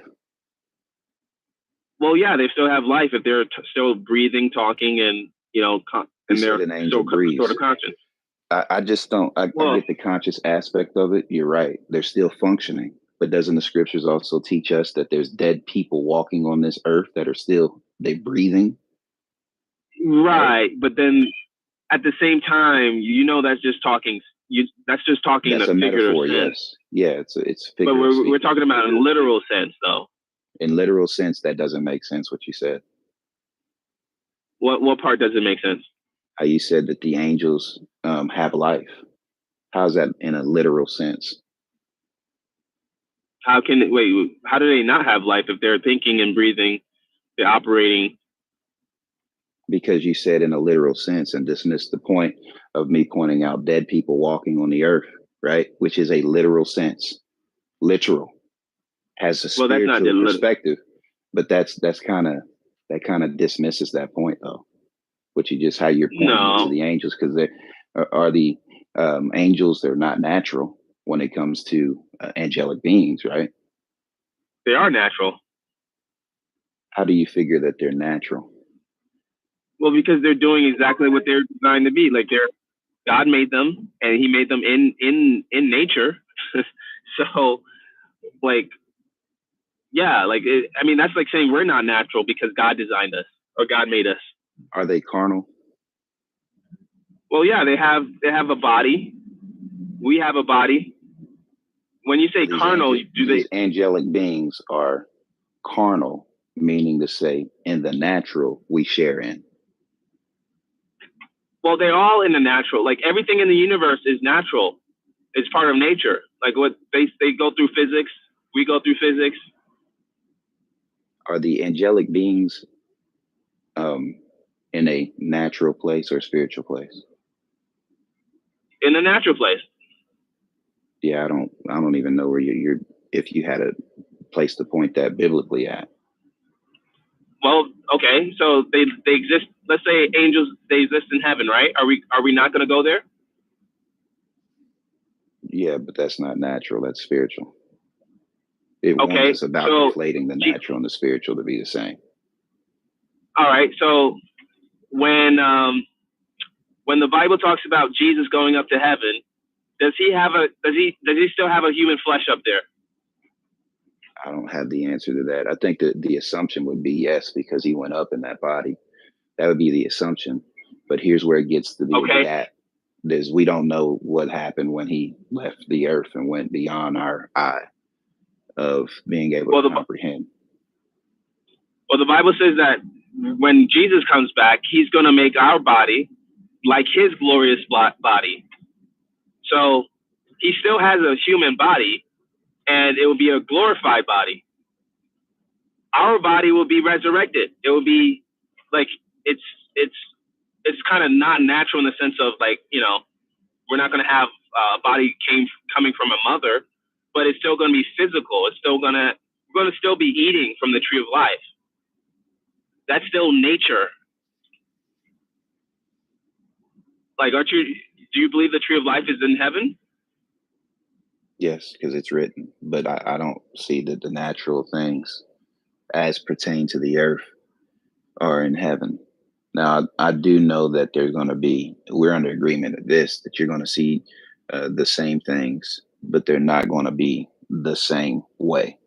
Well, yeah, they still have life if they're still breathing, talking, and and You they're said an angel still breathes. sort of conscious. I just don't. I get the conscious aspect of it. You're right. They're still functioning. But doesn't the scriptures also teach us that there's dead people walking on this earth that are still breathing? Right. But then at the same time, that's just talking. That's just talking That's in a a figurative metaphor, sense. yes. Yeah, it's But figurative. we're talking about in literal sense, though. In literal sense, that doesn't make sense what you said. What part doesn't make sense? How you said that the angels have life. How's that in a literal sense? How do they not have life if they're thinking and breathing, they're operating? Because you said in a literal sense and dismissed the point of me pointing out dead people walking on the earth, right? Which is a literal sense. Literal. Has a spiritual perspective. But that kind of dismisses that point though. Which is just how you're pointing to the angels, because they are the angels. They're not natural when it comes to angelic beings, right? They are natural. How do you figure that they're natural? Well, because they're doing exactly what they're designed to be. Like God made them, and He made them in nature. So, that's like saying we're not natural because God designed us or God made us. Are they carnal? Well, yeah, they have a body. We have a body. When you say carnal, these angelic beings are carnal, meaning to say in the natural we share in? Well, they're all in the natural. Like everything in the universe is natural. It's part of nature. Like what they go through physics, we go through physics. Are the angelic beings in a natural place or spiritual place? In a natural place. Yeah, I don't even know where you're if you had a place to point that biblically at. Well, okay, so they exist. Let's say angels, they exist in heaven, right? Are we not going to go there? Yeah, but that's not natural. That's spiritual. It warns us about conflating the natural and the spiritual to be the same. All right, so when the Bible talks about Jesus going up to heaven, does he still have a human flesh up there? I don't have the answer to that. I think that the assumption would be yes, because he went up in that body. That would be the assumption. But here's where it gets to be that we don't know what happened when he left the earth and went beyond our eye of being able to comprehend. Well, the Bible says that when Jesus comes back, he's going to make our body like his glorious body. So he still has a human body, and it will be a glorified body. Our body will be resurrected. It will be like it's kind of not natural in the sense of we're not going to have a body coming from a mother, but it's still going to be physical. We're going to still be eating from the tree of life. That's still nature. Like, do you believe the tree of life is in heaven? Yes, because it's written, but I don't see that the natural things as pertain to the earth are in heaven. Now, I do know that there's going to be, we're under agreement of this, that you're going to see the same things, but they're not going to be the same way.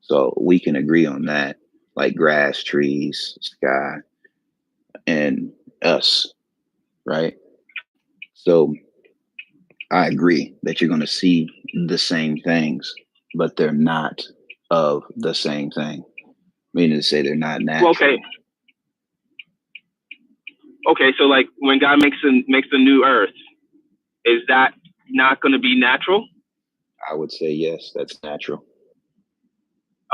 So we can agree on that, like grass, trees, sky, and us, right? So I agree that you're going to see the same things, but they're not of the same thing. Meaning to say they're not natural. Okay, so like when God makes the new earth, is that not going to be natural? I would say yes, that's natural.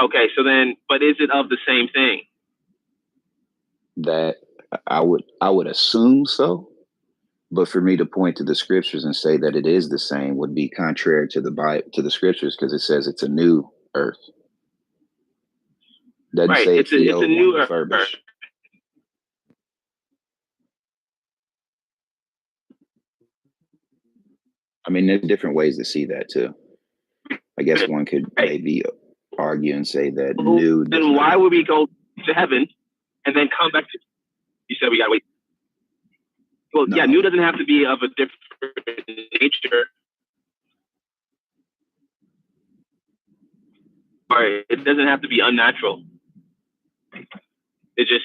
Okay, so then, but is it of the same thing? That I would assume so, but for me to point to the scriptures and say that it is the same would be contrary to the Bible, to the scriptures, because it says it's a new earth. Doesn't say it's a new earth. I mean, there's different ways to see that too. I guess one could maybe argue and say that new. Then why would we go to heaven and then come back to? You said we gotta wait. Well, no. Yeah, new doesn't have to be of a different nature. Or it doesn't have to be unnatural. It just.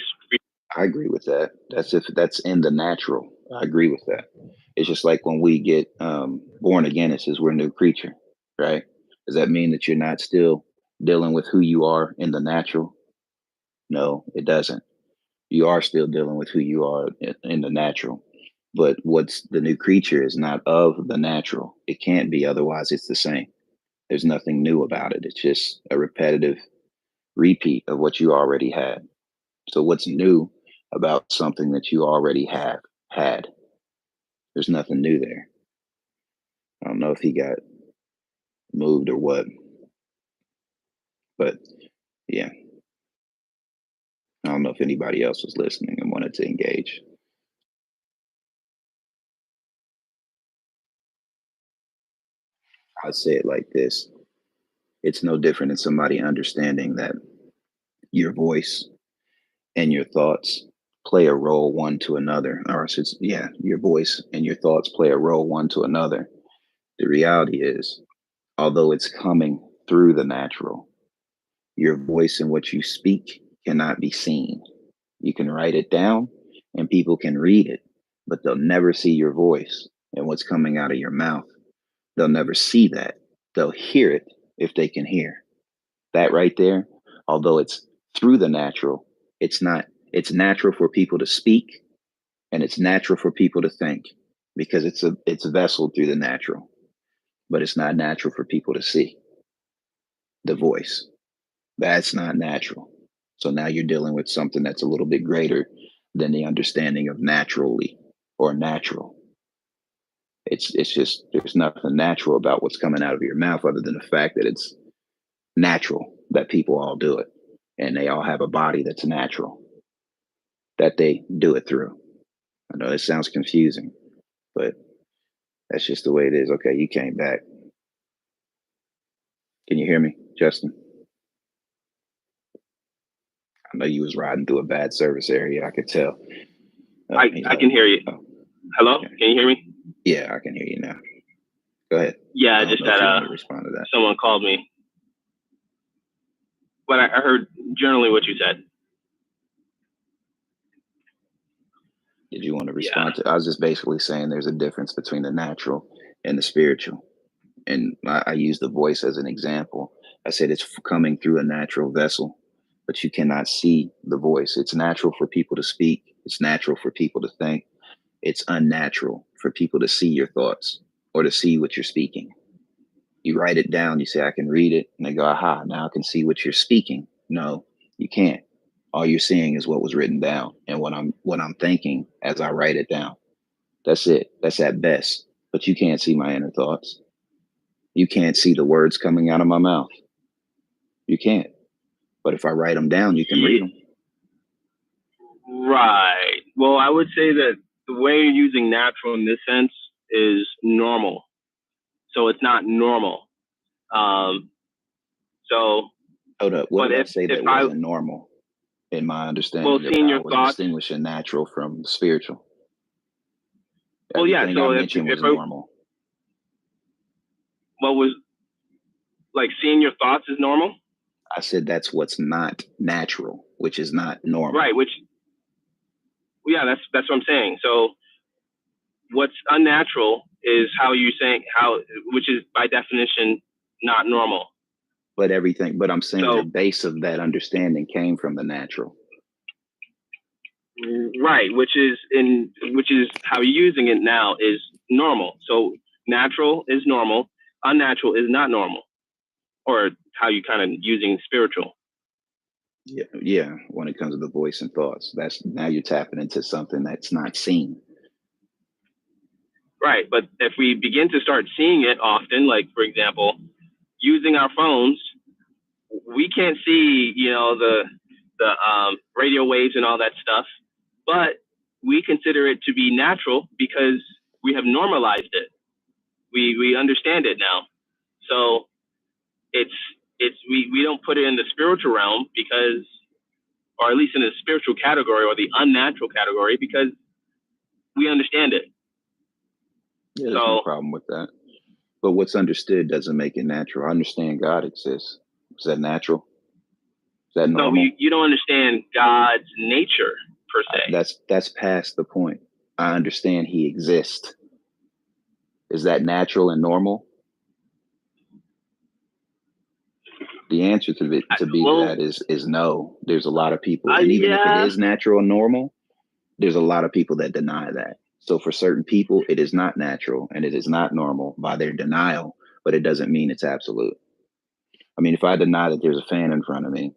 I agree with that. That's if that's in the natural. I agree with that. It's just like when we get born again, it says we're a new creature, right? Does that mean that you're not still dealing with who you are in the natural? No, it doesn't. You are still dealing with who you are in the natural. But what's the new creature is not of the natural. It can't be, otherwise it's the same. There's nothing new about it. It's just a repetitive repeat of what you already had. So what's new about something that you already have had? There's nothing new there. I don't know if he got moved or what, but yeah. I don't know if anybody else was listening and wanted to engage. I'd say it like this. It's no different than somebody understanding that your voice and your thoughts play a role one to another, or your voice and your thoughts play a role one to another. The reality is, although it's coming through the natural, your voice and what you speak cannot be seen. You can write it down and people can read it, but they'll never see your voice and what's coming out of your mouth. They'll never see that. They'll hear it if they can hear. That right there, although it's through the natural, it's natural for people to speak and it's natural for people to think because it's a vessel through the natural, but it's not natural for people to see the voice. That's not natural. So now you're dealing with something that's a little bit greater than the understanding of naturally or natural. It's just, there's nothing natural about what's coming out of your mouth other than the fact that it's natural, that people all do it. And they all have a body that's natural, that they do it through. I know it sounds confusing, but that's just the way it is. Okay, you came back. Can you hear me, Justin? I know you was riding through a bad service area. I could tell. I can hear you. Oh. Hello? Okay. Can you hear me? Yeah, I can hear you now. Go ahead. Yeah, I just had respond to that. Someone called me. But I heard generally what you said. Did you want to respond to? I was just basically saying there's a difference between the natural and the spiritual. And I use the voice as an example. I said it's coming through a natural vessel, but you cannot see the voice. It's natural for people to speak. It's natural for people to think. It's unnatural for people to see your thoughts or to see what you're speaking. You write it down, you say, I can read it. And they go, aha, now I can see what you're speaking. No, you can't. All you're seeing is what was written down and what I'm thinking as I write it down. That's it. That's at best. But you can't see my inner thoughts. You can't see the words coming out of my mouth. You can't. But if I write them down, you can read them. Right. Well, I would say that the way you're using natural in this sense is normal. So it's not normal. So hold up. What did I say that wasn't normal in my understanding? Well, seeing your thoughts, distinguishing natural from spiritual. Well, yeah. So I mentioned was normal. What was like seeing your thoughts is normal? I said that's what's not natural, which is not normal. Right. Yeah, that's what I'm saying. So what's unnatural is which is by definition not normal. But I'm saying the base of that understanding came from the natural. Right, which is how you're using it now is normal. So natural is normal, unnatural is not normal, or how you kind of using spiritual. Yeah. When it comes to the voice and thoughts, now you're tapping into something that's not seen. Right, but if we begin to start seeing it often, like for example, using our phones, we can't see, the radio waves and all that stuff, but we consider it to be natural because we have normalized it. We understand it now. So we don't put it in the spiritual realm because, or at least in the spiritual category or the unnatural category, because we understand it. Yeah, there's no problem with that. But what's understood doesn't make it natural. I understand God exists. Is that natural? Is that normal? No, you don't understand God's nature per se. That's past the point. I understand He exists. Is that natural and normal? The answer to that is no. There's a lot of people, and even if it is natural and normal, there's a lot of people that deny that. So for certain people, it is not natural and it is not normal by their denial, but it doesn't mean it's absolute. I mean, if I deny that there's a fan in front of me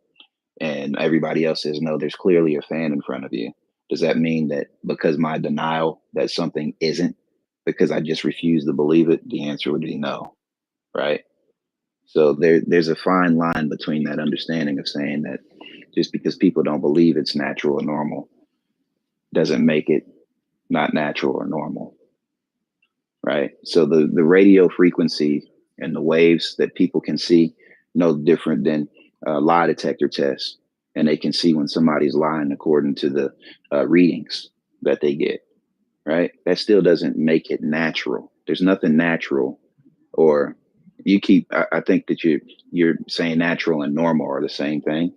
and everybody else says, no, there's clearly a fan in front of you, does that mean that because my denial that something isn't, because I just refuse to believe it? The answer would be no, right? So there's a fine line between that understanding of saying that just because people don't believe it's natural or normal doesn't make it not natural or normal, right? So the radio frequency and the waves that people can see no different than lie detector tests, and they can see when somebody's lying according to the readings that they get, right? That still doesn't make it natural. There's nothing natural, or you keep. I think that you're saying natural and normal are the same thing.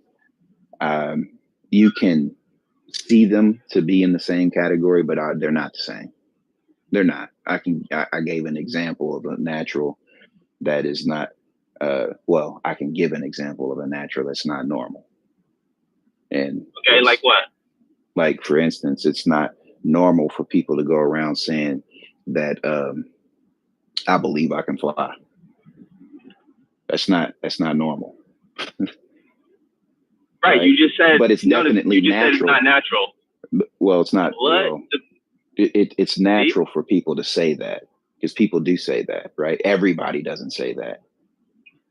You can see them to be in the same category, but they're not the same. They're not. I gave an example of a natural that is not. Well, I can give an example of a natural that's not normal. And okay, like what? Like, for instance, it's not normal for people to go around saying that I believe I can fly. That's not normal. Right, you just said, but it's definitely natural. Said it's not natural. Well, it's not. What? Well, it's natural for people to say that, because people do say that, right? Everybody doesn't say that,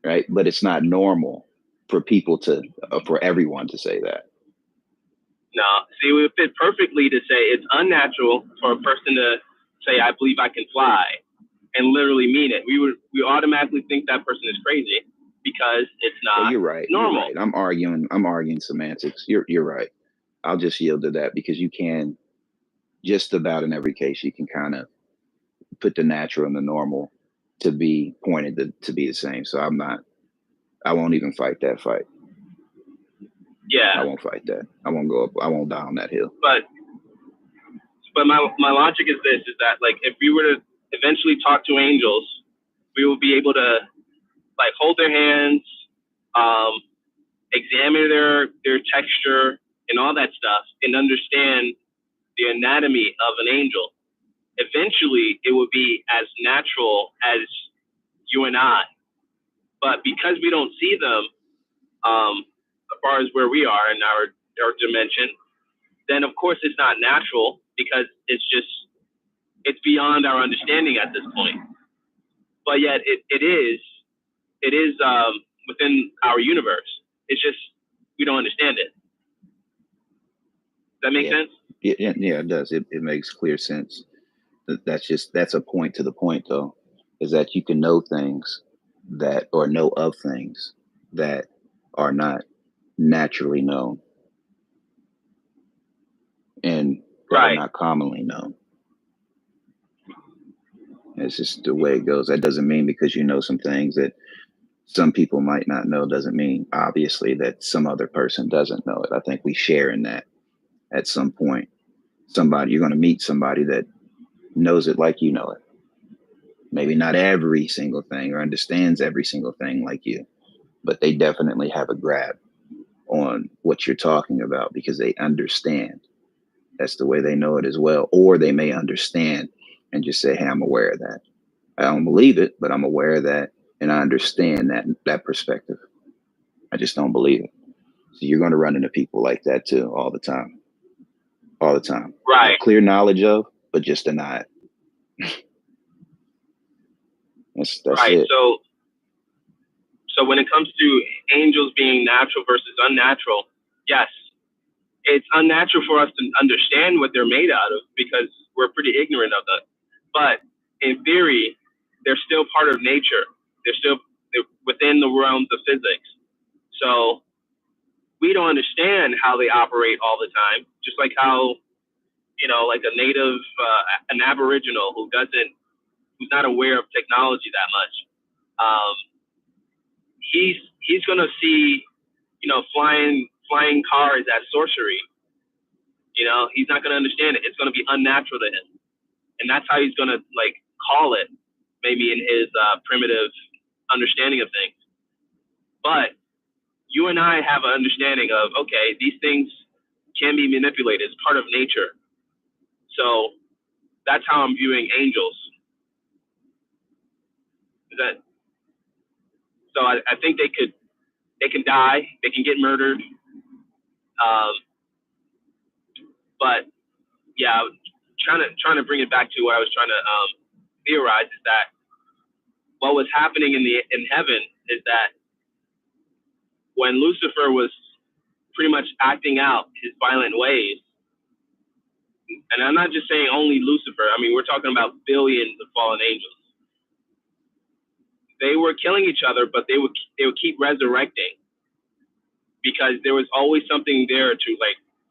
right? But it's not normal for people to, for everyone to say that. No, see, it would fit perfectly to say it's unnatural for a person to say, I believe I can fly, and literally mean it. We automatically think that person is crazy because it's not well, you're right, normal. You're right. I'm arguing semantics. You're right. I'll just yield to that, because you can, just about in every case, you can kind of put the natural and the normal to be pointed to be the same. So I won't even fight that fight. Yeah. I won't fight that. I won't die on that hill. But my logic is this, is that, like, if we were to eventually talk to angels, we will be able to, like, hold their hands, examine their texture and all that stuff, and understand the anatomy of an angel. Eventually, it will be as natural as you and I. But because we don't see them, as far as where we are in our dimension, then of course it's not natural, because it's beyond our understanding at this point. But yet it is within our universe. It's just we don't understand it. Does that make sense? Yeah, it does. It makes clear sense. That's a point to the point, though, is that you can know things that, or know of things that are not naturally known and that are not commonly known. It's just the way it goes. That doesn't mean because you know some things that some people might not know, doesn't mean obviously that some other person doesn't know it. I think we share in that at some point. You're going to meet somebody that knows it like you know it. Maybe not every single thing or understands every single thing like you, but they definitely have a grab on what you're talking about because they understand. That's the way they know it as well. Or they may understand and just say, hey, I'm aware of that. I don't believe it, but I'm aware of that. And I understand that perspective. I just don't believe it. So you're going to run into people like that too, all the time. All the time. Right. Clear knowledge of, but just deny it. That's right. it. So when it comes to angels being natural versus unnatural, yes, it's unnatural for us to understand what they're made out of because we're pretty ignorant of that. But in theory, they're still part of nature. They're within the realms of physics. So we don't understand how they operate all the time. Just like how, like a native, an Aboriginal who's not aware of technology that much. He's gonna see, flying cars as sorcery. He's not gonna understand it. It's gonna be unnatural to him, and that's how he's gonna call it, maybe in his primitive understanding of things. But you and I have an understanding of, okay, these things can be manipulated. It's part of nature. So that's how I'm viewing angels. So I think they can die, they can get murdered. But yeah, trying to bring it back to what I was trying to theorize is that what was happening in heaven is that when Lucifer was pretty much acting out his violent ways, and I'm not just saying only Lucifer, I mean, we're talking about billions of fallen angels. They were killing each other, but they would keep resurrecting because there was always something there to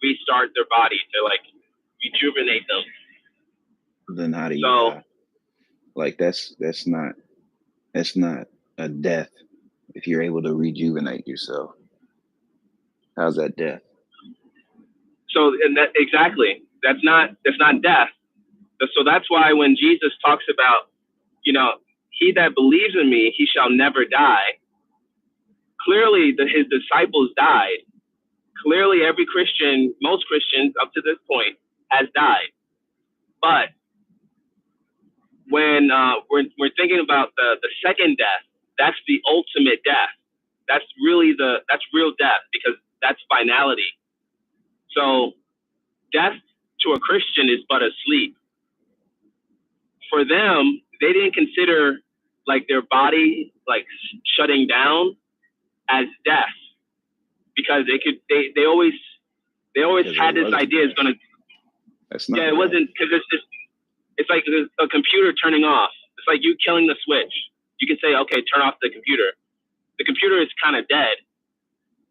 restart their body, to rejuvenate them. Then how do you that's not a death if you're able to rejuvenate yourself? How's that death? So, and exactly, that's not death. So that's why when Jesus talks about, he that believes in me, he shall never die. Clearly, his disciples died. Clearly, every Christian, most Christians up to this point, has died. But when we're thinking about the second death, that's the ultimate death. That's real death, because that's finality. So death to a Christian is but a sleep. For them, they didn't consider their body shutting down as death, because they always had this idea it's gonna. That's not. Yeah, it wasn't, because it's like a computer turning off. It's like you killing the switch. You can say, okay, turn off the computer. The computer is kind of dead,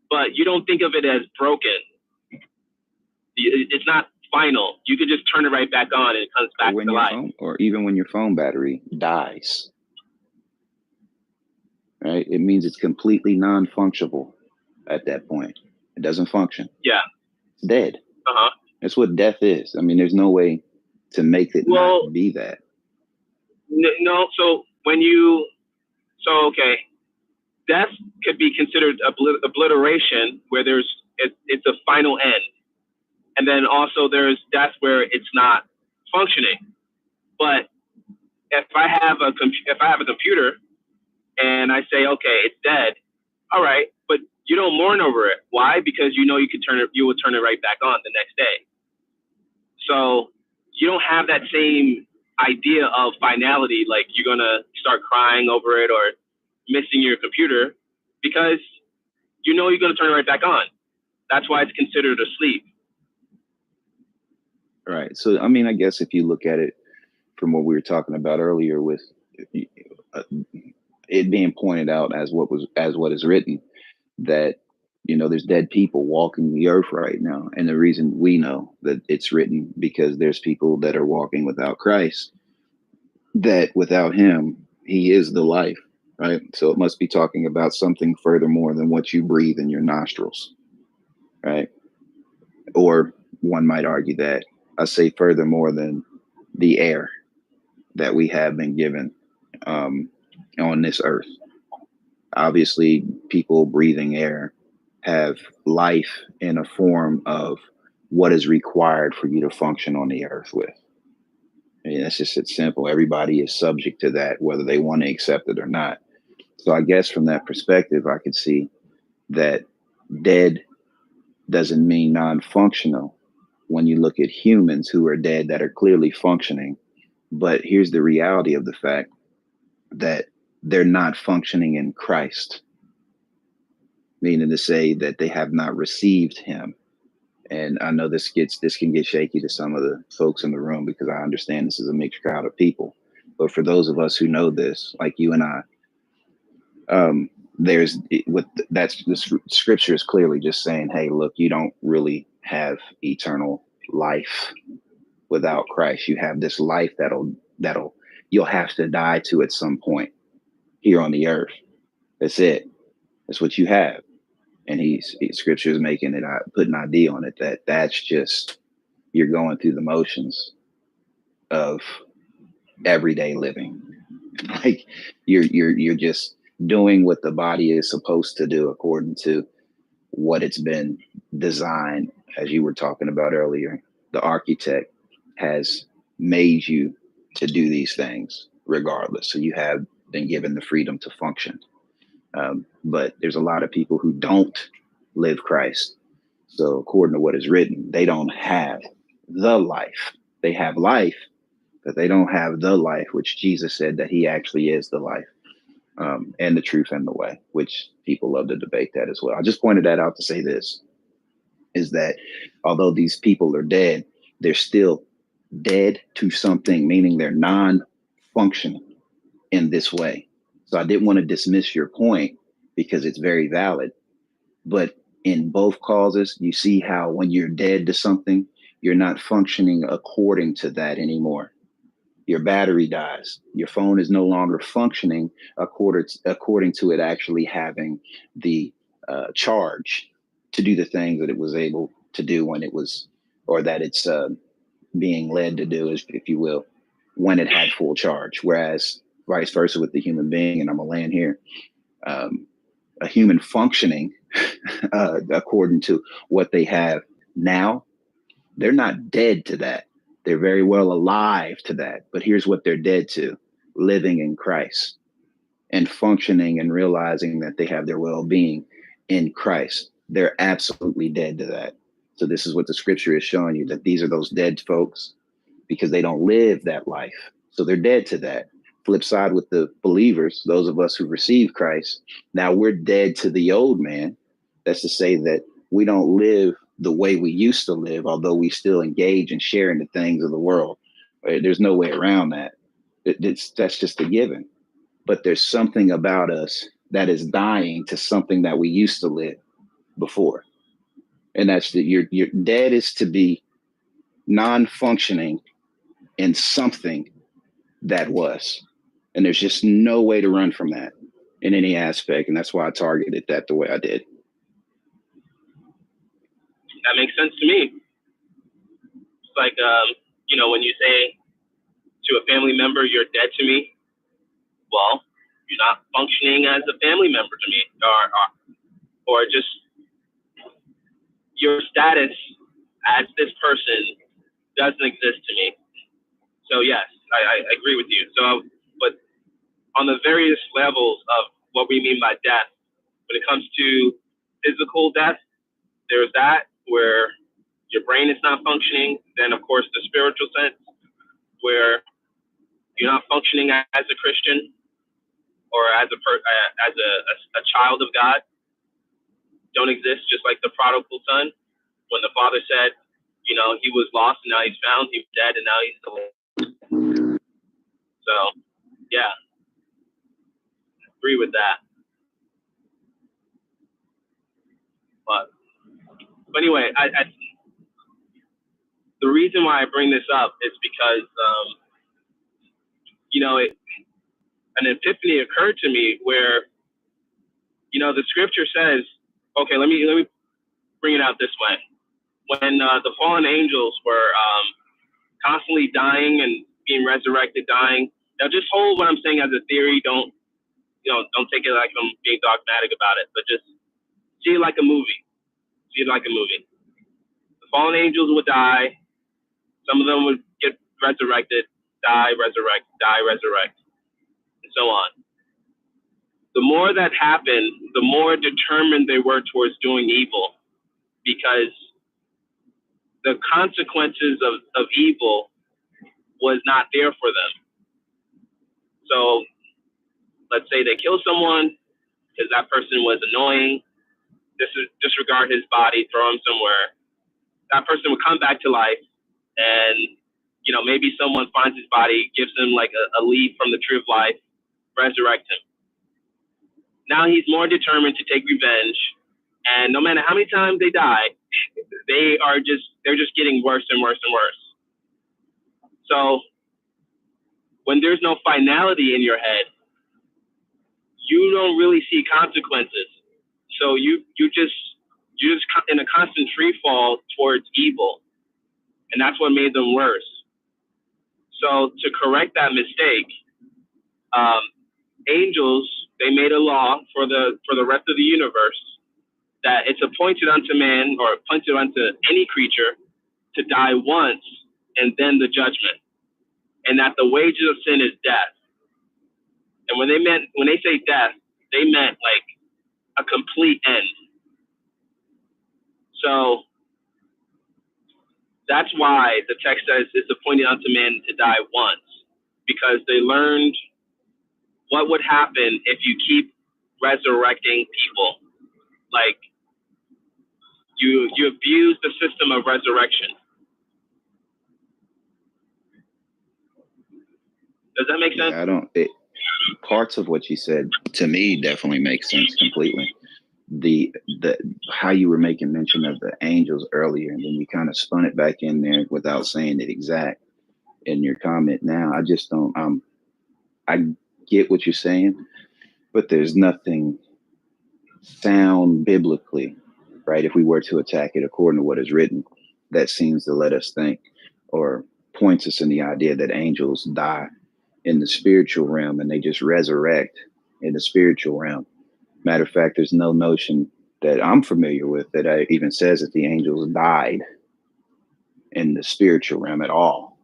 but you don't think of it as broken. It's not final. You can just turn it right back on and it comes back to life. Or even when your phone battery dies, right? It means it's completely non-functional at that point. It doesn't function. Yeah. It's dead. Uh-huh. That's what death is. I mean, there's no way to make it not be that. No. So okay, death could be considered obliteration, where it's a final end. And then also there's death where it's not functioning. But if I have a computer and I say, okay, it's dead, all right, but you don't mourn over it. Why? Because you will turn it right back on the next day. So you don't have that same idea of finality, like you're gonna start crying over it or missing your computer, because you're gonna turn it right back on. That's why it's considered a sleep. Right. So, I mean, I guess if you look at it from what we were talking about earlier with it being pointed out as what is written, that, there's dead people walking the earth right now. And the reason we know that it's written, because there's people that are walking without Christ, that without him, he is the life, right? So it must be talking about something furthermore than what you breathe in your nostrils, right? Or one might argue that I say furthermore than the air that we have been given on this earth. Obviously, people breathing air have life in a form of what is required for you to function on the earth with. I mean, it's simple. Everybody is subject to that, whether they want to accept it or not. So I guess from that perspective, I could see that dead doesn't mean non-functional when you look at humans who are dead that are clearly functioning. But here's the reality of the fact that they're not functioning in Christ, meaning to say that they have not received him. And I know this can get shaky to some of the folks in the room, because I understand this is a mixed crowd of people. But for those of us who know this, like you and I, there's with that's the scripture is clearly just saying, hey, look, you don't really have eternal life without Christ. You have this life that'll you'll have to die to at some point here on the earth. That's it. That's what you have. And scripture is making it, put an idea on it that's just, you're going through the motions of everyday living. Like you're just doing what the body is supposed to do according to what it's been designed, as you were talking about earlier. The architect has made you to do these things regardless. So you have been given the freedom to function. But there's a lot of people who don't live Christ. So according to what is written, they don't have the life. They have life, but they don't have the life, which Jesus said that he actually is the life, and the truth and the way, which people love to debate that as well. I just pointed that out to say this, is that although these people are dead, they're still dead to something, meaning they're non-functioning in this way. So I didn't want to dismiss your point because it's very valid. But in both causes, you see how when you're dead to something, you're not functioning according to that anymore. Your battery dies. Your phone is no longer functioning according to it actually having the charge to do the things that it was able to do when it was, or that it's being led to do, if you will, when it had full charge. Whereas vice versa with the human being, and I'm gonna land here, a human functioning according to what they have now, they're not dead to that. They're very well alive to that. But here's what they're dead to: living in Christ and functioning and realizing that they have their well-being in Christ. They're absolutely dead to that. So this is what the scripture is showing you, that these are those dead folks because they don't live that life. So they're dead to that. Flip side with the believers, those of us who receive Christ, now we're dead to the old man. That's to say that we don't live the way we used to live, although we still engage and share in the things of the world. Right? There's no way around that. That's just a given. But there's something about us that is dying to something that we used to live before. And that's that your dead is to be non-functioning in something that was. And there's just no way to run from that in any aspect. And that's why I targeted that the way I did. That makes sense to me. It's like, when you say to a family member, you're dead to me, well, you're not functioning as a family member to me, or just your status as this person doesn't exist to me. So yes, I agree with you. So, but on the various levels of what we mean by death, when it comes to physical death, there's that where your brain is not functioning. Then, of course, the spiritual sense, where you're not functioning as a Christian or as a child of God. Don't exist, just like the prodigal son, when the father said, he was lost and now he's found. He was dead and now he's alive. So, yeah, agree with that. But anyway, the reason why I bring this up is because, an epiphany occurred to me where, the scripture says, okay, let me bring it out this way. When the fallen angels were constantly dying and being resurrected, dying. Now, just hold what I'm saying as a theory. Don't take it like I'm being dogmatic about it, but just see it like a movie. See it like a movie. The fallen angels would die. Some of them would get resurrected, die, resurrect, and so on. The more that happened, the more determined they were towards doing evil, because the consequences of evil was not there for them. So let's say they kill someone because that person was annoying, disregard his body, throw him somewhere. That person would come back to life and, maybe someone finds his body, gives him like a leaf from the tree of life, resurrect him. Now he's more determined to take revenge, and no matter how many times they die, they're just getting worse and worse and worse. So when there's no finality in your head, you don't really see consequences. So you're just in a constant free fall towards evil, and that's what made them worse. So to correct that mistake, angels, they made a law for the rest of the universe that it's appointed unto man, or appointed unto any creature, to die once and then the judgment, and that the wages of sin is death. And when they say death, they meant like a complete end. So that's why the text says it's appointed unto man to die once, because they learned what would happen if you keep resurrecting people. Like, you abuse the system of resurrection. Does that make sense? Yeah, parts of what you said to me definitely makes sense completely. The how you were making mention of the angels earlier, and then you kind of spun it back in there without saying it exact in your comment now. I just don't I get what you're saying, but there's nothing sound biblically, right? If we were to attack it according to what is written, that seems to let us think or points us in the idea that angels die in the spiritual realm and they just resurrect in the spiritual realm. Matter of fact, there's no notion that I'm familiar with that even says that the angels died in the spiritual realm at all.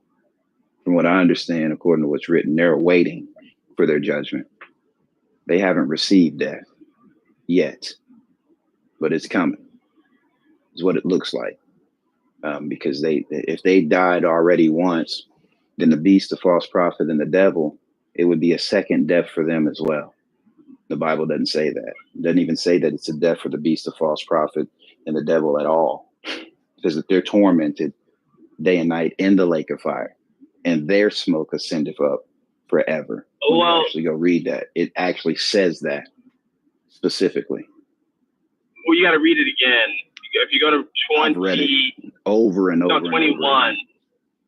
From what I understand, according to what's written, they're waiting for their judgment. They haven't received death yet, but it's coming, is what it looks like. Because if they died already once, then the beast, the false prophet, and the devil, it would be a second death for them as well. The Bible doesn't say that. It doesn't even say that it's a death for the beast, the false prophet, and the devil at all. It says that they're tormented day and night in the lake of fire, and their smoke ascendeth up forever. When you actually go read that, it actually says that specifically. Well, you got to read it again. If you go to 20, I've read it over and over. 21. And over.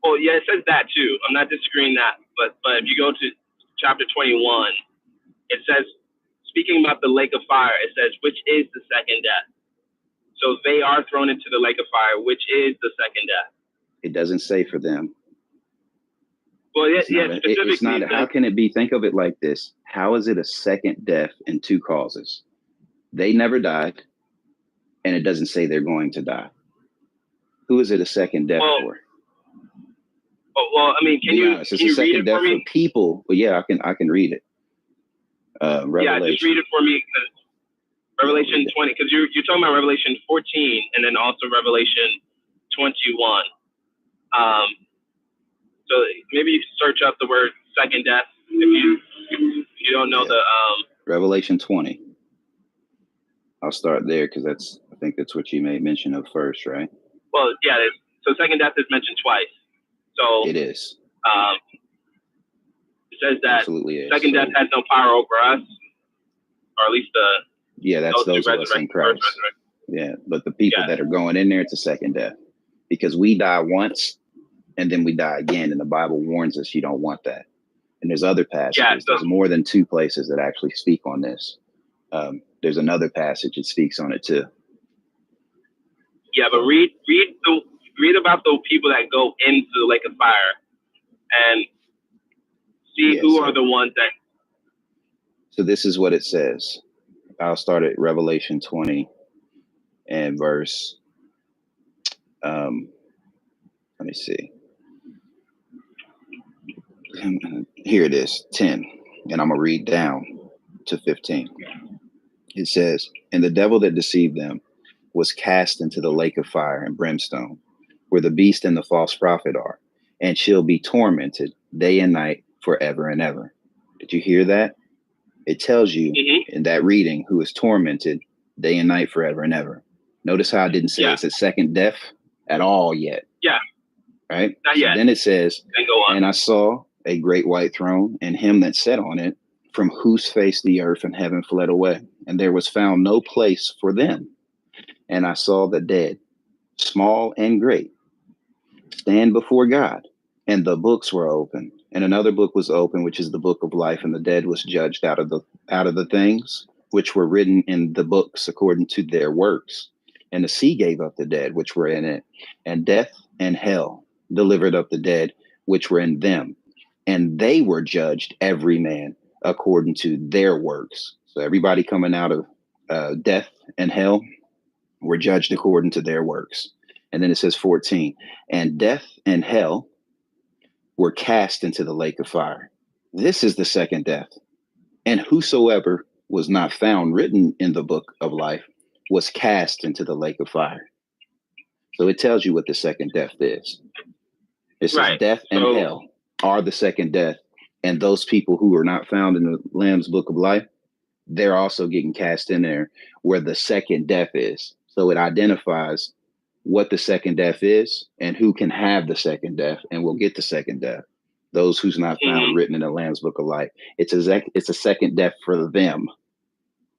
Well, yeah, it says that too. I'm not disagreeing that, but if you go to chapter 21, it says, speaking about the lake of fire, it says, which is the second death. So they are thrown into the lake of fire, which is the second death. It doesn't say for them. Well, yeah, it's not. How can it be? Think of it like this. How is it a second death in two causes? They never died, and it doesn't say they're going to die. Who is it a second death for? Well, I mean, can you read it for me? People. Well, yeah, I can read it. Revelation. Yeah, just read it for me. Revelation 20, because you're talking about Revelation 14 and then also Revelation 21. So maybe you search up the word second death if you don't know the Revelation 20. I'll start there because I think that's what you made mention of first, right? Well, yeah. So second death is mentioned twice. So it is. It says that absolutely second death has no power over us, or at least that's those of us in Christ. Yeah, but the people that are going in there, it's a second death, because we die once and then we die again, and the Bible warns us you don't want that. And there's other passages. Yeah, there's more than two places that actually speak on this. There's another passage that speaks on it too. Yeah, but read about the people that go into the lake of fire and see who are the ones that. So this is what it says. I'll start at Revelation 20 and verse. Let me see. Here it is, 10, and I'm gonna read down to 15. It says, "And the devil that deceived them was cast into the lake of fire and brimstone, where the beast and the false prophet are, and shall be tormented day and night forever and ever." Did you hear that? It tells you in that reading who is tormented day and night forever and ever. Notice how I didn't say it's a second death at all yet. Yeah. right? Not So yet. then it says, Then go on. and I saw a great white throne, and him that sat on it, from whose face the earth and heaven fled away, and there was found no place for them. And I saw the dead, small and great, stand before God, and the books were open, and another book was open, which is the book of life, and the dead was judged out of the things which were written in the books according to their works. And the sea gave up the dead which were in it, and death and hell delivered up the dead which were in them, and they were judged every man according to their works. So everybody coming out of death and hell were judged according to their works. And then it says 14, and death and hell were cast into the lake of fire. This is the second death. And whosoever was not found written in the book of life was cast into the lake of fire. So it tells you what the second death is. It says Right. death and hell are the second death. And those people who are not found in the Lamb's book of life, they're also getting cast in there where the second death is. So it identifies what the second death is and who can have the second death and will get the second death. Those who's not found written in the Lamb's book of life. It's a second death for them.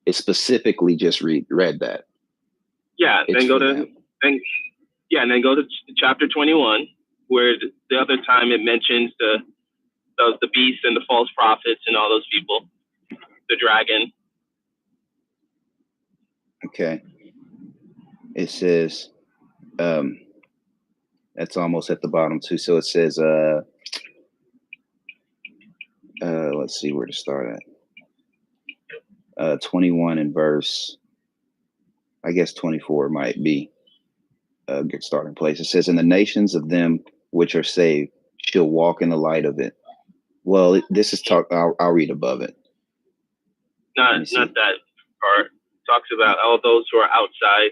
It specifically just read that. Yeah. It's Then go for to them. and then go to chapter 21, where the other time it mentions the beast and the false prophets and all those people, the dragon. Okay. It says, that's almost at the bottom too. So it says, let's see where to start at. 21 in verse, I guess 24 might be a good starting place. It says, and the nations of them which are saved shall walk in the light of it. Well, this is talk. I'll read above it. Not that part. Talks about all those who are outside.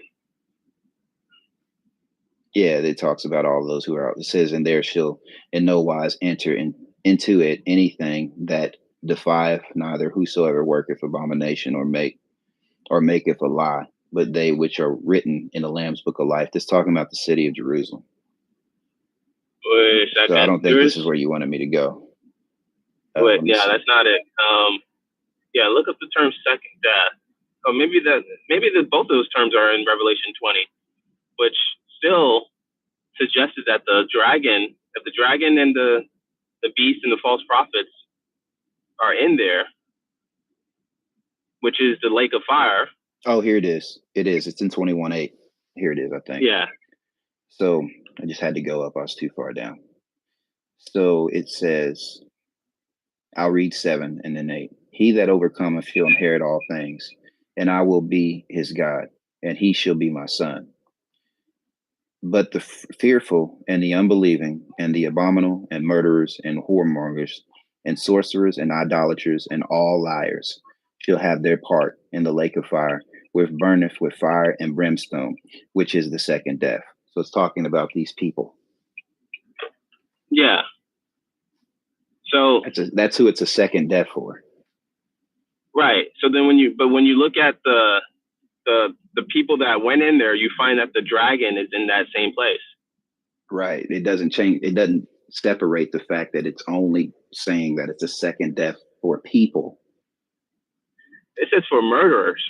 Yeah, it talks about all those who are out. It says, and there shall in no wise enter into it anything that defieth neither whosoever worketh abomination or maketh a lie, but they which are written in the Lamb's book of life. This talking about the city of Jerusalem. Wait a second. So I don't think this is where you wanted me to go. Wait, yeah, that's not it. Yeah, look up the term second death. Oh, maybe both of those terms are in Revelation 20, which still suggested that the dragon and the beast and the false prophets are in there, which is the lake of fire. Oh, here it is. It is. It's in 21:8. Here it is, I think. Yeah. So I just had to go up. I was too far down. So it says, I'll read 7 and then 8. He that overcometh shall inherit all things, and I will be his God, and he shall be my son. But the fearful and the unbelieving and the abominable and murderers and whoremongers and sorcerers and idolaters and all liars shall have their part in the lake of fire, which burneth with fire and brimstone, which is the second death. So it's talking about these people. Yeah. So that's who it's a second death for. Right. So then when you look at the people that went in there, you find that the dragon is in that same place. Right. It doesn't change. It doesn't separate the fact that it's only saying that it's a second death for people. It says for murderers.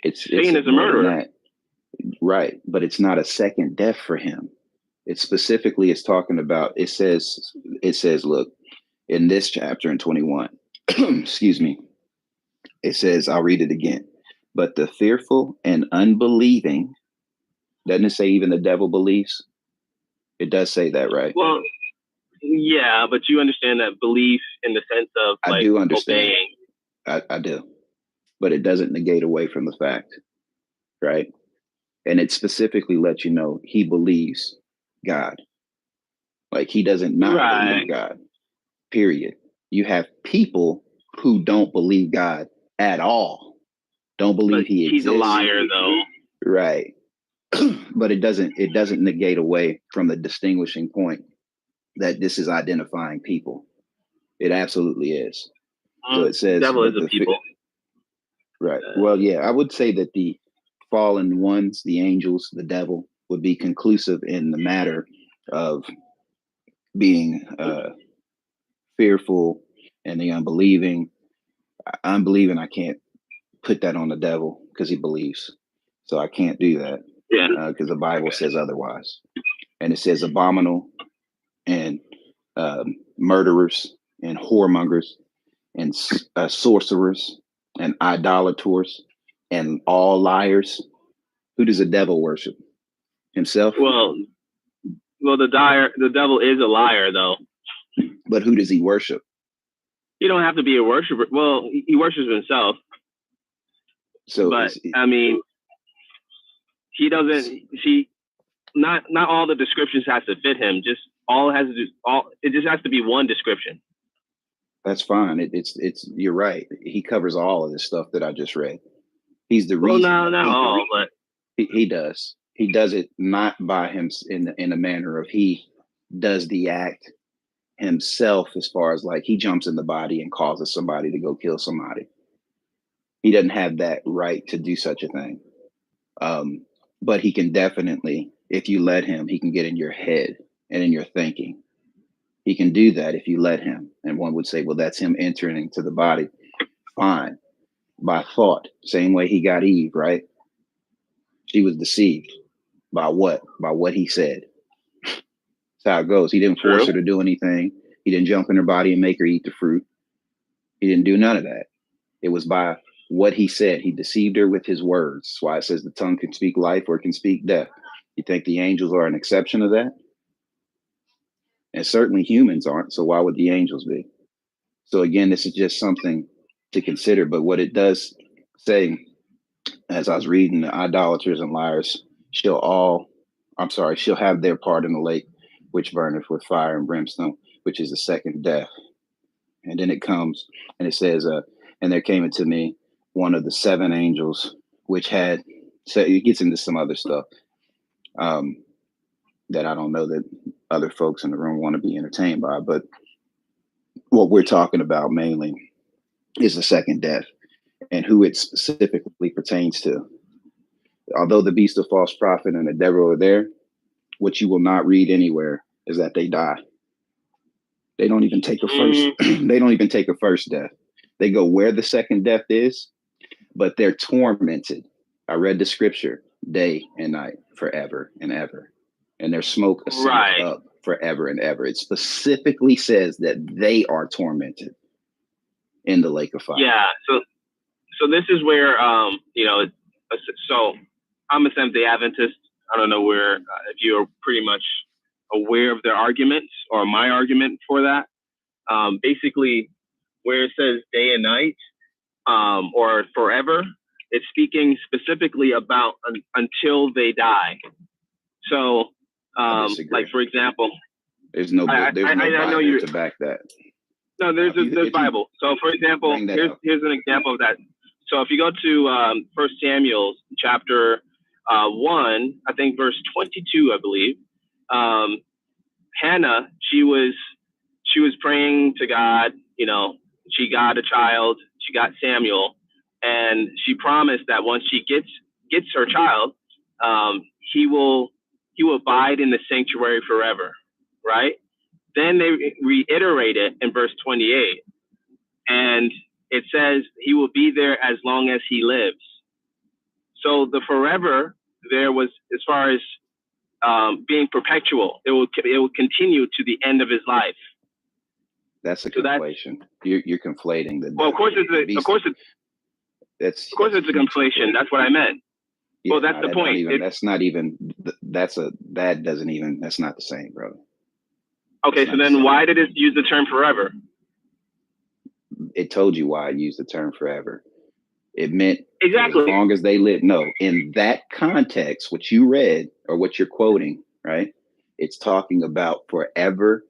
It's Satan is a murderer. Right. But it's not a second death for him. It specifically is talking about, it says, look, in this chapter in 21, excuse me, it says, I'll read it again. But the fearful and unbelieving, doesn't it say even the devil believes? It does say that, right? Well, yeah, but you understand that belief in the sense of I do understand. Obeying. I do. But it doesn't negate away from the fact, right? And it specifically lets you know he believes God. Like he doesn't not believe God, period. You have people who don't believe God at all. Don't believe he exists. He's a liar though. Right. But it doesn't negate away from the distinguishing point that this is identifying people. It absolutely is. So it says devil is a people. Right. Well, yeah, I would say that the fallen ones, the angels, the devil, would be conclusive in the matter of being fearful and the unbelieving. Unbelieving, I can't put that on the devil because he believes. So I can't do that. Yeah. Because the Bible says otherwise. And it says abominable and murderers and whoremongers and sorcerers and idolaters and all liars. Who does the devil worship? Himself? Well, the devil is a liar, though. But who does he worship? You don't have to be a worshiper. Well, he worships himself. So, but I mean, he doesn't. Not all the descriptions has to fit him. Just all it has to do. It just has to be one description. That's fine. It's you're right. He covers all of this stuff that I just read. He's the reason. Well, not all, but he does. He does it not by him in a manner of he does the act himself, as far as like he jumps in the body and causes somebody to go kill somebody. He doesn't have that right to do such a thing. But he can definitely, if you let him, he can get in your head and in your thinking. He can do that if you let him. And one would say, well, that's him entering into the body. Fine. By thought. Same way he got Eve, right? She was deceived. By what? By what he said. That's how it goes. He didn't force her to do anything. He didn't jump in her body and make her eat the fruit. He didn't do none of that. It was by what he said. He deceived her with his words. That's why it says the tongue can speak life or it can speak death. You think the angels are an exception of that? And certainly humans aren't. So why would the angels be? So again, this is just something to consider. But what it does say, as I was reading, the idolaters and liars shall have their part in the lake, which burneth with fire and brimstone, which is the second death. And then it comes and it says, and there came unto me one of the seven angels, which had, so it gets into some other stuff that I don't know that other folks in the room want to be entertained by. But what we're talking about mainly is the second death and who it specifically pertains to. Although the beast of false prophet and the devil are there, what you will not read anywhere is that they die. They don't even take a first. They don't even take a first death. They go where the second death is, but they're tormented. I read the scripture day and night, forever and ever, and their smoke ascends up forever and ever. It specifically says that they are tormented in the lake of fire. Yeah. So this is where so I'm a Seventh-day Adventist. I don't know where if you're pretty much aware of their arguments or my argument for that. Basically, where it says day and night or forever, it's speaking specifically about until they die. So, like for example, there's no Bible to back that. No, there's Bible. So, for example, here's an example of that. So, if you go to 1 Samuel chapter 1, I think verse 22, I believe. Hannah, she was praying to God. You know, she got a child. She got Samuel, and she promised that once she gets her child, he will abide in the sanctuary forever, right? Then they reiterate it in verse 28, and it says he will be there as long as he lives. So the forever there was, as far as being perpetual, it will continue to the end of his life. That's a conflation. You're conflating the. Well, of course it's a conflation. That's what I meant. Yeah, well, that's the point. That's not the same, brother. Okay, so then why did it use the term forever? It told you why I used the term forever. It meant exactly as long as they live. No, in that context, what you read or what you're quoting, right? It's talking about forever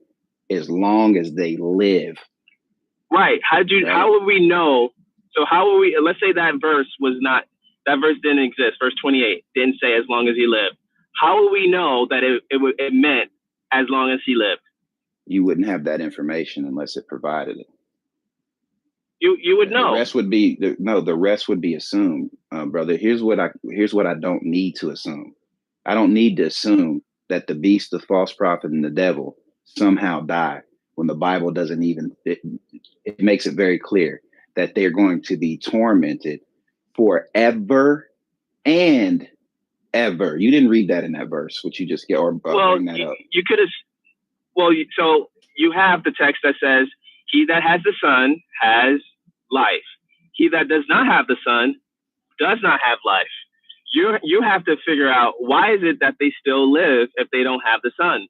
as long as they live. Right. How would we know? So how would we, let's say that verse didn't exist. Verse 28 didn't say as long as he lived. How would we know that it meant as long as he lived? You wouldn't have that information unless it provided it. You would know. The rest would be assumed, brother. Here's what I don't need to assume. I don't need to assume that the beast, the false prophet, and the devil somehow die when the Bible doesn't even, it makes it very clear that they're going to be tormented forever and ever. You didn't read that in that verse, which you just get, or bring that up. You could have, so you have the text that says, he that has the Son has life. He that does not have the Son does not have life. You have to figure out, why is it that they still live if they don't have the Son?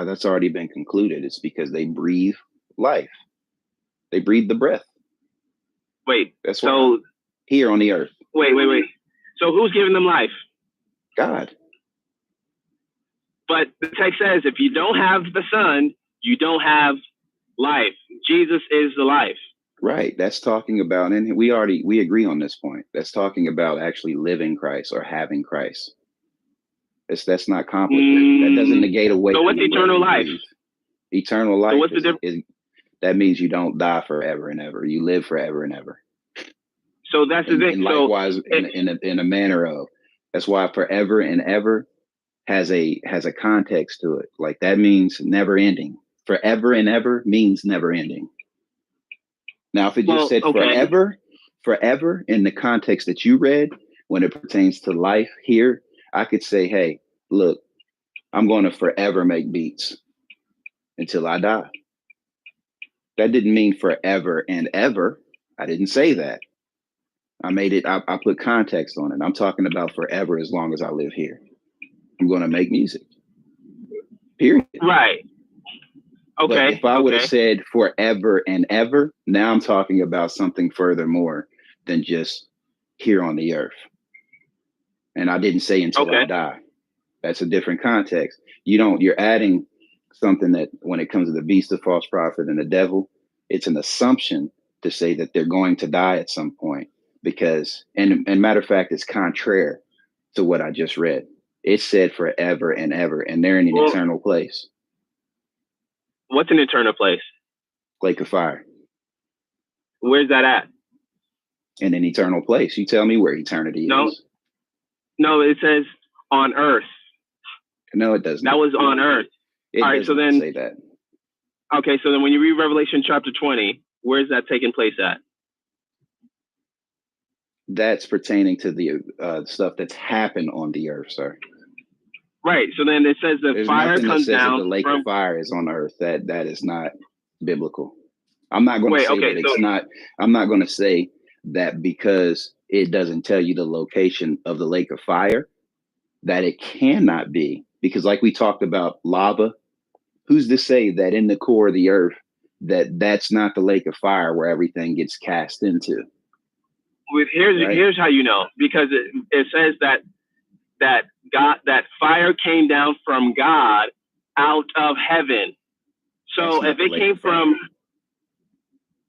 That's already been concluded. It's because they breathe life. They breathe the breath. Wait, that's so here on the earth. Wait. So who's giving them life? God. But the text says, if you don't have the Son, you don't have life. Jesus is the life. Right. That's talking about, and we agree on this point. That's talking about actually living Christ or having Christ. That's not complicated. That doesn't negate away. So what's eternal life? Eternal life. So what's the difference? That means you don't die forever and ever. You live forever and ever. So that's the thing. And likewise, in a manner of, that's why forever and ever has a context to it. Like that means never ending. Forever and ever means never ending. Now, if it just said forever in the context that you read, when it pertains to life here, I could say, hey, look, I'm going to forever make beats until I die. That didn't mean forever and ever. I didn't say that. I put context on it. I'm talking about forever as long as I live here. I'm going to make music. Period. Right. Okay. But if I would have said forever and ever, now I'm talking about something furthermore than just here on the earth. And I didn't say until I die. That's a different context. You're adding something that when it comes to the beast, the false prophet, and the devil, it's an assumption to say that they're going to die at some point because, and matter of fact, it's contrary to what I just read. It said forever and ever, and they're in an eternal place. What's an eternal place? Lake of fire. Where's that at? In an eternal place. You tell me where eternity is. No, it says on earth. No, it doesn't. That was on earth. All right, so then say that. Okay, so then when you read Revelation chapter 20, where's that taking place at? That's pertaining to the stuff that's happened on the earth, sir. Right. So then it says the fire comes down. The lake of fire is on earth. That is not biblical. I'm not going to say that it's not. I'm not going to say that because it doesn't tell you the location of the lake of fire, that it cannot be. Because like we talked about lava, who's to say that in the core of the earth that's not the lake of fire where everything gets cast into? Here's how you know, because it says that fire came down from God out of heaven. So if it came from,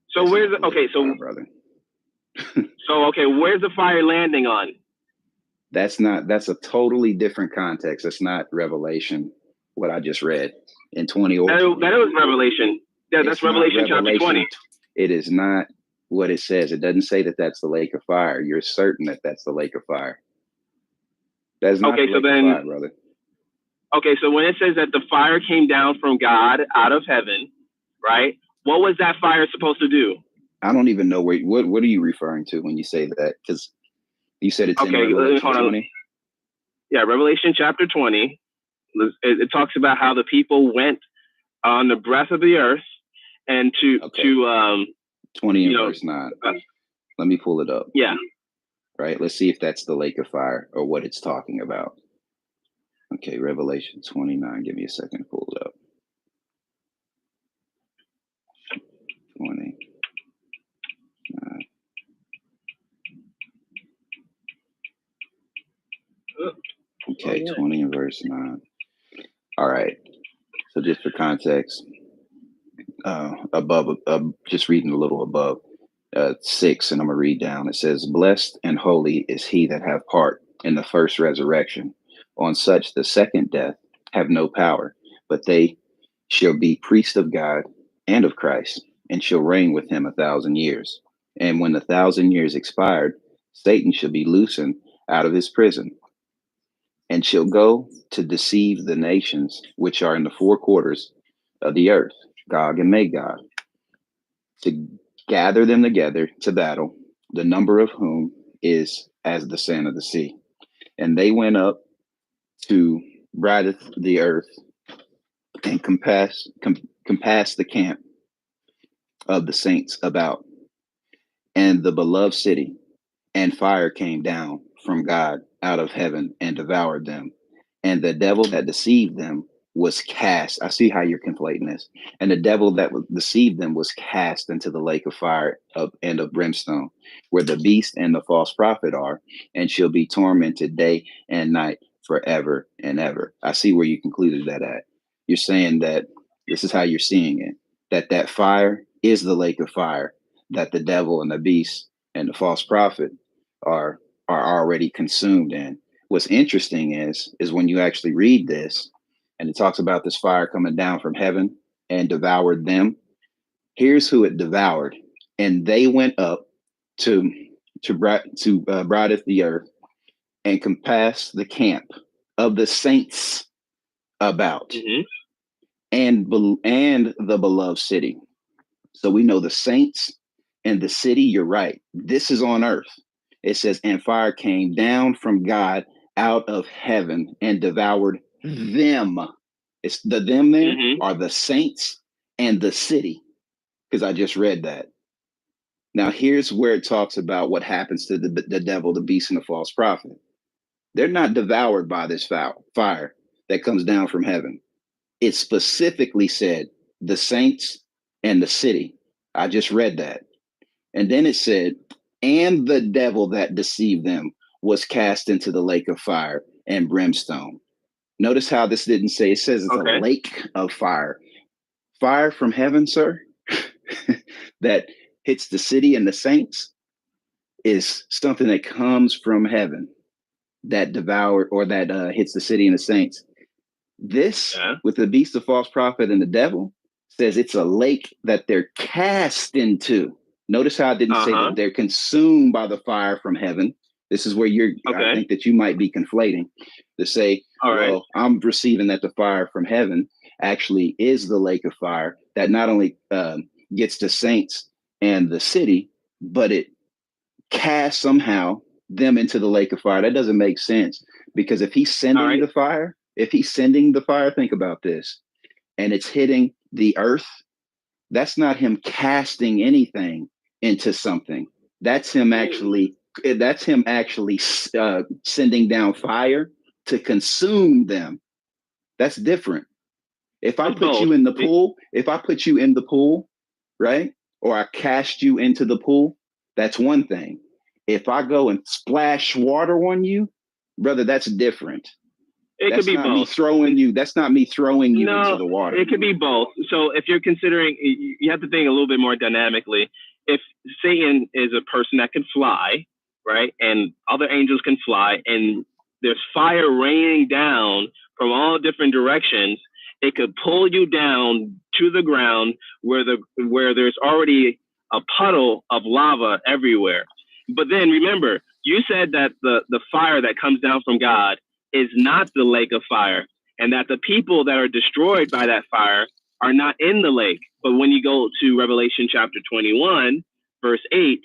so where's brother? Where's the fire landing on? That's a totally different context. It's not Revelation, what I just read in 20. That was Revelation. Yeah, that's Revelation chapter 20. It is not what it says. It doesn't say that that's the lake of fire. You're certain that that's the lake of fire. That's not the lake of fire, brother. Okay, so when it says that the fire came down from God out of heaven, right? What was that fire supposed to do? I don't even know what are you referring to when you say that? Because you said it's in Revelation 20. Yeah, Revelation chapter 20. It talks about how the people went on the breath of the earth and to 20 and verse 9. Let me pull it up. Yeah. Right. Let's see if that's the lake of fire or what it's talking about. Okay, Revelation 29. Give me a second to pull it up. 20. Okay, 20 and verse 9. All right. So just for context, just reading a little above 6, and I'm gonna read down. It says, "Blessed and holy is he that have part in the first resurrection. On such the second death have no power, but they shall be priests of God and of Christ, and shall reign with him 1,000 years. And when the 1,000 years expired, Satan shall be loosened out of his prison and shall go to deceive the nations which are in the four quarters of the earth, Gog and Magog, to gather them together to battle, the number of whom is as the sand of the sea. And they went up to bridle the earth and compass the camp of the saints about, and the beloved city, and fire came down from God out of heaven and devoured them. And the devil that deceived them was cast. I see how you're conflating this. And the devil that deceived them was cast into the lake of fire and of brimstone, where the beast and the false prophet are, and shall be tormented day and night forever and ever. I see where you concluded that at. You're saying that this is how you're seeing it, that fire is the lake of fire, that the devil and the beast and the false prophet are already consumed in. What's interesting is when you actually read this and it talks about this fire coming down from heaven and devoured them. Here's who it devoured. And they went up to bridle the earth and compass the camp of the saints about, and the beloved city. So we know the saints and the city. You're right. This is on earth. It says, and fire came down from God out of heaven and devoured them. It's the them there are the saints and the city, because I just read that. Now, here's where it talks about what happens to the devil, the beast, and the false prophet. They're not devoured by this fire that comes down from heaven. It specifically said the saints and the city. I just read that. And then it said, and the devil that deceived them was cast into the lake of fire and brimstone. Notice how this didn't say, it says it's a lake of fire. Fire from heaven, sir, that hits the city and the saints is something that comes from heaven that devoured or that hits the city and the saints. This, with the beast, the false prophet, and the devil, says it's a lake that they're cast into. Notice how I didn't say that they're consumed by the fire from heaven. This is where I think that you might be conflating to say, well, I'm receiving that the fire from heaven actually is the lake of fire that not only gets the saints and the city, but it casts somehow them into the lake of fire. That doesn't make sense, because if he's sending the fire, think about this, and it's hitting the earth, that's not him casting anything into something. That's him actually sending down fire to consume them. That's different. If I put you in the pool, right? Or I cast you into the pool, that's one thing. If I go and splash water on you, brother, that's different. It could be both. That's not me throwing you into the water. It could be both. So if you're considering, you have to think a little bit more dynamically. If Satan is a person that can fly, right, and other angels can fly, and there's fire raining down from all different directions, it could pull you down to the ground where there's already a puddle of lava everywhere. But then remember, you said that the fire that comes down from God is not the lake of fire, and that the people that are destroyed by that fire are not in the lake. But when you go to Revelation chapter 21, verse 8,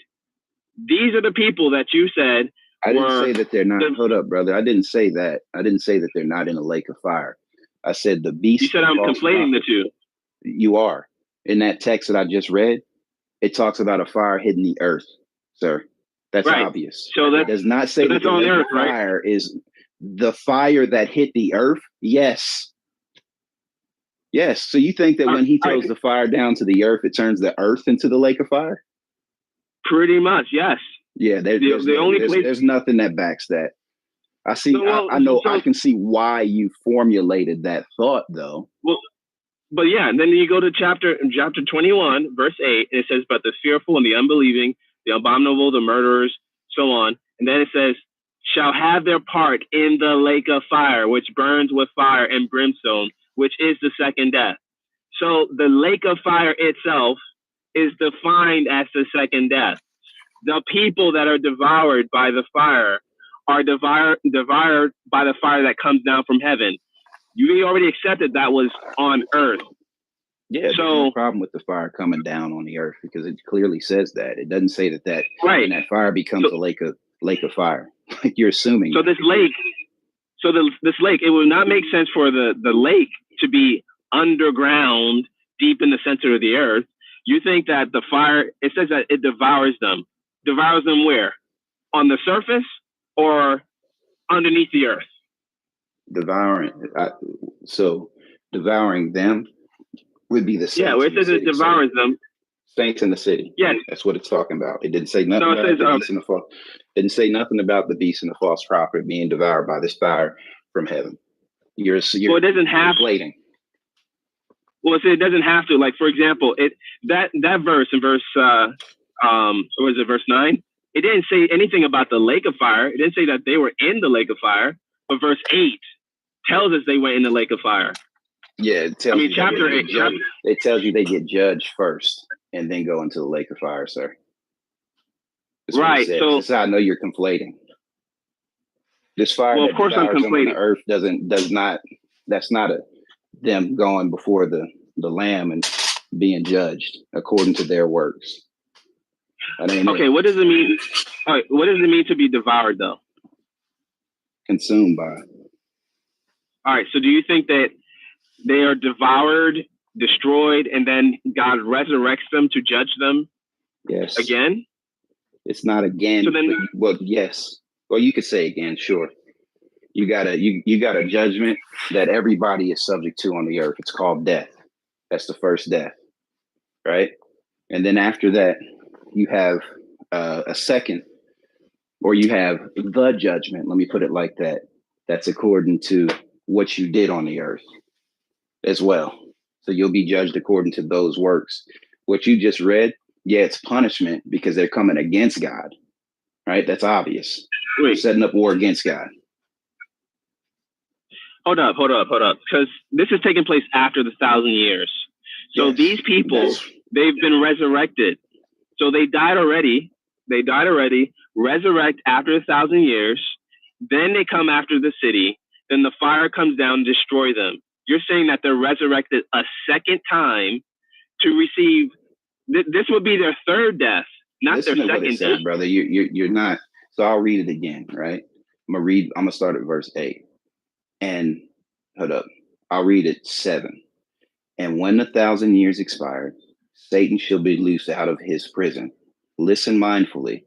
these are the people that you said I didn't say that they're not. Hold up, brother. I didn't say that. I didn't say that they're not in a lake of fire. I said the beast. You said I'm conflating the two. You are. In that text that I just read, it talks about a fire hitting the earth, sir. That's obvious. So that does not say that the lake of fire is the fire that hit the earth. Yes. Yes. So you think that when he throws the fire down to the earth, it turns the earth into the lake of fire? Pretty much, yes. Yeah, there's nothing that backs that. I see. I can see why you formulated that thought, though. Well, but yeah, and then you go to chapter 21, verse 8, and it says, "But the fearful and the unbelieving, the abominable, the murderers, so on." And then it says, "Shall have their part in the lake of fire, which burns with fire and brimstone, which is the second death." So the lake of fire itself is defined as the second death. The people that are devoured by the fire are devoured by the fire that comes down from heaven. You already accepted that was on earth. Yeah, there's no problem with the fire coming down on the earth because it clearly says that. It doesn't say that right. And that fire becomes a lake of fire. Like you're assuming. So this lake, it would not make sense for the lake to be underground, deep in the center of the earth. You think that the fire, it says that it devours them. Devours them where? On the surface or underneath the earth? Devouring. So devouring them would be the saints. Yeah, where it says it devours them. Saints in the city. Yes. That's what it's talking about. It didn't say nothing about the beast and the false. Didn't say nothing about the beast and the false prophet being devoured by this fire from heaven. You're well, it doesn't have conflating. Well, it doesn't have to. Like, for example, that verse in verse or is it verse 9? It didn't say anything about the lake of fire. It didn't say that they were in the lake of fire. But verse 8 tells us they went in the lake of fire. Yeah, it tells you chapter 8. It tells you they get judged first and then go into the lake of fire, sir. That's right. So that's how I know you're conflating. This fire well, that of course I'm conflating. The earth does not. That's not them going before the Lamb and being judged according to their works. Okay, what does it mean? All right, what does it mean to be devoured, though? Consumed by. All right, so do you think that they are devoured, destroyed, and then God resurrects them to judge them? Yes. Again? It's not again. So then, well, yes. Well, you could say again, sure. You got a judgment that everybody is subject to on the earth. It's called death. That's the first death, right? And then after that, you have a second, or you have the judgment. Let me put it like that. That's according to what you did on the earth as well. So you'll be judged according to those works. What you just read, yeah, it's punishment because they're coming against God, right? That's obvious. Wait. Setting up war against God. Hold up. Because this is taking place after the 1,000 years. So yes, these people, they've been resurrected. So they died already. Resurrect after 1,000 years. Then they come after the city. Then the fire comes down and destroy them. You're saying that they're resurrected a second time to receive. This would be their third death, not Listen their to second what it said, death, brother. You're not. So I'll read it again, right? I'm gonna start at verse 8. And hold up, I'll read it 7. And when 1,000 years expired, Satan shall be loosed out of his prison. Listen mindfully,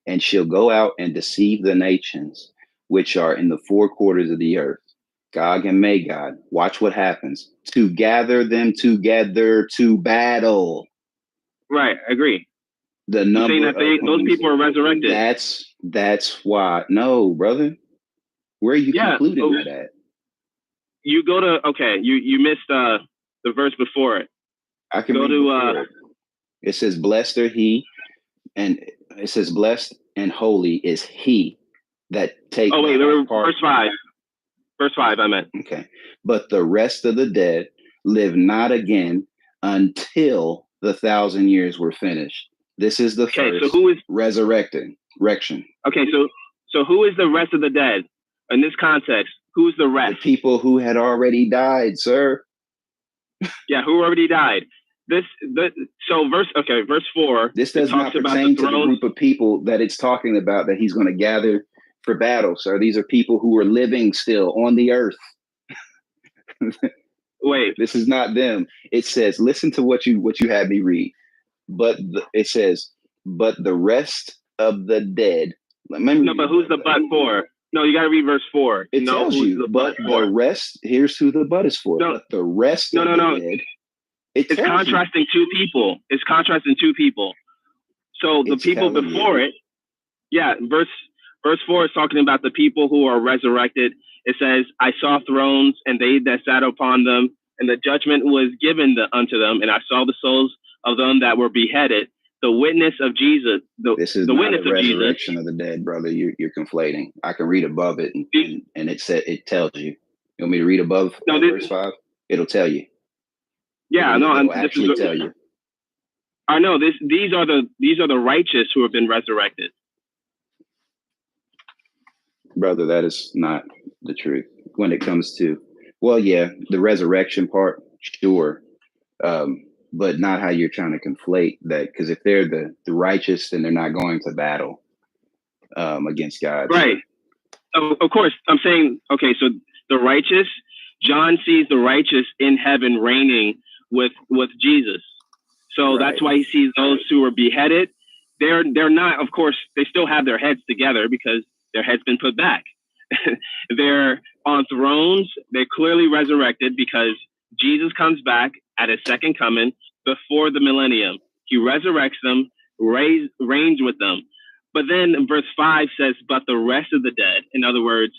and shall go out and deceive the nations which are in the four quarters of the earth, Gog and Magog. Watch what happens. To gather them together to battle. Right, I agree. The number saying that those people are resurrected. That's why. No, brother. Where are you concluding that at? You go to you missed the verse before it. I can go to it says blessed are he, and it says blessed and holy is he that takes. Oh wait, verse 5. Verse 5 I meant. Okay. But the rest of the dead live not again until the 1,000 years were finished. This is the first so who is resurrection. Okay, so who is the rest of the dead in this context? Who's the rest? The people who had already died, sir. Yeah, who already died. Verse 4. This does not pertain to the group of people that it's talking about that he's going to gather for battle, sir. These are people who are living still on the earth. Wait, this is not them. It says, listen to what you had me read. It says, but the rest of the dead. No, but who's the but for? No, you got to read verse 4. It tells you, but the rest. Here's who the but is for. No, but the rest of the dead. It's contrasting two people. It's contrasting two people. So the people before it, verse 4 is talking about the people who are resurrected. It says, I saw thrones and they that sat upon them, and the judgment was given unto them, and I saw the souls of them that were beheaded. The witness of Jesus. This is the not witness a of resurrection Jesus. of the dead, brother. You're conflating. I can read above it, and it tells you. You want me to read above verse 5? It'll tell you. Yeah, it'll actually tell you. I know these are the righteous who have been resurrected. Brother, that is not the truth when it comes to, well, yeah, the resurrection part, sure. But not how you're trying to conflate that. Because if they're the righteous, then they're not going to battle against God. Right. Of course, I'm saying, okay, so the righteous, John sees the righteous in heaven reigning with Jesus. So that's why he sees those who were beheaded. They're not, of course, they still have their heads together because their head's been put back. They're on thrones. They're clearly resurrected because Jesus comes back at his second coming before the millennium. He resurrects them, reigns with them. But then verse 5 says, but the rest of the dead, in other words,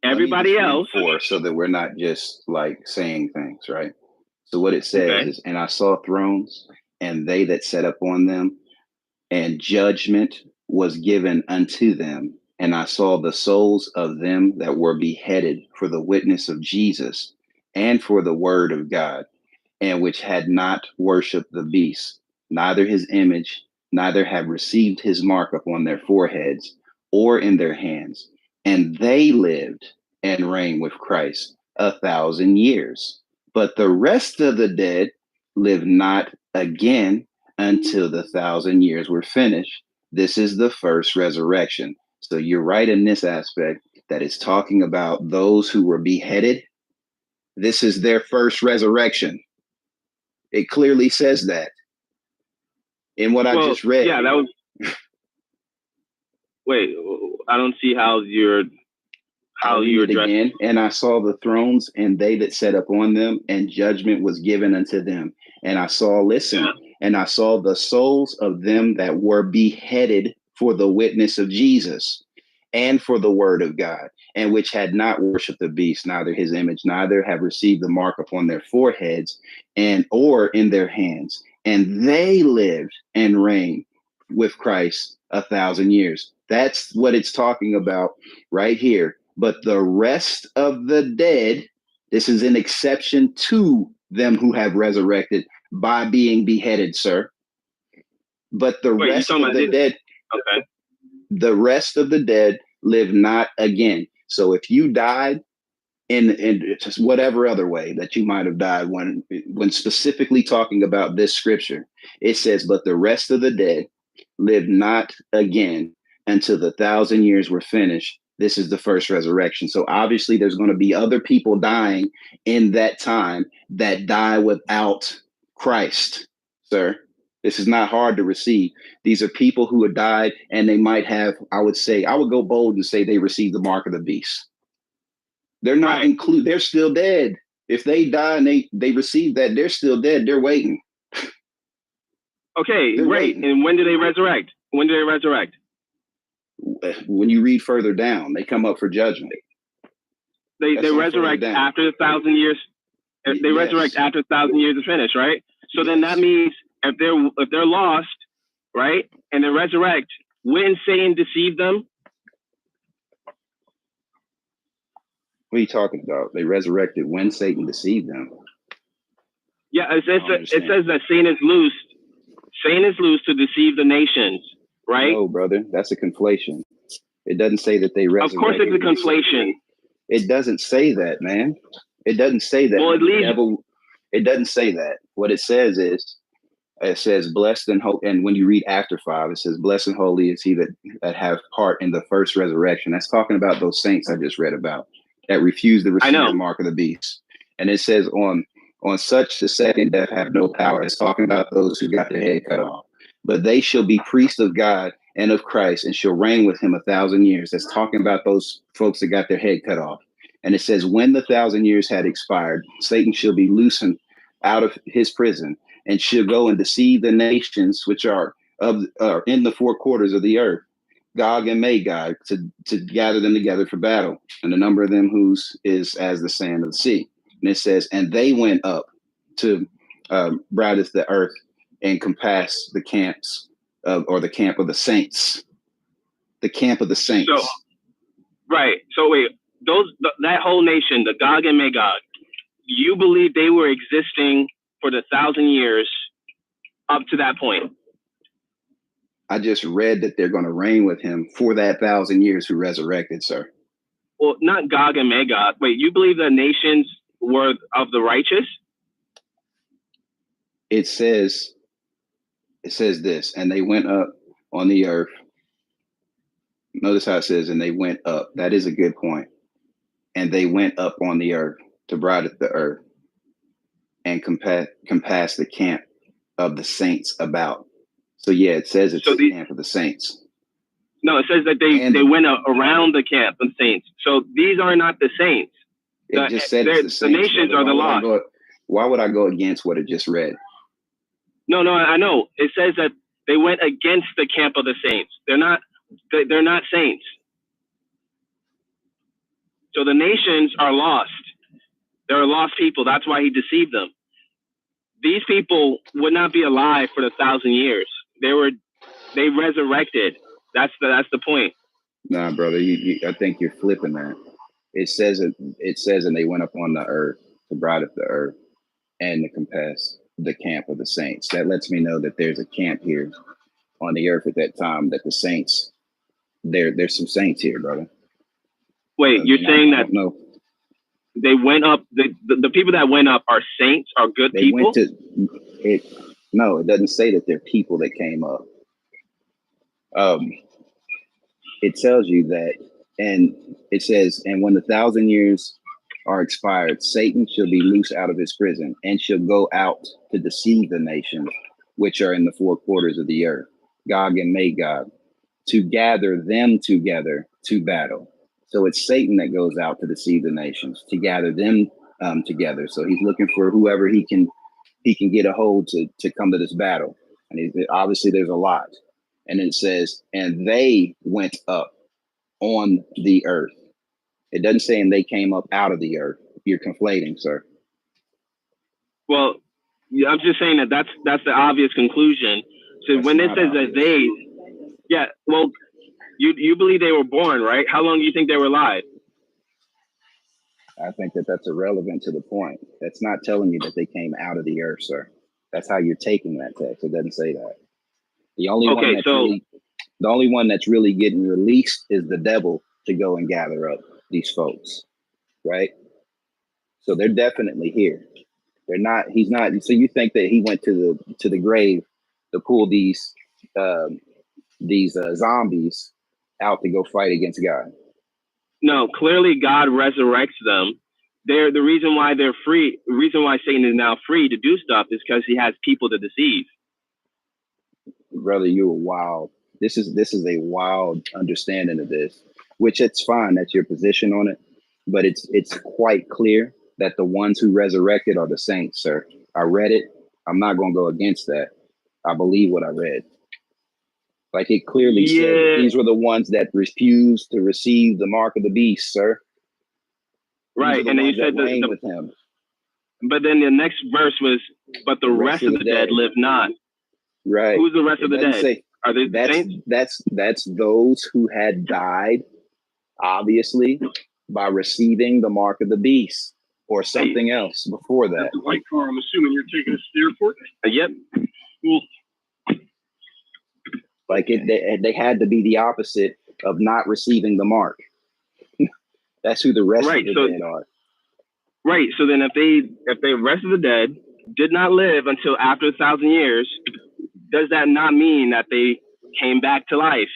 everybody else. So that we're not just like saying things, right? So what it says is, and I saw thrones and they that sat up on them, and judgment was given unto them. And I saw the souls of them that were beheaded for the witness of Jesus and for the word of God, and which had not worshipped the beast, neither his image, neither have received his mark upon their foreheads or in their hands. And they lived and reigned with Christ 1,000 years. But the rest of the dead lived not again until the 1,000 years were finished. This is the first resurrection. So you're right in this aspect that it's talking about those who were beheaded. This is their first resurrection. It clearly says that in what I just read. Yeah, that was. Wait, I don't see how you're again. And I saw the thrones and they that sat up on them, and judgment was given unto them. And I saw, and I saw the souls of them that were beheaded for the witness of Jesus and for the word of God, and which had not worshipped the beast, neither his image, neither have received the mark upon their foreheads and or in their hands. And they lived and reigned with Christ 1,000 years. That's what it's talking about right here. But the rest of the dead, this is an exception to them who have resurrected by being beheaded, sir. But the rest of the dead, the rest of the dead live not again. So if you died in just whatever other way that you might have died, when specifically talking about this scripture, it says, but the rest of the dead live not again until the 1,000 years were finished. This is the first resurrection. So obviously there's going to be other people dying in that time that die without Christ, sir. This is not hard to receive. These are people who have died, and they might have, I would go bold and say they received the mark of the beast. They're not included. They're still dead. If they die and they receive that, they're still dead. They're waiting. Okay, great. And when do they resurrect? When do they resurrect? When you read further down, they come up for judgment. They resurrect after 1,000 years. They resurrect after 1,000 years is finished, right? So then that means if they're lost, right, and they resurrect, wouldn't Satan deceive them? What are you talking about? They resurrected when Satan deceived them. Yeah, it says that Satan is loosed. Satan is loose to deceive the nations, right? No, brother, that's a conflation. It doesn't say that they resurrected. Of course it's a conflation. It doesn't say that, man. It doesn't say that. Well, it doesn't say that. What it says is, it says, blessed and holy. And when you read after 5, it says, blessed and holy is he that have part in the first resurrection. That's talking about those saints I just read about that refused to receive the mark of the beast. And it says on such the second death have no power. It's talking about those who got their head cut off. But they shall be priests of God and of Christ, and shall reign with him 1,000 years. That's talking about those folks that got their head cut off. And it says, when the 1,000 years had expired, Satan shall be loosened out of his prison, and shall go and deceive the nations which are in the 4 quarters of the earth, Gog and Magog, to gather them together for battle, and the number of them whose is as the sand of the sea. And it says, and they went up to brightest the earth and compassed the camps or the camp of the saints. The camp of the saints. So, right. So wait, that whole nation, the Gog and Magog, you believe they were existing for the 1,000 years up to that point? I just read that they're going to reign with him for that 1,000 years who resurrected, sir. well, not Gog and Magog. Wait, you believe the nations were of the righteous? It says this, and they went up on the earth. Notice how it says, and they went up. That is a good point. And they went up on the earth to bridle the earth and compass the camp of the saints about. So yeah, it says it's the camp of the saints. No, it says that they went around the camp of saints. So these are not the saints. It just said it's the saints. The nations are the lost. Why would I go against what it just read? No, I know. It says that they went against the camp of the saints. They're not saints. So the nations are lost. They're a lost people. That's why he deceived them. These people would not be alive for 1,000 years. They resurrected. That's the point. Nah, brother, I think you're flipping that. It says, and they went up on the earth to bridle the earth and to compass the camp of the saints. That lets me know that there's a camp here on the earth at that time, that the saints, there's some saints here, brother. Wait, you're saying that they went up, the people that went up are saints, are good people? No, it doesn't say that they're people that came up. It tells you that, and it says, and when the 1,000 years are expired, Satan shall be loose out of his prison and shall go out to deceive the nations which are in the four quarters of the earth, Gog and Magog, to gather them together to battle. So it's Satan that goes out to deceive the nations, to gather them together. So he's looking for whoever he can get a hold to come to this battle. And obviously there's a lot. And it says, and they went up on the earth. It doesn't say, and they came up out of the earth. You're conflating, sir. Well, I'm just saying that's the obvious conclusion. So that's when it says obvious. Well, you believe they were born, right? How long do you think they were alive? I think that's irrelevant to the point. That's not telling you that they came out of the earth, sir. That's how you're taking that text. It doesn't say that. The only one that's really getting released is the devil to go and gather up these folks, right? So they're definitely here. He's not. So you think that he went to the grave to pull these zombies out to go fight against God? No, clearly God resurrects them. The reason why they're free, the reason why Satan is now free to do stuff is because he has people to deceive. Brother, you are wild. This is a wild understanding of this, which it's fine. That's your position on it. But it's quite clear that the ones who resurrected are the saints, sir. I read it. I'm not going to go against that. I believe what I read. Like it clearly said that these were the ones that refused to receive the mark of the beast, sir. Right. And then you said with him. But then the next verse was, but the rest of the dead live not. Right. Who's the rest of the dead? Are they the saints? That's those who had died, obviously, by receiving the mark of the beast or something else before that. That's the white car. I'm assuming you're taking us to the airport? Yep. Cool. Like they had to be the opposite of not receiving the mark. That's who the rest of the dead are. Right. So then if the rest of the dead did not live until after 1,000 years, does that not mean that they came back to life?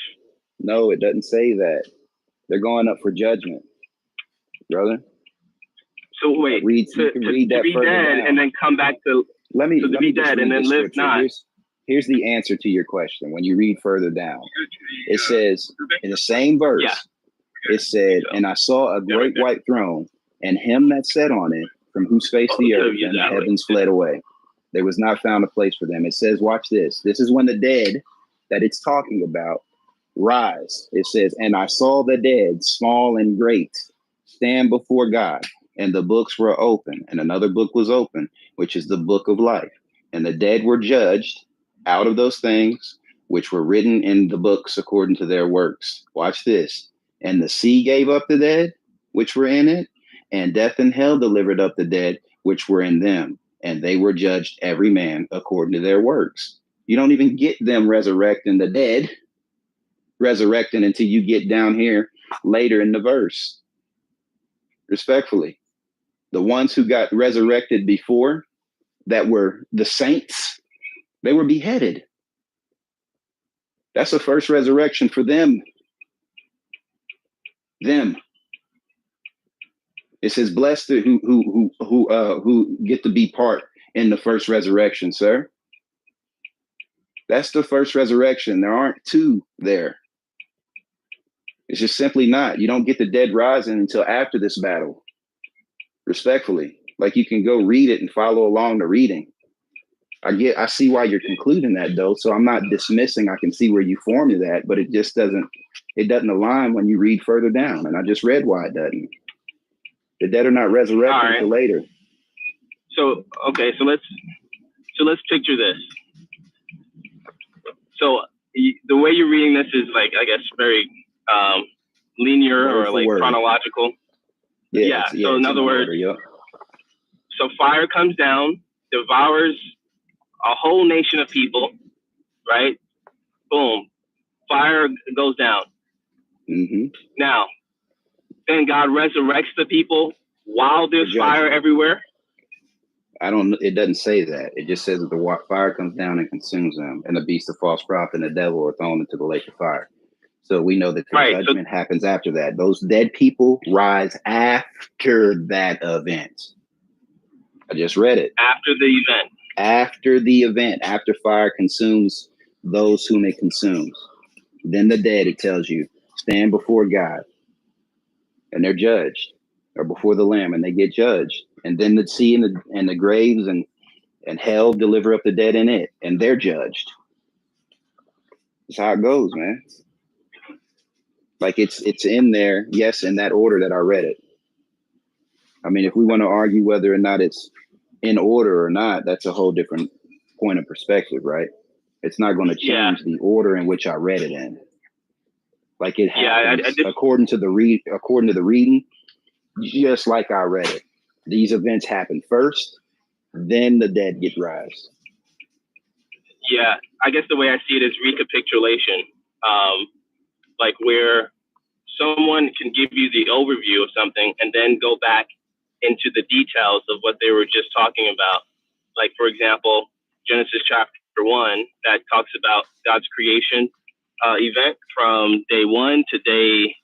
No, it doesn't say that. They're going up for judgment, brother. So wait, to be dead and then come back to be dead and then live not. Here's the answer to your question. When you read further down, it says in the same verse, it said, and I saw a great white throne and him that sat on it, from whose face the earth and the heavens fled away. There was not found a place for them. It says, watch this. This is when the dead that it's talking about rise. It says, and I saw the dead, small and great, stand before God, and the books were open, and another book was open, which is the book of life. And the dead were judged out of those things which were written in the books according to their works. Watch this. And the sea gave up the dead which were in it, and death and hell delivered up the dead which were in them. And they were judged every man according to their works. You don't even get them resurrecting the dead, resurrecting until you get down here later in the verse. Respectfully, the ones who got resurrected before, that were the saints, they were beheaded. That's the first resurrection for them. Them. It says, blessed who get to be part in the first resurrection, sir. That's the first resurrection. There aren't two there. It's just simply not. You don't get the dead rising until after this battle. Respectfully. Like, you can go read it and follow along the reading. I see why you're concluding that, though. So I'm not dismissing. I can see where you formed that, but it just doesn't align when you read further down. And I just read why it doesn't. The dead are not resurrected until later. So okay, so let's picture this. So the way you're reading this is, like, I guess, very linear or like chronological. Yeah. So in other words, so fire comes down, devours a whole nation of people, right? Boom, fire goes down. Mm-hmm. Now, then God resurrects the people while there's fire everywhere. It doesn't say that. It just says that the fire comes down and consumes them, and the beast, the false prophet, and the devil are thrown into the lake of fire. So we know that the judgment happens after that. Those dead people rise after that event. I just read it. After the event. After the event, after fire consumes those whom it consumes. Then the dead, it tells you, stand before God, and they're judged, or before the Lamb, and they get judged. And then the sea and the graves and hell deliver up the dead in it, and they're judged. That's how it goes, man. Like, it's in there, yes, in that order that I read it. I mean, if we want to argue whether or not it's in order or not, that's a whole different point of perspective, right? It's not going to change the order in which I read it in. Like, it happens according to the reading, just like I read it. These events happen first, then the dead get rise. Yeah, I guess the way I see it is recapitulation. Like, where someone can give you the overview of something and then go back into the details of what they were just talking about. Like, for example, Genesis chapter 1, that talks about God's creation event from day 1 to day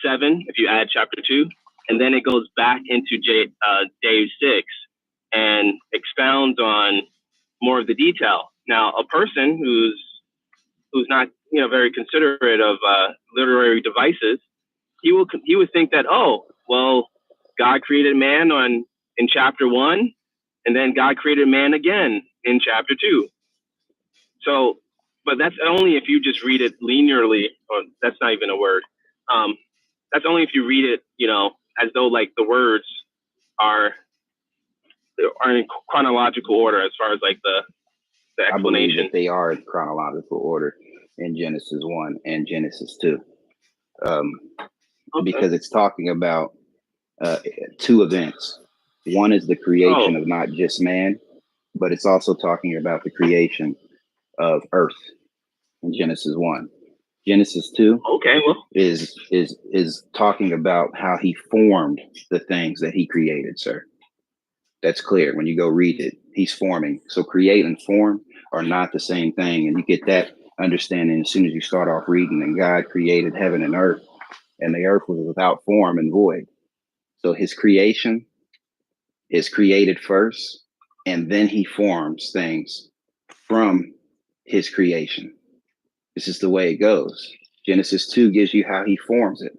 7, if you add chapter 2. And then it goes back into day 6 and expounds on more of the detail. Now, a person who's not, very considerate of literary devices, he would think that, oh, well, God created man in chapter 1, and then God created man again in chapter 2. So, but that's only if you just read it linearly, or that's not even a word. That's only if you read it, as though, like, the words are in chronological order as far as, like, the explanation. I believe that they are in chronological order in Genesis 1 and Genesis 2. Because it's talking about two events. One is the creation of not just man, but it's also talking about the creation of earth in Genesis 1. Genesis 2 is talking about how he formed the things that he created, sir. That's clear. When you go read it, he's forming. So create and form are not the same thing. And you get that understanding as soon as you start off reading. And God created heaven and earth, and the earth was without form and void. So his creation is created first, and then he forms things from his creation. This is the way it goes. Genesis 2 gives you how he forms it.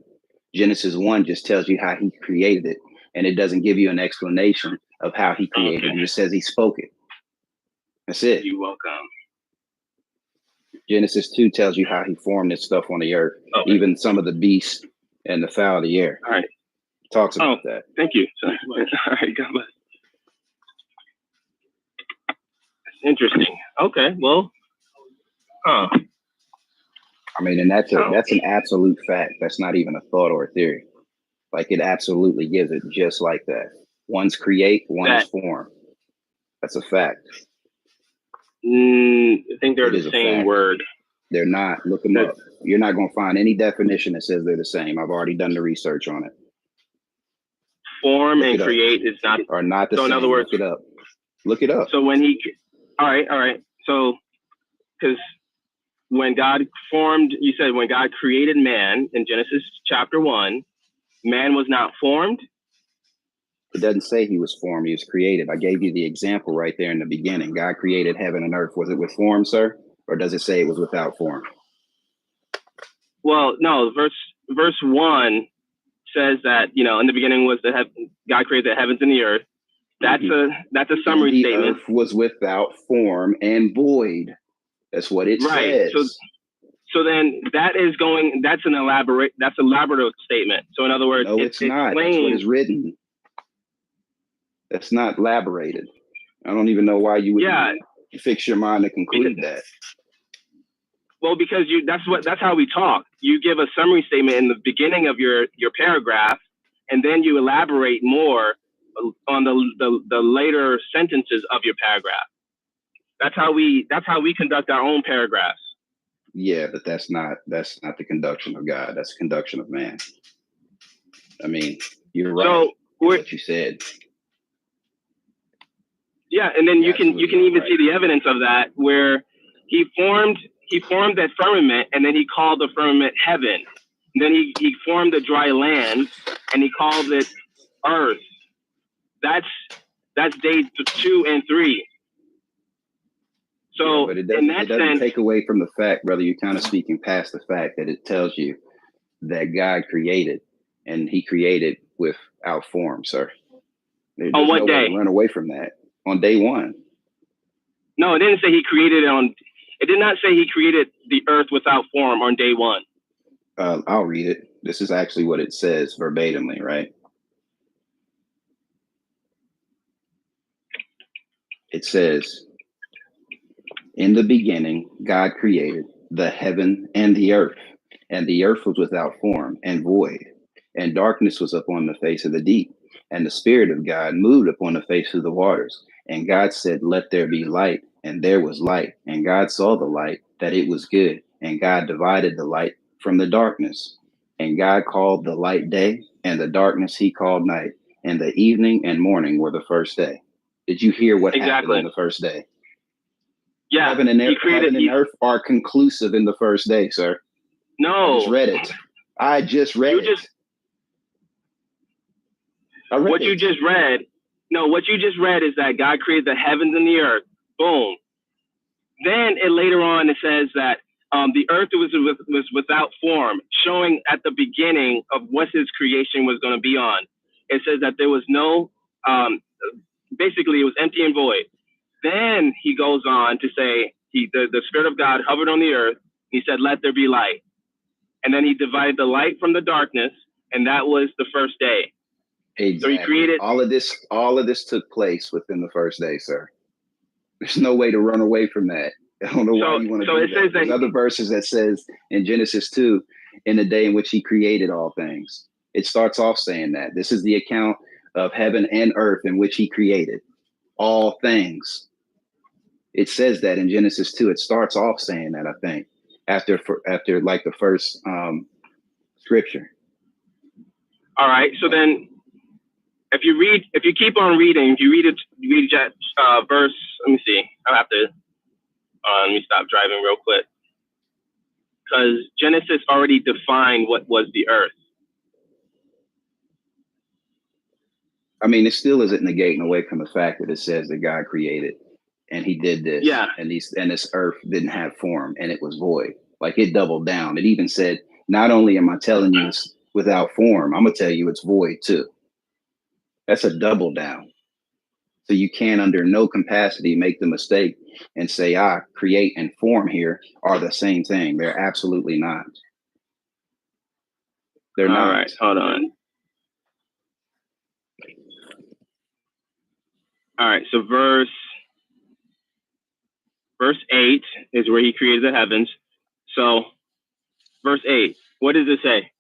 Genesis 1 just tells you how he created it, and it doesn't give you an explanation of how he created it. It just says he spoke it. That's it. You're welcome. Genesis 2 tells you how he formed this stuff on the earth, even some of the beasts and the fowl of the air. All right. Talks about that. Thank you. All right, God bless. That's interesting. Okay, well, I mean, and that's an absolute fact. That's not even a thought or a theory. Like, it absolutely gives it just like that. One's create, one's form. That's a fact. I think they're the same word. They're not. Look them up. You're not going to find any definition that says they're the same. I've already done the research on it. form Look and it up. create is not. Are not the So same. in other words, Look it up. Look it up. so when he, all right. So, because when God formed, you said when God created man in Genesis chapter 1, man was not formed. It doesn't say he was formed, he was created. I gave you the example right there in the beginning. God created heaven and earth. Was it with form, sir? Or does it say it was without form? Well, no, verse 1 says that, in the beginning was God created the heavens and the earth. That's a summary the statement. Earth was without form and void. That's what it Right. says. So then that's an elaborative statement. So in other words, no, it's not. That's what is written. That's not elaborated. I don't even know why you would fix your mind to conclude that. Well, because that's how we talk. You give a summary statement in the beginning of your paragraph, and then you elaborate more on the later sentences of your paragraph. That's how we conduct our own paragraphs. Yeah, but that's not the conduction of God. That's the conduction of man. I mean, you're right. So what you said. Yeah, and then you can even see the evidence of that where he formed that firmament, and then he called the firmament heaven. And then he formed the dry land, and he called it earth. That's day 2 and 3. So but it in doesn't, that sense, take away from the fact, brother. You're kind of speaking past the fact that it tells you that God created, and He created without form, sir. There's on what no day? way to run away from that. On day 1. No, it didn't say He created it did not say He created the earth without form on day 1. I'll read it. This is actually what it says verbatimly, right? It says, in the beginning, God created the heaven and the earth was without form and void, and darkness was upon the face of the deep, and the Spirit of God moved upon the face of the waters. And God said, let there be light, and there was light. And God saw the light, that it was good, and God divided the light from the darkness. And God called the light day, and the darkness He called night, and the evening and morning were the first day. Did you hear what happened in the first day? Yeah, heaven and earth are conclusive in the first day, sir. No, I just read it. I just read it. What you just read is that God created the heavens and the earth. Boom. Then later on it says that the earth was without form, showing at the beginning of what His creation was going to be on. It says that there was no, basically it was empty and void. Then he goes on to say the Spirit of God hovered on the earth. He said, let there be light. And then He divided the light from the darkness, and that was the first day. Exactly. So He created all of this took place within the first day, sir. There's no way to run away from that. I don't know why you want to do that. There's other verses that says in Genesis 2, in the day in which He created all things. It starts off saying that. This is the account of heaven and earth in which He created all things. It says that in Genesis 2. It starts off saying that, I think, after like the first scripture. All right. So then if you keep on reading, if you read verse, let me see. I'll have to, let me stop driving real quick. Because Genesis already defined what was the earth. I mean, it still isn't negating away from the fact that it says that God created and He did this. Yeah. And this earth didn't have form and it was void. Like, it doubled down. It even said, not only am I telling you it's without form, I'm going to tell you it's void too. That's a double down. So you can't under no capacity make the mistake and say, create and form here are the same thing. They're absolutely not. They're not. All right, hold on. All right, so verse 8 is where He created the heavens. So verse 8, what does it say?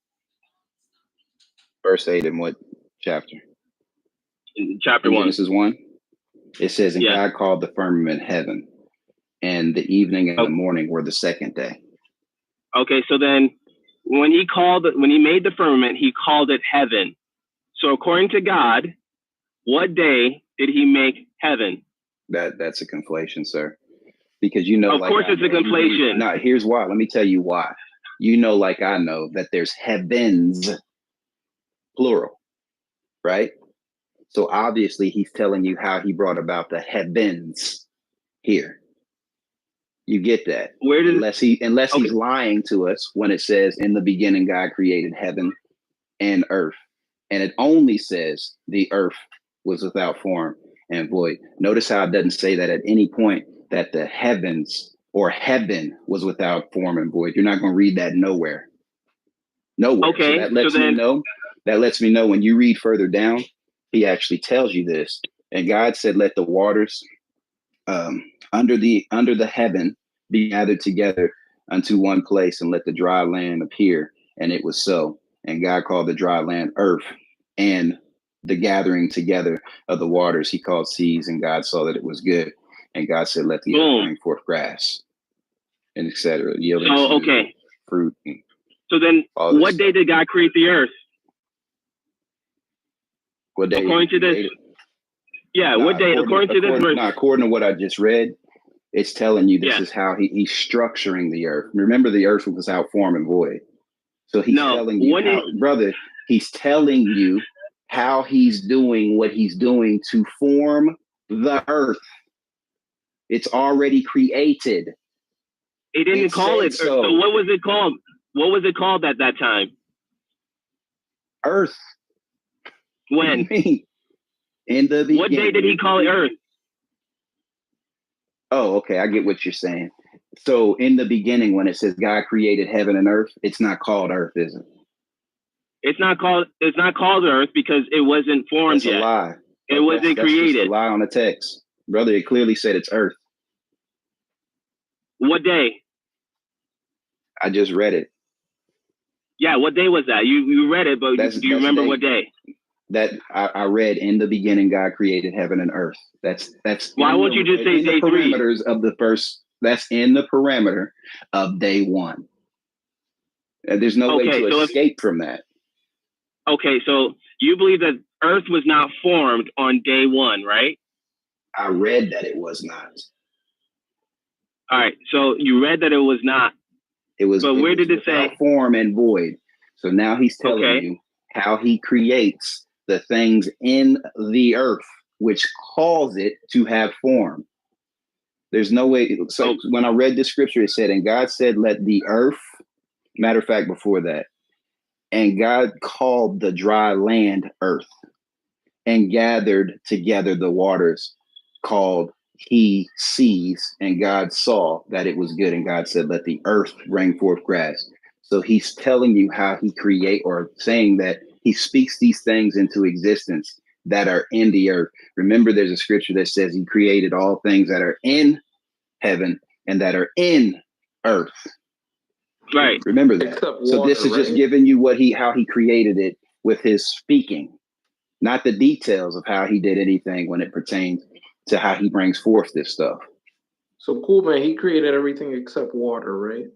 Verse 8 in what chapter? In chapter 1. Genesis 1. It says, and God called the firmament heaven, and the evening and the morning were the second day. Okay, so then when He made the firmament, He called it heaven. So according to God, what day did he make heaven? That's a conflation, sir. Because you know, of course it's a conflation. No, here's why. Let me tell you why. You know, like I know, that there's heavens, plural, right? So obviously he's telling you how he brought about the heavens here. You get that? Where did unless he's lying to us when it says in the beginning God created heaven and earth. And it only says the earth was without form and void. Notice how it doesn't say that at any point that the heavens or heaven was without form and void. You're not going to read that nowhere. Nowhere. Okay. So that lets me know. That lets me know when you read further down, he actually tells you this. And God said, let the waters under the heaven be gathered together unto one place, and let the dry land appear. And it was so. And God called the dry land earth, and the gathering together of the waters he called seas, and God saw that it was good. And God said, let the earth bring forth grass, and etc. So, fruit. So then what day did God create the earth? What day? According to this. Yeah, what day? According to this verse. According to what I just read, it's telling you this is how he's structuring the earth. Remember, the earth was without form and void. So he's telling you, brother, he's telling you how he's doing what he's doing to form the earth. It's already created. He didn't call it. So what was it called? What was it called at that time? Earth. When? In the beginning. What day did he call it earth? Oh, okay. I get what you're saying. So in the beginning, when it says God created heaven and earth, it's not called earth, is it? It's not called earth because it wasn't formed yet. That's a lie. It wasn't created. Just a lie on the text. Brother, it clearly said it's earth. What day? I just read it. Yeah, what day was that? You read it, but do you remember what day? That I read in the beginning, God created heaven and earth. That's. Why won't you just say day 3? Parameters of the first. That's in the parameter of day 1. There's no way to escape from that. Okay, so you believe that earth was not formed on day 1, right? I read that it was not. All right, so you read that it was not. It was. But where did it say form and void? So now he's telling you how he creates the things in the earth, which cause it to have form. There's no way. So when I read the scripture, it said, and God said, let the earth, matter of fact, before that, and God called the dry land earth, and gathered together the waters called he seas, and God saw that it was good. And God said, let the earth bring forth grass. So he's telling you how he create, or saying that he speaks these things into existence that are in the earth. Remember, there's a scripture that says he created all things that are in heaven and that are in earth. Right. Remember that. So this is just giving you how he created it with his speaking, not the details of how he did anything when it pertains to how he brings forth this stuff. So cool, man. He created everything except water, right?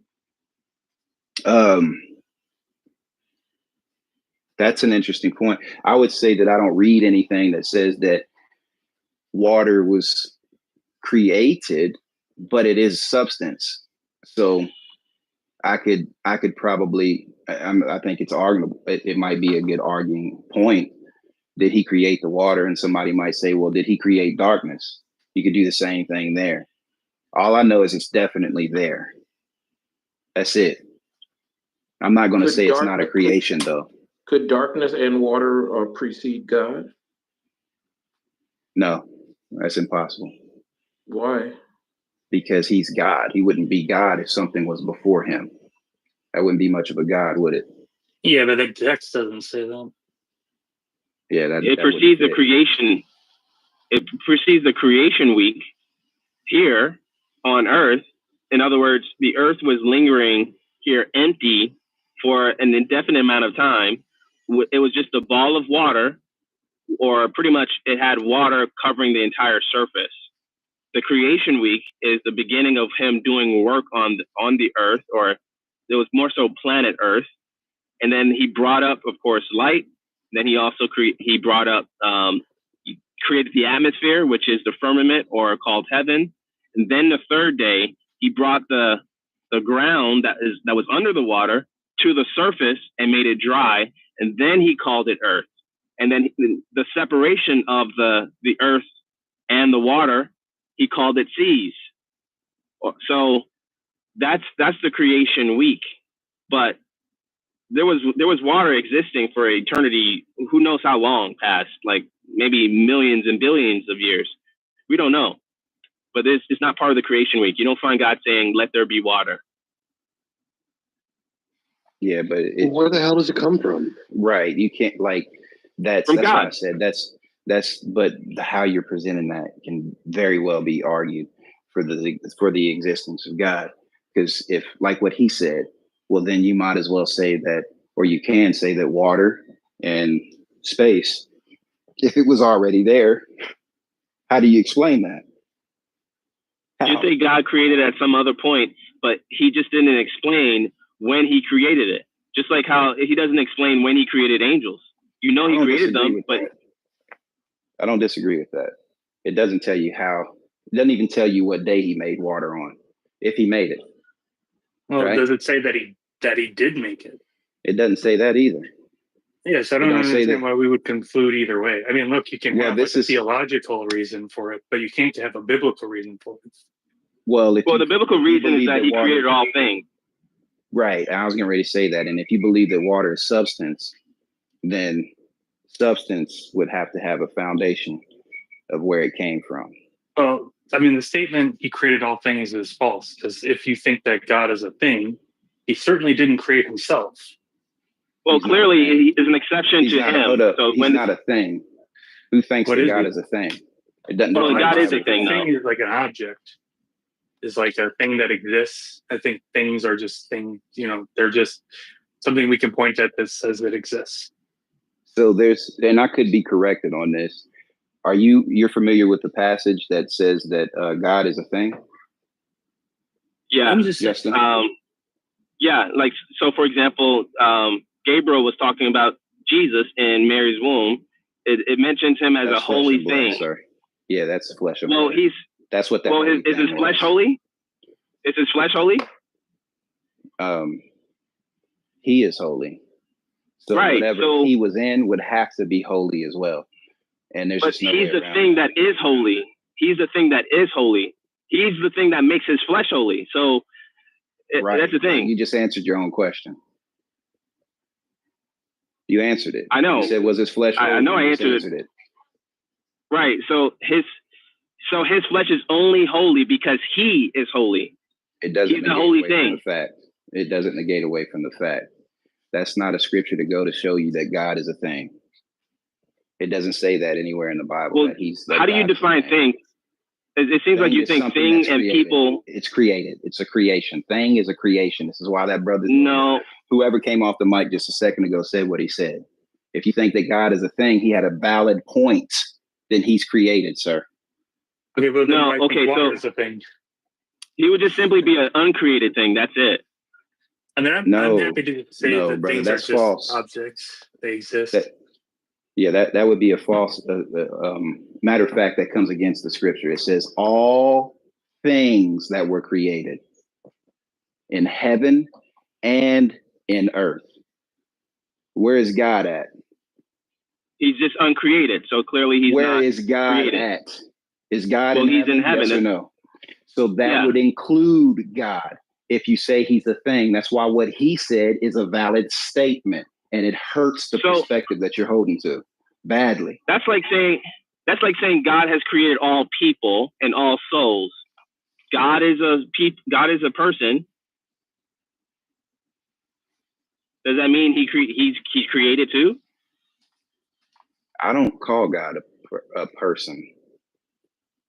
That's an interesting point. I would say that I don't read anything that says that water was created, but it is substance. So I could probably, I think it's arguable. It might be a good arguing point. Did he create the water? And somebody might say, well, did he create darkness? You could do the same thing there. All I know is it's definitely there. That's it. I'm not going to say it's not a creation, though. Could darkness and water precede God? No, that's impossible. Why? Because he's God. He wouldn't be God if something was before him. That wouldn't be much of a God, would it? Yeah, but the text doesn't say that. Yeah, it precedes the creation. It precedes the creation week here on Earth. In other words, the Earth was lingering here empty for an indefinite amount of time. It was just a ball of water, or pretty much it had water covering the entire surface. The creation week is the beginning of him doing work on the Earth, or it was more so planet Earth. And then he brought up, of course, light. Then he also he brought up he created the atmosphere, which is the firmament or called heaven. And then the third day, he brought the ground that was under the water to the surface and made it dry. And then he called it earth. And then the separation of the earth and the water, he called it seas. So that's the creation week. But there was water existing for eternity, who knows how long past, like maybe millions and billions of years. We don't know. But it's not part of the creation week. You don't find God saying, let there be water. Yeah, but where the hell does it come from? Right. You can't, like, that's God. What I said. But how you're presenting that can very well be argued for the existence of God. Because if, like what he said, well, then you might as well say that, or you can say that water and space, if it was already there, how do you explain that? You say God created at some other point, but he just didn't explain when he created it. Just like how he doesn't explain when he created angels. You know he created them, but I don't disagree with that. It doesn't tell you how. It doesn't even tell you what day he made water on, if he made it. Well, right? Does it say that he did make it? It doesn't say that either. Yes, I don't understand why we would conclude either way. I mean, look, you can have a theological reason for it, but you can't have a biblical reason for it. Well, the biblical reason is that he created all things. Right. I was getting ready to say that. And if you believe that water is substance, then substance would have to have a foundation of where it came from. Well, I mean, the statement he created all things is false, because if you think that God is a thing, he certainly didn't create himself. Well, clearly, he is an exception to him. So he's not a thing. Who thinks that God is a thing? It doesn't. Well, God is a thing, though. Thing is like an object. Is like a thing that exists. I think things are just things. They're just something we can point at that says it exists. So and I could be corrected on this. You're familiar with the passage that says that God is a thing? Yeah. I'm just yeah. Like, so for example, Gabriel was talking about Jesus in Mary's womb. It mentions him as a holy thing. Sorry. Yeah, that's flesh and blood. Well, that's what that. Well, is his flesh holy? Is his flesh holy? He is holy. So right. Whatever he was in would have to be holy as well. And there's just no way he's the around thing that is holy. He's the thing that is holy. He's the thing that makes his flesh holy. So that's the thing. You just answered your own question. You answered it. I know. You said, was his flesh holy? I know I answered it. Right. So his flesh is only holy because he is holy. It doesn't. He's the holy thing. It doesn't negate away from the fact. That's not a scripture to go to show you that God is a thing. It doesn't say that anywhere in the Bible. Well, that he's. How do you define thing? It seems like you think thing and people. It's created. It's a creation. Thing is a creation. This is why that brother. No. Whoever came off the mic just a second ago said what he said. If you think that God is a thing, he had a valid point. Then he's created, sir. Okay, but no. Okay, so is a thing. He would just simply be an uncreated thing. That's it. And then I'm happy to say that brother, things that's are just false. Objects. They exist. That would be a false matter of fact that comes against the scripture. It says all things that were created in heaven and in earth. Where is God at? He's just uncreated. So clearly he's Where not is God created. at? Is God well, in he's heaven? in heaven. Yes or no? So that would include God. If you say he's a thing, that's why what he said is a valid statement, and it hurts the perspective that you're holding to badly. That's like saying God has created all people and all souls. God is a person. Does that mean he's created too? I don't call God a person.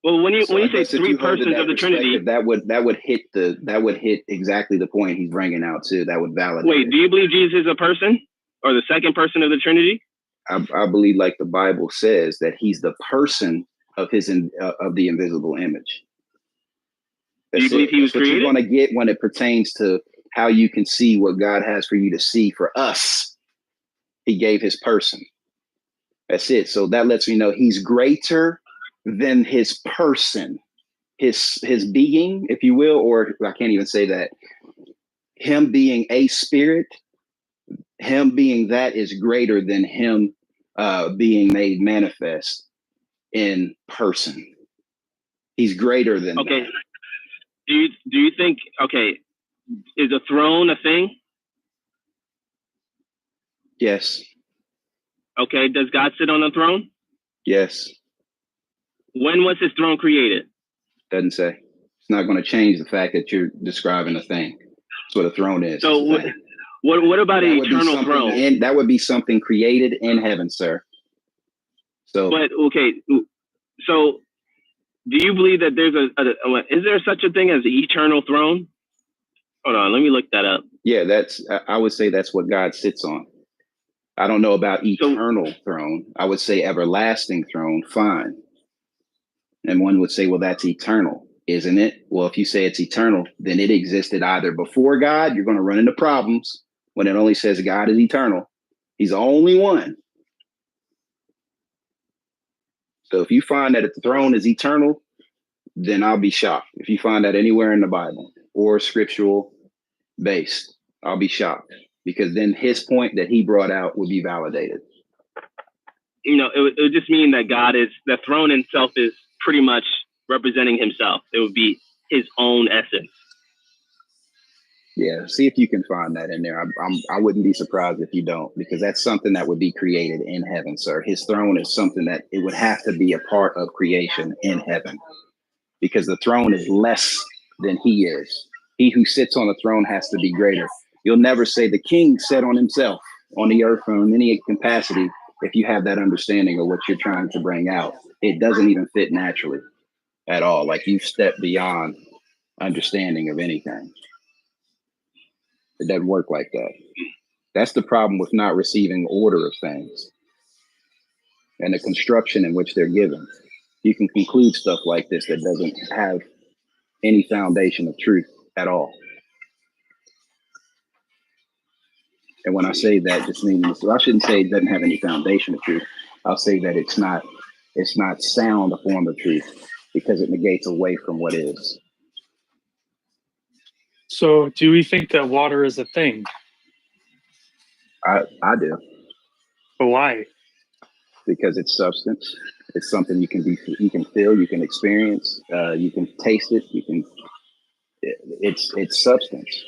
Well, when you say three persons of the Trinity, that would hit exactly the point he's bringing out too. That would validate. Wait, do you believe Jesus is a person or the second person of the Trinity? I believe, like the Bible says, that he's the person of the invisible image. Do you believe he was created? What you're going to get when it pertains to how you can see what God has for you to see for us. He gave his person. That's it. So that lets me know he's greater than his person, his being, if you will, or I can't even say that. Him being a spirit, him being that is greater than him being made manifest in person. He's greater than Okay. that. Do you think, okay, is a throne a thing? Yes. Okay, does God sit on the throne? Yes. When was his throne created? Doesn't say. It's not going to change the fact that you're describing a thing. That's what a throne is. So what about an eternal throne? That would be something created in heaven, sir. So, but okay, so do you believe that there's is there such a thing as the eternal throne? Hold on, let me look that up. Yeah, I would say that's what God sits on. I don't know about eternal throne. I would say everlasting throne, fine. And one would say, well, that's eternal, isn't it? Well, if you say it's eternal, then it existed either before God, you're going to run into problems when it only says God is eternal. He's the only one. So if you find that the throne is eternal, then I'll be shocked. If you find that anywhere in the Bible or scriptural based, I'll be shocked, because then his point that he brought out would be validated. You know, it would just mean that the throne itself is pretty much representing himself. It would be his own essence. Yeah, see if you can find that in there. I wouldn't be surprised if you don't, because that's something that would be created in heaven, sir. His throne is something that it would have to be a part of creation in heaven, because the throne is less than he is. He who sits on the throne has to be greater. You'll never say the king sat on himself on the earth in any capacity if you have that understanding of what you're trying to bring out. It doesn't even fit naturally at all. Like, you step beyond understanding of anything. It doesn't work like that. That's the problem with not receiving order of things and the construction in which they're given. You can conclude stuff like this that doesn't have any foundation of truth at all. And when I say that, just means, well, I shouldn't say it doesn't have any foundation of truth. I'll say that it's not sound a form of truth, because it negates away from what is. So do we think that water is a thing? I do. But why? Because it's substance. It's something you can feel, you can experience, you can taste it, it's substance.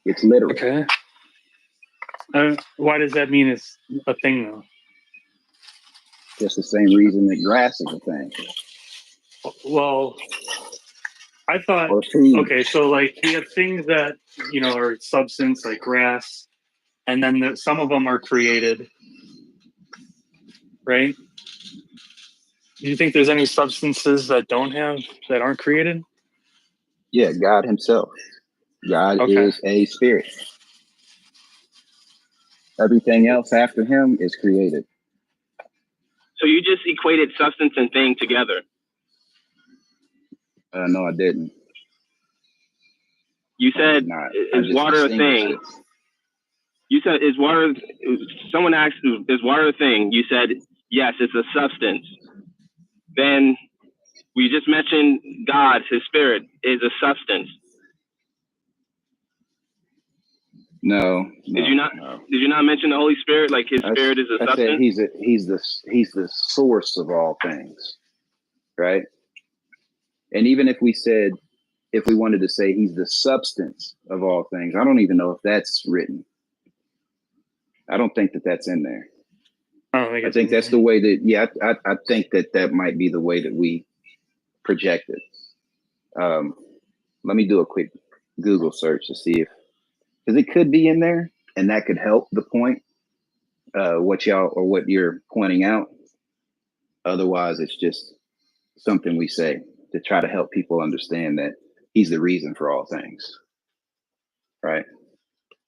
It's literal. Okay. Why does that mean it's a thing, though? Just the same reason that grass is a thing. Well, I thought, okay, so like we have things that, are substance, like grass, and then some of them are created, right? Do you think there's any substances that aren't created? Yeah, God himself. God is a spirit. Everything else after him is created. So you just equated substance and thing together. No, I didn't. You said, is water a thing? You said, is water, someone asked, is water a thing? You said, yes, it's a substance. Then we just mentioned God, his spirit, is a substance. No. Did you not mention the Holy Spirit? Like his spirit is a substance? I said he's the source of all things, right? And even if we wanted to say he's the substance of all things, I don't even know if that's written. I don't think that that's in there. I think that's the way that, I think that might be the way that we project it. Let me do a quick Google search to see because it could be in there, and that could help the point, what you're pointing out. Otherwise, it's just something we say to try to help people understand that he's the reason for all things. Right?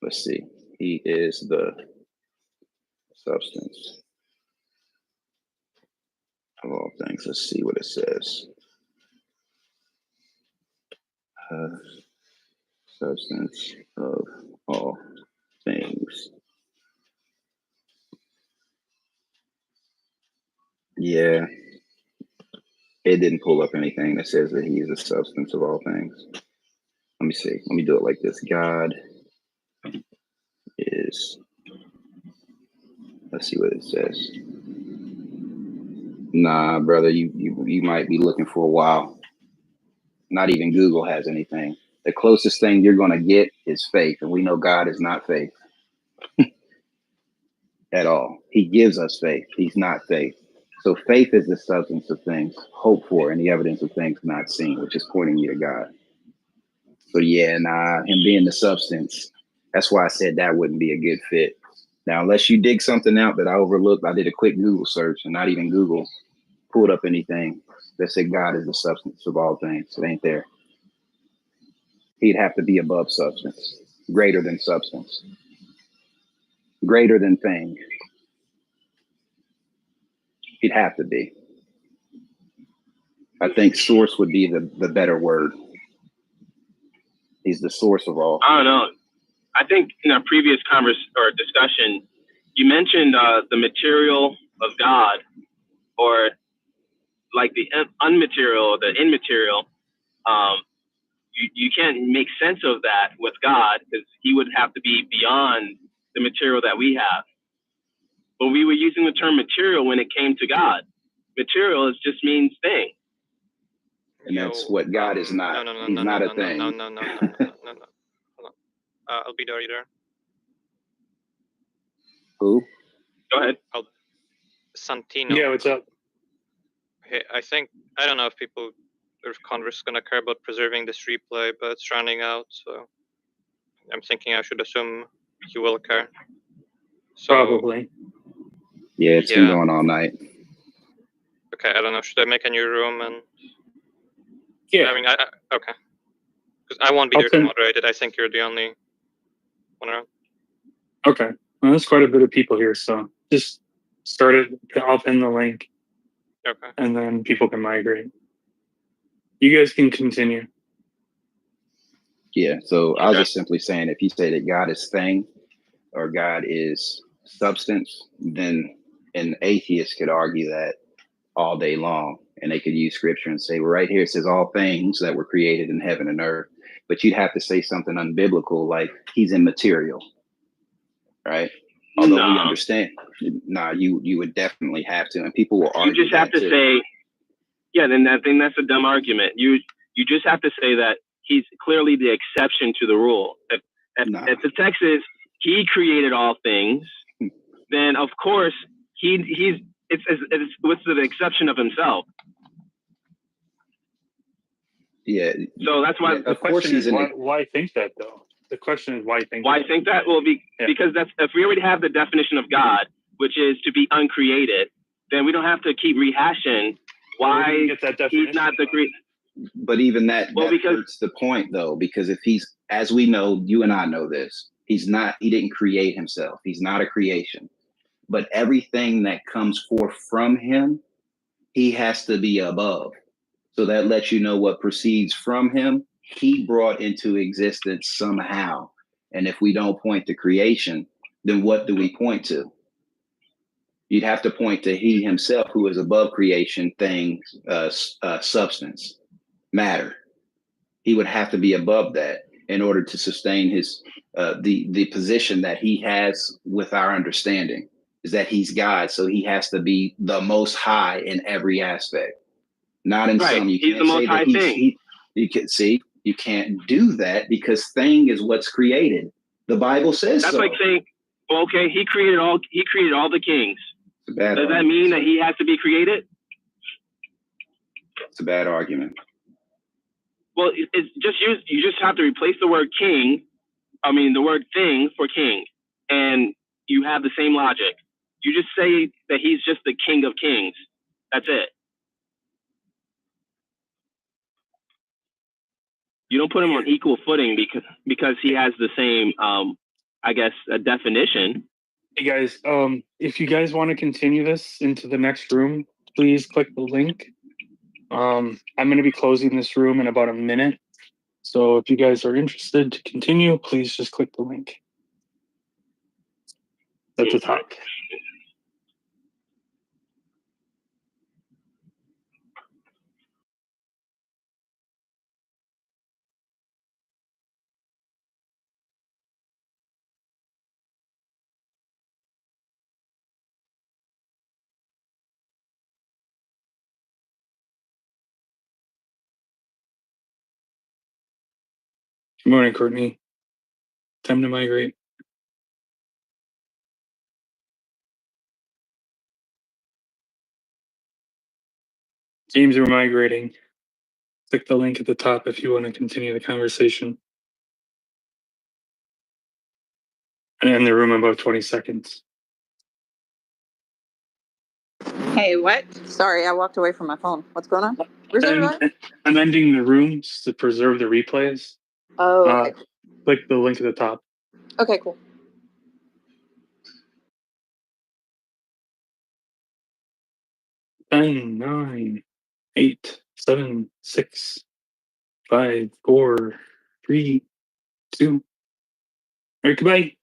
Let's see. He is the substance of all things. Let's see what it says. Substance of all things. Yeah. It didn't pull up anything that says that he is the substance of all things. Let me see. Let me do it like this. God is, let's see what it says. Nah, brother, you might be looking for a while. Not even Google has anything. The closest thing you're going to get is faith. And we know God is not faith at all. He gives us faith. He's not faith. So faith is the substance of things hoped for and the evidence of things not seen, which is pointing you to God. So yeah, nah, him being the substance, that's why I said that wouldn't be a good fit. Now, unless you dig something out that I overlooked, I did a quick Google search and not even Google pulled up anything that said God is the substance of all things. It ain't there. He'd have to be above substance, greater than substance, greater than thing. He'd have to be. I think source would be the better word. He's the source of all. I don't know. I think in our previous discussion, you mentioned the material of God, or like the unmaterial, the immaterial. You can't make sense of that with God because he would have to be beyond the material that we have. But we were using the term material when it came to God. Material just means thing. And that's what God is not. He's not a thing. No. I'll be there either. Who? Go ahead. Santino. Yeah, what's up? Hey, I don't know if people or if Congress is going to care about preserving this replay, but it's running out, so I'm thinking I should assume you will care. So, probably. Yeah, it's been going all night. Okay, I don't know. Should I make a new room? And yeah, I mean, okay, because I won't be there to moderate it. I think you're the only one around. Okay, well, there's quite a bit of people here, so just start it. I'll pin the link. Okay, and then people can migrate. You guys can continue. Yeah, so I was just simply saying, if you say that God is thing or God is substance, then an atheist could argue that all day long, and they could use scripture and say, well, right here it says all things that were created in heaven and earth, but you'd have to say something unbiblical like he's immaterial, right? Although we understand, you would definitely have to, and people will argue. You just have to say, yeah. Then I think that's a dumb argument. You just have to say that he's clearly the exception to the rule. If the text is he created all things, then of course it's with the exception of himself. Yeah. So that's why the question is why think that though? The question is why think that? Well, because that's if we already have the definition of God, which is to be uncreated, then we don't have to keep rehashing why he's not the creator. But even that hurts the point though, because if he's, as we know, you and I know this, he didn't create himself. He's not a creation, but everything that comes forth from him, he has to be above. So that lets you know what proceeds from him, he brought into existence somehow. And if we don't point to creation, then what do we point to? You'd have to point to he himself, who is above creation, things, substance, matter. He would have to be above that in order to sustain his the position that he has with our understanding, is that he's God. So he has to be the most high in every aspect. Not in some. You can't say that you can see. You can't do that because thing is what's created. The Bible says that's so. Like saying, well, okay, he created all the kings. Does that mean that he has to be created? It's a bad argument. Well, it's just you just have to replace the word king, the word thing for king, and you have the same logic. You just say that he's just the king of kings. That's it. You don't put him on equal footing because he has the same, a definition. Hey guys, if you guys want to continue this into the next room, please click the link. I'm going to be closing this room in about a minute. So if you guys are interested to continue, please just click the link at the top. Good morning, Courtney. Time to migrate. James, we're migrating. Click the link at the top if you want to continue the conversation. And in the room in about 20 seconds. Hey, what? Sorry, I walked away from my phone. What's going on? Where's everybody? I'm ending the rooms to preserve the replays. Oh, okay. Click the link at the top. Okay, cool. 10, 9, 8, 7, 6, 5, 4, 3, 2. All right, goodbye.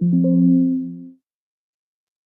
you.